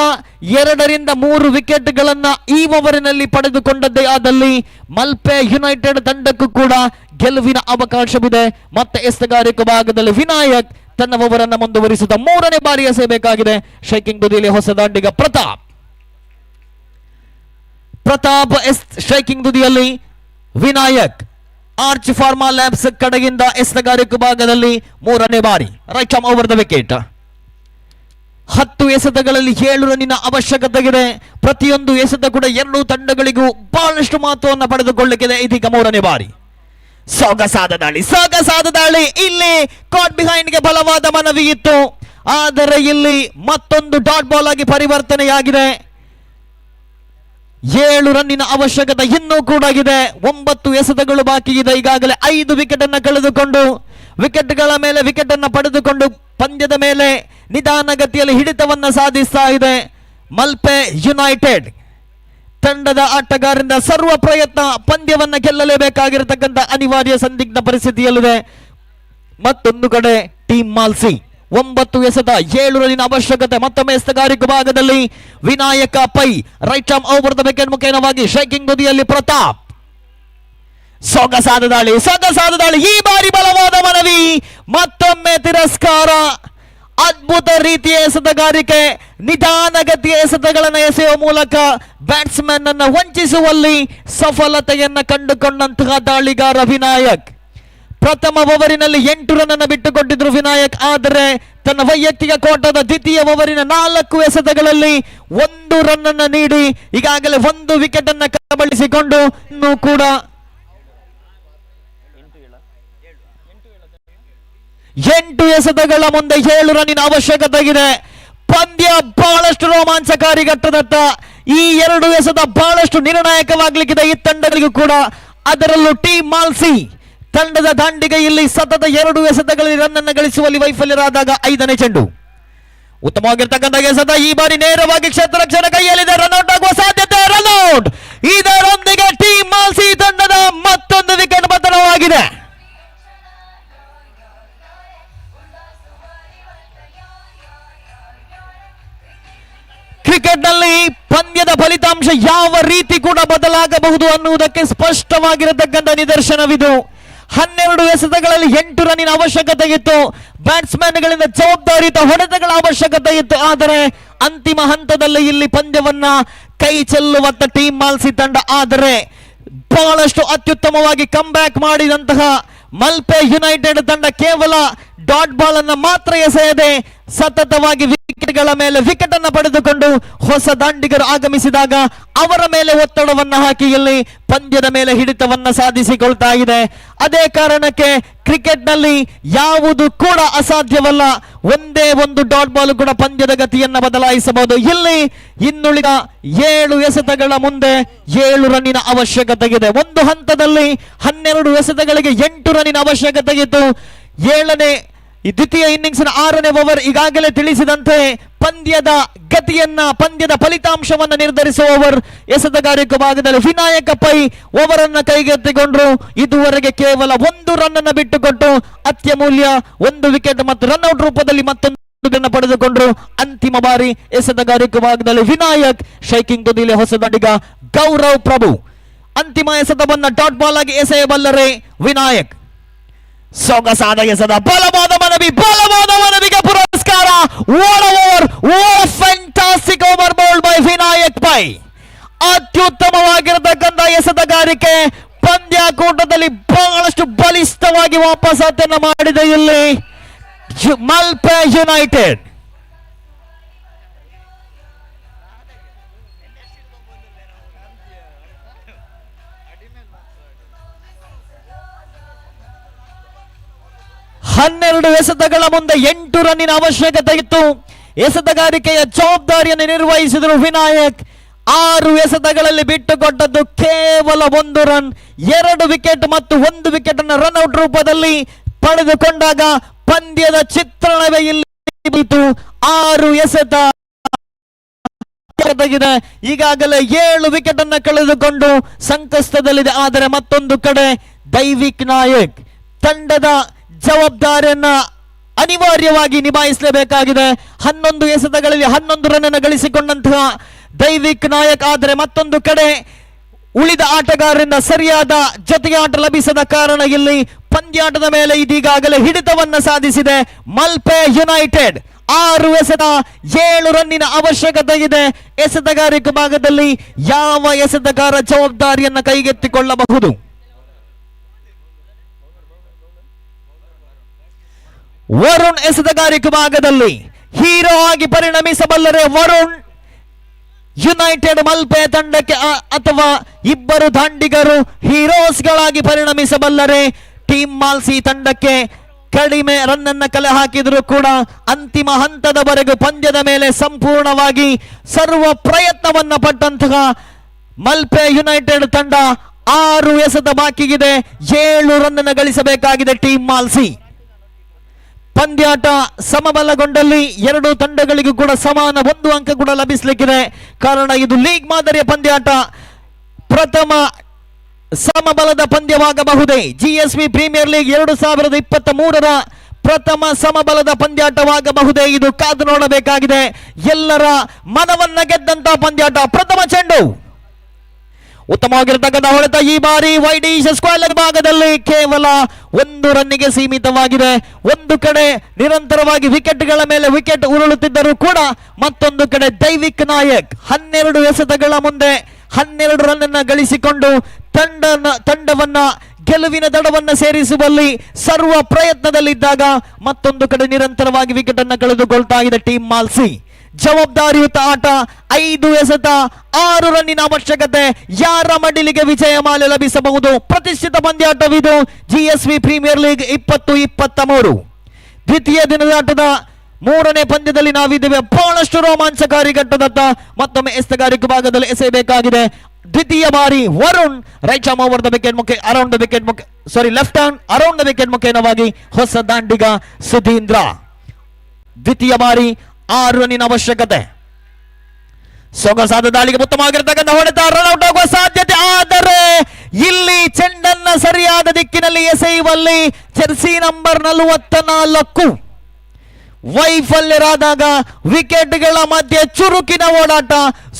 2 ರಿಂದ 3 ವಿಕೆಟ್ಗಳನ್ನ ಈ ಓವರಿನಲ್ಲಿ ಪಡೆದುಕೊಂಡದ್ದೇ ಆದಲ್ಲಿ ಮಲ್ಪೆ ಯುನೈಟೆಡ್ ತಂಡಕ್ಕೂ ಕೂಡ ಗೆಲುವಿನ ಅವಕಾಶವಿದೆ. ಮತ್ತೆ ಎಸೆತಗಾರಿಕೆ ಭಾಗದಲ್ಲಿ ವಿನಾಯಕ್ ತನ್ನ ಓವರ್ ಅನ್ನು ಮುಂದುವರಿಸುತ್ತಾ 3ನೇ ಬಾರಿ ಎಸೆಯಬೇಕಾಗಿದೆ. ಶೇಕಿಂಗ್ ತುದಿಯಲ್ಲಿ ಹೊಸ ದಾಂಡಿಗ ಪ್ರತಾಪ್ ಸ್ಟ್ರೈಕಿಂಗ್ ತುದಿಯಲ್ಲಿ ವಿನಾಯಕ್ ಆರ್ಚ್ ಫಾರ್ಮಾ ಲ್ಯಾಬ್ಸ್ ಕಡೆಯಿಂದ ಎಸೆತಗಾರಿಕೆ ಭಾಗದಲ್ಲಿ 3ನೇ ಬಾರಿ right arm over the wicket. 10 ಎಸೆತಗಳಲ್ಲಿ 7 ರನ್ನಿನ ಅವಶ್ಯಕತೆ ಇದೆ. ಪ್ರತಿಯೊಂದು ಎಸೆತ ಕೂಡ 2 ತಂಡಗಳಿಗೂ ಬಹಳಷ್ಟು ಮಹತ್ವವನ್ನು ಪಡೆದುಕೊಳ್ಳಲಿಕ್ಕಿದೆ. ಇದೀಗ 3ನೇ ಬಾರಿ ಸೊಗಸಾದ ದಾಳಿ. ಇಲ್ಲಿ ಕಾಟ್ ಬಿಹೈಂಡ್ ಗೆ ಬಲವಾದ ಮನವಿ ಇತ್ತು, ಆದರೆ ಇಲ್ಲಿ ಮತ್ತೊಂದು ಡಾಟ್ ಬಾಲ್ ಆಗಿ ಪರಿವರ್ತನೆಯಾಗಿದೆ. 7 ರನ್ನಿನ ಅವಶ್ಯಕತೆ ಇನ್ನೂ ಕೂಡ ಇದೆ. 9 ಎಸೆತಗಳು ಬಾಕಿ ಇದೆ. ಈಗಾಗಲೇ 5 ವಿಕೆಟ್ ಅನ್ನು ಕಳೆದುಕೊಂಡು ವಿಕೆಟ್ಗಳ ಮೇಲೆ ವಿಕೆಟ್ ಅನ್ನು ಪಡೆದುಕೊಂಡು ಪಂದ್ಯದ ಮೇಲೆ ನಿಧಾನಗತಿಯಲ್ಲಿ ಹಿಡಿತವನ್ನ ಸಾಧಿಸ್ತಾ ಇದೆ ಮಲ್ಪೆ ಯುನೈಟೆಡ್ ತಂಡದ ಆಟಗಾರರಿಂದ. ಸರ್ವ ಪ್ರಯತ್ನ ಪಂದ್ಯವನ್ನ ಗೆಲ್ಲಲೇಬೇಕಾಗಿರತಕ್ಕಂಥ ಅನಿವಾರ್ಯ ಸಂದಿಗ್ಧ ಪರಿಸ್ಥಿತಿಯಲ್ಲಿದೆ. ಮತ್ತೊಂದು ಕಡೆ ಟೀಮ್ ಮಾಲ್ಸಿ 9 ಎಸೆತ 7 ರನ್ನಿನ ಅವಶ್ಯಕತೆ. ಮತ್ತೊಮ್ಮೆ ಎಸೆತಗಾರಿಕೆ ಭಾಗದಲ್ಲಿ Vinayaka Pai right arm over the wicket shaking ಶೇಕಿಂಗ್ ತುದಿಯಲ್ಲಿ ಪ್ರತಾಪ್. ಸೊಗಸಾದ ದಾಳಿ. ಈ ಬಾರಿ ಬಲವಾದ ಮನವಿ, ಮತ್ತೊಮ್ಮೆ ತಿರಸ್ಕಾರ. ಅದ್ಭುತ ರೀತಿಯ ಎಸೆತಗಾರಿಕೆ, ನಿಧಾನಗತಿಯ ಎಸೆತಗಳನ್ನು ಎಸೆಯುವ ಮೂಲಕ ಬ್ಯಾಟ್ಸ್ಮನ್ ಅನ್ನು ವಂಚಿಸುವಲ್ಲಿ ಸಫಲತೆಯನ್ನ ಕಂಡುಕೊಂಡಂತಹ ದಾಳಿಗಾರ ವಿನಾಯಕ್. ಪ್ರಥಮ ಓವರಿನಲ್ಲಿ 8 ರನ್ ಅನ್ನು ಬಿಟ್ಟುಕೊಟ್ಟಿದ್ರು ವಿನಾಯಕ್. ಆದರೆ ತನ್ನ ವೈಯಕ್ತಿಕ ಕೋಟದ ದ್ವಿತೀಯ ಓವರಿನ 4 ಎಸೆತಗಳಲ್ಲಿ 1 ರನ್ ಅನ್ನು ನೀಡಿ ಈಗಾಗಲೇ 1 ವಿಕೆಟ್ ಅನ್ನು ಕಬಳಿಸಿಕೊಂಡು ಇನ್ನೂ ಕೂಡ 8 ಎಸೆತಗಳ ಮುಂದೆ 7 ರನ್ನಿನ ಅವಶ್ಯಕತೆ ಇದೆ. ಪಂದ್ಯ ಬಹಳಷ್ಟು ರೋಮಾಂಚಕಾರಿ ಘಟ್ಟದತ್ತ. ಈ 2 ಎಸೆತ ಬಹಳಷ್ಟು ನಿರ್ಣಾಯಕವಾಗಲಿಕ್ಕಿದೆ ಈ ತಂಡಗಳಿಗೂ ಕೂಡ. ಅದರಲ್ಲೂ ಟೀಮ್ ಮಾಲ್ಸಿ ತಂಡದ ದಾಂಡಿಗ ಇಲ್ಲಿ ಸತತ 2 ಎಸೆತಗಳಲ್ಲಿ ರನ್ ಅನ್ನು ಗಳಿಸುವಲ್ಲಿ ವೈಫಲ್ಯರಾದಾಗ 5ನೇ ಚೆಂಡು. ಉತ್ತಮವಾಗಿರ್ತಕ್ಕಂಥ ಎಸೆತ ಈ ಬಾರಿ ನೇರವಾಗಿ ಕ್ಷೇತ್ರ ರಕ್ಷಣೆ ಕೈಯಲ್ಲಿದೆ. ರನ್ಔಟ್ ಆಗುವ ಸಾಧ್ಯತೆ. ರನ್ಔಟ್. ಇದರೊಂದಿಗೆ ಟೀಮ್ ಮಾಲ್ಸಿ ತಂಡದ ಮತ್ತೊಂದು ವಿಕೆಟ್ ಪತನವಾಗಿದೆ. ಕ್ರಿಕೆಟ್ನಲ್ಲಿ ಪಂದ್ಯದ ಫಲಿತಾಂಶ ಯಾವ ರೀತಿ ಕೂಡ ಬದಲಾಗಬಹುದು ಅನ್ನುವುದಕ್ಕೆ ಸ್ಪಷ್ಟವಾಗಿರತಕ್ಕಂಥ ನಿದರ್ಶನವಿದು. 12 ಎಸೆತಗಳಲ್ಲಿ 8 ರನ್ನಿನ ಅವಶ್ಯಕತೆ ಇತ್ತು. ಬ್ಯಾಟ್ಸ್ಮನ್ಗಳಿಂದ ಜವಾಬ್ದಾರಿಯುತ ಹೊಡೆತಗಳ ಅವಶ್ಯಕತೆ ಇತ್ತು. ಆದರೆ ಅಂತಿಮ ಹಂತದಲ್ಲಿ ಇಲ್ಲಿ ಪಂದ್ಯವನ್ನ ಕೈ ಚೆಲ್ಲುವಂತ ಟೀಮ್ ಮಾಲ್ಸಿ ತಂಡ. ಆದರೆ ಬಹಳಷ್ಟು ಅತ್ಯುತ್ತಮವಾಗಿ ಕಮ್ ಬ್ಯಾಕ್ ಮಾಡಿದಂತಹ ಮಲ್ಪೆ ಯುನೈಟೆಡ್ ತಂಡ ಕೇವಲ ಡಾಟ್ ಬಾಲ್ ಅನ್ನು ಮಾತ್ರ ಎಸೆಯದೆ ಸತತವಾಗಿ ವಿಕೆಟ್ಗಳ ಮೇಲೆ ವಿಕೆಟ್ ಅನ್ನು ಪಡೆದುಕೊಂಡು ಹೊಸ ದಾಂಡಿಗರು ಆಗಮಿಸಿದಾಗ ಅವರ ಮೇಲೆ ಒತ್ತಡವನ್ನು ಹಾಕಿ ಇಲ್ಲಿ ಪಂದ್ಯದ ಮೇಲೆ ಹಿಡಿತವನ್ನ ಸಾಧಿಸಿಕೊಳ್ತಾ ಇದೆ. ಅದೇ ಕಾರಣಕ್ಕೆ ಕ್ರಿಕೆಟ್ನಲ್ಲಿ ಯಾವುದು ಕೂಡ ಅಸಾಧ್ಯವಲ್ಲ. ಒಂದೇ ಒಂದು ಡಾಟ್ ಬಾಲ್ ಕೂಡ ಪಂದ್ಯದ ಗತಿಯನ್ನ ಬದಲಾಯಿಸಬಹುದು. ಇಲ್ಲಿ ಇನ್ನುಳಿದ 7 ಎಸೆತಗಳ ಮುಂದೆ 7 ರನ್ನಿನ ಅವಶ್ಯಕತೆ ಇದೆ. ಒಂದು ಹಂತದಲ್ಲಿ 12 ಎಸೆತಗಳಿಗೆ 8 ರನ್ನಿನ ಅವಶ್ಯಕತೆ ಇತ್ತು. 7ನೇ ದ್ವಿತೀಯ ಇನ್ನಿಂಗ್ಸ್ 6ನೇ ಓವರ್ ಈಗಾಗಲೇ ತಿಳಿಸಿದಂತೆ ಪಂದ್ಯದ ಗತಿಯನ್ನ ಪಂದ್ಯದ ಫಲಿತಾಂಶವನ್ನು ನಿರ್ಧರಿಸುವ ಓವರ್. ಎಸೆತಗಾರಿಕೆ ಭಾಗದಲ್ಲಿ ವಿನಾಯಕ ಪೈ ಓವರ್ ಅನ್ನ ಕೈಗೆತ್ತಿಕೊಂಡ್ರು. ಇದುವರೆಗೆ ಕೇವಲ 1 ರನ್ ಅನ್ನು ಬಿಟ್ಟುಕೊಟ್ಟು ಅತ್ಯಮೂಲ್ಯ 1 ವಿಕೆಟ್ ಮತ್ತು ರನ್ಔಟ್ ರೂಪದಲ್ಲಿ ಮತ್ತೊಂದು ಪಡೆದುಕೊಂಡ್ರು. ಅಂತಿಮ ಬಾರಿ ಎಸೆತಗಾರಿಕೆ ಭಾಗದಲ್ಲಿ ವಿನಾಯಕ್. ಶೇಕಿಂಗ್ ತುದಿಯಲ್ಲಿ ಹೊಸ ದಾಂಡಿಗ ಗೌರವ್ ಪ್ರಭು. ಅಂತಿಮ ಎಸೆತವನ್ನ ಡಾಟ್ ಬಾಲ್ ಆಗಿ ಎಸೆಯಬಲ್ಲರೆ ವಿನಾಯಕ್. ಸೊಗಸಾದ ಎಸೆತ, ಬಲವಾದ ಮನವಿಗೆ ಪುರಸ್ಕಾರ. Fantastic over bowled by Vinayak Pai. ವಾಪಸಾತನ್ನ ಮಾಡಿದೆ ಇಲ್ಲಿ ಮಲ್ಪೆ ಯುನೈಟೆಡ್. ಹನ್ನೆರಡು ಎಸೆತಗಳ ಮುಂದೆ 8 ರನ್ನಿನ ಅವಶ್ಯಕತೆ ಇತ್ತು. ಎಸೆತಗಾರಿಕೆಯ ಜವಾಬ್ದಾರಿಯನ್ನು ನಿರ್ವಹಿಸಿದರು ವಿನಾಯಕ್. 6 ಎಸೆತಗಳಲ್ಲಿ ಬಿಟ್ಟುಕೊಟ್ಟದ್ದು ಕೇವಲ 1 ರನ್, 2 ವಿಕೆಟ್ ಮತ್ತು 1 ವಿಕೆಟ್ ಅನ್ನು ರನ್ಔಟ್ ರೂಪದಲ್ಲಿ ಪಡೆದುಕೊಂಡಾಗ ಪಂದ್ಯದ ಚಿತ್ರಣವೇ ಇಲ್ಲಿ. 6 ಎಸೆತ ಈಗಾಗಲೇ 7 ವಿಕೆಟ್ ಅನ್ನು ಕಳೆದುಕೊಂಡು ಸಂಕಷ್ಟದಲ್ಲಿದೆ. ಆದರೆ ಮತ್ತೊಂದು ಕಡೆ ದೈವಿಕ್ ನಾಯಕ್ ತಂಡದ ಜವಾಬ್ದಾರಿಯನ್ನ ಅನಿವಾರ್ಯವಾಗಿ ನಿಭಾಯಿಸಲೇಬೇಕಾಗಿದೆ. 11 ಎಸೆತಗಳಲ್ಲಿ 11 ರನ್ ಅನ್ನು ಗಳಿಸಿಕೊಂಡಂತಹ ದೈವಿಕ್ ನಾಯಕ್. ಆದರೆ ಮತ್ತೊಂದು ಕಡೆ ಉಳಿದ ಆಟಗಾರರಿಂದ ಸರಿಯಾದ ಜೊತೆಯಾಟ ಲಭಿಸದ ಕಾರಣ ಇಲ್ಲಿ ಪಂದ್ಯಾಟದ ಮೇಲೆ ಇದೀಗಾಗಲೇ ಹಿಡಿತವನ್ನ ಸಾಧಿಸಿದೆ ಮಲ್ಪೆ ಯುನೈಟೆಡ್. 6 ಎಸೆತ 7 ರನ್ನಿನ ಅವಶ್ಯಕತೆ ಇದೆ. ಎಸೆತಗಾರಿಕೆ ಭಾಗದಲ್ಲಿ ಯಾವ ಎಸೆತಗಾರ ಜವಾಬ್ದಾರಿಯನ್ನ ಕೈಗೆತ್ತಿಕೊಳ್ಳಬಹುದು? ವರುಣ್ ಎಸೆತಗಾರಿಕೆ ಭಾಗದಲ್ಲಿ ಹೀರೋ ಆಗಿ ಪರಿಣಮಿಸಬಲ್ಲರೆ ವರುಣ್ ಯುನೈಟೆಡ್ ಮಲ್ಪೆ ತಂಡಕ್ಕೆ, ಅಥವಾ ಇಬ್ಬರು ದಾಂಡಿಗರು ಹೀರೋಸ್ಗಳಾಗಿ ಪರಿಣಮಿಸಬಲ್ಲರೆ ಟೀಮ್ ಮಾಲ್ಸಿ ತಂಡಕ್ಕೆ ಕಡಿಮೆ ರನ್ ಅನ್ನು ಕಲೆ ಹಾಕಿದರೂ ಕೂಡ ಅಂತಿಮ ಹಂತದವರೆಗೂ ಪಂದ್ಯದ ಮೇಲೆ ಸಂಪೂರ್ಣವಾಗಿ ಸರ್ವ ಪ್ರಯತ್ನವನ್ನ ಪಟ್ಟಂತಹ ಮಲ್ಪೆ ಯುನೈಟೆಡ್ ತಂಡ 6 ಎಸೆತ ಬಾಕಿಗಿದೆ. 7 ರನ್ ಅನ್ನು ಗಳಿಸಬೇಕಾಗಿದೆ ಟೀಮ್ ಮಾಲ್ಸಿ. ಪಂದ್ಯಾಟ ಸಮಬಲಗೊಂಡಲ್ಲಿ 2 ತಂಡಗಳಿಗೂ ಕೂಡ ಸಮಾನ 1 ಅಂಕ ಕೂಡ ಲಭಿಸಲಿಕ್ಕಿದೆ. ಕಾರಣ ಇದು ಲೀಗ್ ಮಾದರಿಯ ಪಂದ್ಯಾಟ, ಪ್ರಥಮ ಸಮಬಲದ ಪಂದ್ಯವಾಗಬಹುದೇ. ಜಿಎಸ್ಬಿ ಪ್ರೀಮಿಯರ್ ಲೀಗ್ 2023ರ ಪ್ರಥಮ ಸಮಬಲದ ಪಂದ್ಯಾಟವಾಗಬಹುದೇ? ಇದು ಕಾದು ನೋಡಬೇಕಾಗಿದೆ. ಎಲ್ಲರ ಮನವನ್ನ ಗೆದ್ದಂತಹ ಪಂದ್ಯಾಟ. ಪ್ರಥಮ ಚೆಂಡು ಉತ್ತಮವಾಗಿರತಕ್ಕಂಥ ಹೊಡೆತ. ಈ ಬಾರಿ ವೈಡಿಶ್ ಸ್ಕ್ವೇರ್ ಭಾಗದಲ್ಲಿ ಕೇವಲ 1 ರನ್ನಿಗೆ ಸೀಮಿತವಾಗಿದೆ. ಒಂದು ಕಡೆ ನಿರಂತರವಾಗಿ ವಿಕೆಟ್ಗಳ ಮೇಲೆ ವಿಕೆಟ್ ಉರುಳುತ್ತಿದ್ದರೂ ಕೂಡ ಮತ್ತೊಂದು ಕಡೆ ದೈವಿಕ್ ನಾಯಕ್ 12 ಎಸೆತಗಳ ಮುಂದೆ 12 ರನ್ ಅನ್ನು ಗಳಿಸಿಕೊಂಡು ತಂಡವನ್ನ ಗೆಲುವಿನ ದಡವನ್ನ ಸೇರಿಸುವಲ್ಲಿ ಸರ್ವ ಪ್ರಯತ್ನದಲ್ಲಿದ್ದಾಗ ಮತ್ತೊಂದು ಕಡೆ ನಿರಂತರವಾಗಿ ವಿಕೆಟ್ ಅನ್ನು ಕಳೆದುಕೊಳ್ತಾ ಇದೆ ಟೀಮ್ ಮಾಲ್ಸಿ. ಜವಾಬ್ದಾರಿಯುತ ಆಟ. 5 ಎಸೆತ 6 ರನ್ನಿನ ಅವಶ್ಯಕತೆ. ಯಾರ ಮಡಿಲಿಗೆ ವಿಜಯ ಮಾಲೆ ಲಭಿಸಬಹುದು? ಪ್ರತಿಷ್ಠಿತ ಪಂದ್ಯಾಟವಿದು. ಜಿಎಸ್ವಿ ಪ್ರೀಮಿಯರ್ ಲೀಗ್ 2023 ದ್ವಿತೀಯ ದಿನದಾಟದ 3ನೇ ಪಂದ್ಯದಲ್ಲಿ ನಾವಿದ್ದೇವೆ. ಬಹಳಷ್ಟು ರೋಮಾಂಚಕಾರಿ ಘಟ್ಟದತ್ತ ಮತ್ತೊಮ್ಮೆ ಎಸೆತಗಾರಿಕೆ ಭಾಗದಲ್ಲಿ ಎಸೆಯಬೇಕಾಗಿದೆ. ದ್ವಿತೀಯ ಬಾರಿ Varun right arm over the wicket ಮುಖೆ ಅರೌಂಡ್ ದ ವಿಕೆಟ್ ಮುಖೆ left hand around the wicket ಮುಖೇನವಾಗಿ ಹೊಸ ದಾಂಡಿಗ ಸುಧೀಂದ್ರ. ದ್ವಿತೀಯ ಬಾರಿ 6 ರನ್ನಿನ ಅವಶ್ಯಕತೆ. ಸೊಗಸಾದ ದಾಳಿಗೆ ಉತ್ತಮವಾಗಿರತಕ್ಕಂಥ ಹೊಡೆತ, ರನ್ಔಟ್ ಆಗುವ ಸಾಧ್ಯತೆ. ಆದರೆ ಇಲ್ಲಿ ಚೆಂಡನ್ನ ಸರಿಯಾದ ದಿಕ್ಕಿನಲ್ಲಿ ಎಸೆಯುವಲ್ಲಿ ಜೆರ್ಸಿ ನಂಬರ್ 44 ವೈಫಲ್ಯರಾದಾಗ ವಿಕೆಟ್ಗಳ ಮಧ್ಯೆ ಚುರುಕಿನ ಓಡಾಟ,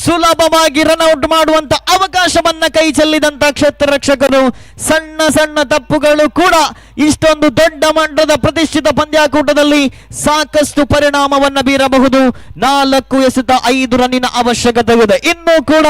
ಸುಲಭವಾಗಿ ರನ್ಔಟ್ ಮಾಡುವಂತ ಅವಕಾಶವನ್ನ ಕೈ ಚೆಲ್ಲಿದಂತ ಕ್ಷೇತ್ರ ರಕ್ಷಕರು. ಸಣ್ಣ ಸಣ್ಣ ತಪ್ಪುಗಳು ಕೂಡ ಇಷ್ಟೊಂದು ದೊಡ್ಡ ಮಟ್ಟದ ಪ್ರತಿಷ್ಠಿತ ಪಂದ್ಯಾಕೂಟದಲ್ಲಿ ಸಾಕಷ್ಟು ಪರಿಣಾಮವನ್ನ ಬೀರಬಹುದು. 4 ಎಸೆತ 5 ರನ್ನಿನ ಅವಶ್ಯಕತೆ ಇದೆ. ಇನ್ನೂ ಕೂಡ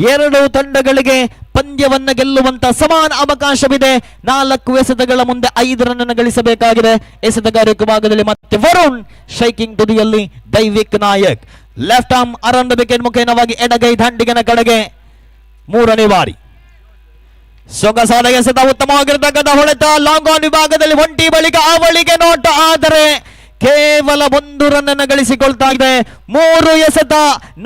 2 ತಂಡಗಳಿಗೆ ಪಂದ್ಯವನ್ನ ಗೆಲ್ಲುವಂತ ಸಮಾನ ಅವಕಾಶವಿದೆ. 4 ಎಸೆತಗಳ ಮುಂದೆ 5 ರನ್ ಅನ್ನು ಗಳಿಸಬೇಕಾಗಿದೆ. ಎಸೆತಗಾರಿಕೆ ಭಾಗದಲ್ಲಿ ಮತ್ತೆ ವರುಣ್ ಶೈಕಿಂಗ್ ತುದಿಯಲ್ಲಿ Daivik Nayak left arm around wicket ಮುಖೇನವಾಗಿ ಎಡಗೈ ದಾಂಡಿಗನ ಕಡೆಗೆ 3ನೇ ಬಾರಿ. ಸೊಗಸಾದ ಎಸೆತ, ಉತ್ತಮವಾಗಿರತಕ್ಕಂಥ ಹೊಡೆತ, ಲಾಂಗ್ ಆನ್ ವಿಭಾಗದಲ್ಲಿ ಒಂಟಿ ಬಳಿಕ ಅವಳಿಗೆ ನೋಟ. ಆದರೆ ಕೇವಲ 1 ರನ್ ಅನ್ನು ಗಳಿಸಿಕೊಳ್ತಾ ಇದೆ. 3 ಎಸೆತ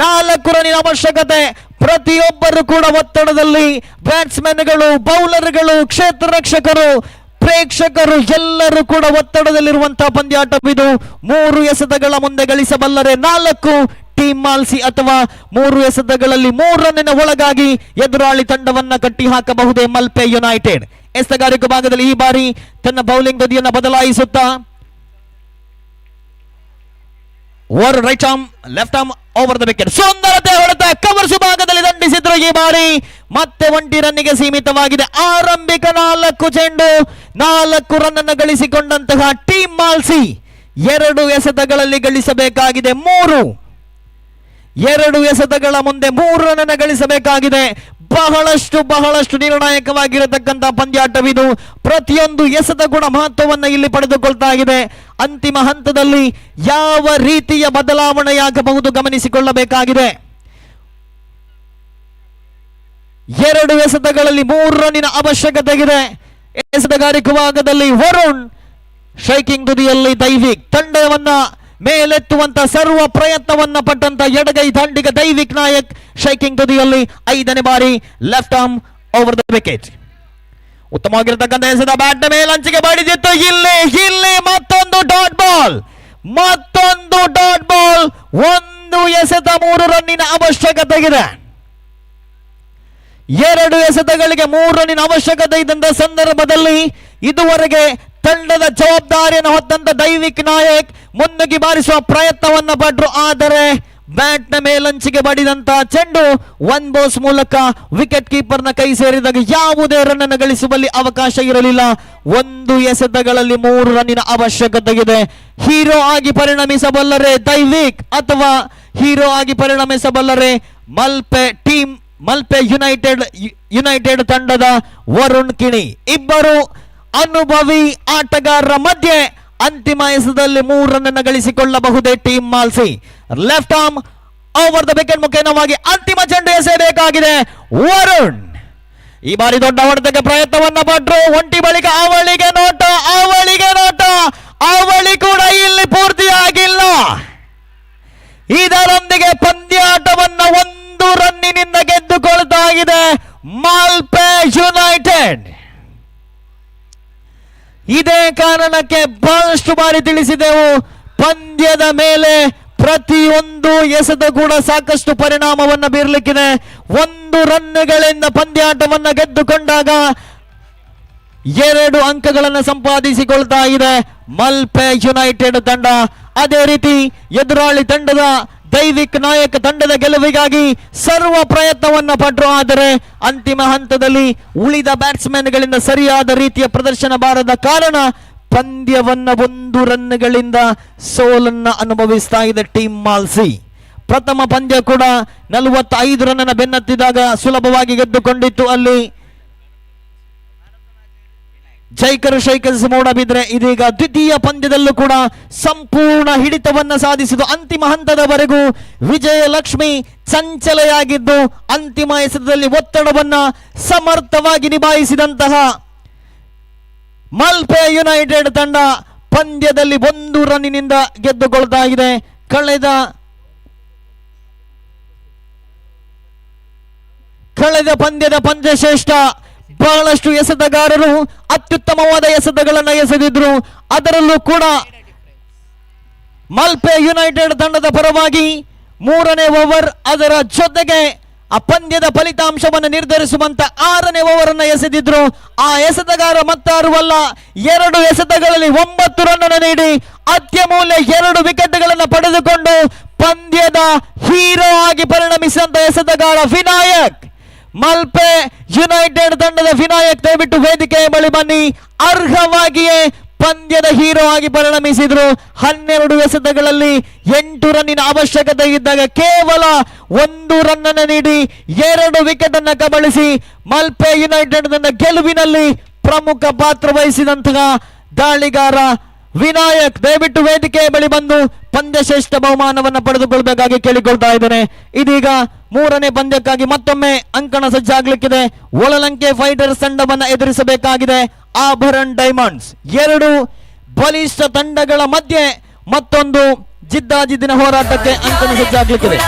4 ರನ್ನಿನ ಅವಶ್ಯಕತೆ. ಪ್ರತಿಯೊಬ್ಬರು ಕೂಡ ಒತ್ತಡದಲ್ಲಿ, ಬ್ಯಾಟ್ಸ್ಮನ್ಗಳು, ಬೌಲರ್ಗಳು, ಕ್ಷೇತ್ರ ರಕ್ಷಕರು, ಪ್ರೇಕ್ಷಕರು ಎಲ್ಲರೂ ಕೂಡ ಒತ್ತಡದಲ್ಲಿರುವಂತಹ ಪಂದ್ಯಾಟವಿದು. 3 ಎಸೆತಗಳ ಮುಂದೆ ಗಳಿಸಬಲ್ಲರೆ 4 ಟೀಮ್ ಮಾಲ್ಸಿ, ಅಥವಾ 3 ಎಸೆತಗಳಲ್ಲಿ 3 ರನ್ನಿನ ಒಳಗಾಗಿ ಎದುರಾಳಿ ತಂಡವನ್ನ ಕಟ್ಟಿ ಹಾಕಬಹುದೇ ಮಲ್ಪೆ ಯುನೈಟೆಡ್. ಎಸೆತಗಾರಿಕೆ ಭಾಗದಲ್ಲಿ ಈ ಬಾರಿ ತನ್ನ ಬೌಲಿಂಗ್ ಬದಿಯನ್ನ ಬದಲಾಯಿಸುತ್ತಾ right arm left arm over the wicket. ಸುಂದರತೆ ಹೊಡೆತ ಕವರ್ಸ್ ಭಾಗದಲ್ಲಿ ದಂಡಿಸಿದ್ರು. ಈ ಬಾರಿ ಮತ್ತೆ 1 ರನ್ನಿಗೆ ಸೀಮಿತವಾಗಿದೆ. ಆರಂಭಿಕ 4 ಚೆಂಡು 4 ರನ್ ಅನ್ನು ಗಳಿಸಿಕೊಂಡಂತಹ ಟೀಮ್ ಮಾಲ್ಸಿ 2 ಎಸೆತಗಳಲ್ಲಿ ಗಳಿಸಬೇಕಾಗಿದೆ 3. 2 ಎಸೆತಗಳ ಮುಂದೆ 3 ರನ್ ಅನ್ನು ಗಳಿಸಬೇಕಾಗಿದೆ. ಬಹಳಷ್ಟು ನಿರ್ಣಾಯಕವಾಗಿರತಕ್ಕಂಥ ಪಂದ್ಯಾಟವಿದು. ಪ್ರತಿಯೊಂದು ಎಸೆತ ಕೂಡ ಮಹತ್ವವನ್ನು ಇಲ್ಲಿ ಪಡೆದುಕೊಳ್ತಾ ಇದೆ. ಅಂತಿಮ ಹಂತದಲ್ಲಿ ಯಾವ ರೀತಿಯ ಬದಲಾವಣೆಯಾಗಬಹುದು ಗಮನಿಸಿಕೊಳ್ಳಬೇಕಾಗಿದೆ. 2 ಎಸೆತಗಳಲ್ಲಿ 3 ರನ್ನಿನ ಅವಶ್ಯಕತೆ ಇದೆ. ಎಸೆತಗಾರಿಕೆ ಭಾಗದಲ್ಲಿ ವರುಣ್, ಸ್ಟ್ರೈಕಿಂಗ್ ತುದಿಯಲ್ಲಿ ದೈವಿಕ್. ತಂಡವನ್ನ ಮೇಲೆತ್ತುವಂತ ಸರ್ವ ಪ್ರಯತ್ನವನ್ನ ಪಟ್ಟಂತ ಎಡಗೈ ದಾಂಡಿಗ ದೈವಿಕ್ ನಾಯಕ್ ಸ್ಟ್ರೈಕಿಂಗ್ ತುದಿಯಲ್ಲಿ 5ನೇ ಬಾರಿ left arm over the wicket. ಉತ್ತಮವಾಗಿರತಕ್ಕಂಥ ಎಸೆತ ಬ್ಯಾಟ್ ಮೇಲಂಚಿಗೆ ಬಡಿದಿತ್ತು. ಇಲ್ಲಿ ಮತ್ತೊಂದು ಡಾಟ್ ಬಾಲ್. ಒಂದು ಎಸೆತ 3 ರನ್ನಿನ ಅವಶ್ಯಕತೆ ಇದೆ. 2 ಎಸೆತಗಳಿಗೆ 3 ರನ್ನಿನ ಅವಶ್ಯಕತೆ ಇದ್ದಂತ ಸಂದರ್ಭದಲ್ಲಿ ಇದುವರೆಗೆ ತಂಡದ ಜವಾಬ್ದಾರಿಯನ್ನು ಹೊತ್ತಂತ ದೈವಿಕ್ ನಾಯಕ್ ಮುನ್ನುಗ್ಗಿ ಬಾರಿಸುವ ಪ್ರಯತ್ನವನ್ನ ಪಟ್ಟರು. ಆದರೆ ಬ್ಯಾಟ್ನ ಮೇಲಂಚಿಗೆ ಬಡಿದಂತ ಚೆಂಡು 1 ಬೌನ್ಸ್ ಮೂಲಕ ವಿಕೆಟ್ ಕೀಪರ್ನ ಕೈ ಸೇರಿದಾಗ ಯಾವುದೇ ರನ್ ಅನ್ನು ಗಳಿಸುವಲ್ಲಿ ಅವಕಾಶ ಇರಲಿಲ್ಲ. 1 ಎಸೆತಗಳಲ್ಲಿ 3 ರನ್ನಿನ ಅವಶ್ಯಕತೆ ಇದೆ. ಹೀರೋ ಆಗಿ ಪರಿಣಮಿಸಬಲ್ಲರೆ ದೈವಿಕ್ ಅಥವಾ ಹೀರೋ ಆಗಿ ಪರಿಣಮಿಸಬಲ್ಲರೆ ಮಲ್ಪೆ ಯುನೈಟೆಡ್ ತಂಡದ ವರುಣ್ ಕಿಣಿ. ಇಬ್ಬರು ಅನುಭವಿ ಆಟಗಾರರ ಮಧ್ಯೆ ಅಂತಿಮ ಎಸೆತದಲ್ಲಿ 3 ರನ್ ಗಳಿಸಿಕೊಳ್ಳಬಹುದೇ team Malsi. Left arm over the wicket ಮುಖೇನವಾಗಿ ಅಂತಿಮ ಚೆಂಡು ಎಸೆಯಬೇಕಾಗಿದೆ ವರುಣ್. ಈ ಬಾರಿ ದೊಡ್ಡ ಹೊಡೆತಕ್ಕೆ ಪ್ರಯತ್ನವನ್ನ ಪಟ್ಟರು. ಒಂಟಿ ಬಳಿಕ ಅವಳಿಗೆ ನೋಟ, ಅವಳಿ ಕೂಡ ಇಲ್ಲಿ ಪೂರ್ತಿಯಾಗಿಲ್ಲ. ಇದರೊಂದಿಗೆ ಪಂದ್ಯಾಟವನ್ನ 1 ರನ್ನಿನಿಂದ ಗೆದ್ದುಕೊಳ್ತಾ ಇದೆ ಮಾಲ್ಪೆ ಯುನೈಟೆಡ್. ಇದೇ ಕಾರಣಕ್ಕೆ ಬಹಳಷ್ಟು ಬಾರಿ ತಿಳಿಸಿದೆವು, ಪಂದ್ಯದ ಮೇಲೆ ಪ್ರತಿಯೊಂದು ಎಸೆತ ಕೂಡ ಸಾಕಷ್ಟು ಪರಿಣಾಮವನ್ನು ಬೀರಲಿಕ್ಕಿದೆ. 1 ರನ್ಗಳಿಂದ ಪಂದ್ಯಾಟವನ್ನು ಗೆದ್ದುಕೊಂಡಾಗ 2 ಅಂಕಗಳನ್ನು ಸಂಪಾದಿಸಿಕೊಳ್ತಾ ಇದೆ ಮಲ್ಪೆ ಯುನೈಟೆಡ್ ತಂಡ. ಅದೇ ರೀತಿ ಎದುರಾಳಿ ತಂಡದ ದೈವಿಕ್ ನಾಯಕ ತಂಡದ ಗೆಲುವಿಗಾಗಿ ಸರ್ವ ಪ್ರಯತ್ನವನ್ನ ಪಟ್ಟರು. ಆದರೆ ಅಂತಿಮ ಹಂತದಲ್ಲಿ ಉಳಿದ ಬ್ಯಾಟ್ಸ್ಮನ್ಗಳಿಂದ ಸರಿಯಾದ ರೀತಿಯ ಪ್ರದರ್ಶನ ಬಾರದ ಕಾರಣ ಪಂದ್ಯವನ್ನ 1 ರನ್ಗಳಿಂದ ಸೋಲನ್ನ ಅನುಭವಿಸ್ತಾ ಇದೆ ಟೀಮ್ ಮಾಲ್ಸಿ. ಪ್ರಥಮ ಪಂದ್ಯ ಕೂಡ 45 ರನ್ನ ಬೆನ್ನತ್ತಿದಾಗ ಸುಲಭವಾಗಿ ಗೆದ್ದುಕೊಂಡಿತ್ತು. ಅಲ್ಲಿ ಜೈಕರ್ ಶೈಕರ್ಸ್ ಮೂಡಬಿದ್ರೆ ಇದೀಗ ದ್ವಿತೀಯ ಪಂದ್ಯದಲ್ಲೂ ಕೂಡ ಸಂಪೂರ್ಣ ಹಿಡಿತವನ್ನ ಸಾಧಿಸಿದ್ದು ಅಂತಿಮ ಹಂತದವರೆಗೂ ವಿಜಯಲಕ್ಷ್ಮಿ ಚಂಚಲೆಯಾಗಿದ್ದು ಅಂತಿಮ ಎಸೆತದಲ್ಲಿ ಒತ್ತಡವನ್ನ ಸಮರ್ಥವಾಗಿ ನಿಭಾಯಿಸಿದಂತಹ ಮಲ್ಪೆ ಯುನೈಟೆಡ್ ತಂಡ ಪಂದ್ಯದಲ್ಲಿ 1 ರನ್ನಿನಿಂದ ಗೆದ್ದುಕೊಳ್ತಾ ಇದೆ. ಕಳೆದ ಪಂದ್ಯದ ಪಂದ್ಯಶ್ರೇಷ್ಠ ಬಹಳಷ್ಟು ಎಸೆತಗಾರರು ಅತ್ಯುತ್ತಮವಾದ ಎಸೆತಗಳನ್ನು ಎಸೆದಿದ್ರು. ಅದರಲ್ಲೂ ಕೂಡ ಮಲ್ಪೆ ಯುನೈಟೆಡ್ ತಂಡದ ಪರವಾಗಿ 3ನೇ ಓವರ್ ಅದರ ಜೊತೆಗೆ ಆ ಪಂದ್ಯದ ಫಲಿತಾಂಶವನ್ನು ನಿರ್ಧರಿಸುವಂತ 6ನೇ ಓವರ್ ಅನ್ನು ಎಸೆದಿದ್ರು. ಆ ಎಸೆತಗಾರ ಮತ್ತಾರುವಲ್ಲ, 2 ಎಸೆತಗಳಲ್ಲಿ 9 ರನ್ ಅನ್ನು ನೀಡಿ ಅತ್ಯಮೂಲ್ಯ 2 ವಿಕೆಟ್ಗಳನ್ನು ಪಡೆದುಕೊಂಡು ಪಂದ್ಯದ ಹೀರೋ ಆಗಿ ಪರಿಣಮಿಸಿದಂತ ಎಸೆತಗಾರ ವಿನಾಯಕ್. ಮಲ್ಪೆ ಯುನೈಟೆಡ್ ತಂಡದ ವಿನಾಯಕ್ ದಯವಿಟ್ಟು ವೇದಿಕೆಯ ಬಳಿ ಬನ್ನಿ. ಅರ್ಹವಾಗಿಯೇ ಪಂದ್ಯದ ಹೀರೋ ಆಗಿ ಪರಿಣಮಿಸಿದ್ರು. 12 ಎಸೆತಗಳಲ್ಲಿ 8 ರನ್ನಿನ ಅವಶ್ಯಕತೆ ಇದ್ದಾಗ ಕೇವಲ 1 ರನ್ ಅನ್ನು ನೀಡಿ 2 ವಿಕೆಟ್ ಅನ್ನು ಕಬಳಿಸಿ ಮಲ್ಪೆ ಯುನೈಟೆಡ್ ತಂಡ ಗೆಲುವಿನಲ್ಲಿ ಪ್ರಮುಖ ಪಾತ್ರ ವಹಿಸಿದಂತಹ ದಾಳಿಗಾರ ವಿನಾಯಕ್ ದಯವಿಟ್ಟು ವೇದಿಕೆಯ ಬಳಿ ಬಂದು ಪಂದ್ಯಶ್ರೇಷ್ಠ ಬಹುಮಾನವನ್ನು ಪಡೆದುಕೊಳ್ಳಬೇಕಾಗಿ ಕೇಳಿಕೊಳ್ತಾ ಇದ್ದೇನೆ. ಇದೀಗ 3ನೇ ಪಂದ್ಯಕ್ಕಾಗಿ ಮತ್ತೊಮ್ಮೆ ಅಂಕಣ ಸಜ್ಜಾಗಲಿಕ್ಕಿದೆ. ಒಳಲಂಕೆ ಫೈಟರ್ಸ್ ತಂಡವನ್ನು ಎದುರಿಸಬೇಕಾಗಿದೆ ಆಭರಣ್ ಡೈಮಂಡ್ಸ್. 2 ಬಲಿಷ್ಠ ತಂಡಗಳ ಮಧ್ಯೆ ಮತ್ತೊಂದು ಜಿದ್ದಾಜಿದ್ದಿನ ಹೋರಾಟಕ್ಕೆ ಅಂಕಣ ಸಜ್ಜಾಗಲಿಕ್ಕಿದೆ.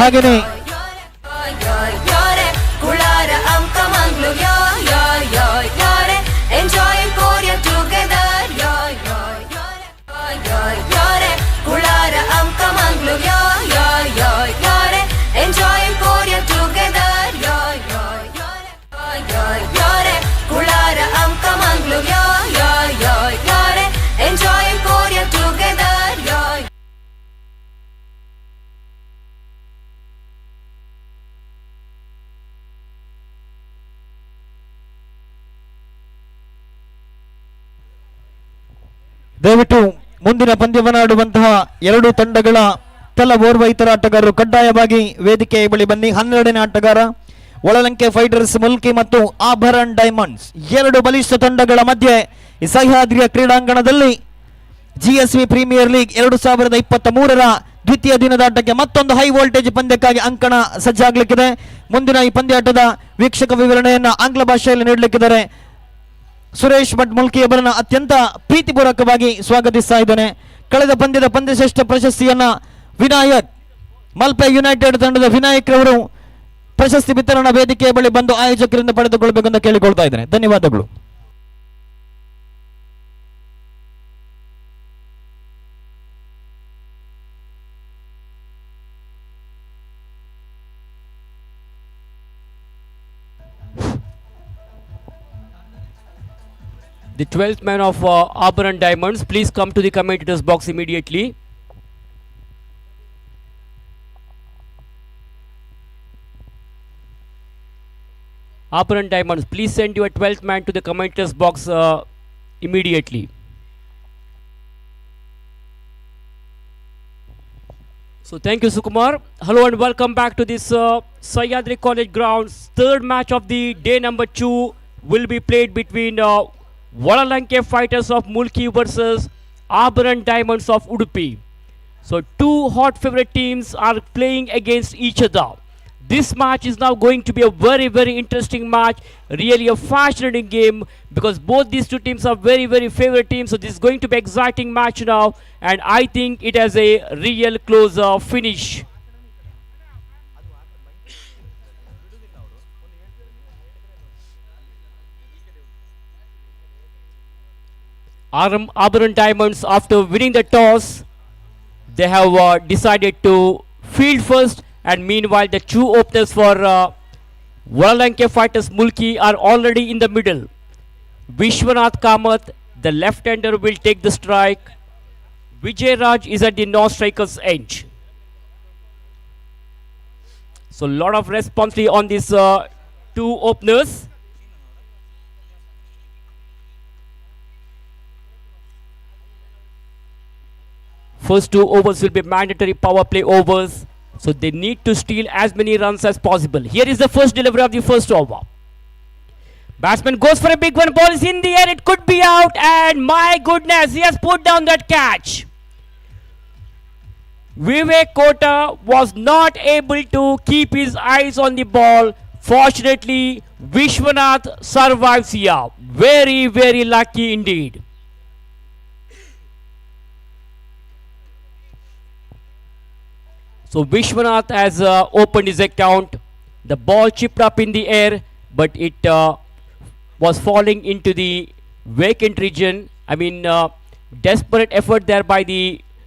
ಹಾಗೆಯೇ ದಯವಿಟ್ಟು ಮುಂದಿನ ಪಂದ್ಯವನ್ನು ಆಡುವಂತಹ 2 ತಂಡಗಳ ತಲಾ ಓರ್ವ ಇತರ ಆಟಗಾರರು ಕಡ್ಡಾಯವಾಗಿ ವೇದಿಕೆಯ ಬಳಿ ಬನ್ನಿ. 12ನೇ ಆಟಗಾರ ಒಳಲಂಕೆ ಫೈಟರ್ಸ್ ಮುಲ್ಕಿ ಮತ್ತು ಆಭರಣ್ ಡೈಮಂಡ್ಸ್, ಎರಡು ಬಲಿಷ್ಠ ತಂಡಗಳ ಮಧ್ಯೆ ಈ ಸಹ್ಯಾದ್ರಿಯ ಕ್ರೀಡಾಂಗಣದಲ್ಲಿ GSV ಪ್ರೀಮಿಯರ್ ಲೀಗ್ 2023ರ ದ್ವಿತೀಯ ದಿನದಾಟಕ್ಕೆ ಮತ್ತೊಂದು ಹೈ ವೋಲ್ಟೇಜ್ ಪಂದ್ಯಕ್ಕಾಗಿ ಅಂಕಣ ಸಜ್ಜಾಗಲಿಕ್ಕಿದೆ. ಮುಂದಿನ ಈ ಪಂದ್ಯಾಟದ ವೀಕ್ಷಕ ವಿವರಣೆಯನ್ನು ಆಂಗ್ಲ ಭಾಷೆಯಲ್ಲಿ ನೀಡಲಿಕ್ಕಿದ್ದಾರೆ. ಸುರೇಶ್ ಭಟ್ ಮುಲ್ಕಿ ಅವರನ್ನ ಅತ್ಯಂತ ಪ್ರೀತಿಪೂರ್ವಕವಾಗಿ ಸ್ವಾಗತಿಸ್ತಾ ಇದ್ದೇನೆ. ಕಳೆದ ಪಂದ್ಯದ ಪಂದ್ಯಶ್ರೇಷ್ಠ ಪ್ರಶಸ್ತಿಯನ್ನ ವಿನಾಯಕ್, ಮಲ್ಪೆ ಯುನೈಟೆಡ್ ತಂಡದ ವಿನಾಯಕ್ ರವರು ಪ್ರಶಸ್ತಿ ವಿತರಣಾ ವೇದಿಕೆಯ ಬಳಿ ಬಂದು ಆಯೋಜಕರಿಂದ ಪಡೆದುಕೊಳ್ಳಬೇಕೆಂದು ಕೇಳಿಕೊಳ್ತಾ ಇದ್ದೇನೆ. ಧನ್ಯವಾದಗಳು. The 12th man of Auburn Diamonds, please come to the commentators box immediately. Auburn Diamonds, please send your 12th man to the commentators box immediately. So thank you, Sukumar. Hello and welcome back to this Sahyadri College grounds. Third match of the day number 2 will be played between Volalanke Fighters of Mulki versus Auburn Diamonds of Udupi. So two hot favorite teams are playing against each other. This match is now going to be a very interesting match, really a fascinating game, because both these two teams are very favorite teams. So this is going to be exciting match now, and I think it has a real close finish. Auburn Diamonds, after winning the toss, they have decided to field first, and meanwhile the two openers for Volalanke Fighters Mulki are already in the middle. Vishwanath Kamath, the left-hander, will take the strike. Vijay Raj is at the non-striker's edge. So lot of responsibility on these two openers. First two overs will be mandatory power play overs, so they need to steal as many runs as possible. Here is the first delivery of the first over. Batsman goes for a big one, ball is in the air, it could be out, and my goodness, he has put down that catch. Vivek Kota was not able to keep his eyes on the ball. Fortunately, Vishwanath survives here. Very lucky indeed. So Vishwanath has opened his account. The ball chipped up in the air, but it was falling into the vacant region. I mean, desperate effort there by the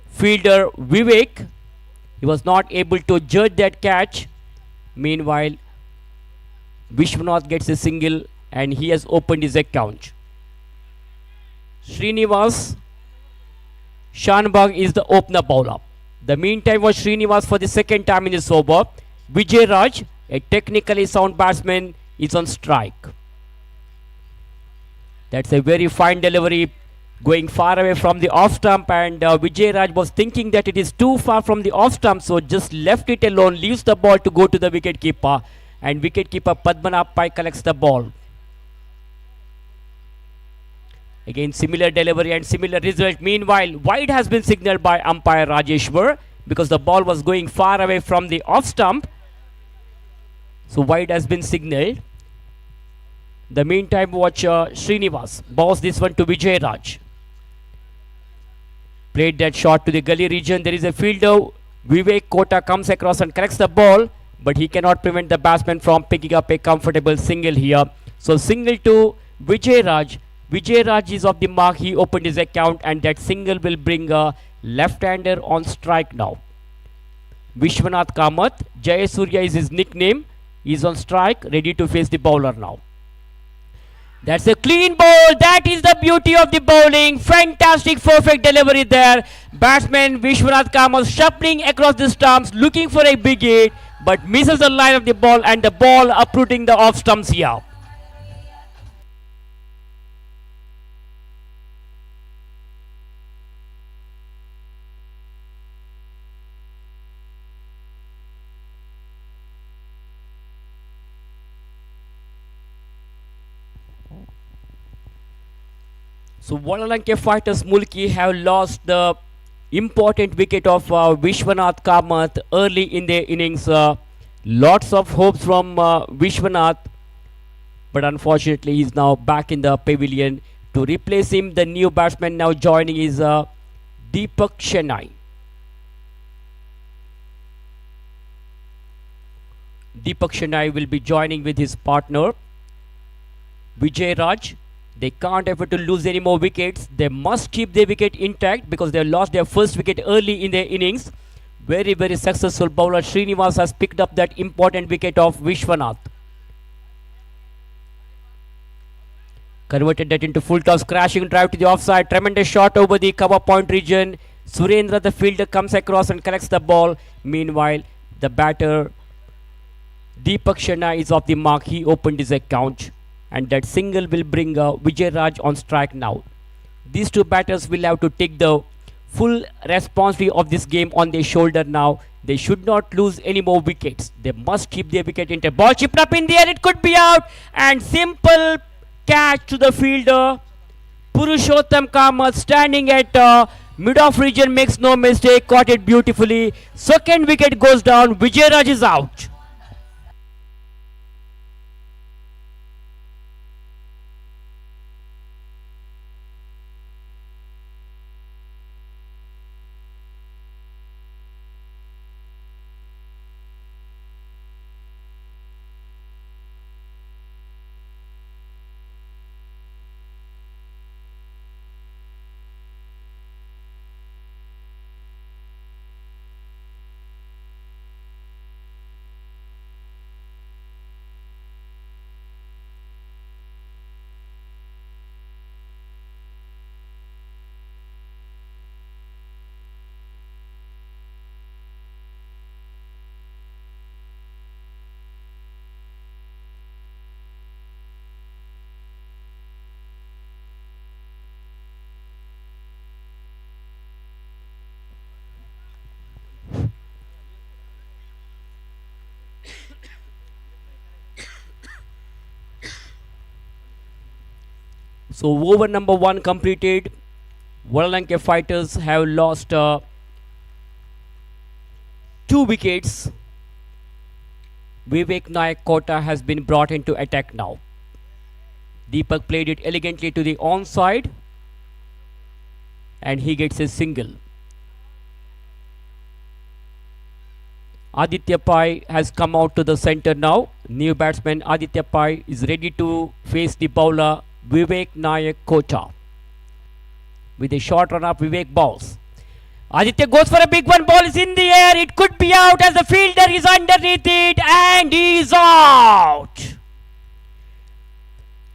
fielder Vivek. He was not able to judge that catch. Meanwhile, Vishwanath gets a single and he has opened his account. Srinivas Shanbag is the opener bowler. The meantime was Srinivas for the second time in this over. Vijay Raj, a technically sound batsman, is on strike. That's a very fine delivery, going far away from the off stump, and Vijay Raj was thinking that it is too far from the off stump, so just left it alone, leaves the ball to go to the wicket keeper, and wicket keeper Padmanabh Pai collects the ball. Again similar delivery and similar result. Meanwhile, wide has been signaled by umpire Rajeshwar because the ball was going far away from the off stump. So wide has been signaled. The meantime, watch Srinivas bounce this one to Vijay Raj. Played that shot to the gully region. There is a fielder. Vivek Kota comes across and collects the ball, but he cannot prevent the batsman from picking up a comfortable single here. So single to Vijay Raj. Vijay Raj is off the mark. He opened his account, and that single will bring a left-hander on strike now. Vishwanath Kamath, Jayasurya is his nickname. He is on strike, ready to face the bowler now. That's a clean ball. That is the beauty of the bowling. Fantastic, perfect delivery there. Batsman Vishwanath Kamath shuffling across the stumps, looking for a big hit, but misses the line of the ball, and the ball uprooting the off stumps here. So Volalanke Fighters Mulki have lost the important wicket of Vishwanath Kamath early in their innings. Lots of hopes from Vishwanath, but unfortunately he's now back in the pavilion. To replace him, the new batsman now joining is Deepak Shenai. Deepak Shenai will be joining with his partner Vijay Raj. They can't afford to lose any more wickets. They must keep their wicket intact because they lost their first wicket early in their innings. Very, very successful bowler Srinivas has picked up that important wicket of Vishwanath. Converted that into full toss, crashing drive to the offside. Tremendous shot over the cover point region. Surendra, the fielder, comes across and collects the ball. Meanwhile, the batter Deepak Shenai is off the mark. He opened his account, and that single will bring Vijay Raj on strike now. These two batters will have to take the full responsibility of this game on their shoulder now. They should not lose any more wickets. They must keep their wicket intact. Ball chipped up in the air. It could be out. And simple catch to the fielder. Purushottam Kamath standing at mid-off region, makes no mistake. Caught it beautifully. Second wicket goes down. Vijay Raj is out. So over number 1 completed. Volalanke Fighters have lost 2 wickets. Vivek Nayak Kota has been brought into attack now. Deepak played it elegantly to the onside, and he gets a single. Aditya Pai has come out to the center now. New batsman Aditya Pai is ready to face the bowler Vivek Nayak Kota. With a short run up, Vivek bowls. Aditya goes for a big one. Ball is in the air. It could be out as the fielder is underneath it, and he's out.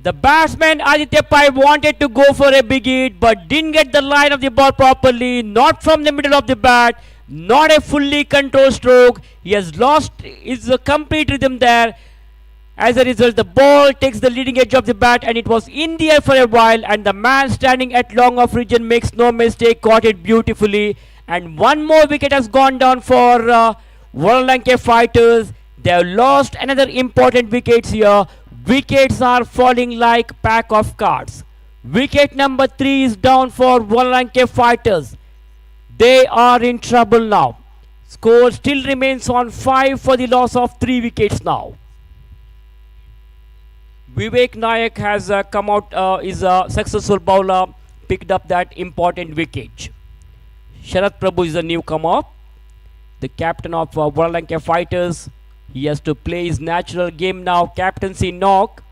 The batsman Aditya Pai wanted to go for a big hit, but didn't get the line of the ball properly. Not from the middle of the bat. Not a fully controlled stroke. He has lost his complete rhythm there. As a result, the ball takes the leading edge of the bat, and it was in the air for a while, and the man standing at long off region makes no mistake, caught it beautifully. And one more wicket has gone down for Volalanke Fighters. They have lost another important wickets here. Wickets are falling like pack of cards. Wicket number 3 is down for Volalanke Fighters. They are in trouble now. Score still remains on 5 for the loss of 3 wickets now. Vivek Nayak has come out, is a successful bowler, picked up that important wicket. Sharat Prabhu is a newcomer, the captain of Volalanke Fighters. He has to play his natural game now. Captaincy knock.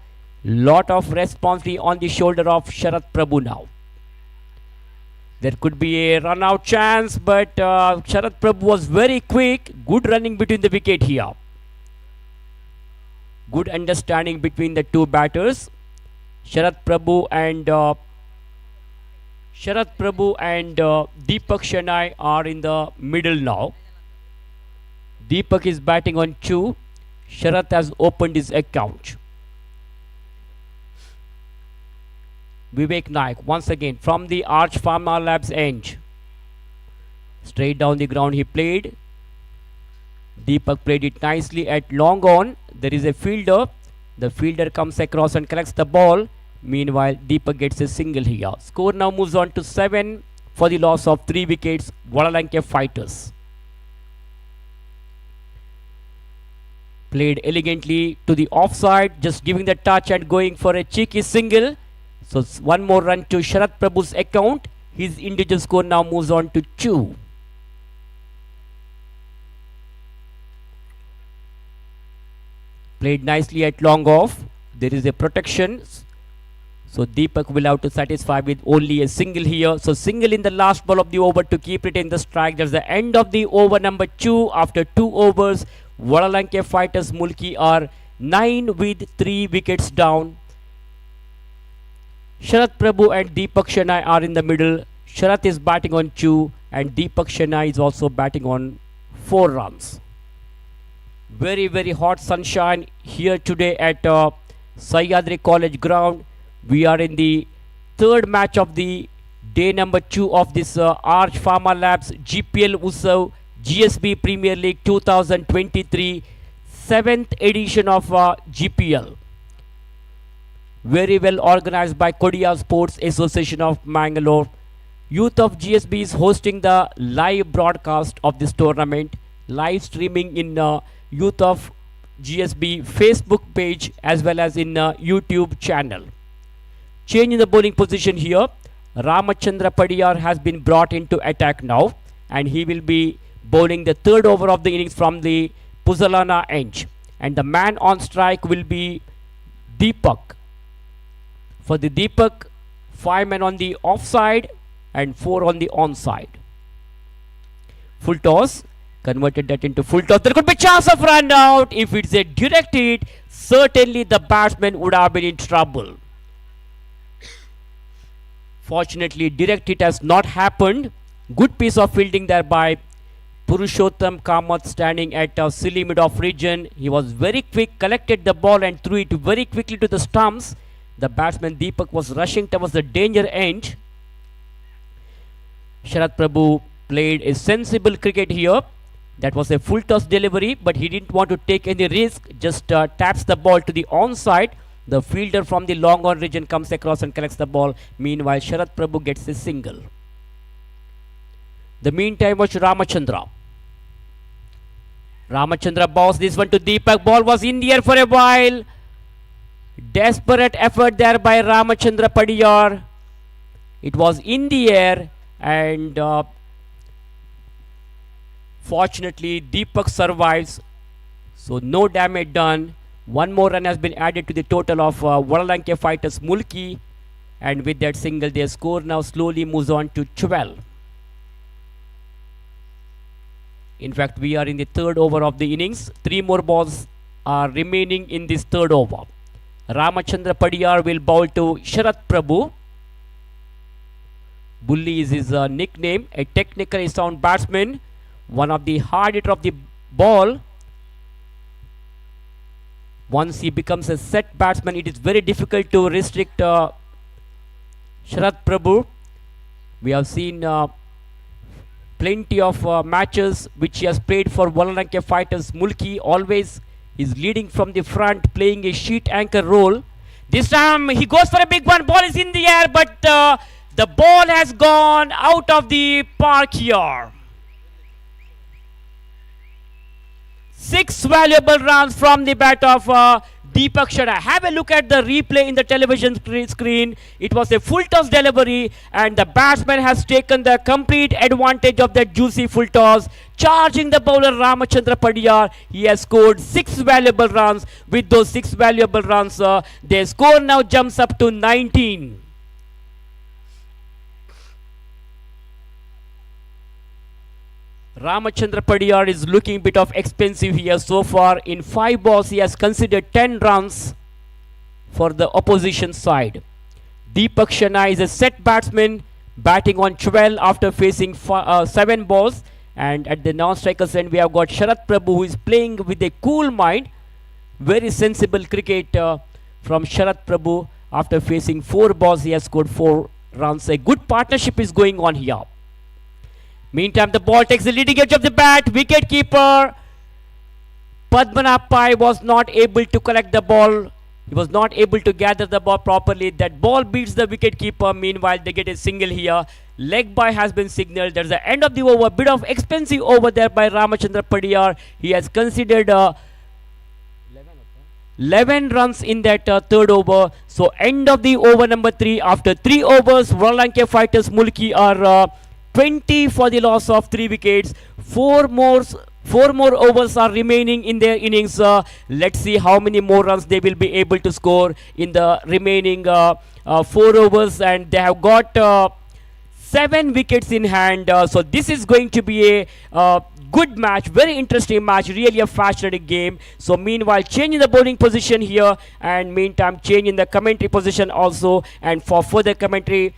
Lot of responsibility on the shoulder of Sharat Prabhu now. There could be a run out chance, but Sharat Prabhu was very quick. Good running between the wicket here. Good understanding between the two batters. Sharat Prabhu and Deepak Shenai are in the middle now. Deepak is batting on 2. Sharat has opened his account. Vivek Nayak once again from the Arch Pharma Labs end. Straight down the ground he played. Deepak played it nicely at long on. There is a fielder. The fielder comes across and collects the ball. Meanwhile, Deepak gets a single here. Score now moves on to 7 for the loss of 3 wickets. Vadalanke Fighters. Played elegantly to the offside, just giving the touch and going for a cheeky single. So one more run to Sharat Prabhu's account. His individual score now moves on to 2. Played nicely at long off. There is a protection. So Deepak will have to satisfy with only a single here. So single in the last ball of the over to keep it in the strike. That's the end of the over number 2. After 2 overs, Vadalanke Fighters Mulki are 9 with 3 wickets down. Sharat Prabhu and Deepak Shanai are in the middle. Sharat is batting on 2 and Deepak Shanai is also batting on 4 runs. Very, very hot sunshine here today at Sahyadri College ground. We are in the third match of the day number 2 of this Arch Pharma Labs GPL Usav GSB Premier League 2023 7th edition of GPL. Very well organized by Kodial Sports Association of Mangalore. Youth of GSB is hosting the live broadcast of this tournament. Live streaming in Youth of GSB Facebook page as well as in YouTube channel. Change in the bowling position here. Ramachandra Padiyar has been brought into attack now and he will be bowling the third over of the innings from the Puzalana end. And the man on strike will be Deepak. For the Deepak, 5 men on the offside and 4 on the onside. Full toss. Converted that into full toss. There could be chance of run out. If it's a direct hit, certainly the batsman would have been in trouble. Fortunately, direct hit has not happened. Good piece of fielding there by Purushottam Kamath standing at silly mid-off region. He was very quick, collected the ball and threw it very quickly to the stumps. The batsman Deepak was rushing towards the danger end. Sharat Prabhu played a sensible cricket here. That was a full toss delivery, but he didn't want to take any risk. Just taps the ball to the onside. The fielder from the long on region comes across and collects the ball. Meanwhile, Sharat Prabhu gets a single. The meantime was Ramachandra. Ramachandra bows this one to Deepak. Ball was in the air for a while. Desperate effort there by Ramachandra Padiyar. It was in the air and fortunately Deepak survives. So no damage done. One more run has been added to the total of Vadalanke Fighters Mulki. And with that single, their score now slowly moves on to 12. In fact, we are in the third over of the innings. 3 more balls are remaining in this third over. Ramachandra Padiyar will bowl to Sharat Prabhu. Bully is his nickname. A technically sound batsman. One of the hard hitter of the ball. Once he becomes a set batsman, it is very difficult to restrict Sharat Prabhu. We have seen plenty of matches which he has played for Vadalanke Fighters Mulki. Always he's leading from the front, playing a sheet anchor role. This time he goes for a big one. Ball is in the air, but the ball has gone out of the park here. 6 valuable runs from the bat of Deepak Shanai. Have a look at the replay in the television screen. It was a full toss delivery and the batsman has taken the complete advantage of that juicy full toss. Charging the bowler Ramachandra Padiyar. He has scored 6 valuable runs. With those 6 valuable runs, their score now jumps up to 19. Ramachandra Padiyar is looking a bit of expensive here so far. In 5 balls, he has considered 10 runs for the opposition side. Deepak Shanai is a set batsman, batting on 12 after facing 7 balls. And at the non-strikers end, we have got Sharat Prabhu, who is playing with a cool mind. Very sensible cricket from Sharat Prabhu. After facing 4 balls, he has scored 4 runs. A good partnership is going on here. Meantime, the ball takes the leading edge of the bat. Wicket keeper Padmanabh Pai was not able to collect the ball. He was not able to gather the ball properly. That ball beats the wicket keeper. Meanwhile, they get a single here. Leg bye has been signaled. There's the end of the over. Bit of expensive over there by Ramachandra Padiyar. He has considered 11 runs in that third over. So end of the over number 3. After 3 overs, Valanke Fighters Mulki are 20 for the loss of 3 wickets. Four more overs are remaining in their innings. Let's see how many more runs they will be able to score in the remaining 4 overs. And they have got 7 wickets in hand. So this is going to be a good match, very interesting match, really a fascinating game. So meanwhile, changing the bowling position here, and meantime changing the commentary position also. And for further commentary,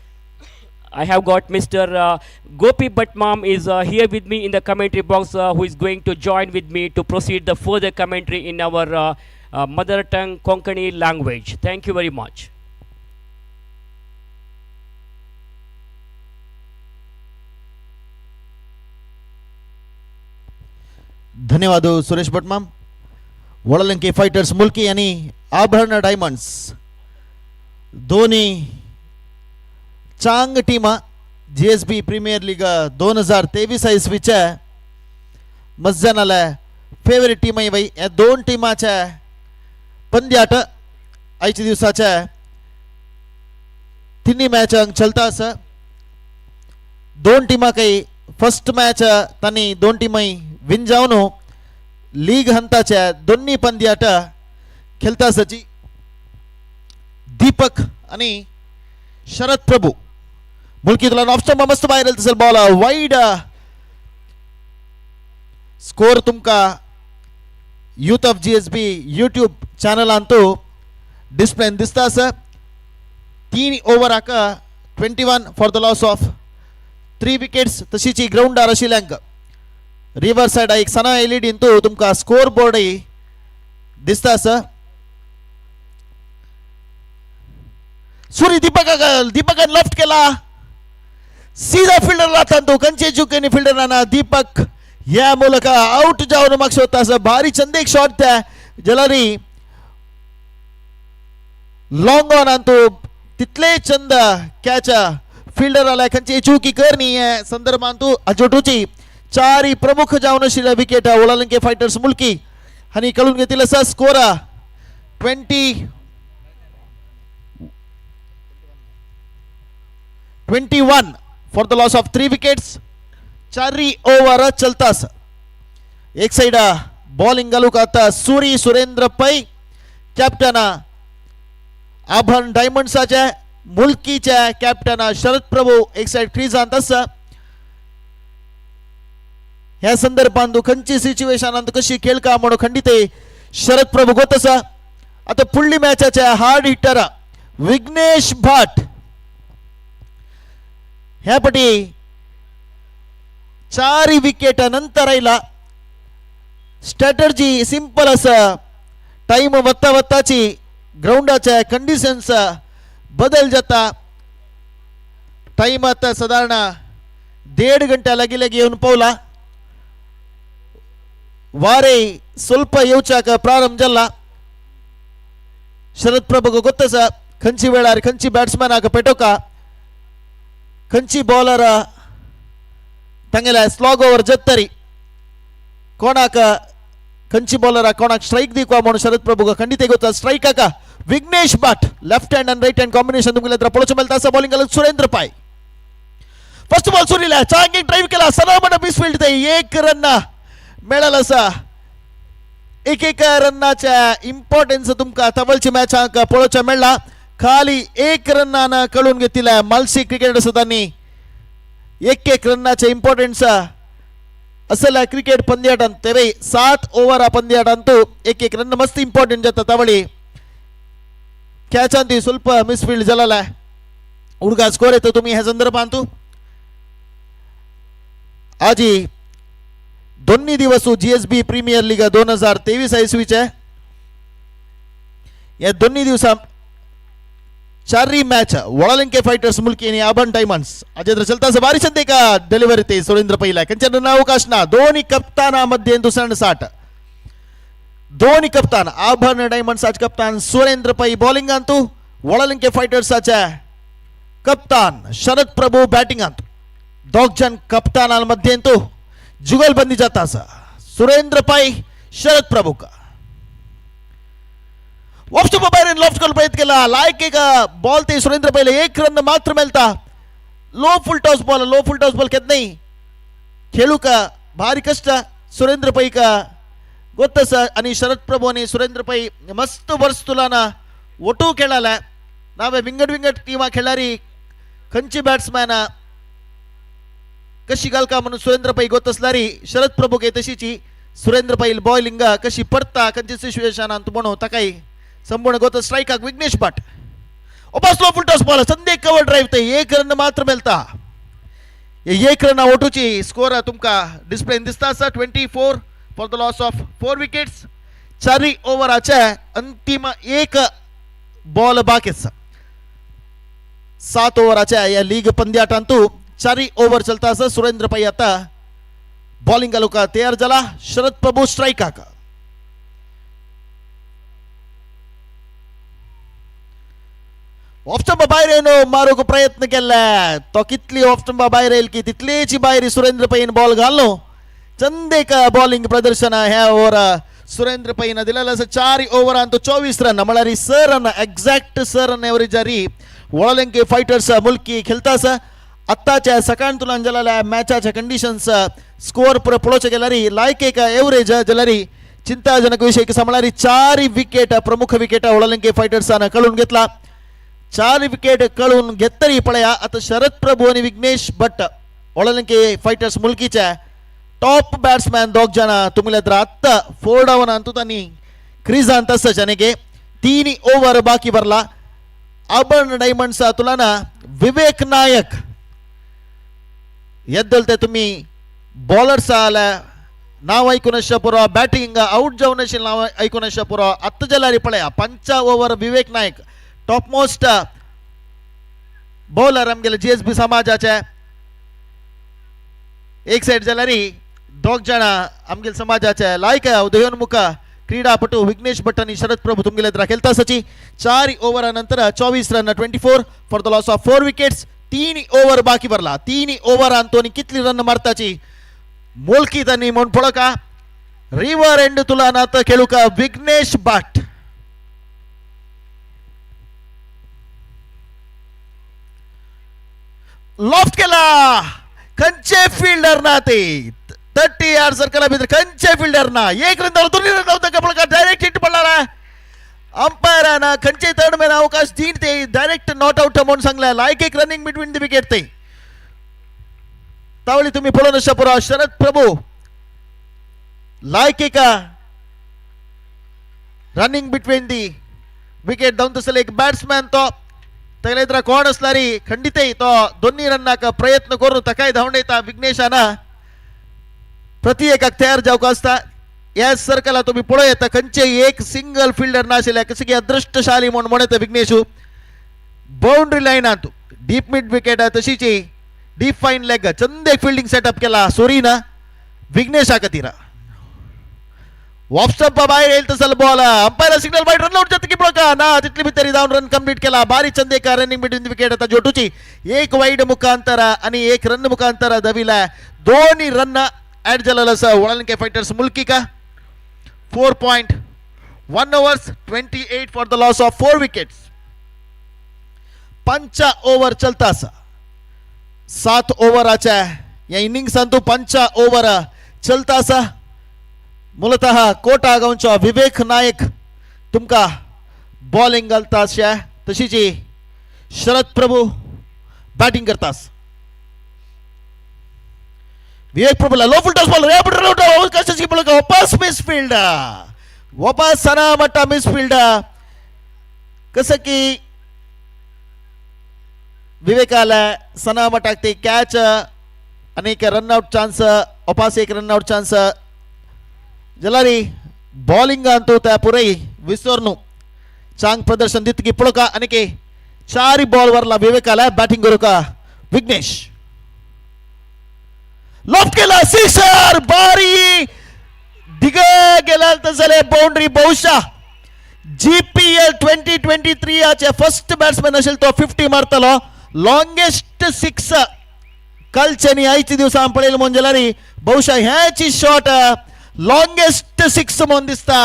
I have got Mr. Gopi Bhatmam is here with me in the commentary box, who is going to join with me to proceed the further commentary in our mother tongue Konkani language. Thank you very much. धन्यवाद सुरेश भटमाम. वडलंके fighters मुलकी आणि आभरण diamonds दोन्ही चांग टीमा GSB premier league 2023-24च्या मजजानाला favourite team आहे. या दोन टीमाच्या पंद्याट आजच्या दिवसाच्या तिन्ही मॅच चलता अस. दोन टीमा काही फर्स्ट मॅच त्यांनी दोन टीमही विन जाऊन लीग हंताच्या दोन्ही पंद्याट खेळता सची. दीपक आणि शरद प्रभू मुलकी तुला ऑफ स्टंप मस्त बाहेर तसल बॉल वाईड. स्कोर तुमका youth of GSB YouTube channel आणतो डिस्प्ले दिसता अस. 3 ओव्हर आका 21 for the loss of 3 wickets. तशीची ग्राउंडार अशी लँक रिव्हर साइड एक सना LED तो तुमका स्कोर बोर्ड दिसता अस. सूर्य दीपकान लेफ्ट केला सीधा फील्डरला तांतो कंचे चुकेनी फील्डरांना दीपक या ಮೂಲಕ ಔಟ್ जाऊन मागस होता अस. भारी चंदेक शॉट त्या जलारी लॉंग ऑन आणतो तिथले चंद कॅच फील्डरला कंचे चुकी करनी है संदर्भात तो अजोटूची 4 प्रमुख जाऊन शिला विकेट वडलंके फायटर्स मुलकी आणि कळून घेतील असा score 21 for the loss of 3 wickets. 4 over चलतास. एक साइड बॉलिंग घालूक आता सूरी सुरेंद्र पै कॅप्टन आभरण डायमंड्साच्या मुलकीच्या कॅप्टन शरद प्रभू एक साइड क्रीज आणतास. ह्या संदर्भात खंयची सिच्युएशन अंत कशी खेळ का म्हणून खंडित शरद प्रभू गोतस. आता पुढली मॅचच्या हार्ड हिटर विघ्नेश भट ह्या पटी 4 विकेट नंतर आयला. स्ट्रॅटर्जी सिंपल अस. टाइम वत्ता वत्ताची ग्राउंडाच्या कंडिशन्स बदल जाता. टाइम आता साधारण 1.5 ಗಂಟೆ लगी येऊन पावला. वारे ಸ್ವಲ್ಪ येवचाक प्रारंभ जाला. शरद प्रभू गोतस खंची वेळार खंची बॅट्समॅन आका पेटोका खंची बॉलर ತಂಗಲ ಸ್ಲಾಗ್ ಓವರ್ ಜತ್ತರಿ ಕೋಣಾಕ ಕಂಚಿ ಬೌಲರ್ ಕೋಣಾಕ ಸ್ಟ್ರೈಕ್ ದೀಕುವ ಮೋಣ ಶರದ್ ಪ್ರಭುಗ ಖಂಡಿತ ಗೊತ್ತಾ ಸ್ಟ್ರೈಕ್ ಆಕ Vignesh Bhat left hand and right hand combination तुमगेले तर पळोच मेलता सा बॉलिंग घालून सुरेंद्र पाय फर्स्ट बॉल सुरीला चांगली ड्राइव्ह केला सलामन मिसफील्ड ते 1 रन मिळाला असा. एक रनाच्या इम्पॉर्टन्स तुमका तवलची मॅच आका पळोच मेळला. खाली 1 रनान कळून घेतला मालसी क्रिकेटर्स त्यांनी 1 रनाचे इम्पॉर्टन्स असला क्रिकेट पंद्याटान तेवे 7 ओव्हर पंद्याटान तो 1 रन मस्त इम्पॉर्टंट जाता तवळी कॅच अंती ಸ್ವಲ್ಪ मिसफील्ड झाला उडगा स्कोर येतो तुम्ही ह्या संदर्भात आजी दोन्ही दिवस GSB प्रीमियर लीग 2023 इसवीचे या दोन्ही दिवसा 4 मैच वडलंके फाइटर्स मुलकी आणि आभरण डायमंड्स अजय चलता बारी संदे का डिलिव्हरी ते सुरेंद्र पहिला कंचन अवकाश ना दोन्ही कप्ताना मध्ये दुसऱ्या 60 दोन्ही कप्तान आभरण डायमंड्साचे कप्तान सुरेंद्र पै बॉलिंग आणतो वळलंके फायटर्साचे कप्तान शरद प्रभू बॅटिंग आणतो दोग जन कप्तानांमध्ये तो जुगलबंदी जाता सुरेंद्र पै शरद प्रभू का ऑप्शन बाहेर लॉफ्ट करून प्रयत्न केला लायक एक बॉल ते सुरेंद्र पहिले एक रन मात्र मिळता लो फुल टॉस बॉल घेत नाही खेळू का भारी कष्ट सुरेंद्र पै का गोतस आणि शरद प्रभू आणि सुरेंद्र पै मस्त वर्ष तुलाना ಒಟ್ಟು खेळाला नावे विंगड टीमा खेळणारी खंची बॅट्समॅन कशी घालका म्हणून सुरेंद्र पै गोतसलारी शरद प्रभू के तशीची सुरेंद्र पै बॉलिंग कशी पडता खंची सिच्युएशन अंत म्हणून तकाई संपूर्ण गोत स्ट्राइक विघ्नेश भट वापस लो फुल टॉस बॉल संदे कवर ड्राइव ते एक रन मात्र मिळता एक रन ओटूची स्कोर तुमका डिस्प्ले दिसता 24 for the loss of 4 wickets 4 ओव्हराच्या अंतिम एक बॉल बाकी 7 ओव्हराच्या या लीग पंद्याटांतू 4 ओव्हर चलता सुरेंद्र पै आता बॉलिंग का तयार झाला शरद प्रभू स्ट्राइक का ऑफ स्टंप बाहेर येणो मारूक प्रयत्न केला तो कितली ऑफ स्टंप बाहेर येईल की तितलीची बाहेर सुरेंद्र पैन बॉल घालनो चंदेक बॉलिंग प्रदर्शन ह्या ओव्हर सुरेंद्र पैन दिलेला 4 ओव्हर तो 24 रन म्हळ्यार 6 रन एक्झॅक्ट 6 रन एव्हरेज जारी वळलंके फायटर्स मुलकी खेळतास आत्ताच्या सकाळ तुलान जलाल्या मॅचाच्या कंडिशन्स स्कोर पुरे पळोवचे गेल्यारी लायक एक एव्हरेज जाल्यारी चिंताजनक विषय सांभाळणारी 4 विकेट प्रमुख विकेट वळलंके फायटर्सान कळून घेतला 4 विकेट कळून घेतरी पळया आता शरद प्रभू आणि विघ्नेश भट वळलंके फायटर्स मुलकीच्या टॉप बॅट्समॅन दोग जन तुम्हाला आत्ता 4 डावन अंतू त्यांनी क्रीज अंतस जनेगे 3 ओव्हर बाकी बरला आभरण डायमंड्स तुलाना विवेक नायक ಎದ್ದಲ್ತೆ तुम्ही बॉलर्स आला नाव ऐकूनश पुरो बॅटिंग आउट जाऊनशील नाव ऐकूनश पुरो आत्ता जलारी पळया 5 ओव्हर विवेक नायक टॉप मोस्ट बॉलर आमगेले जीएसबी समाजाचे एक साइड जाल्यारी दोग जण आमगेल समाजाचे लायक उदयोन्मुख क्रीडापटू विघ्नेश भट आणि शरद प्रभू तुमगेले खेळता सची 4 ओव्हर नंतर 24 run 24 for the loss of 4 wickets 3 over बाकी बरला 3 ओव्हर आणि कितली रन मारताची मोलकी त्यांनी म्हणून पळो का रिव्हर एंड तुला नात खेळू का विघ्नेश भट लॉफ्ट केला कंचे फिल्डर ना ते 30 यार्ड सर्कल भितर कंचे फिल्डर ना एक रन दोन्ही रन होता कपळ का डायरेक्ट हिट पडला अंपायर ना खंचे थर्ड में अवकाश दीन ते डायरेक्ट नॉट आउट म्हणून सांगला लायक एक रनिंग बिटवीन द विकेट ते तावली तुम्ही पळून शपुरा शरद प्रभू लायक एक रनिंग बिटवीन दी विकेट जाऊन तसले एक बॅट्समॅन तो तगलेद्र कोण असलारी खंडित तो दोन्ही रन्नाक प्रयत्न करून तकाय धावून येता विघ्नेशाना प्रति एकाक तयार जावक असता या सर्कला तुम्ही पळो येता खंचे एक सिंगल फिल्डर नाशिल्ल्या कसे की अदृष्टशाली म्हणून म्हणत विघ्नेशू बाउंड्री लाईन आणतो डीप मिड विकेट तशीची डीप फाईन लेग चंद एक फिल्डिंग सेटअप केला सोरीना विघ्नेशा कतीरा ऑफ स्टंप बाहेर येईल तसल ball umpire signal white run out जाते की का ना तिथली भितरी जाऊन रन कंप्लीट केला बारी चंदे का रनिंग बिटवीन विकेट आता जोटूची एक वाईड मुखांतर आणि एक रन मुखांतर दविला दोन्ही रन ऍड झालेलं वळलंके फायटर्स मुलकी का 4.1 overs 28 for the loss of 4 wickets 5 over चलता 7 ओव्हराच्या या इनिंग्स अंतू 5 ओव्हर चलता मूलतः कोटा गावचा विवेक नायक तुमका बॉलिंग घालता तशीची शरद प्रभू बॅटिंग करतास विवेक प्रभूला लो फुल टॉस बॉल कशाची बोल वापस मिस फील्ड वापस सनामटा मिस फील्ड कसं की विवेकाला सनामटाक ते कॅच अनेक रन आउट चान्स वापस एक run out chance जलारी bowling Antu त्या पुरई विसरनु चांग प्रदर्शन दित की पळका अनेके 4 बॉल वरला विवेकाला बॅटिंग करू का विघ्नेश लॉफ्ट केला सिक्सर बारी थिग गेला तसले बाउंड्री बहुशः GPL 2023 आचे फर्स्ट बॅट्समॅन असेल तो 50 मारतलो लॉंगेस्ट 6 कालच्यानी आयचे दिवसा पळेल म्हणजे बहुशः ह्याची शॉट लॉंगेस्ट 6 म्हणून दिसता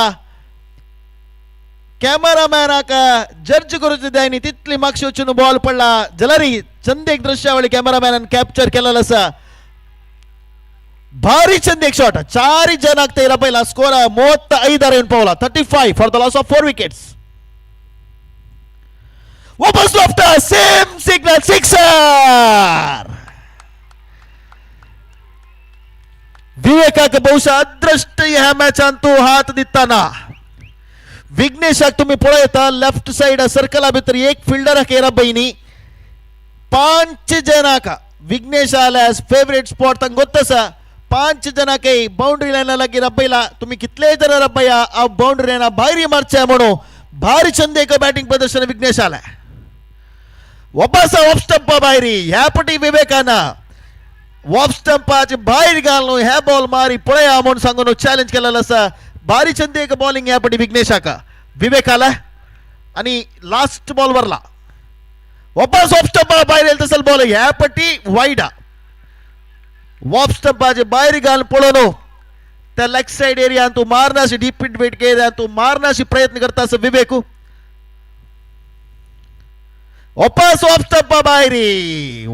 कॅमेरामॅनाक जड्ज करूच जायनी तितली मागशी वचून बॉल पडला जलारी चंद एक दृश्यावळी कॅमेरामॅनान कॅप्चर केलेला असा भारी चंद एक शॉट 4 जनाक तेरा पहिला स्कोर 35 येऊन पावला 35 for the loss of 4 wickets वापस आफ्टर सेम सिग्नल सिक्सर विवेकाक बहुशः अदृष्ट ह्या मॅच तू हात दिताना विघ्नेशाक तुम्ही पळयता लेफ्ट साइड सर्कला भितर एक फिल्डर केरा बहिणी 5 जनाक विघ्नेश आल्यास फेवरेट स्पॉट तंग गोत्तसा 5 जनाक बाउंड्री लाइन लगी रब्बैला तुम्ही कितले जन रब्बैया आ बाउंड्री लाइन भारी मारचे म्हणून भारी चंद एक बॅटिंग प्रदर्शन विघ्नेश आला वापस ऑफ स्टंप भायरी ह्या पटी विवेकाना ऑफ स्टंपाचे भायर घालून ह्या बॉल मारी पळया म्हणून सांगून चॅलेंज केलेला असा भारी चंद एक बॉलिंग ह्या पटी विघ्नेशाका विवेकाला आणि लास्ट बॉल वरला वापस ऑफ स्टंप भायर तसल बॉल ह्या पटी वाईड ऑफ स्टंपाचे भायर घालून पळोनो त्या लेग साइड एरिया तू मारनाशी डीप हिट वेट केला तू मारनाशी प्रयत्न करता असं विवेकू वापस ऑफ स्टंप भायरी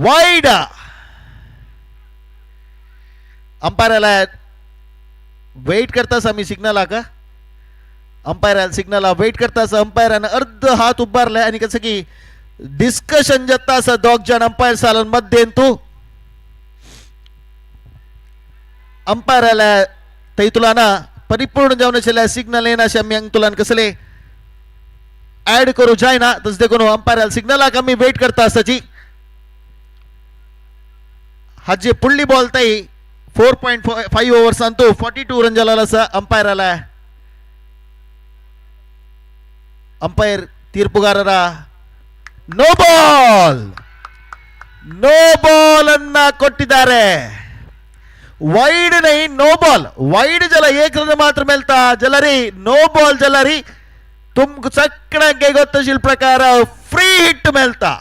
वाईड अंपायरला वेट करतास आम्ही सिग्नल का अंपायर सिग्नल वेट करतास अंपायरान अर्ध हात उभारलाय आणि कसं की डिस्कशन जाता असं दोग जण अंपायर सालन मध्ये तू अंपायरला तई तुला ना परिपूर्ण जाऊन सिग्नल येना आम्ही तुला कसले ऍड करू जाय ना तस देखून अंपायर सिग्नल आम्ही वेट करता असाची हाजे पुल्ली बॉल तई 4.5 ओव्हर्स अंतू 42 रन झाला असा अंपायर आला अंपायर ತೀರ್ಪುಗಾರರ ನೋ ಬಾಲ್ ಅನ್ನ ಕೊಟ್ಟಿದ್ದಾರೆ वाइड नहीं नो बॉल वाइड जला 1 रन मात्र मिळता जलरी नो बॉल जलरी तुम सगळ्यांना ಗೊತ್ತಿಲ್ಲ प्रकार फ्री हिट मिळता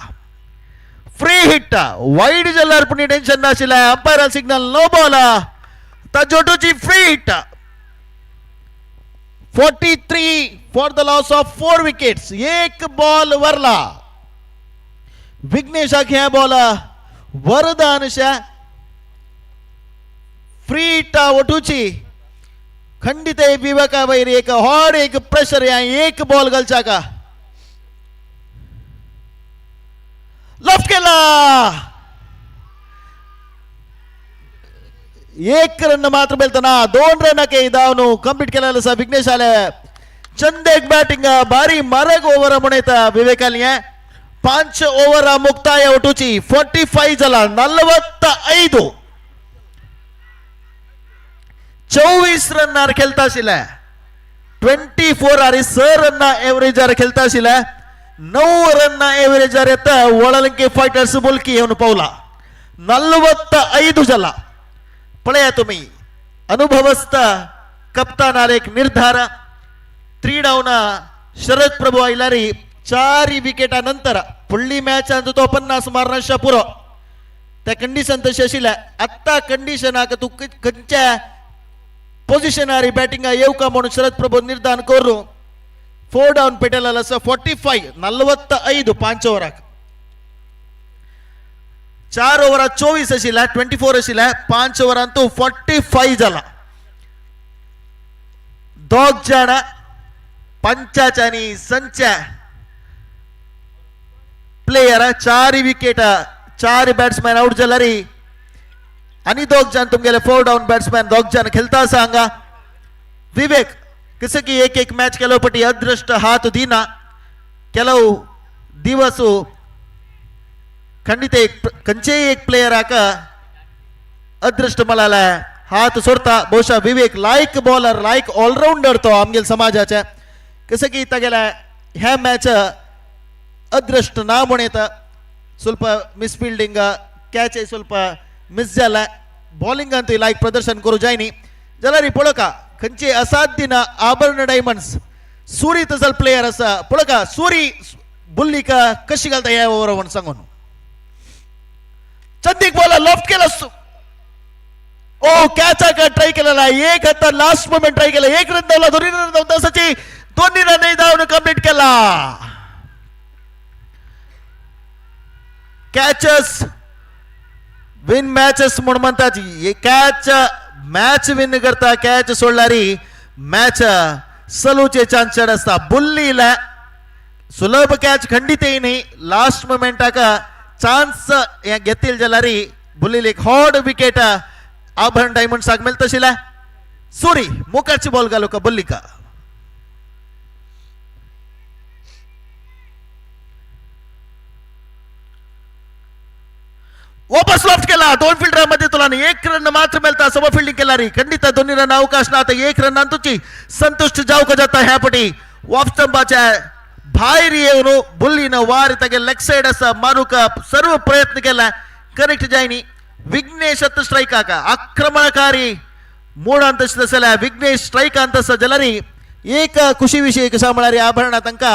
फ्री हिट वाइड जलर पण टेन्शन नाशिला अंपायर सिग्नल नो बॉल तजोटूची free hit 43 for the loss of 4 wickets एक बॉल वरला विघ्नेश ह्या बॉल वरदानशा फ्री हिट वटूची खंडित विवेका वैर एक हॉड एक प्रेशर या एक बॉल गलचा का लफ केला 1 रन मात्र मिळताना 2 रन के धावनो कंप्लीट केलेला असा विघ्नेश आले चंद एक बॅटिंग भारी मारक ओव्हर म्हणता विवेकाली 5 ओव्हर मुक्ताय वटूची 45 झाला 45 24 रन खेळता आशिल्ले 24 आरी 6 रन एवरेज खेळता आशिल्ले 9 रन एवरेज येता वळलंके फायटर्स बोलकी येऊन पावला 45 झाला पळया तुम्ही अनुभवस्त कप्तान एक निर्धार 3 डाऊन शरद प्रभू आयलारी 4 विकेटा नंतर पुढली मॅच तो 50 मारण्याच्या पुरो त्या कंडिशन तशी आशिल्ले आता कंडिशन तू खंयच्या पोझिशन आरी बॅटिंग येऊ का म्हणून शरद प्रभू निर्धार करू 4 डाऊन पेटेला 45 45 5 ओव्हराक 4 ओव्हर 24 आशिल्ला 24 आशिल्ला 5 ओव्हरांत तो 45 झाला दोग जण पंचाच्या आणि संच्या प्लेयर 4 विकेट 4 बॅट्समॅन आउट झाला रे आणि दोग जण तुमगेले 4 डाऊन बॅट्समॅन दोग जण खेळता सांगा विवेक कसं की एक मॅच केलो पटी अदृष्ट हात दिना ಕೆಲವು ದಿವಸ ಖಂಡಿತ ಕಂಚೆ एक प्लेयर आका अदृष्ट मलाला हात सोडता बहुशः विवेक लायक बॉलर लायक ऑलराउंडर तो आमगेल समाजाच्या कसं की इता गेला ह्या मॅच अदृष्ट ना म्हणता ಸ್ವಲ್ಪ मिस फील्डिंग कॅच ಸ್ವಲ್ಪ मिस झाला बॉलिंग ಅಂತೂ लायक प्रदर्शन करू जायनी जलारी पळका खंयचे असाध्य ना आभरण डायमंड्स सुरी तसल प्लेयर असा पळका सुरी बुल्ली का कशी घालता या ओव्हर म्हणून सांगून चंदीक बॉल लॉफ्ट केला ओ कॅच ट्राय केलेला एक आता लास्ट मोमेंट ट्राय केला एक रन धावला दोन्ही रन धावता सची दोन्ही रन धावून कंप्लीट केला कॅचेस विन मॅचेस म्हणून म्हणतात कॅच मॅच विन करता कॅच सोडणारी मॅच सलूचे चान्स चढ असता बुल्लीला सुलभ कॅच खंडित नाही लास्ट मोमेंट का चान्स घेतील जलारी बुल्लीला एक हॉट विकेट आभरण डायमंड साग मेल तशीला सुरी मुखाची बॉल घालू का बुल्ली का वापस लॉफ्ट केला दोन फिल्डर मध्ये तुला एक रन मात्र मिळता सम फिल्डिंग केला री खंडित दोन्ही रन अवकाश ना आता एक रन तुझी संतुष्ट जाऊ का जाता ह्या पटी वाफ स्तंभाच्या बाहेर येऊन बुल्लीनं वार तगे लेग साइड असा मारू का सर्व प्रयत्न केला करेक्ट जायनी विघ्नेश स्ट्राईक आका आक्रमणकारी मूळ अंतस्त सला विघ्नेश स्ट्राईक अंतस्त जलरी एक खुशी विषय कसा म्हणारी आभरणा तंका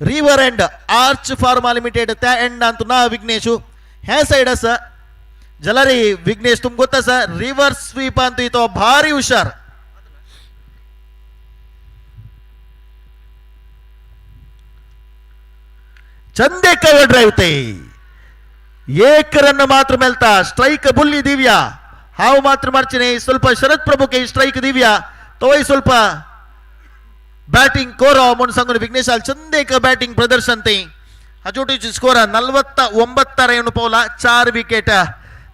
river end arch pharma limited त्या एंड अंतु ना विघ्नेशु ह्या साइड असा जलारी विघ्नेश तुम गोता सा रिव्हर्स स्वीप अंतु इतो भारी हुशार चंदे कवर ड्राइव ते एक रन मात्र मिलता स्ट्राइक बुल्ली दिव्या हाव मात्र मार्चने स्वल्प शरद प्रभु के स्ट्राइक दिव्या तो स्वल्प बैटिंग कोरा म्हणून सांगून विघ्नेश चंदेक बैटिंग प्रदर्शन ते हजोटीची स्कोर 49 रन पौला 4 विकेट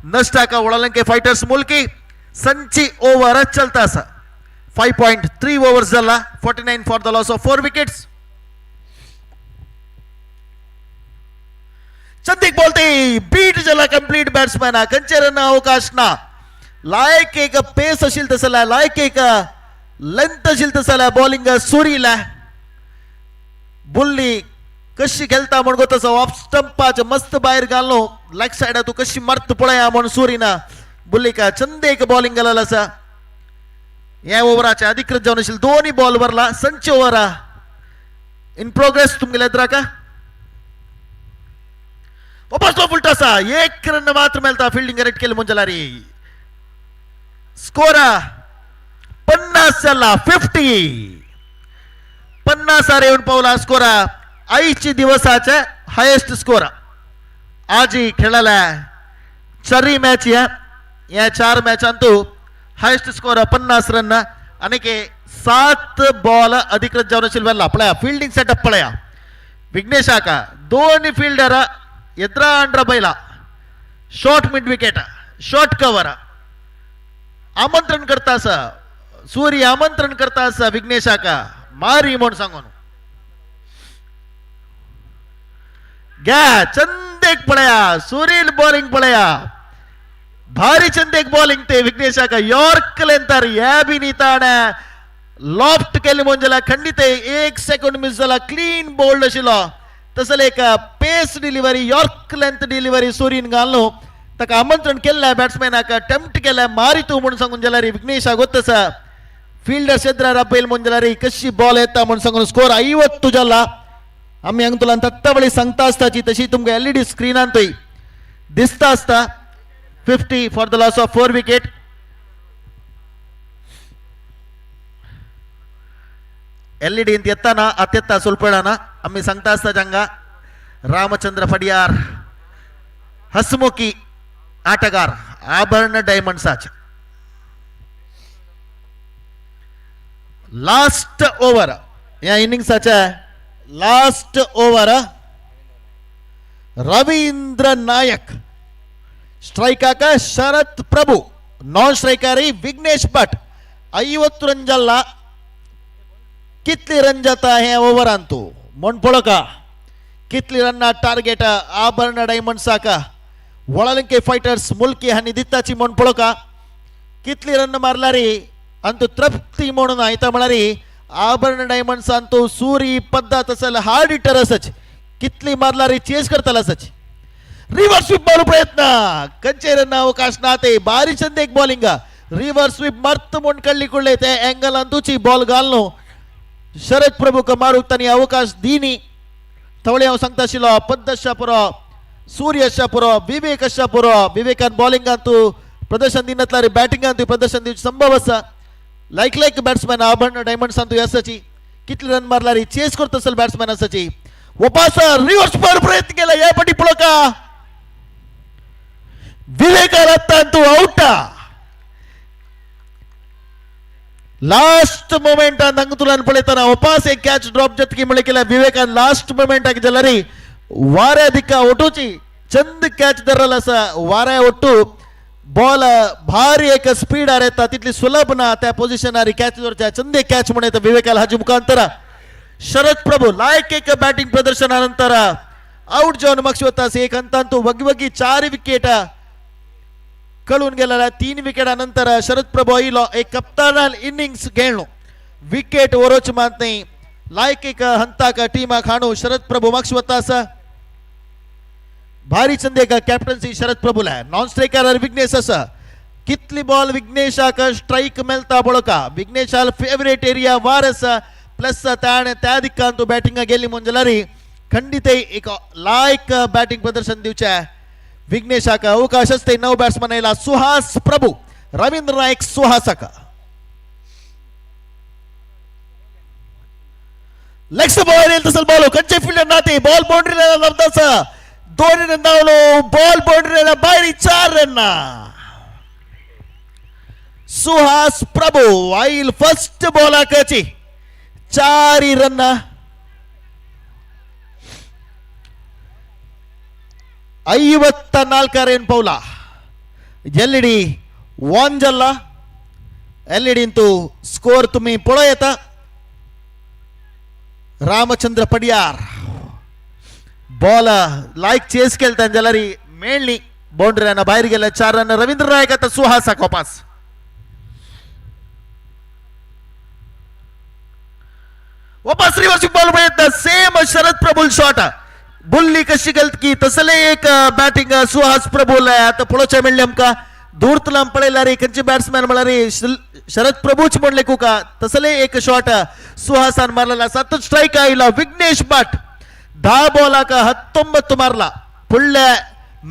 नष्ट का उड़ालंके फाइटर्स मुल्की संची ओवर चलता सा 5.3 ओवर्स झाला 49 for the loss of 4 wickets चंदीक बोलते बीट जला कंप्लीट बैट्समैन कंचे रन अवकाश ना लायक एक पेस असेल तसला लायक एक लेंथ असेल तसला बॉलिंग सुरीला बुल्ली कशी खेळता म्हणून तसं ऑफ स्टंपाच मस्त बाहेर घालनो लेग साइड तू कशी मर्त पळया म्हणून सुरीना बुल्ली का चंदे एक बॉलिंग घालायला असा या ओव्हराच्या अधिकृत जाऊन असेल दोन्ही बॉलवरला संच ओव्हर इन प्रोग्रेस तुम्ही लेद्रा का वापस उलटा सा एक रन मात्र मिळता फिल्डिंग करेक्ट केलं म्हणजे री स्कोर 50 झाला 50 येऊन पावला स्कोर आईची दिवसाचा हायेस्ट स्कोर आज ही खेळाला 4 मॅच या 4 match Antu highest score 50 run आणि के 7 बॉल अधिकृत जाऊन असेल वेळेला पळया फिल्डिंग सेटअप पळया विघ्नेश का दोन्ही फिल्डर ಎದ್ರಾ ಅಂಡ್ರ ಬೈಲ short mid wicket short cover आमंत्रण करता असा सूर्य आमंत्रण करता असा विघ्नेशा का मारी म्हणून सांगून घ्या चंदेक पळया सुरील बॉलिंग पळया भारी चंदेक बॉलिंग ते विघ्नेशा का यॉर्क लेंतर या बी निताण लॉफ्ट केली म्हणजे खंडित 1 सेकंड मिस झाला क्लीन बोल्ड अशिलो तसले एक pace delivery york length delivery सोरीन घालनो तका आमंत्रण केलं बॅट्समॅन अटेम्प्ट केलं मारी तू म्हणून सांगून जलारी विघ्नेश गोतसा फील्डर शेद्रा राबेल म्हणून जलारी कशी बॉल येता म्हणून सांगून स्कोर 50 तुझ्याला आम्ही अंग तुला तत्तावळी सांगता असताची तशी तुमका एलईडी स्क्रीन आणतोय दिसता असता 50 for the loss of 4 wicket LED इंत ಎತ್ತಾನ ಅತ್ಯತ್ತ ಸುಲ್ಪಡಾನ ಅಮ್ಮಿ ಸಂತಾಸ್ತ ಜಂಗ ರಾಮಚಂದ್ರ ಫಡಿಯಾರ್ ಹಸಮುಖಿ ಆಟಗಾರ ಆಭರಣ ಡೈಮಂಡ್ ಸಾಚ लास्ट ओव्हर या इनिंग्सचा लास्ट ओव्हर रवींद्र नायक स्ट्राइका का शरद प्रभु नॉन स्ट्राइकरी विघ्नेश भट 50 रन जल्ला कितली रन जाता है ओव्हर आणतो म्हण पळो का कितली रन टार्गेट आभरण डायमंड साका वळालंके फाइटर्स मुल्की हानी दित्ताची म्हण पळो का कितली रन मारला रे अंतु तृप्ती म्हणून आयता म्हणारी आभरण डायमंड्स अंतु सूरी पद्धत असेल हार्ड हिटर असच कितली मारला रे चेस करताला असच रिव्हर्स स्वीप बॉल प्रयत्न कंचे रन अवकाश नाते बारी चंद एक बॉलिंग रिव्हर्स स्वीप मर्त म्हणून काढली कुडले त्या अँगल तुची बॉल घालनो शरद प्रभूक मारूक तांणी अवकाश दिनी थवळे हांव सांगता आशिल्लो पद्दतशा पुरो सूर्यशा पुरो विवेकशा पुरो विवेकान बॉलिंगान तूं प्रदर्शन दिनातला रे बॅटिंगान तूं प्रदर्शन दिवचे संभव आसा लायक बॅट्समॅन आबण डायमंड्सान तूं आसाची कितले रन मारला रे चेस करता असेल बॅट्समॅन आसाची वपास रिव्हर्स पर प्रयत्न केला या पटी पळोका विवेका रत्तान तूं आउटा लास्ट मोमेंटान हांगा तुलान पळयतना वपास एक कॅच ड्रॉप जतकी म्हळ्ळें केल्या विवेकान लास्ट मोमेंटाक जाल्यार वाऱ्या दिक्का ओटूची चंद कॅच धरला आसा वाऱ्या ओट्टू बॉल भारी एक स्पीडार येता तितली सुलभ ना त्या पोझिशनार कॅच धरच्या चंद एक कॅच म्हणून येता विवेकाला हाजे मुखांतर शरद प्रभू लायक एक बॅटिंग प्रदर्शनानंतर आउट जावन मागशी वता एक अंतान तूं वगी 4 विकेट कळून गेलेल्या 3 विकेटानंतर शरद प्रभू आयलो एक कप्तानाल इनिंग्स खेळलो विकेट वरोच मात नाही लायक एक हंताक टीमाक हाणू शरद प्रभू मागशी वता आसा भारी चंद एक कॅप्टन्सी शरद प्रभूला नॉन स्ट्रायकर विघ्नेश आसा कितली बॉल विघ्नेशाक स्ट्राईक मेळता पळोवका विघ्नेशाल फेवरेट एरिया वार आसा प्लस त्या दिक्कान तूं बॅटिंग गेली म्हणून जाल्यार खंडित एक लायक बॅटिंग प्रदर्शन दिवचे विघ्नेशाक अवकाश असते 9 बॅट्समॅन आयला सुहास प्रभू रवींद्र नायक सुहासाक लेग्स बॉल येईल तसल बॉल कंचे फील्डर नाते बॉल बाउंड्रीला लवतासा 2 रन धावलो बॉल बाउंड्रीला भायर 4 रन सुहास प्रभू आईल फर्स्ट बॉलाकची 4 रन ಐವತ್ತ ನಾಲ್ಕರೇನು ಪೌಲ ಎಲ್ಇಡಿ ವಾಂಜಲ್ಲ ಎಲ್ಇಡಿ ಇಂತೂ ಸ್ಕೋರ್ ತುಮಿ ಪೊಳಯತ ರಾಮಚಂದ್ರ ಪಡಿಯಾರ್ बॉल लायक चेस केलता जाल्यार मेळ्ळी बाउंड्रीना भायर गेले 4 रन रवींद्र नायक आता सुहासाक वापस वापस रिवर्स बॉल प्रयत्न सेम शरद प्रभुल शॉट बुल्ली कशी गेलतकी तसले एक बॅटिंग सुहास प्रभूला आता पळोवचे मेळ्ळे आमकां दूरतला पळयला रे खंयचे बॅट्समॅन म्हळ्यार शरद प्रभूच म्हणले कुका तसले एक शॉट सुहासान मारलेला 7 स्ट्राईक आयला विघ्नेश भट 10 बॉलाक 19 मारला फुडल्या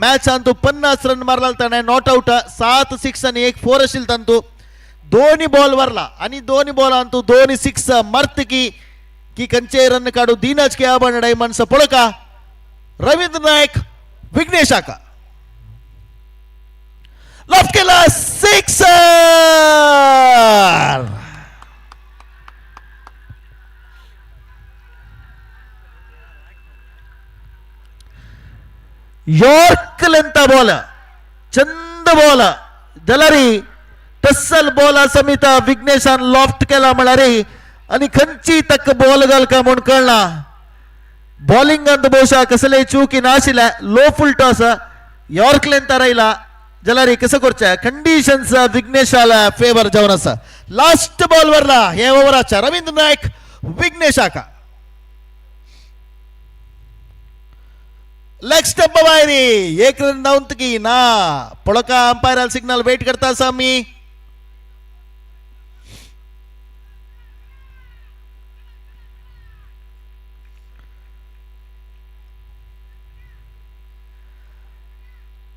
मॅचान तू 50 रन मारला ताणे नॉट आउट 7 6 आणि 1 4 आशिल्लो तांतू दोन्ही बॉल मारला आणि दोन्ही बॉलान तू 2 6 मारत की खंयचे रन काडू दिनच के आबण डायमंड्स पळका रवींद्र नायक विघ्नेशाका लॉफ्ट केला 6 यॉर्कलेंತ बॉल चंद बॉल जलारी टसल बॉल समित विघ्नेशान लॉफ्ट केला म्हळ्यार आणि खंयची तक बॉल घालका म्हूण कळना बॉलिंग अंत ಬಹುಶಃ कसले चूकी नाशिल्ले लो फुल टॉस यॉर्कलेंत राहिला जाल्यार कसं करचे कंडिशन्स विघ्नेशाला फेवर जावन आसा लास्ट बॉल वरला हे ओव्हराच्या रवींद्र नायक विघ्नेशाका लेग स्टंप भायरी 1 रन धांवतकी ना पळोका अंपायर सिग्नल वेट करता आसा आमी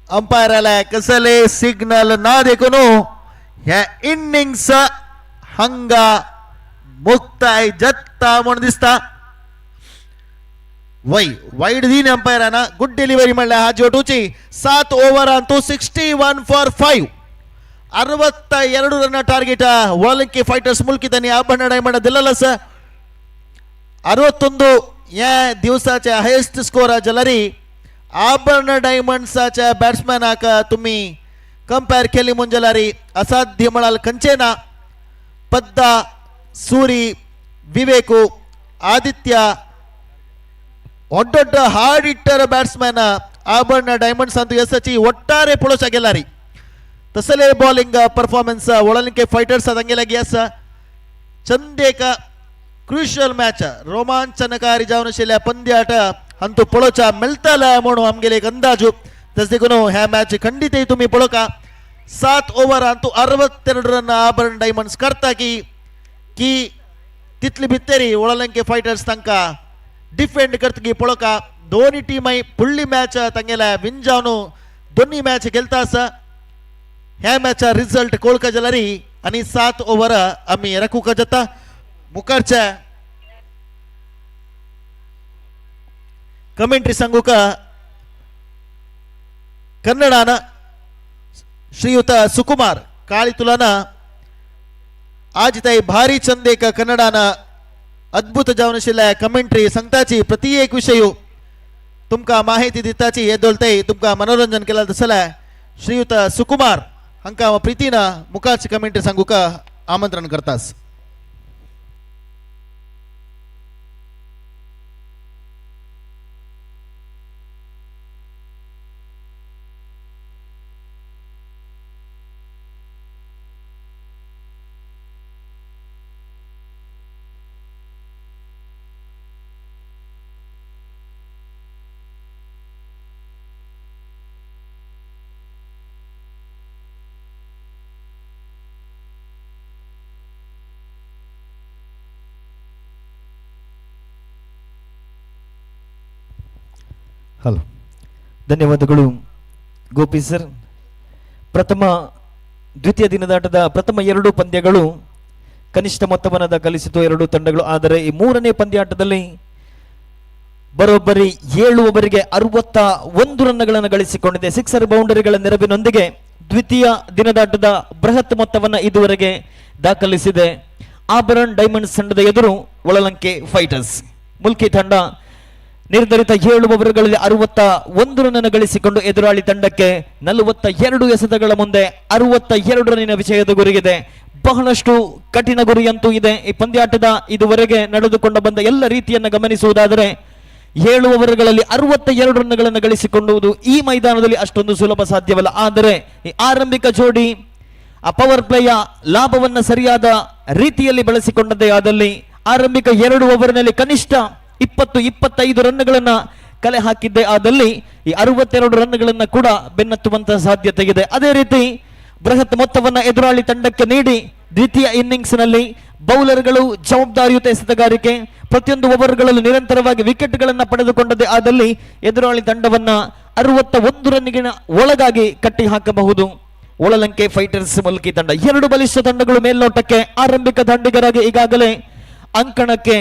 अंपायर आला कसले सिग्नल ना देखून ह्या इनिंग्स हंगा मुक्ताय जत्ता म्हणून दिसता वाईड दिन अंपायराना गुड डिलिव्हरी म्हणल्या हा जोटूची 7 ओव्हरान तो 61 for 5 62 run target Olympic fighters Mulki त्यांनी आबण डायमंड दिलेला आसा 61 या दिवसाच्या हायेस्ट स्कोर जलारी आबण डायमंड्साच्या बॅट्समॅनाक तुम्ही कंपेअर केली म्हणजे जलारी असाध्य म्हणाल खंचेना पद्दा सूरी विवेकू आदित्य ಒಡ್ಡೊಡ್ಡ hard hitter batsman Auburn diamonds ಅಂತೂ ಎಸ್ಎಚ್ ಒಟ್ಟಾರೆ ಪೊಳಸ ಗೆಲ್ಲಾರಿ ತಸಲೆ ಬೌಲಿಂಗ್ ಪರ್ಫಾರ್ಮೆನ್ಸ್ ಒಲಿಂಪಿಕ್ ಫೈಟರ್ಸ್ ಅದಂಗೆಲಾಗಿ ಎಸ್ ಚಂದೇಕ ಕ್ರೂಷಿಯಲ್ मॅच रोमांचनकारी जावन आशिल्ल्या पंद्याट अंतू पळोवचा मेळटला म्हणून आमगेले एक अंदाजू तस देखून ह्या मॅच खंडितय तुम्ही पळोवका 7 ओव्हर ಅಂತೂ 62 ರನ್ ಆಭರಣ ಡೈಮಂಡ್ಸ್ ಕರ್ತಾಕಿ की तितली भित्तेरी ओळलंके फायटर्स तांकां डिफेंड करतकी पळोवका दोन्ही टीम फुडली मॅच तांगेल्या विंजावनु दोन्ही मॅच गेलता आसा ह्या मॅचा रिझल्ट कळोवका जाल्यार आनी 7 ओव्हर आमी राखूंक जाता मुखारच्या कमेंट्री सांगूक कन्नडान श्रीयुत सुकुमार काळी तुलाना आज ताई भारी चंदेक कन्नडान अद्भुत जावन आशिल्ल्या कमेंट्री सांगताची प्रति एक विषय तुमकां माहिती दिताची येदोलताय तुमकां मनोरंजन केला तसल्या श्रीयुत सुकुमार हांकां प्रितीन मुखारची कमेंट्री सांगूक आमंत्रण करतास ಹಲೋ ಧನ್ಯವಾದಗಳು ಗೋಪಿ ಸರ್ ದ್ವಿತೀಯ ದಿನದಾಟದ ಪ್ರಥಮ 2 ಪಂದ್ಯಗಳು ಕನಿಷ್ಠ ಮೊತ್ತವನ್ನು ದಾಖಲಿಸಿತು ಎರಡೂ ತಂಡಗಳು. ಆದರೆ ಈ ಮೂರನೇ ಪಂದ್ಯಾಟದಲ್ಲಿ ಬರೋಬ್ಬರಿ 7 ಓವರಿಗೆ 61 ರನ್ಗಳನ್ನು ಗಳಿಸಿಕೊಂಡಿದೆ. ಸಿಕ್ಸರ್ ಬೌಂಡರಿಗಳ ನೆರವಿನೊಂದಿಗೆ ದ್ವಿತೀಯ ದಿನದಾಟದ ಬೃಹತ್ ಮೊತ್ತವನ್ನು ಇದುವರೆಗೆ ದಾಖಲಿಸಿದೆ. ಆಭರಣ್ ಡೈಮಂಡ್ಸ್ ತಂಡದ ಎದುರು ಒಳಲಂಕೆ ಫೈಟರ್ಸ್ ಮುಲ್ಕಿ ತಂಡ ನಿರ್ಧರಿತ 7 ಓವರ್ಗಳಲ್ಲಿ 61 ರನ್ ಗಳಿಸಿಕೊಂಡು ಎದುರಾಳಿ ತಂಡಕ್ಕೆ 42 ಎಸೆತಗಳ ಮುಂದೆ 62 ರನ್ನಿನ ವಿಜಯದ ಗುರಿಗಿದೆ. ಬಹಳಷ್ಟು ಕಠಿಣ ಗುರಿಯಂತೂ ಇದೆ. ಈ ಪಂದ್ಯಾಟದ ಇದುವರೆಗೆ ನಡೆದುಕೊಂಡು ಬಂದ ಎಲ್ಲ ರೀತಿಯನ್ನು ಗಮನಿಸುವುದಾದರೆ 7 ಓವರ್ಗಳಲ್ಲಿ 62 ರನ್ಗಳನ್ನು ಗಳಿಸಿಕೊಳ್ಳುವುದು ಈ ಮೈದಾನದಲ್ಲಿ ಅಷ್ಟೊಂದು ಸುಲಭ ಸಾಧ್ಯವಲ್ಲ. ಆದರೆ ಈ ಆರಂಭಿಕ ಜೋಡಿ ಆ ಪವರ್ ಪ್ಲೇಯ ಲಾಭವನ್ನು ಸರಿಯಾದ ರೀತಿಯಲ್ಲಿ ಬಳಸಿಕೊಂಡದ್ದೇ ಆದಲ್ಲಿ ಆರಂಭಿಕ 2 ಓವರ್ನಲ್ಲಿ ಕನಿಷ್ಠ 20-25 ರನ್ಗಳನ್ನು ಕಲೆ ಹಾಕಿದ್ದೇ ಆದಲ್ಲಿ ಈ 62 ರನ್ಗಳನ್ನು ಕೂಡ ಬೆನ್ನತ್ತುವಂತಹ ಸಾಧ್ಯತೆ ಇದೆ. ಅದೇ ರೀತಿ ಬೃಹತ್ ಮೊತ್ತವನ್ನು ಎದುರಾಳಿ ತಂಡಕ್ಕೆ ನೀಡಿ ದ್ವಿತೀಯ ಇನ್ನಿಂಗ್ಸ್ ನಲ್ಲಿ ಬೌಲರ್ಗಳು ಜವಾಬ್ದಾರಿಯುತ ಎಸೆತಗಾರಿಕೆ ಪ್ರತಿಯೊಂದು ಓವರ್ಗಳಲ್ಲೂ ನಿರಂತರವಾಗಿ ವಿಕೆಟ್ಗಳನ್ನು ಪಡೆದುಕೊಂಡದೇ ಆದಲ್ಲಿ ಎದುರಾಳಿ ತಂಡವನ್ನ 61 ರನ್ನಿಗಿನ ಒಳಗಾಗಿ ಕಟ್ಟಿ ಹಾಕಬಹುದು. ಒಳಲಂಕೆ ಫೈಟರ್ಸ್ ಮುಲ್ಕಿ ತಂಡ 2 ಬಲಿಷ್ಠ ತಂಡಗಳು ಮೇಲ್ನೋಟಕ್ಕೆ ಆರಂಭಿಕ ದಾಂಡಿಗರಾಗಿ ಈಗಾಗಲೇ ಅಂಕಣಕ್ಕೆ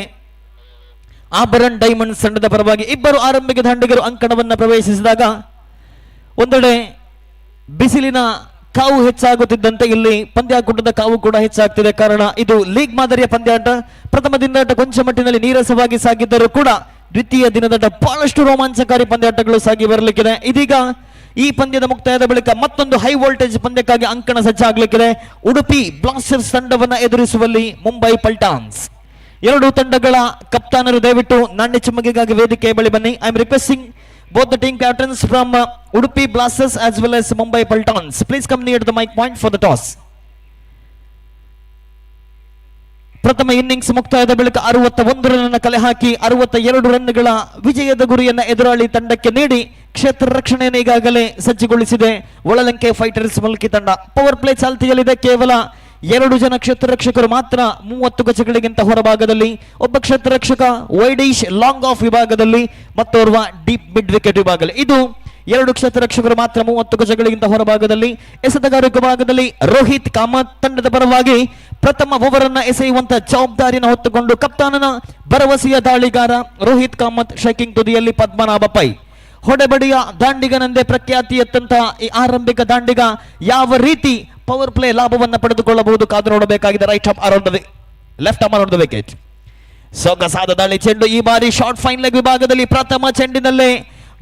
ಆಭರಣ್ ಡೈಮಂಡ್ಸ್ ತಂಡದ ಪರವಾಗಿ ಇಬ್ಬರು ಆರಂಭಿಕ ದಾಂಡಿಗರು ಅಂಕಣವನ್ನು ಪ್ರವೇಶಿಸಿದಾಗ ಒಂದೆಡೆ ಬಿಸಿಲಿನ ಕಾವು ಹೆಚ್ಚಾಗುತ್ತಿದ್ದಂತೆ ಇಲ್ಲಿ ಪಂದ್ಯಾಕೂಟದ ಕಾವು ಕೂಡ ಹೆಚ್ಚಾಗ್ತಿದೆ. ಕಾರಣ ಇದು ಲೀಗ್ ಮಾದರಿಯ ಪಂದ್ಯಾಟ. ಪ್ರಥಮ ದಿನದಾಟ ಕೊಂಚ ಮಟ್ಟಿನಲ್ಲಿ ನೀರಸವಾಗಿ ಸಾಗಿದ್ದರೂ ಕೂಡ ದ್ವಿತೀಯ ದಿನದಾಟ ಬಹಳಷ್ಟು ರೋಮಾಂಚಕಾರಿ ಪಂದ್ಯಾಟಗಳು ಸಾಗಿ ಬರಲಿಕ್ಕಿದೆ. ಇದೀಗ ಈ ಪಂದ್ಯದ ಮುಕ್ತಾಯದ ಬಳಿಕ ಮತ್ತೊಂದು ಹೈ ವೋಲ್ಟೇಜ್ ಪಂದ್ಯಕ್ಕಾಗಿ ಅಂಕಣ ಸಜ್ಜಾಗಲಿಕ್ಕಿದೆ. ಉಡುಪಿ ಬ್ಲಾಸ್ಟರ್ಸ್ ತಂಡವನ್ನ ಎದುರಿಸುವಲ್ಲಿ ಮುಂಬೈ ಪಲ್ಟಾನ್ಸ್. 2 ತಂಡಗಳ ಕಪ್ತಾನರು ದಯವಿಟ್ಟು ನಾಣ್ಯ ಚುಮ್ಮಗಿಗಾಗಿ ವೇದಿಕೆಯ ಬಳಿ ಬನ್ನಿ. I am requesting both the team captains from Udupi Blasters as well as Mumbai Paltans. Please come near to the mic point for the toss. ಪ್ರಥಮ ಇನ್ನಿಂಗ್ಸ್ ಮುಕ್ತಾಯದ ಬಳಿಕ 61 ರನ್ ಕಲೆ ಹಾಕಿ 62 ರನ್ಗಳ ವಿಜಯದ ಗುರಿಯನ್ನು ಎದುರಾಳಿ ತಂಡಕ್ಕೆ ನೀಡಿ ಕ್ಷೇತ್ರ ರಕ್ಷಣೆಯನ್ನು ಈಗಾಗಲೇ ಸಜ್ಜುಗೊಳಿಸಿದೆ ಒಳಲಂಕೆ ಫೈಟರ್ಸ್ ಮುಲ್ಕಿ ತಂಡ. ಪವರ್ ಪ್ಲೇ ಚಾಲ್ತಿಯಲ್ಲಿದೆ. ಕೇವಲ 2 ಜನ ಕ್ಷೇತ್ರ ರಕ್ಷಕರು ಮಾತ್ರ 30 ಗಜಗಳಿಗಿಂತ ಹೊರಭಾಗದಲ್ಲಿ, ಒಬ್ಬ ಕ್ಷೇತ್ರ ರಕ್ಷಕ ವೈಡಿಶ್ ಲಾಂಗ್ ಆಫ್ ವಿಭಾಗದಲ್ಲಿ ಮತ್ತೋರ್ವ ಡೀಪ್ ಮಿಡ್ ವಿಕೆಟ್ ವಿಭಾಗದಲ್ಲಿ. ಇದು 2 ಕ್ಷೇತ್ರ ರಕ್ಷಕರು ಮಾತ್ರ 30 ಗಜಗಳಿಗಿಂತ ಹೊರಭಾಗದಲ್ಲಿ. ಎಸೆತಗಾರಿಕೆ ವಿಭಾಗದಲ್ಲಿ ರೋಹಿತ್ ಕಾಮತ್ ತಂಡದ ಪರವಾಗಿ ಪ್ರಥಮ ಓವರ್ ಅನ್ನ ಎಸೆಯುವಂತಹ ಜವಾಬ್ದಾರಿಯನ್ನು ಹೊತ್ತುಕೊಂಡು ಕಪ್ತಾನನ ಭರವಸೆಯ ದಾಳಿಗಾರ ರೋಹಿತ್ ಕಾಮತ್ ಶೇಕಿಂಗ್ ತುದಿಯಲ್ಲಿ ಪದ್ಮನಾಭ ಪೈ. ಹೊಡೆಬಡಿಯ ದಾಂಡಿಗನೆಂದೇ ಪ್ರಖ್ಯಾತಿ ಎತ್ತಂತಹ ಈ ಆರಂಭಿಕ ದಾಂಡಿಗ ಯಾವ ರೀತಿ ಪವರ್ ಪ್ಲೇ ಲಾಭವನ್ನು ಪಡೆದುಕೊಳ್ಳಬಹುದು ಕಾದು ನೋಡಬೇಕಾಗಿದೆ. Right arm around the left arm around the wicket. ಸೊಗಸಾದ ದಾಳಿ ಚೆಂಡು. ಈ ಬಾರಿ ಶಾರ್ಟ್ ಫೈನ್ ಲೆಗ್ ವಿಭಾಗದಲ್ಲಿ ಪ್ರಥಮ ಚೆಂಡಿನಲ್ಲೇ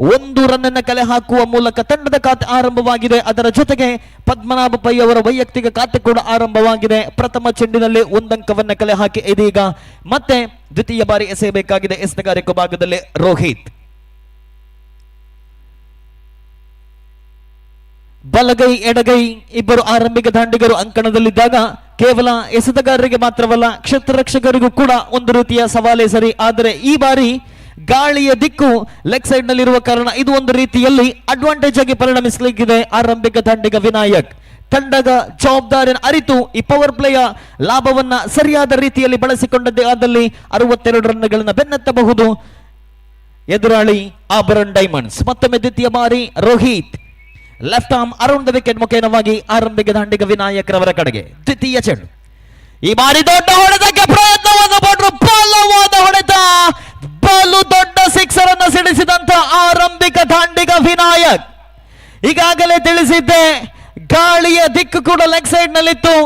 1 ರನ್ ಅನ್ನು ಕಲೆ ಹಾಕುವ ಮೂಲಕ ತಂಡದ ಖಾತೆ ಆರಂಭವಾಗಿದೆ. ಅದರ ಜೊತೆಗೆ ಪದ್ಮನಾಭ ಪೈ ಅವರ ವೈಯಕ್ತಿಕ ಖಾತೆ ಕೂಡ ಆರಂಭವಾಗಿದೆ. ಪ್ರಥಮ ಚೆಂಡಿನಲ್ಲಿ 1 ಅಂಕವನ್ನು ಕಲೆ ಹಾಕಿ ಇದೀಗ ಮತ್ತೆ ದ್ವಿತೀಯ ಬಾರಿ ಎಸೆಯಬೇಕಾಗಿದೆ ಎಸೆತಗಾರಿಕೆ ವಿಭಾಗದಲ್ಲಿ ರೋಹಿತ್. ಬಲಗೈ ಎಡಗೈ ಇಬ್ಬರು ಆರಂಭಿಕ ದಾಂಡಿಗರು ಅಂಕಣದಲ್ಲಿದ್ದಾಗ ಕೇವಲ ಎಸೆತಗಾರರಿಗೆ ಮಾತ್ರವಲ್ಲ ಕ್ಷೇತ್ರ ರಕ್ಷಕರಿಗೂ ಕೂಡ ಒಂದು ರೀತಿಯ ಸವಾಲೇ ಸರಿ. ಆದರೆ ಈ ಬಾರಿ ಗಾಳಿಯ ದಿಕ್ಕು ಲೆಗ್ ಸೈಡ್ ನಲ್ಲಿರುವ ಕಾರಣ ಇದು ಒಂದು ರೀತಿಯಲ್ಲಿ ಅಡ್ವಾಂಟೇಜ್ ಆಗಿ ಪರಿಣಮಿಸಲಿಕ್ಕಿದೆ. ಆರಂಭಿಕ ದಾಂಡಿಗ ವಿನಾಯಕ್ ತಂಡದ ಜವಾಬ್ದಾರಿಯನ್ನು ಅರಿತು ಈ ಪವರ್ ಪ್ಲೇಯ ಲಾಭವನ್ನ ಸರಿಯಾದ ರೀತಿಯಲ್ಲಿ ಬಳಸಿಕೊಂಡದ್ದೇ ಆದಲ್ಲಿ 62 ರನ್ಗಳನ್ನು ಬೆನ್ನತ್ತಬಹುದು ಎದುರಾಳಿ ಆಭರಣ್ ಡೈಮಂಡ್ಸ್. ಮತ್ತೊಮ್ಮೆ ದ್ವಿತೀಯ ಬಾರಿ Rohit left arm around the wicket ಮುಖೇನವಾಗಿ ಆರಂಭಿಕ ದಾಂಡಿಗ ವಿನಾಯಕ್ ರವರ ಕಡೆಗೆ ದ್ವಿತೀಯ ಚೆಂಡು. ಈ ಬಾರಿ ದೊಡ್ಡ ಹೊಡೆತಕ್ಕೆ ಪ್ರಯತ್ನವನ್ನು ಪಟ್ಟರು, ಬಲವಾದ ಹೊಡೆತ, ಬಲು ದೊಡ್ಡ ಸಿಕ್ಸರ್ ಅನ್ನು ಸಿಡಿಸಿದಂತ ಆರಂಭಿಕ ದಾಂಡಿಗ ವಿನಾಯಕ್. ಈಗಾಗಲೇ ತಿಳಿಸಿದ್ದೆ, ಗಾಳಿಯ ದಿಕ್ಕು ಕೂಡ ಲೆಗ್ ಸೈಡ್ ನಲ್ಲಿತ್ತು,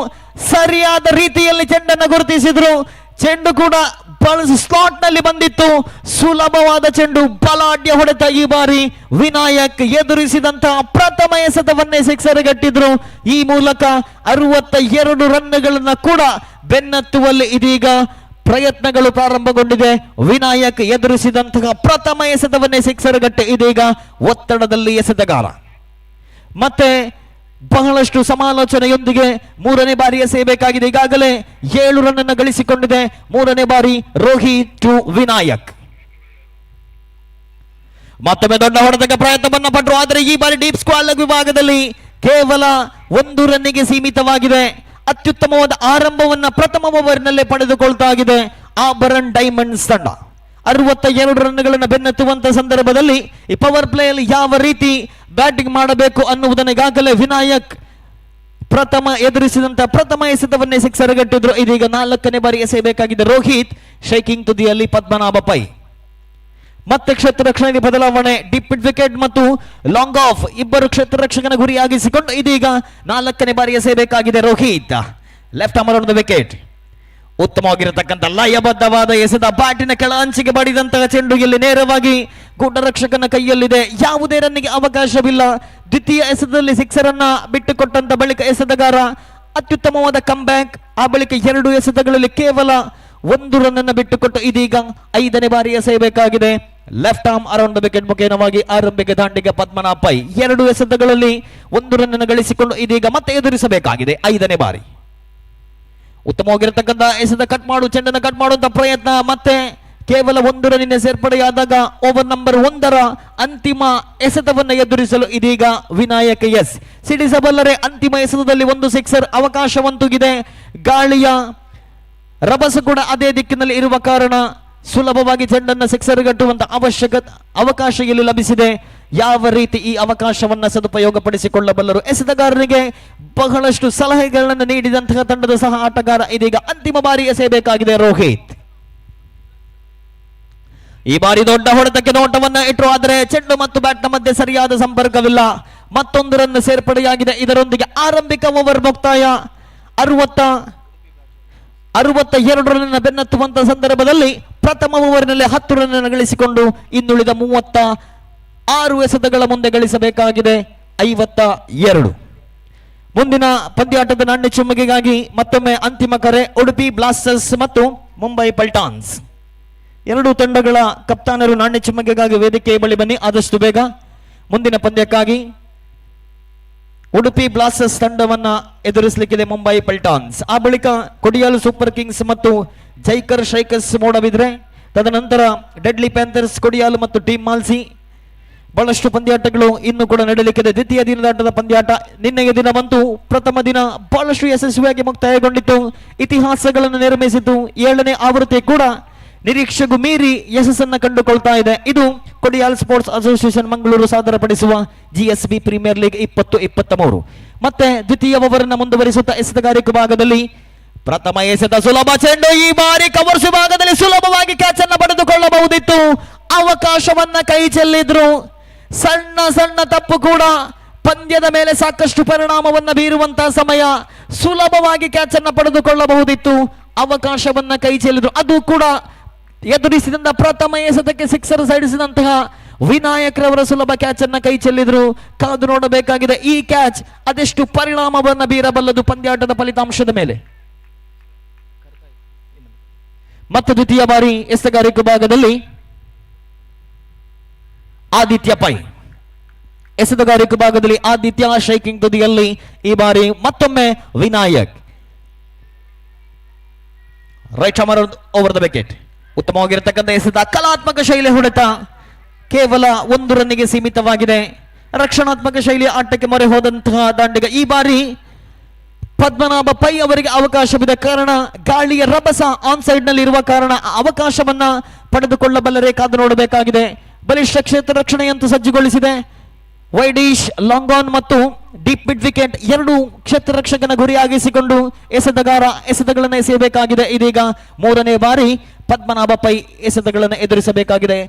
ಸರಿಯಾದ ರೀತಿಯಲ್ಲಿ ಚೆಂಡನ್ನು ಗುರುತಿಸಿದ್ರು, ಚೆಂಡು ಕೂಡ ಸ್ಲಾಟ್ ನಲ್ಲಿ ಬಂದಿತ್ತು, ಸುಲಭವಾದ ಚೆಂಡು, ಬಲಾಢ್ಯ ಹೊಡೆತ. ಈ ಬಾರಿ ವಿನಾಯಕ್ ಎದುರಿಸಿದಂತಹ ಪ್ರಥಮ ಎಸೆತವನ್ನೇ ಸಿಕ್ಸರ್ ಗಟ್ಟಿದ್ರು. ಈ ಮೂಲಕ 62 ರನ್ಗಳನ್ನು ಕೂಡ ಬೆನ್ನತ್ತುವಲ್ಲಿ ಇದೀಗ ಪ್ರಯತ್ನಗಳು ಪ್ರಾರಂಭಗೊಂಡಿದೆ. ವಿನಾಯಕ್ ಎದುರಿಸಿದಂತಹ ಪ್ರಥಮ ಎಸೆತವನ್ನೇ ಸಿಕ್ಸರ್ ಗಟ್ಟಿ ಇದೀಗ ಒತ್ತಡದಲ್ಲಿ ಎಸೆತಗಾರ. ಮತ್ತೆ ಬಹಳಷ್ಟು ಸಮಾಲೋಚನೆಯೊಂದಿಗೆ ಮೂರನೇ ಬಾರಿ ಎಸೆಯಬೇಕಾಗಿದೆ. ಈಗಾಗಲೇ 7 ರನ್ ಗಳಿಸಿಕೊಂಡಿದೆ ಮೂರನೇ ಬಾರಿ ರೋಹಿತ್ ಟು ವಿನಾಯಕ್. ಮತ್ತೊಮ್ಮೆ ದೊಡ್ಡ ಹೊಡೆತಕ್ಕೆ ಪ್ರಯತ್ನವನ್ನ ಪಟ್ಟರು, ಆದರೆ ಈ ಬಾರಿ ಡೀಪ್ ಸ್ಕ್ವಾಲ್ ವಿಭಾಗದಲ್ಲಿ ಕೇವಲ 1 ರನ್ನಿಗೆ ಸೀಮಿತವಾಗಿದೆ. ಅತ್ಯುತ್ತಮವಾದ ಆರಂಭವನ್ನ ಪ್ರಥಮ ಓವರ್ನಲ್ಲೇ ಪಡೆದುಕೊಳ್ತಾ ಇದೆ ಆಭರಣ್ ಡೈಮಂಡ್ಸ್ ತಂಡ. 62 ರನ್ಗಳನ್ನು ಬೆನ್ನತ್ತುವಂತ ಸಂದರ್ಭದಲ್ಲಿ ಈ ಪವರ್ ಪ್ಲೇಯಲ್ಲಿ ಯಾವ ರೀತಿ ಬ್ಯಾಟಿಂಗ್ ಮಾಡಬೇಕು ಅನ್ನುವುದನ್ನು ಈಗಾಗಲೇ ವಿನಾಯಕ್ ಎದುರಿಸಿದಂತ ಪ್ರಥಮ ಎಸೆತವನ್ನೇ ಸಿಕ್ಸರ್ ಗಟ್ಟಿದ್ರು. ಇದೀಗ 4ನೇ ಬಾರಿ ಎಸೆಯಬೇಕಾಗಿದೆ ರೋಹಿತ್, ಶೇಕಿಂಗ್ ತುದಿಯಲ್ಲಿ ಪದ್ಮನಾಭ ಪೈ. ಮತ್ತೆ ಕ್ಷೇತ್ರ ರಕ್ಷಣೆಗೆ ಬದಲಾವಣೆ, ಡಿಪ್ ಮಿಡ್ ವಿಕೆಟ್ ಮತ್ತು ಲಾಂಗ್ ಆಫ್ ಇಬ್ಬರು ಕ್ಷೇತ್ರ ರಕ್ಷಕನ ಗುರಿಯಾಗಿಸಿಕೊಂಡು ಇದೀಗ 4ನೇ ಬಾರಿ ಎಸೆಯಬೇಕಾಗಿದೆ Rohit. Left arm around the wicket. ಉತ್ತಮವಾಗಿರತಕ್ಕಂಥ ಲಯಬದ್ಧವಾದ ಎಸೆದ, ಬ್ಯಾಟಿನ ಕೆಳ ಅಂಚಿಗೆ ಬಡಿದಂತಹ ಚೆಂಡು ಇಲ್ಲಿ ನೇರವಾಗಿ ಗೂಢ ರಕ್ಷಕನ ಕೈಯಲ್ಲಿದೆ, ಯಾವುದೇ ರನ್ನಿಗೆ ಅವಕಾಶವಿಲ್ಲ. ದ್ವಿತೀಯ ಎಸೆತದಲ್ಲಿ ಸಿಕ್ಸರ್ ಅನ್ನ ಬಿಟ್ಟುಕೊಟ್ಟಂತ ಬಳಿಕ ಎಸೆತಗಾರ ಅತ್ಯುತ್ತಮವಾದ ಕಮ್ ಬ್ಯಾಕ್. ಆ ಬಳಿಕ 2 ಎಸೆತಗಳಲ್ಲಿ ಕೇವಲ 1 ರನ್ ಅನ್ನು ಬಿಟ್ಟುಕೊಟ್ಟು ಇದೀಗ 5ನೇ ಬಾರಿ ಎಸೆಯಬೇಕಾಗಿದೆ. Left arm around the wicket ಮುಖೇನವಾಗಿ ಆರಂಭಿಕ ದಾಂಡಿಗ ಪದ್ಮನಾಭ ಪೈ 2 ಎಸೆತಗಳಲ್ಲಿ 1 ರನ್ ಅನ್ನು ಗಳಿಸಿಕೊಂಡು ಇದೀಗ ಮತ್ತೆ ಎದುರಿಸಬೇಕಾಗಿದೆ 5ನೇ ಬಾರಿ. ಉತ್ತಮವಾಗಿರತಕ್ಕಂಥ ಎಸೆದ ಕಟ್ ಚೆಂಡನ್ನು ಕಟ್ ಮಾಡುವಂತ ಪ್ರಯತ್ನ, ಮತ್ತೆ ಕೇವಲ 1 ರನ್ನಿನ ಸೇರ್ಪಡೆಯಾದಾಗ ಓವರ್ ನಂಬರ್ 1ರ ಅಂತಿಮ ಎಸೆತವನ್ನು ಎದುರಿಸಲು ಇದೀಗ ವಿನಾಯಕ್ ಸಿಡಿಸಬಲ್ಲರೆ. ಅಂತಿಮ ಎಸೆತದಲ್ಲಿ 1 ಸಿಕ್ಸರ್ ಅವಕಾಶವಂತುಗಿದೆ. ಗಾಳಿಯ ರಭಸ ಕೂಡ ಅದೇ ದಿಕ್ಕಿನಲ್ಲಿ ಇರುವ ಕಾರಣ ಸುಲಭವಾಗಿ ಚೆಂಡನ್ನು ಸಿಕ್ಸರ್ ಗಟ್ಟುವಂತ ಅವಕಾಶ ಇಲ್ಲಿ ಲಭಿಸಿದೆ. ಯಾವ ರೀತಿ ಈ ಅವಕಾಶವನ್ನ ಸದುಪಯೋಗ ಪಡಿಸಿಕೊಳ್ಳಬಲ್ಲರು? ಎಸೆತಗಾರರಿಗೆ ಬಹಳಷ್ಟು ಸಲಹೆಗಳನ್ನು ನೀಡಿದಂತಹ ತಂಡದ ಸಹ ಆಟಗಾರ ಇದೀಗ ಅಂತಿಮ ಬಾರಿ ಎಸೆಯಬೇಕಾಗಿದೆ ರೋಹಿತ್. ಈ ಬಾರಿ ದೊಡ್ಡ ಹೊಡೆತಕ್ಕೆ ನೋಟವನ್ನ ಇಟ್ಟರು, ಆದರೆ ಚೆಂಡು ಮತ್ತು ಬ್ಯಾಟ್ನ ಮಧ್ಯೆ ಸರಿಯಾದ ಸಂಪರ್ಕವಿಲ್ಲ. ಮತ್ತೊಂದು ರನ್ ಸೇರ್ಪಡೆಯಾಗಿದೆ. ಇದರೊಂದಿಗೆ ಆರಂಭಿಕ ಓವರ್ ಮುಕ್ತಾಯ. 62 ರನ್ ಬೆನ್ನತ್ತುವಂತ ಸಂದರ್ಭದಲ್ಲಿ ಪ್ರಥಮ ಓವರ್ನಲ್ಲಿ 10 ರನ್ ಗಳಿಸಿಕೊಂಡು ಇನ್ನುಳಿದ 36 ಎಸೆತಗಳ ಮುಂದೆ ಗಳಿಸಬೇಕಾಗಿದೆ 52. ಮುಂದಿನ ಪಂದ್ಯಾಟದ ನಾಣ್ಯ ಚುಮ್ಮಿಗೆಗಾಗಿ ಮತ್ತೊಮ್ಮೆ ಅಂತಿಮ ಕರೆ. ಉಡುಪಿ ಬ್ಲಾಸ್ಟರ್ಸ್ ಮತ್ತು ಮುಂಬೈ ಪಲ್ಟಾನ್ಸ್ ಎರಡೂ ತಂಡಗಳ ಕಪ್ತಾನರು ನಾಣ್ಯ ಚುಮ್ಮಿಗೆಗಾಗಿ ವೇದಿಕೆಯ ಬಳಿ ಬನ್ನಿ ಆದಷ್ಟು ಬೇಗ. ಮುಂದಿನ ಪಂದ್ಯಕ್ಕಾಗಿ ಉಡುಪಿ ಬ್ಲಾಸ್ಟರ್ಸ್ ತಂಡವನ್ನ ಎದುರಿಸಲಿಕ್ಕಿದೆ ಮುಂಬೈ ಪಲ್ಟಾನ್ಸ್. ಆ ಬಳಿಕ ಕೊಡಿಯಾಲ್ ಸೂಪರ್ ಕಿಂಗ್ಸ್ ಮತ್ತು ಜೈಕರ್ ಶೈಕರ್ಸ್ ಮೂಡಬಿದ್ರೆ, ತದನಂತರ ಡೆಡ್ಲಿ ಪ್ಯಾಂಥರ್ಸ್, ಕೊಡಿಯಾಲ್ ಮತ್ತು ಟೀಮ್ ಮಾಲ್ಸಿ. ಬಹಳಷ್ಟು ಪಂದ್ಯಾಟಗಳು ಇನ್ನು ಕೂಡ ನಡೆಯಲಿಕ್ಕಿದೆ. ದ್ವಿತೀಯ ದಿನದಾಟದ ಪಂದ್ಯಾಟ ನಿನ್ನೆಯ ದಿನ ಬಂತು. ಪ್ರಥಮ ದಿನ ಬಹಳಷ್ಟು ಯಶಸ್ವಿಯಾಗಿ ಮುಕ್ತಾಯಗೊಂಡಿತ್ತು, ಇತಿಹಾಸಗಳನ್ನು ನಿರ್ಮಿಸಿತು. 7ನೇ ಆವೃತ್ತಿ ಕೂಡ ನಿರೀಕ್ಷೆಗೂ ಮೀರಿ ಯಶಸ್ಸನ್ನು ಕಂಡುಕೊಳ್ತಾ ಇದೆ. ಇದು ಕೊಡಿಯಾಲ್ ಸ್ಪೋರ್ಟ್ಸ್ ಅಸೋಸಿಯೇಷನ್ ಮಂಗಳೂರು ಸಾದರಪಡಿಸುವ GSB ಪ್ರೀಮಿಯರ್ ಲೀಗ್ 2023. ಮತ್ತೆ ದ್ವಿತೀಯ ಓವರ್ನ ಮುಂದುವರಿಸುತ್ತಾ ಎಸೆತಗಾರಿಕೆ ಭಾಗದಲ್ಲಿ ಪ್ರಥಮ ಎಸೆತ ಸುಲಭ ಚೆಂಡು. ಈ ಬಾರಿ ಕವರ್ಸ್ ವಿಭಾಗದಲ್ಲಿ ಸುಲಭವಾಗಿ ಕ್ಯಾಚ್ ಅನ್ನು ಪಡೆದುಕೊಳ್ಳಬಹುದಿತ್ತು, ಅವಕಾಶವನ್ನ ಕೈ ಚೆಲ್ಲಿದ್ರು. ಸಣ್ಣ ಸಣ್ಣ ತಪ್ಪು ಕೂಡ ಪಂದ್ಯದ ಮೇಲೆ ಸಾಕಷ್ಟು ಪರಿಣಾಮವನ್ನ ಬೀರುವಂತಹ ಸಮಯ. ಸುಲಭವಾಗಿ ಕ್ಯಾಚ್ ಅನ್ನು ಪಡೆದುಕೊಳ್ಳಬಹುದಿತ್ತು, ಅವಕಾಶವನ್ನ ಕೈ ಚೆಲ್ಲಿದ್ರು. ಅದು ಕೂಡ ಎದುರಿಸಿದಂತ ಪ್ರಥಮ ಎಸೆತಕ್ಕೆ ಸಿಕ್ಸರ್ ಸಡಿಸಿದಂತಹ ವಿನಾಯಕ್ ರವರ ಸುಲಭ ಕ್ಯಾಚ್ ಅನ್ನ ಕೈ ಚೆಲ್ಲಿದ್ರು. ಕಾದು ನೋಡಬೇಕಾಗಿದೆ ಈ ಕ್ಯಾಚ್ ಅದೆಷ್ಟು ಪರಿಣಾಮವನ್ನ ಬೀರಬಲ್ಲದು ಪಂದ್ಯಾಟದ ಫಲಿತಾಂಶದ ಮೇಲೆ. ಮತ್ತು ದ್ವಿತೀಯ ಬಾರಿ ಎಸೆತಗಾರಿಕೆ ಭಾಗದಲ್ಲಿ ಆದಿತ್ಯ ಪೈ. ಎಸೆತಗಾರಿಕೆ ಭಾಗದಲ್ಲಿ ಆದಿತ್ಯ ಶೈಕಿಂಗ್ ತುದಿಯಲ್ಲಿ. ಈ ಬಾರಿ ಮತ್ತೊಮ್ಮೆ Vinayak. Right arm over the wicket. ಉತ್ತಮವಾಗಿರತಕ್ಕಂಥ ಎಸೆತ, ಕಲಾತ್ಮಕ ಶೈಲಿ ಹೊಡೆತ, ಕೇವಲ 1 ರನ್ನಿಗೆ ಸೀಮಿತವಾಗಿದೆ. ರಕ್ಷಣಾತ್ಮಕ ಶೈಲಿ ಆಟಕ್ಕೆ ಮೊರೆ ಹೋದಂತಹ ದಾಂಡಿಗ ಈ ಬಾರಿ ಪದ್ಮನಾಭ ಪೈ ಅವರಿಗೆ ಅವಕಾಶವಿದೆ. ಕಾರಣ ಗಾಳಿಯ ರಭಸ ಆನ್ ಸೈಡ್ ನಲ್ಲಿ ಇರುವ ಕಾರಣ ಅವಕಾಶವನ್ನ ಪಡೆದುಕೊಳ್ಳಬಲ್ಲರೆ ಕಾದು ನೋಡಬೇಕಾಗಿದೆ. ಬಲಿಷ್ಠ ಕ್ಷೇತ್ರ ರಕ್ಷಣೆಯಂತೂ ಸಜ್ಜುಗೊಳಿಸಿದೆ. ವೈಡೀಶ್ ಲಾಂಗ್ ಆನ್ ಮತ್ತು ಡೀಪ್ ಮಿಡ್ ವಿಕೆಟ್ ಎರಡು ಕ್ಷೇತ್ರ ರಕ್ಷಕನ ಗುರಿಯಾಗಿಸಿಕೊಂಡು ಎಸೆತಗಳನ್ನು ಎಸೆಯಬೇಕಾಗಿದೆ. ಇದೀಗ ಮೂರನೇ ಬಾರಿ ಪದ್ಮನಾಭ ಪೈ ಎಸೆತಗಳನ್ನು ಎದುರಿಸಬೇಕಾಗಿದೆ.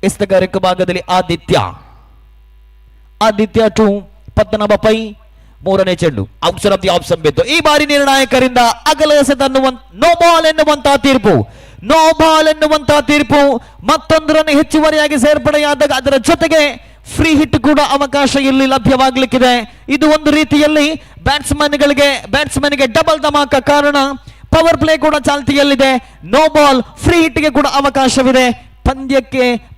ಎಸೆತಗಾರಿಕೆ ಭಾಗದಲ್ಲಿ ಆದಿತ್ಯ ಟು ಪದ್ಮನಾಭ ಪೈ ಮೂರನೇ ಚೆಂಡು ಔಟ್ಸೈಡ್ ಆಫ್ ದಿ ಆಫ್ ಬಿತ್ತು. ಈ ಬಾರಿ ನಿರ್ಣಾಯಕರಿಂದ ಅಗಲ ಎಸೆತ ನೋ ಬಾಲ್ ಎನ್ನುವಂತಹ ತೀರ್ಪು ಮತ್ತೊಂದರನ್ನು ಹೆಚ್ಚುವರಿಯಾಗಿ ಸೇರ್ಪಡೆಯಾದಾಗ ಅದರ ಜೊತೆಗೆ ಫ್ರೀ ಹಿಟ್ ಕೂಡ ಅವಕಾಶ ಇಲ್ಲಿ ಲಭ್ಯವಾಗಲಿಕ್ಕಿದೆ. ಇದು ಒಂದು ರೀತಿಯಲ್ಲಿ ಬ್ಯಾಟ್ಸ್ಮನ್ಗೆ ಡಬಲ್ ಧಮಾಕ. ಕಾರಣ ಪವರ್ ಪ್ಲೇ ಕೂಡ ಚಾಲ್ತಿಯಲ್ಲಿದೆ. ನೋ ಬಾಲ್ ಫ್ರೀ ಹಿಟ್ಗೆ ಕೂಡ ಅವಕಾಶವಿದೆ.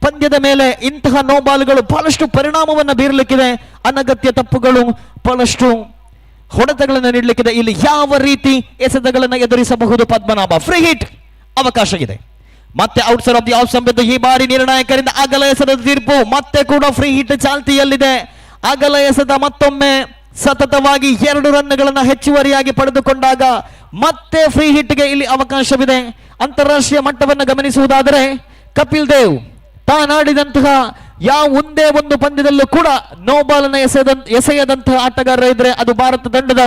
ಪಂದ್ಯದ ಮೇಲೆ ಇಂತಹ ನೋ ಬಾಲ್ಗಳು ಬಹಳಷ್ಟು ಪರಿಣಾಮವನ್ನು ಬೀರಲಿಕ್ಕಿದೆ. ಅನಗತ್ಯ ತಪ್ಪುಗಳು ಬಹಳಷ್ಟು ಹೊಡೆತಗಳನ್ನು ನೀಡಲಿಕ್ಕಿದೆ. ಇಲ್ಲಿ ಯಾವ ರೀತಿ ಎಸೆತಗಳನ್ನು ಎದುರಿಸಬಹುದು ಪದ್ಮನಾಭ? ಫ್ರೀ ಹಿಟ್ ಅವಕಾಶ ಇದೆ. ಮತ್ತೆ ಔಟ್ಸೈಡ್ ಆಫ್ ದಿ ಆಫ್ ಸಂಬಿದ್ದು. ಈ ಬಾರಿ ನಿರ್ಣಾಯಕರಿಂದ ಅಗಲ ಎಸೆತದ ತೀರ್ಪು. ಮತ್ತೆ ಕೂಡ ಫ್ರೀ ಹಿಟ್ ಚಾಲ್ತಿಯಲ್ಲಿದೆ. ಅಗಲ ಎಸೆತ ಮತ್ತೊಮ್ಮೆ ಸತತವಾಗಿ 2 ರನ್ಗಳನ್ನು ಹೆಚ್ಚುವರಿಯಾಗಿ ಪಡೆದುಕೊಂಡಾಗ ಮತ್ತೆ ಫ್ರೀ ಹಿಟ್ಗೆ ಇಲ್ಲಿ ಅವಕಾಶವಿದೆ. ಅಂತಾರಾಷ್ಟ್ರೀಯ ಮಟ್ಟವನ್ನು ಗಮನಿಸುವುದಾದರೆ ಕಪಿಲ್ ದೇವ್ ತಾನಾಡಿದಂತಹ ಒಂದೇ ಒಂದು ಪಂದ್ಯದಲ್ಲೂ ಕೂಡ ನೋ ಬಾಲ್ ಅನ್ನು ಎಸೆಯದಂತಹ ಆಟಗಾರ ಇದ್ರೆ ಅದು ಭಾರತ ತಂಡದ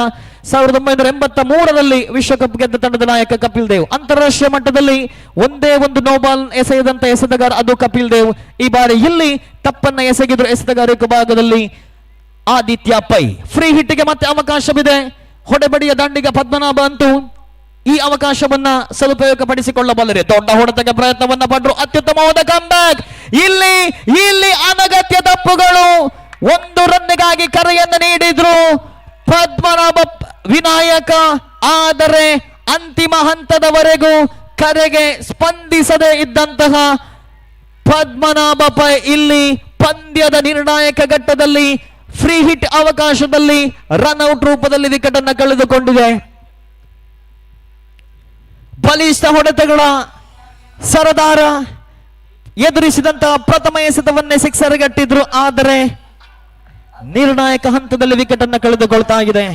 1983ರಲ್ಲಿ ವಿಶ್ವಕಪ್ ಗೆದ್ದ ತಂಡದ ನಾಯಕ ಕಪಿಲ್ ದೇವ್. ಅಂತಾರಾಷ್ಟ್ರೀಯ ಮಟ್ಟದಲ್ಲಿ ಒಂದೇ ಒಂದು ನೋ ಬಾಲ್ ಎಸೆಯದಂತ ಎಸೆತಗಾರ ಅದು ಕಪಿಲ್ ದೇವ್. ಈ ಬಾರಿ ಇಲ್ಲಿ ತಪ್ಪನ್ನ ಎಸಗಿದ್ರು ಎಸೆತಗಾರಿಕೆ ಭಾಗದಲ್ಲಿ ಆದಿತ್ಯ ಪೈ. ಫ್ರೀ ಹಿಟ್ಗೆ ಮತ್ತೆ ಅವಕಾಶವಿದೆ. ಹೊಡೆಬಡಿಯ ದಾಂಡಿಗ ಪದ್ಮನಾಭ ಅಂತೂ ಈ ಅವಕಾಶವನ್ನ ಸದುಪಯೋಗ ಪಡಿಸಿಕೊಳ್ಳಬಲ್ಲರೆ. ದೊಡ್ಡ ಹೊಡೆತಕ್ಕೆ ಪ್ರಯತ್ನವನ್ನ ಪಟ್ಟರು. ಅತ್ಯುತ್ತಮವಾದ ಕಮ್ಬ್ಯಾಕ್. ಇಲ್ಲಿ ಅನಗತ್ಯ ತಪ್ಪುಗಳು. 1 ರನ್ನಿಗಾಗಿ ಕರೆಯನ್ನು ನೀಡಿದ್ರು ಪದ್ಮನಾಭ ವಿನಾಯಕ. ಆದರೆ ಅಂತಿಮ ಹಂತದವರೆಗೂ ಕರೆಗೆ ಸ್ಪಂದಿಸದೇ ಇದ್ದಂತಹ ಪದ್ಮನಾಭ ಪೈ ಇಲ್ಲಿ ಪಂದ್ಯದ ನಿರ್ಣಾಯಕ ಘಟ್ಟದಲ್ಲಿ ಫ್ರೀ ಹಿಟ್ ಅವಕಾಶದಲ್ಲಿ ರನ್ಔಟ್ ರೂಪದಲ್ಲಿ ವಿಕೆಟ್ ಅನ್ನು ಕಳೆದುಕೊಂಡಿದೆ. ಬಲಿಷ್ಠ ಹೊಡೆತಗಳ ಸರದಾರ ಎದುರಿಸಿದಂತಹ ಪ್ರಥಮ ಎಸೆತವನ್ನೇ ಸಿಕ್ಸರ್ ಗಟ್ಟಿದ್ರು. ಆದರೆ ನಿರ್ಣಾಯಕ ಹಂತದಲ್ಲಿ ವಿಕೆಟ್ ಅನ್ನು ಕಳೆದುಕೊಳ್ತಾ ಇದೆ.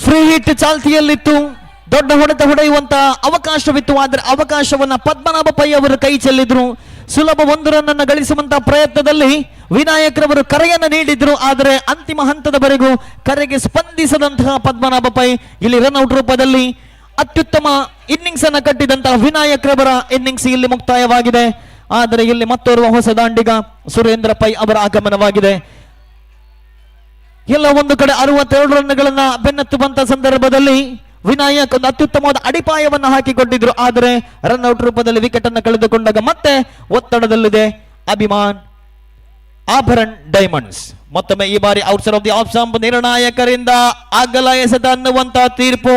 ಫ್ರೀ ಹಿಟ್ ಚಾಲ್ತಿಯಲ್ಲಿತ್ತು. ದೊಡ್ಡ ಹೊಡೆತ ಹೊಡೆಯುವಂತಹ ಅವಕಾಶವಿತ್ತು. ಆದರೆ ಅವಕಾಶವನ್ನ ಪದ್ಮನಾಭ ಪೈ ಅವರು ಕೈ ಚೆಲ್ಲಿದ್ರು. ಸುಲಭ 1 ರನ್ ಗಳಿಸುವಂತಹ ಪ್ರಯತ್ನದಲ್ಲಿ ವಿನಾಯಕರವರು ಕರೆಯನ್ನು ನೀಡಿದ್ರು. ಆದರೆ ಅಂತಿಮ ಹಂತದವರೆಗೂ ಕರೆಗೆ ಸ್ಪಂದಿಸದಂತಹ ಪದ್ಮನಾಭ ಪೈ ಇಲ್ಲಿ ರನ್ಔಟ್ ರೂಪದಲ್ಲಿ ಅತ್ಯುತ್ತಮ ಇನ್ನಿಂಗ್ಸ್ ಅನ್ನು ಕಟ್ಟಿದಂತಹ ವಿನಾಯಕರವರ ಇನ್ನಿಂಗ್ಸ್ ಇಲ್ಲಿ ಮುಕ್ತಾಯವಾಗಿದೆ. ಆದರೆ ಇಲ್ಲಿ ಮತ್ತೋರ್ವ ಹೊಸ ದಾಂಡಿಗ ಸುರೇಂದ್ರ ಪೈ ಅವರ ಆಗಮನವಾಗಿದೆ. ಎಲ್ಲ ಒಂದು ಕಡೆ 62 ರನ್ಗಳನ್ನ ಬೆನ್ನತ್ತುವಂತ ಸಂದರ್ಭದಲ್ಲಿ ವಿನಾಯಕ್ ಒಂದು ಅತ್ಯುತ್ತಮವಾದ ಅಡಿಪಾಯವನ್ನು ಹಾಕಿಕೊಂಡಿದ್ರು. ಆದರೆ ರನ್ಔಟ್ ರೂಪದಲ್ಲಿ ವಿಕೆಟ್ ಅನ್ನು ಕಳೆದುಕೊಂಡಾಗ ಮತ್ತೆ ಒತ್ತಡದಲ್ಲಿದೆ ಆಭರಣ್ ಡೈಮಂಡ್ಸ್. ಮತ್ತೊಮ್ಮೆ ಈ ಬಾರಿ outside off the off stump ನಿರ್ಣಾಯಕರಿಂದ ಅಗಲ ಎಸೆತ ಅನ್ನುವಂತಹ ತೀರ್ಪು.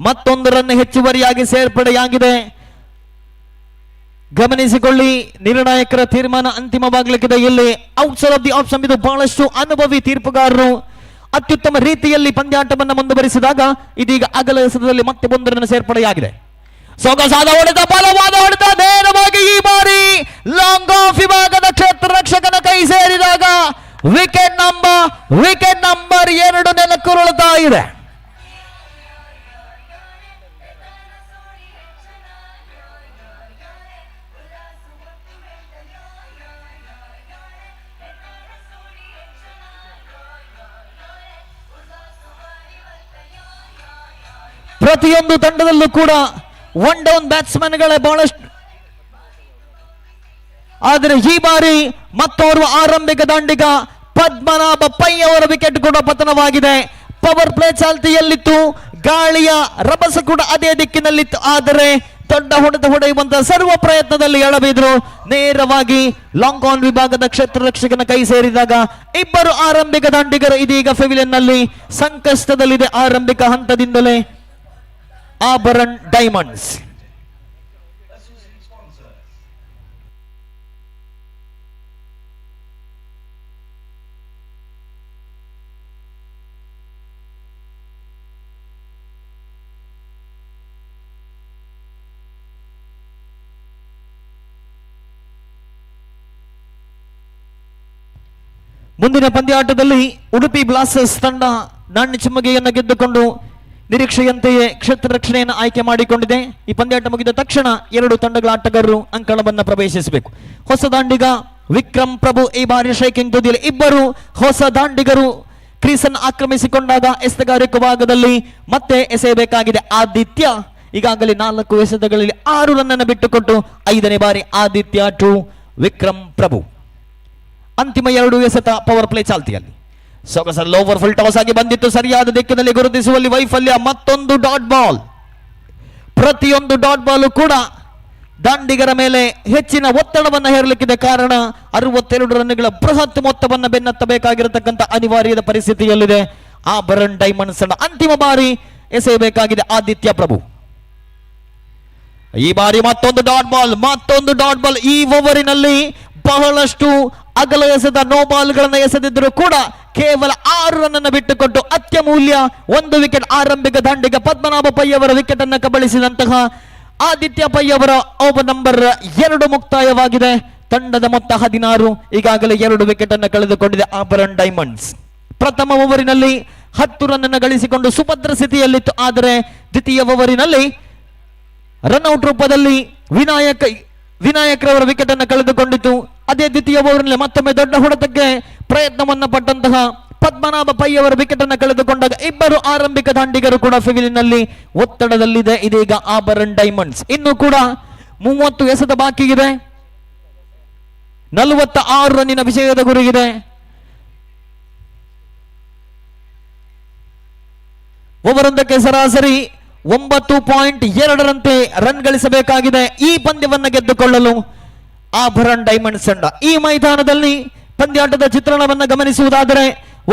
ಮತ್ತೊಂದು ರನ್ ಹೆಚ್ಚುವರಿಯಾಗಿ ಸೇರ್ಪಡೆಯಾಗಿದೆ. ಗಮನಿಸಿಕೊಳ್ಳಿ, ನಿರ್ಣಾಯಕರ ತೀರ್ಮಾನ ಅಂತಿಮವಾಗಲಿಕ್ಕಿದೆ. ಇಲ್ಲಿ outside off the off stump ಇದು ಬಹಳಷ್ಟು ಅನುಭವಿ ತೀರ್ಪುಗಾರರು ಅತ್ಯುತ್ತಮ ರೀತಿಯಲ್ಲಿ ಪಂದ್ಯಾಟವನ್ನು ಮುಂದುವರಿಸಿದಾಗ ಇದೀಗ ಅಗಲ ಎಸೆತದಲ್ಲಿ ಮತ್ತೆ 1 ರನ್ ಸೇರ್ಪಡೆಯಾಗಿದೆ. ಸೊಗಸಾದ ಹೊಡೆತ, ಬಲವಾದ ಹೊಡೆತ, ನೇರವಾಗಿ ಈ ಬಾರಿ ಲಾಂಗ್ ಆಫ್ ವಿಭಾಗದ ಕ್ಷೇತ್ರ ರಕ್ಷಕನ ಕೈ ಸೇರಿದಾಗ ವಿಕೆಟ್ ನಂಬರ್ 2 ನೆಲಕ್ಕುರುಳುತ್ತಾ ಇದೆ. ಪ್ರತಿಯೊಂದು ತಂಡದಲ್ಲೂ ಕೂಡ 1 ಡೌನ್ ಬ್ಯಾಟ್ಸ್ಮನ್ಗಳೇ ಬಹಳಷ್ಟು. ಆದರೆ ಈ ಬಾರಿ ಮತ್ತೋರ್ವ ಆರಂಭಿಕ ದಾಂಡಿಗ ಪದ್ಮನಾಭ ಪೈ ಅವರ ವಿಕೆಟ್ ಕೂಡ ಪತನವಾಗಿದೆ. Power play ಚಾಲ್ತಿಯಲ್ಲಿತ್ತು. ಗಾಳಿಯ ರಭಸ ಕೂಡ ಅದೇ ದಿಕ್ಕಿನಲ್ಲಿತ್ತು. ಆದರೆ ದೊಡ್ಡ ಹೊಡೆತ ಹೊಡೆಯುವಂತಹ ಸರ್ವ ಪ್ರಯತ್ನದಲ್ಲಿ ಎಳಬಿದ್ರು. ನೇರವಾಗಿ ಲಾಂಗ್ ಆನ್ ವಿಭಾಗದ ಕ್ಷೇತ್ರ ರಕ್ಷಕನ ಕೈ ಸೇರಿದಾಗ ಇಬ್ಬರು ಆರಂಭಿಕ ದಾಂಡಿಗರು ಇದೀಗ ಪೆವಿಲಿಯನ್ ನಲ್ಲಿ ಸಂಕಷ್ಟದಲ್ಲಿದೆ. ಆರಂಭಿಕ ಹಂತದಿಂದಲೇ ಆಭರಣ್ ಡೈಮಂಡ್ಸ್. ಮುಂದಿನ ಪಂದ್ಯಾಟದಲ್ಲಿ ಉಡುಪಿ ಬ್ಲಾಸ್ಟರ್ಸ್ ತಂಡ ನಾಣ್ಯ ಚಿಮ್ಮಗೆಯನ್ನು ಗೆದ್ದುಕೊಂಡು ನಿರೀಕ್ಷೆಯಂತೆಯೇ ಕ್ಷೇತ್ರ ರಕ್ಷಣೆಯನ್ನು ಆಯ್ಕೆ ಮಾಡಿಕೊಂಡಿದೆ. ಈ ಪಂದ್ಯಾಟ ಮುಗಿದ ತಕ್ಷಣ ಎರಡು ತಂಡಗಳ ಆಟಗಾರರು ಅಂಕಣವನ್ನು ಪ್ರವೇಶಿಸಬೇಕು. ಹೊಸ ದಾಂಡಿಗ ವಿಕ್ರಮ್ ಪ್ರಭು ಈ ಬಾರಿ ಶೇಕಿಂಗ್ ತುದಿಯಲ್ಲಿ ಇಬ್ಬರು ಹೊಸ ದಾಂಡಿಗರು ಕ್ರೀಸನ್ನು ಆಕ್ರಮಿಸಿಕೊಂಡಾಗ ಎಸೆತಗಾರಿಕೆ ಭಾಗದಲ್ಲಿ ಮತ್ತೆ ಎಸೆಯಬೇಕಾಗಿದೆ. ಆದಿತ್ಯ ಈಗಾಗಲೇ 4 ಎಸೆತಗಳಲ್ಲಿ 6 ರನ್ನನ್ನು ಬಿಟ್ಟುಕೊಟ್ಟು 5ನೇ ಬಾರಿ ಆದಿತ್ಯ ಟು ವಿಕ್ರಮ್ ಪ್ರಭು. ಅಂತಿಮ 2 ಎಸೆತ ಪವರ್ ಪ್ಲೇ ಚಾಲ್ತಿಯಲ್ಲಿ. ಸೊಗಸಲ್ಲಿ ಓವರ್ ಫುಲ್ ಟಾಸ್ ಆಗಿ ಬಂದಿತ್ತು, ಸರಿಯಾದ ದಿಕ್ಕಿನಲ್ಲಿ ಗುರುತಿಸುವಲ್ಲಿ ವೈಫಲ್ಯ. ಮತ್ತೊಂದು ಡಾಟ್ ಬಾಲ್. ಪ್ರತಿಯೊಂದು ಡಾಟ್ ಬಾಲ್ ಕೂಡ ದಾಂಡಿಗರ ಮೇಲೆ ಹೆಚ್ಚಿನ ಒತ್ತಡವನ್ನು ಹೇರಲಿಕ್ಕಿದೆ. ಕಾರಣ 62 ರನ್ಗಳ ಬೃಹತ್ ಮೊತ್ತವನ್ನು ಬೆನ್ನತ್ತಬೇಕಾಗಿರತಕ್ಕಂಥ ಅನಿವಾರ್ಯದ ಪರಿಸ್ಥಿತಿಯಲ್ಲಿದೆ. ಆ ಬರನ್ ಡೈಮಂಡ್ಸ್ ಅಂತಿಮ ಬಾರಿ ಎಸೆಯಬೇಕಾಗಿದೆ ಆದಿತ್ಯ ಪ್ರಭು. ಈ ಬಾರಿ ಮತ್ತೊಂದು ಡಾಟ್ ಬಾಲ್. ಈ ಓವರಿನಲ್ಲಿ ಬಹಳಷ್ಟು ಅಗಲ ಎಸೆದ ನೋ ಬಾಲ್ಗಳನ್ನು ಎಸೆದಿದ್ದರೂ ಕೂಡ ಕೇವಲ 6 ರನ್ನನ್ನು ಬಿಟ್ಟುಕೊಟ್ಟು ಅತ್ಯಮೂಲ್ಯ 1 ವಿಕೆಟ್ ಆರಂಭಿಕ ದಾಂಡಿಗ ಪದ್ಮನಾಭ ಪೈ ಅವರ ವಿಕೆಟ್ ಅನ್ನು ಕಬಳಿಸಿದಂತಹ ಆದಿತ್ಯ ಪೈ ಅವರ ಓವರ್ ನಂಬರ್ 2 ಮುಕ್ತಾಯವಾಗಿದೆ. ತಂಡದ ಮೊತ್ತ 16. ಈಗಾಗಲೇ 2 ವಿಕೆಟ್ ಅನ್ನು ಕಳೆದುಕೊಂಡಿದೆ ಆಭರಣ ಡೈಮಂಡ್ಸ್. ಪ್ರಥಮ ಓವರಿನಲ್ಲಿ 10 ರನ್ನನ್ನು ಗಳಿಸಿಕೊಂಡು ಸುಭದ್ರ ಸ್ಥಿತಿಯಲ್ಲಿತ್ತು. ಆದರೆ ದ್ವಿತೀಯ ಓವರಿನಲ್ಲಿ ರನ್ಔಟ್ ರೂಪದಲ್ಲಿ ವಿನಾಯಕರವರ ವಿಕೆಟ್ ಅನ್ನು ಕಳೆದುಕೊಂಡಿತು. ಅದೇ ದ್ವಿತೀಯ ಓವರ್ನಲ್ಲಿ ಮತ್ತೊಮ್ಮೆ ದೊಡ್ಡ ಹೊಡೆತಕ್ಕೆ ಪ್ರಯತ್ನವನ್ನ ಪಟ್ಟಂತಹ ಪದ್ಮನಾಭ ಪೈ ಅವರ ವಿಕೆಟ್ ಅನ್ನು ಕಳೆದುಕೊಂಡಾಗ ಇಬ್ಬರು ಆರಂಭಿಕ ದಾಂಡಿಗರು ಕೂಡ ಫಿವಿಲಿನಲ್ಲಿ ಒತ್ತಡದಲ್ಲಿದೆ. ಇದೀಗ ಆಭರಣ ಡೈಮಂಡ್ಸ್ ಇನ್ನು ಕೂಡ 30 ಎಸೆತ ಬಾಕಿ ಇದೆ. 46 ರನ್ನಿನ ವಿಜಯದ ಗುರಿಗಿದೆ. ಓವರೊಂದಕ್ಕೆ ಸರಾಸರಿ 9.2ರಂತೆ ರನ್ ಗಳಿಸಬೇಕಾಗಿದೆ ಈ ಪಂದ್ಯವನ್ನು ಗೆದ್ದುಕೊಳ್ಳಲು ಆಭರಣ ಡೈಮಂಡ್ಸ್ ತಂಡ. ಈ ಮೈದಾನದಲ್ಲಿ ಪಂದ್ಯಾಟದ ಚಿತ್ರಣವನ್ನು ಗಮನಿಸುವುದಾದರೆ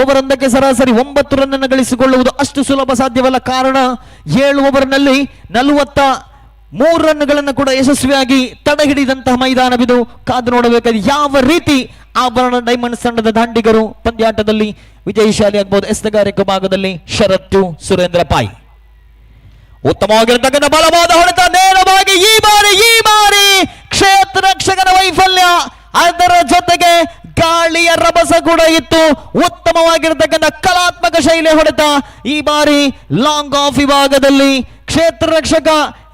ಓವರೊಂದಕ್ಕೆ ಸರಾಸರಿ 9 ರನ್ ಗಳಿಸಿಕೊಳ್ಳುವುದು ಅಷ್ಟು ಸುಲಭ ಸಾಧ್ಯವಲ್ಲ. ಕಾರಣ 7 ಓವರ್ನಲ್ಲಿ 43 ರನ್ಗಳನ್ನು ಕೂಡ ಯಶಸ್ವಿಯಾಗಿ ತಡೆ ಹಿಡಿದಂತಹ ಮೈದಾನವಿದು. ಕಾದು ನೋಡಬೇಕಾದ ಯಾವ ರೀತಿ ಆಭರಣ ಡೈಮಂಡ್ಸ್ ತಂಡದ ದಾಂಡಿಗರು ಪಂದ್ಯಾಟದಲ್ಲಿ ವಿಜಯಶಾಲಿ ಆಗಬಹುದು. ಎಸೆತಗಾರಿಕೆ ಭಾಗದಲ್ಲಿ ಶರತ್ತು ಸುರೇಂದ್ರ ಪಾಯ್ ಉತ್ತಮವಾಗಿರತಕ್ಕಂಥ ಬಲವಾದ ಹೊಡೆತ ನೇರವಾಗಿ ಈ ಬಾರಿ ಕ್ಷೇತ್ರ ರಕ್ಷಕನ ವೈಫಲ್ಯ, ಅದರ ಜೊತೆಗೆ ಗಾಳಿಯ ರಭಸ ಕೂಡ ಇತ್ತು. ಉತ್ತಮವಾಗಿರತಕ್ಕಂಥ ಕಲಾತ್ಮಕ ಶೈಲಿ ಹೊಡೆತ. ಈ ಬಾರಿ ಲಾಂಗ್ ಆಫ್ ವಿಭಾಗದಲ್ಲಿ ಕ್ಷೇತ್ರ ರಕ್ಷಕ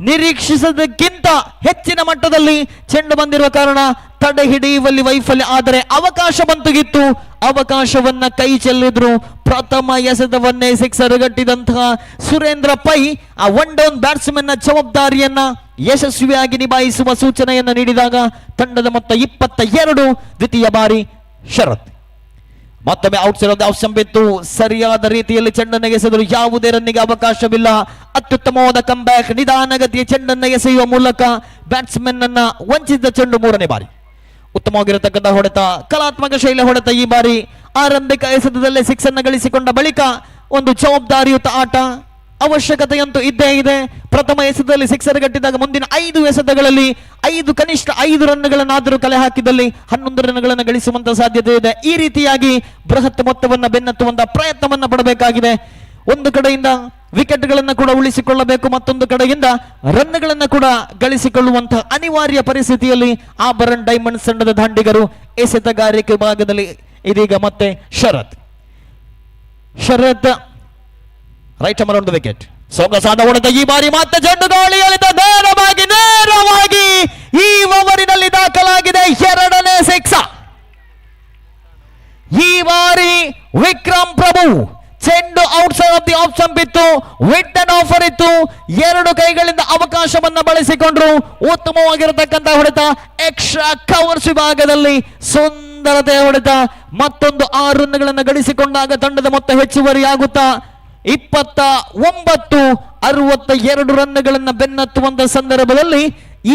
ನಿರೀಕ್ಷಿಸದಕ್ಕಿಂತ ಹೆಚ್ಚಿನ ಮಟ್ಟದಲ್ಲಿ ಚೆಂಡು ಬಂದಿರುವ ಕಾರಣ ತಡೆ ಹಿಡಿಯುವಲ್ಲಿ ವೈಫಲ್ಯ. ಆದರೆ ಅವಕಾಶ ಬಂತುಗಿತ್ತು, ಅವಕಾಶವನ್ನ ಕೈ ಚೆಲ್ಲಿದ್ರು. ಪ್ರಥಮ ಎಸೆತವನ್ನೇ ಸಿಕ್ಸರ್ ಗಟ್ಟಿದಂತಹ ಸುರೇಂದ್ರ ಪೈ ಆ 1 ಡೌನ್ ಬ್ಯಾಟ್ಸ್ಮನ್ ಜವಾಬ್ದಾರಿಯನ್ನ ಯಶಸ್ವಿಯಾಗಿ ನಿಭಾಯಿಸುವ ಸೂಚನೆಯನ್ನು ನೀಡಿದಾಗ ತಂಡದ ಮೊತ್ತ 22. ದ್ವಿತೀಯ ಬಾರಿ ಶರತ್ ಮತ್ತೊಮ್ಮೆ ಔಟ್ಸೈಡ್ ಬಿತ್ತು. ಸರಿಯಾದ ರೀತಿಯಲ್ಲಿ ಚೆಂಡನ್ನು ಎಸೆದರು, ಯಾವುದೇ ರನ್ನಿಗೆ ಅವಕಾಶವಿಲ್ಲ. ಅತ್ಯುತ್ತಮವಾದ ಕಂಬ್ಯಾಕ್, ನಿಧಾನಗತಿಯ ಚೆಂಡನ್ನು ಎಸೆಯುವ ಮೂಲಕ ಬ್ಯಾಟ್ಸ್ಮನ್ ಅನ್ನ ವಂಚಿಸಿದ ಚೆಂಡು 3ನೇ ಬಾರಿ. ಉತ್ತಮವಾಗಿರತಕ್ಕಂಥ ಹೊಡೆತ, ಕಲಾತ್ಮಕ ಶೈಲಿ ಹೊಡೆತ. ಈ ಬಾರಿ ಆರಂಭಿಕ ಎಸೆತದಲ್ಲೇ 6 ಅನ್ನು ಗಳಿಸಿಕೊಂಡ ಬಳಿಕ ಒಂದು ಜವಾಬ್ದಾರಿಯುತ ಆಟ ಅವಶ್ಯಕತೆಯಂತೂ ಇದ್ದೇ ಇದೆ. ಪ್ರಥಮ ಎಸೆತದಲ್ಲಿ ಸಿಕ್ಸರ್ ಗಟ್ಟಿದಾಗ ಮುಂದಿನ 5 ಎಸೆತಗಳಲ್ಲಿ ಕನಿಷ್ಠ 5 ರನ್ಗಳನ್ನಾದರೂ ಕಲೆ ಹಾಕಿದಲ್ಲಿ 11 ರನ್ಗಳನ್ನು ಗಳಿಸುವಂತ ಸಾಧ್ಯತೆ ಇದೆ. ಈ ರೀತಿಯಾಗಿ ಬೃಹತ್ ಮೊತ್ತವನ್ನು ಬೆನ್ನತ್ತುವಂತಹ ಪ್ರಯತ್ನವನ್ನು ಪಡಬೇಕಾಗಿದೆ. ಒಂದು ಕಡೆಯಿಂದ ವಿಕೆಟ್ಗಳನ್ನು ಕೂಡ ಉಳಿಸಿಕೊಳ್ಳಬೇಕು, ಮತ್ತೊಂದು ಕಡೆಯಿಂದ ರನ್ಗಳನ್ನು ಕೂಡ ಗಳಿಸಿಕೊಳ್ಳುವಂತಹ ಅನಿವಾರ್ಯ ಪರಿಸ್ಥಿತಿಯಲ್ಲಿ ಆಭರಣ ಡೈಮಂಡ್ಸ್ ತಂಡದ ದಾಂಡಿಗರು ಎಸೆತಗಾರಿಕೆ ಭಾಗದಲ್ಲಿ ಇದೀಗ ಮತ್ತೆ ಶರತ್ ರೈಟ್ ಅರೌಂಡ್ ದ ವಿಕೆಟ್. ಸೊಗಸಾದ ಹೊಡೆತ. ಈ ಬಾರಿ ಮತ್ತೆ ಚೆಂಡು ಗಾಳಿಯಲ್ಲಿ ನೇರವಾಗಿ ಈ ಓವರಿನಲ್ಲಿ ದಾಖಲಾಗಿದೆ 2ನೇ ಸಿಕ್ಸ. ಈ ಬಾರಿ ವಿಕ್ರಮ್ ಪ್ರಭು ಚೆಂಡು outside off the off stump ಇತ್ತು, ವಿಟ್ ಅಂಡ್ ಆಫರ್ ಇತ್ತು. 2 ಕೈಗಳಿಂದ ಅವಕಾಶವನ್ನ ಬಳಸಿಕೊಂಡ್ರು. ಉತ್ತಮವಾಗಿರತಕ್ಕಂಥ ಹೊಡೆತ, ಎಕ್ಸ್ಟ್ರಾ ಕವರ್ಸ್ ವಿಭಾಗದಲ್ಲಿ ಸುಂದರತೆಯ ಹೊಡೆತ. ಮತ್ತೊಂದು 6 ರನ್ಗಳನ್ನು ಗಳಿಸಿಕೊಂಡಾಗ ತಂಡದ ಮೊತ್ತ ಹೆಚ್ಚುವರಿಯಾಗುತ್ತಾ 29. 62 ರನ್ಗಳನ್ನು ಬೆನ್ನತ್ತುವಂತ ಸಂದರ್ಭದಲ್ಲಿ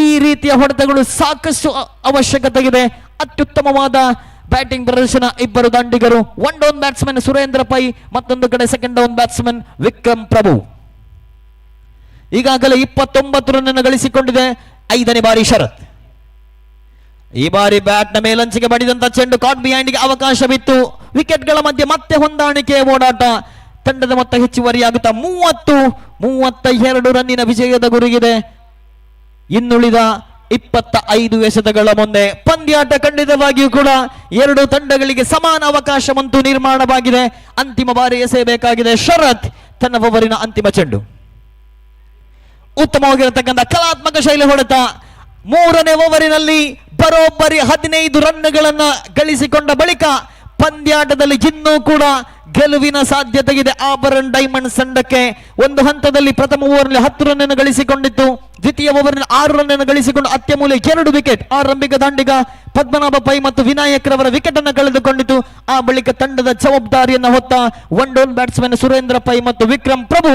ಈ ರೀತಿಯ ಹೊಡೆತಗಳು ಸಾಕಷ್ಟು ಅವಶ್ಯಕತೆ ಇದೆ. ಅತ್ಯುತ್ತಮವಾದ ಬ್ಯಾಟಿಂಗ್ ಪ್ರದರ್ಶನ ಇಬ್ಬರು ದಾಂಡಿಗರು. 1 ಡೌನ್ ಬ್ಯಾಟ್ಸ್ಮನ್ ಸುರೇಂದ್ರ ಪೈ, ಮತ್ತೊಂದು ಕಡೆ 2nd ಡೌನ್ ಬ್ಯಾಟ್ಸ್ಮನ್ ವಿಕ್ರಮ್ ಪ್ರಭು. ಈಗಾಗಲೇ 29 ರನ್ ಗಳಿಸಿಕೊಂಡಿದೆ 5ನೇ ಬಾರಿ ಶರತ್. ಈ ಬಾರಿ ಬ್ಯಾಟ್ ನ ಮೇಲಂಚಿಗೆ ಬಡಿದಂತ ಚೆಂಡು ಕಾಟ್ ಬಿಹೈಂಡ್ ಗೆ ಅವಕಾಶವಿತ್ತು. ವಿಕೆಟ್ಗಳ ಮಧ್ಯೆ ಮತ್ತೆ ಹೊಂದಾಣಿಕೆಯ ಓಡಾಟ. ತಂಡದ ಮೊತ್ತ ಹೆಚ್ಚುವರಿಯಾಗುತ್ತಾ 32 ರನ್ನಿನ ವಿಜಯದ ಗುರಿಗಿದೆ. ಇನ್ನುಳಿದ 25 ಎಸೆತಗಳ ಮುಂದೆ ಪಂದ್ಯಾಟ ಖಂಡಿತವಾಗಿಯೂ ಕೂಡ ಎರಡು ತಂಡಗಳಿಗೆ ಸಮಾನ ಅವಕಾಶವಂತೂ ನಿರ್ಮಾಣವಾಗಿದೆ. ಅಂತಿಮ ಬಾರಿ ಎಸೆಯಬೇಕಾಗಿದೆ ಶರತ್ ತನ್ನ ಓವರಿನ ಅಂತಿಮ ಚೆಂಡು. ಉತ್ತಮವಾಗಿರತಕ್ಕಂಥ ಕಲಾತ್ಮಕ ಶೈಲಿ ಹೊಡೆತ. ಮೂರನೇ ಓವರಿನಲ್ಲಿ ಬರೋಬ್ಬರಿ 15 ರನ್ಗಳನ್ನ ಗಳಿಸಿಕೊಂಡ ಬಳಿಕ ಪಂದ್ಯಾಟದಲ್ಲಿ ಇನ್ನೂ ಕೂಡ ಗೆಲುವಿನ ಸಾಧ್ಯತೆ ಇದೆ ಆಭರಣ ಡೈಮಂಡ್ಸ್ ತಂಡಕ್ಕೆ. ಒಂದು ಹಂತದಲ್ಲಿ ಪ್ರಥಮ ಓವರ್ನಲ್ಲಿ 10 ರನ್ ಅನ್ನು ಗಳಿಸಿಕೊಂಡಿತ್ತು. ದ್ವಿತೀಯ ಓವರ್ನಲ್ಲಿ 6 ರನ್ ಅನ್ನು ಗಳಿಸಿಕೊಂಡು ಅತ್ಯಮೂಲ್ಯ 2 ವಿಕೆಟ್ ಆರಂಭಿಕ ದಾಂಡಿಗ ಪದ್ಮನಾಭ ಪೈ ಮತ್ತು ವಿನಾಯಕ್ ರವರ ವಿಕೆಟ್ ಅನ್ನು ಕಳೆದುಕೊಂಡಿತು. ಆ ಬಳಿಕ ತಂಡದ ಜವಾಬ್ದಾರಿಯನ್ನು ಹೊತ್ತ one down batsman Surendra Pai ಮತ್ತು ವಿಕ್ರಮ್ ಪ್ರಭು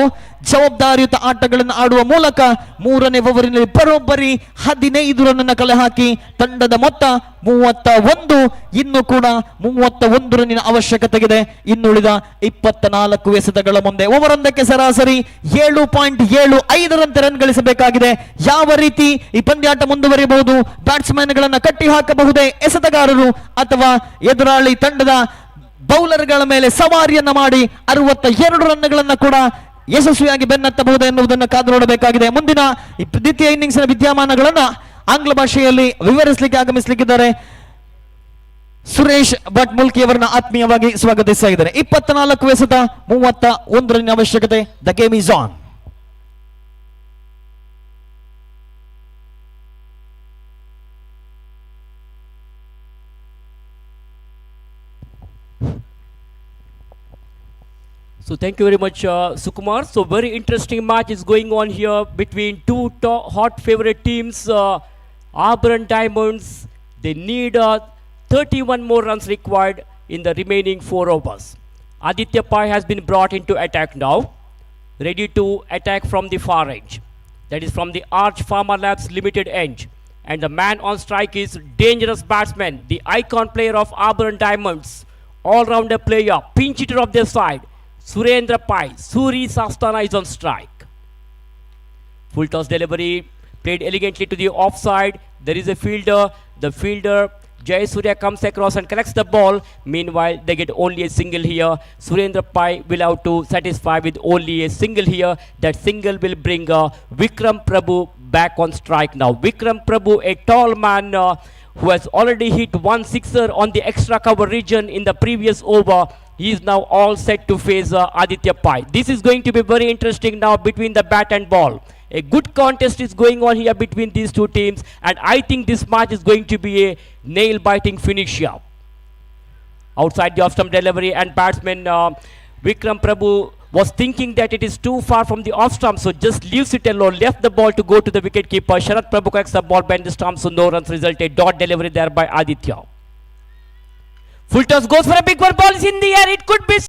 ಜವಾಬ್ದಾರಿಯುತ ಆಟಗಳನ್ನು ಆಡುವ ಮೂಲಕ ಮೂರನೇ ಓವರಿನಲ್ಲಿ ಬರೋಬ್ಬರಿ 15 ರನ್ ಅನ್ನು ಕಲೆ ಹಾಕಿ ತಂಡದ ಮೊತ್ತ 31. ಇನ್ನು ಕೂಡ 31 ರನ್ನಿನ ಅವಶ್ಯಕತೆ ಇದೆ ಇನ್ನುಳಿದ 24 ಎಸೆತಗಳ ಮುಂದೆ. ಓವರೊಂದಕ್ಕೆ ಸರಾಸರಿ 7.75 ರಂತೆ ರನ್ ಗಳಿಸಬೇಕಾಗಿದೆ. ಯಾವ ರೀತಿ ಈ ಪಂದ್ಯಾಟ ಮುಂದುವರಿಯಬಹುದು? ಬ್ಯಾಟ್ಸ್ಮನ್ ಗಳನ್ನ ಕಟ್ಟಿ ಹಾಕಬಹುದೇ ಎಸೆತಗಾರರು, ಅಥವಾ ಎದುರಾಳಿ ತಂಡದ ಬೌಲರ್ಗಳ ಮೇಲೆ ಸವಾರಿಯನ್ನ ಮಾಡಿ 62 ರನ್ಗಳನ್ನ ಕೂಡ ಯಶಸ್ವಿಯಾಗಿ ಬೆನ್ನತ್ತಬಹುದು ಎನ್ನುವುದನ್ನು ಕಾದು ನೋಡಬೇಕಾಗಿದೆ. ಮುಂದಿನ ದ್ವಿತೀಯ ಇನ್ನಿಂಗ್ಸ್ನ ವಿದ್ಯಮಾನಗಳನ್ನ ಆಂಗ್ಲ ಭಾಷೆಯಲ್ಲಿ ವಿವರಿಸಲಿಕ್ಕೆ ಆಗಮಿಸಲಿಕ್ಕಿದ್ದಾರೆ ಸುರೇಶ್ ಭಟ್ ಮುಲ್ಕಿ ಅವರನ್ನ ಆತ್ಮೀಯವಾಗಿ ಸ್ವಾಗತಿಸ್ತಾ ಇದ್ದಾರೆ. 24 ಎಸೆತ 31 ರನ್ ಅವಶ್ಯಕತೆ. The game is on. So thank you very much, Sukumar. So very interesting match is going on here between two hot favorite teams. Auburn Diamonds, they need 31 more runs required in the remaining 4 overs. Aditya Pai has been brought into attack now, ready to attack from the far edge. That is from the Arch Pharma Labs Limited edge. And the man on strike is dangerous batsman, the icon player of Auburn Diamonds, all-rounder player, pinch hitter of their side, Surendra Pai. Suri Sastana is on strike. Full toss delivery, played elegantly to the offside. There is a fielder. The fielder, Jay Surya, comes across and collects the ball. Meanwhile, they get only a single here. Surendra Pai will have to satisfy with only a single here. That single will bring Vikram Prabhu back on strike now. Vikram Prabhu, a tall man who has already hit 1 sixer on the extra cover region in the previous over. He is now all set to face Aditya Pai. This is going to be very interesting now between the bat and ball. A good contest is going on here between these two teams, and I think this match is going to be a nail-biting finish here. Outside the off-stump delivery, and batsman Vikram Prabhu was thinking that it is too far from the off-stump, so just leaves it alone, left the ball to go to the wicket-keeper. Sharat Prabhu collects the ball, bend the stump, so no runs resulted. Dot delivery there by Aditya. Full toss goes for a big one, ball is in the air, it could be